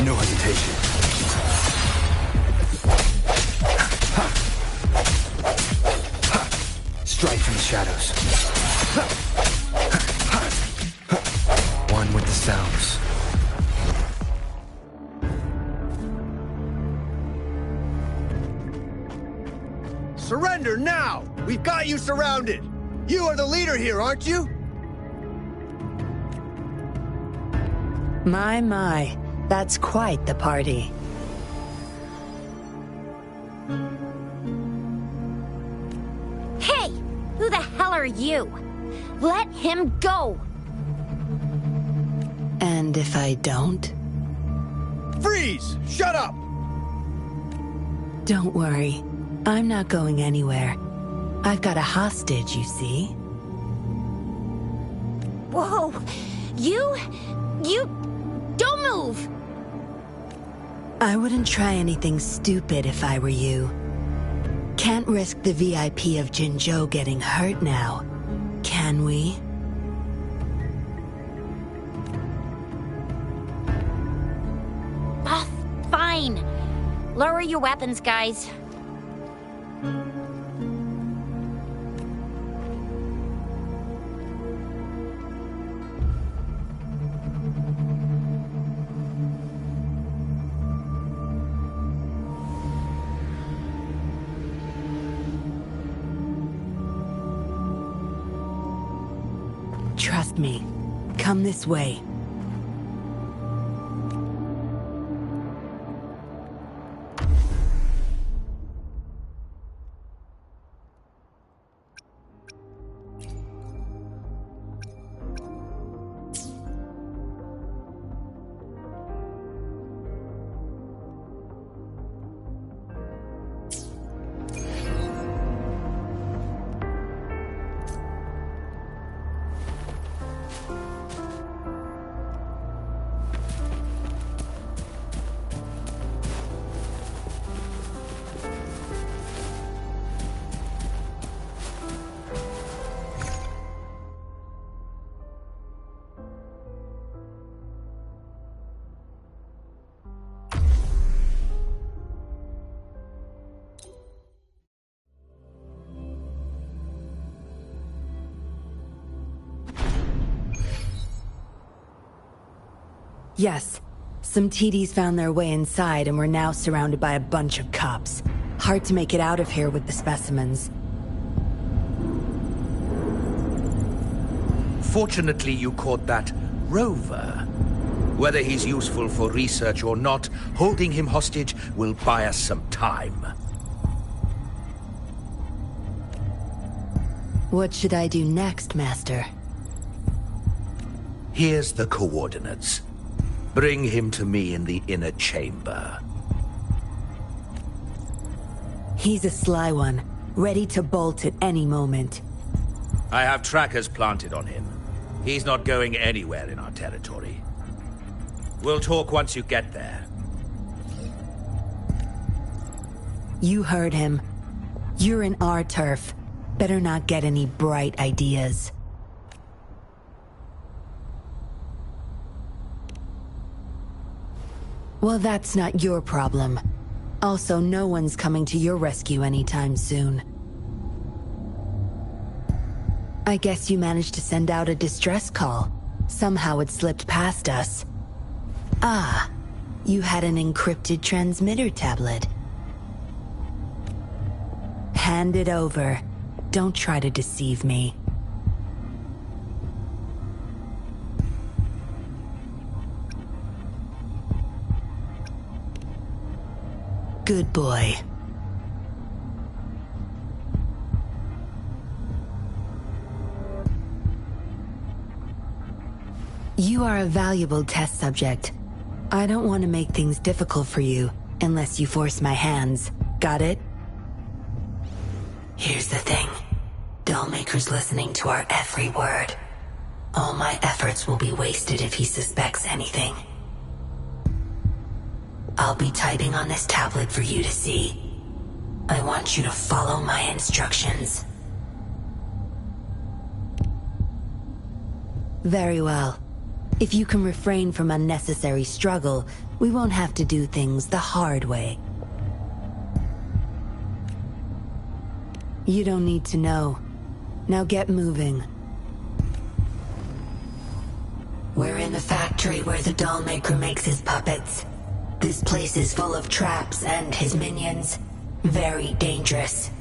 No hesitation. Strike from the shadows. One with the sounds. Surrender now! We've got you surrounded! You are the leader here, aren't you? My, that's quite the party. Hey! Who the hell are you? Let him go! And if I don't? Freeze! Shut up! Don't worry. I'm not going anywhere. I've got a hostage, you see. Whoa! You don't move! I wouldn't try anything stupid if I were you. Can't risk the VIP of Jinzhou getting hurt now, can we? Ah, fine. Lower your weapons, guys. Trust me. Come this way. Yes. Some TDs found their way inside and we're now surrounded by a bunch of cops. Hard to make it out of here with the specimens. Fortunately, you caught that rover. Whether he's useful for research or not, holding him hostage will buy us some time. What should I do next, Master? Here's the coordinates. Bring him to me in the inner chamber. He's a sly one, ready to bolt at any moment. I have trackers planted on him. He's not going anywhere in our territory. We'll talk once you get there. You heard him. You're in our turf. Better not get any bright ideas. Well, that's not your problem. Also, no one's coming to your rescue anytime soon. I guess you managed to send out a distress call. Somehow it slipped past us. Ah, you had an encrypted transmitter tablet. Hand it over. Don't try to deceive me. Good boy. You are a valuable test subject. I don't want to make things difficult for you, unless you force my hands. Got it? Here's the thing. Dollmaker's listening to our every word. All my efforts will be wasted if he suspects anything. I'll be typing on this tablet for you to see. I want you to follow my instructions. Very well. If you can refrain from unnecessary struggle, we won't have to do things the hard way. You don't need to know. Now get moving. We're in the factory where the Dollmaker makes his puppets. This place is full of traps and his minions. Very dangerous.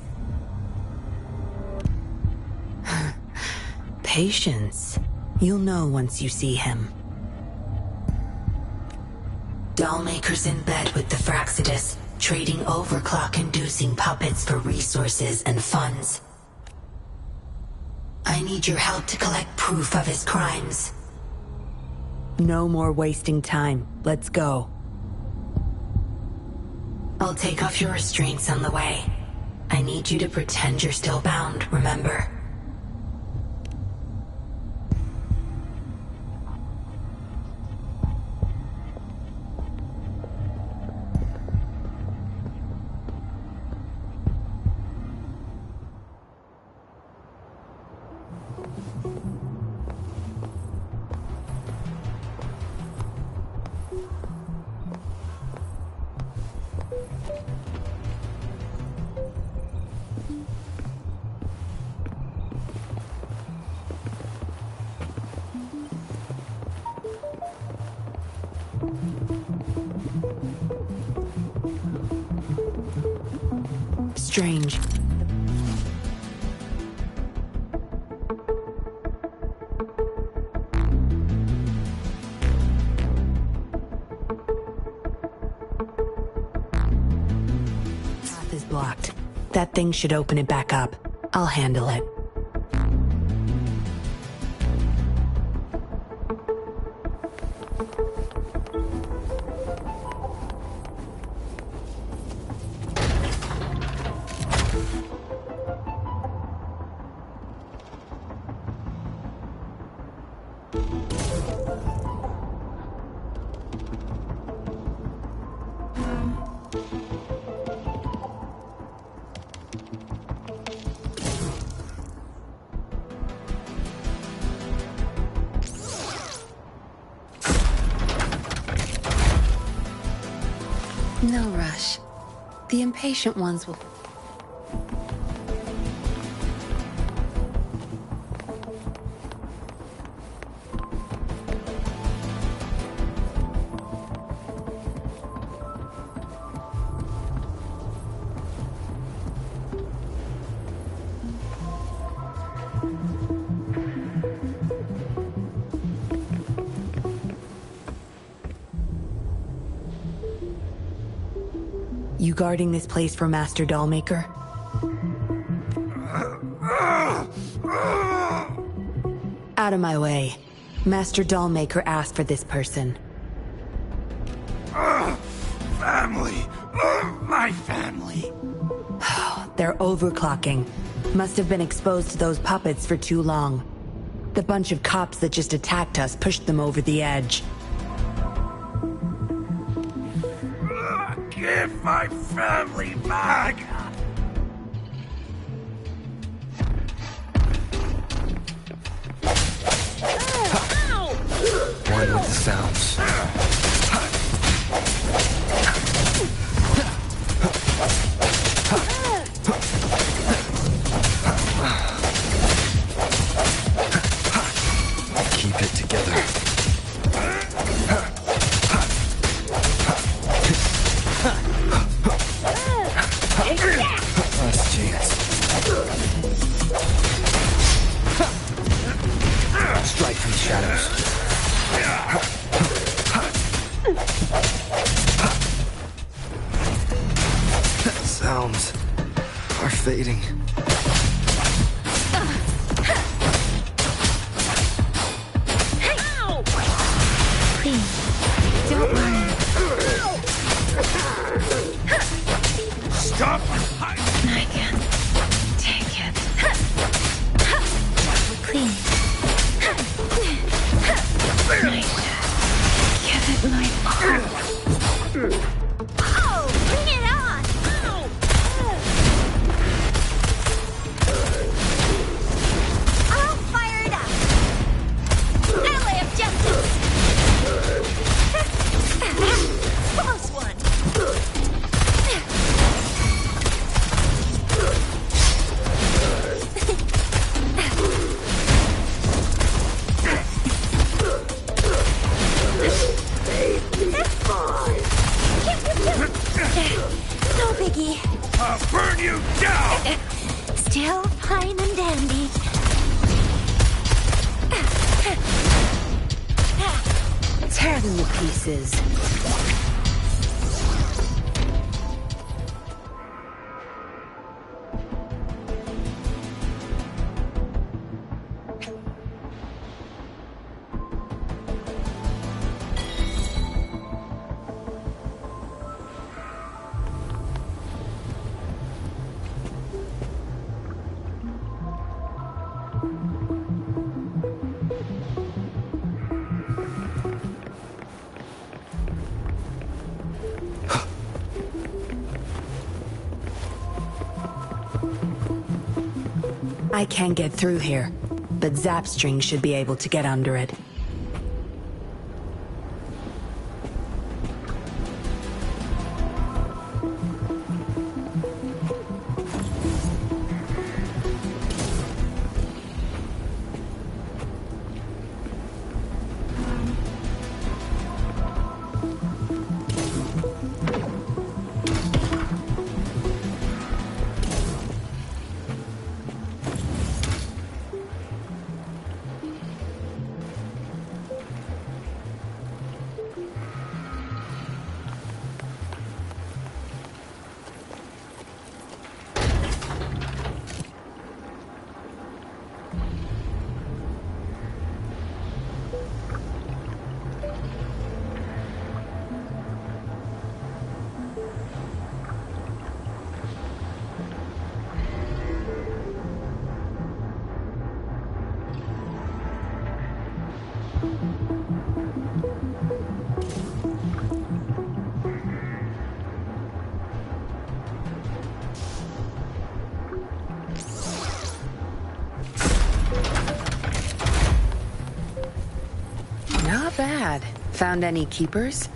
Patience. You'll know once you see him. Dollmaker's in bed with the Fraxidus, trading overclock-inducing puppets for resources and funds. I need your help to collect proof of his crimes. No more wasting time. Let's go. I'll take off your restraints on the way. I need you to pretend you're still bound, remember? blocked. That thing should open it back up. I'll handle it. No rush. The impatient ones will... You guarding this place for Master Dollmaker? Out of my way. Master Dollmaker asked for this person. Family! My family! They're overclocking. Must have been exposed to those puppets for too long. The bunch of cops that just attacked us pushed them over the edge. Give my family back! One with the sounds. Keep it together. Last chance. Strike from the shadows. Sounds are fading. Please, don't worry. Stop! I can take it. Please. Give it my all. Oh, bring it on! I'll fire it up! Ally of justice! Close one! No biggie. I'll burn you down! Still fine and dandy. Tear them to pieces. I can't get through here, but Zapstring should be able to get under it. Not bad. Found any keepers?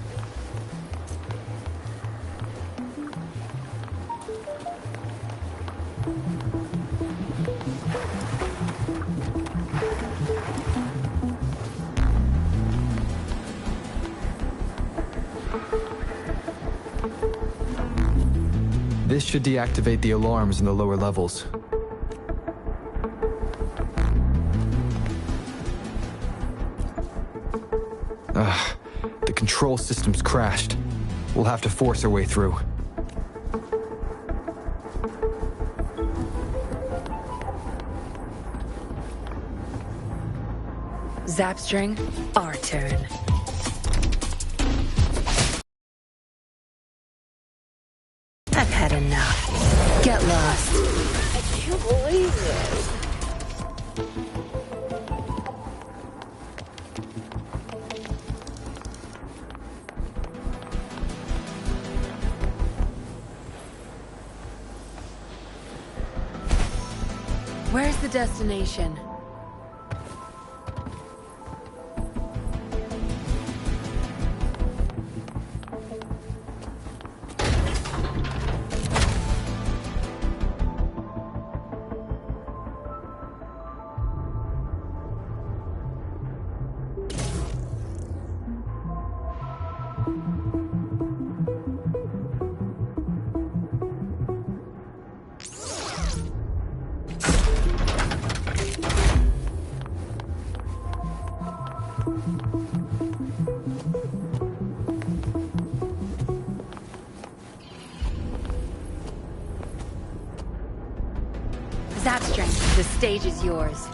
This should deactivate the alarms in the lower levels. The control system's crashed. We'll have to force our way through. Zapstring, our turn. I've had enough. Get lost. I can't believe this. Where's the destination? Zapstring, the stage is yours.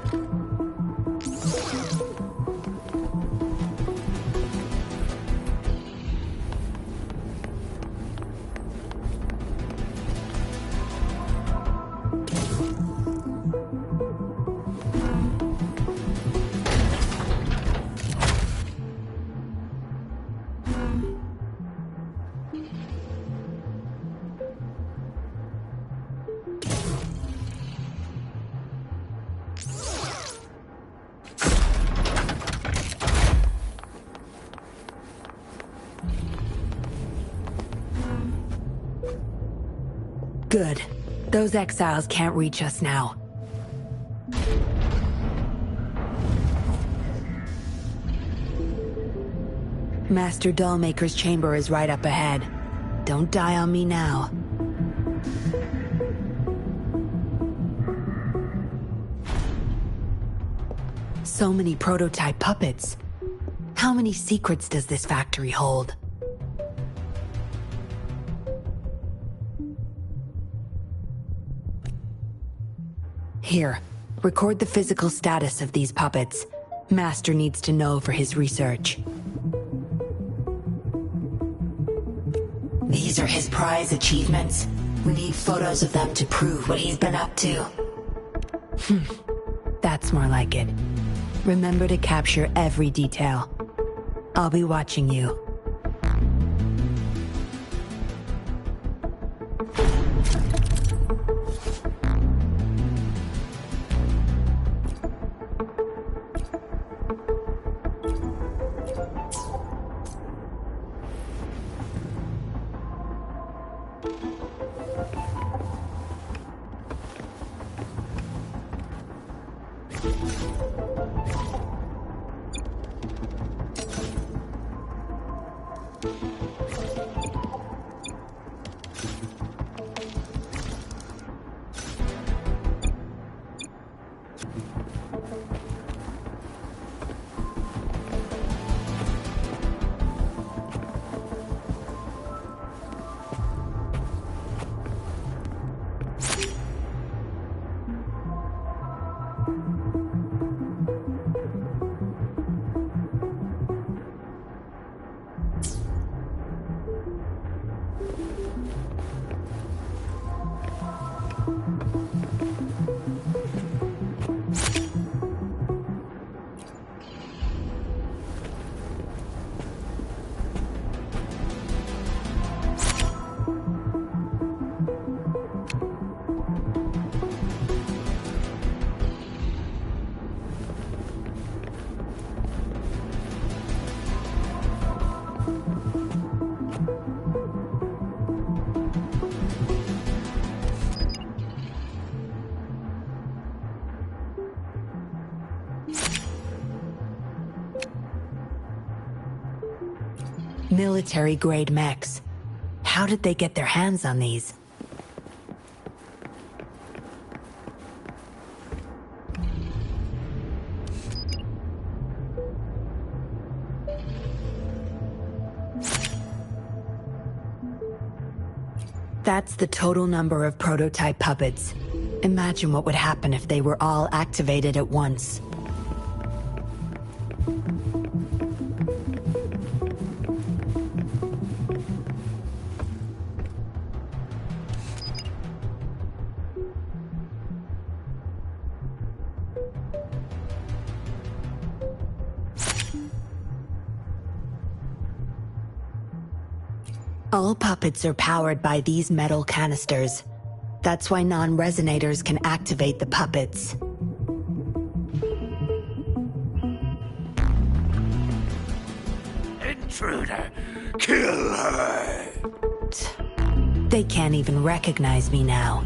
Good. Those exiles can't reach us now. Master Dollmaker's chamber is right up ahead. Don't die on me now. So many prototype puppets. How many secrets does this factory hold? Here, record the physical status of these puppets. Master needs to know for his research. These are his prize achievements. We need photos of them to prove what he's been up to. That's more like it. Remember to capture every detail. I'll be watching you. Military-grade mechs. How did they get their hands on these? That's the total number of prototype puppets. Imagine what would happen if they were all activated at once. All puppets are powered by these metal canisters. That's why non-resonators can activate the puppets. Intruder! Kill her! They can't even recognize me now.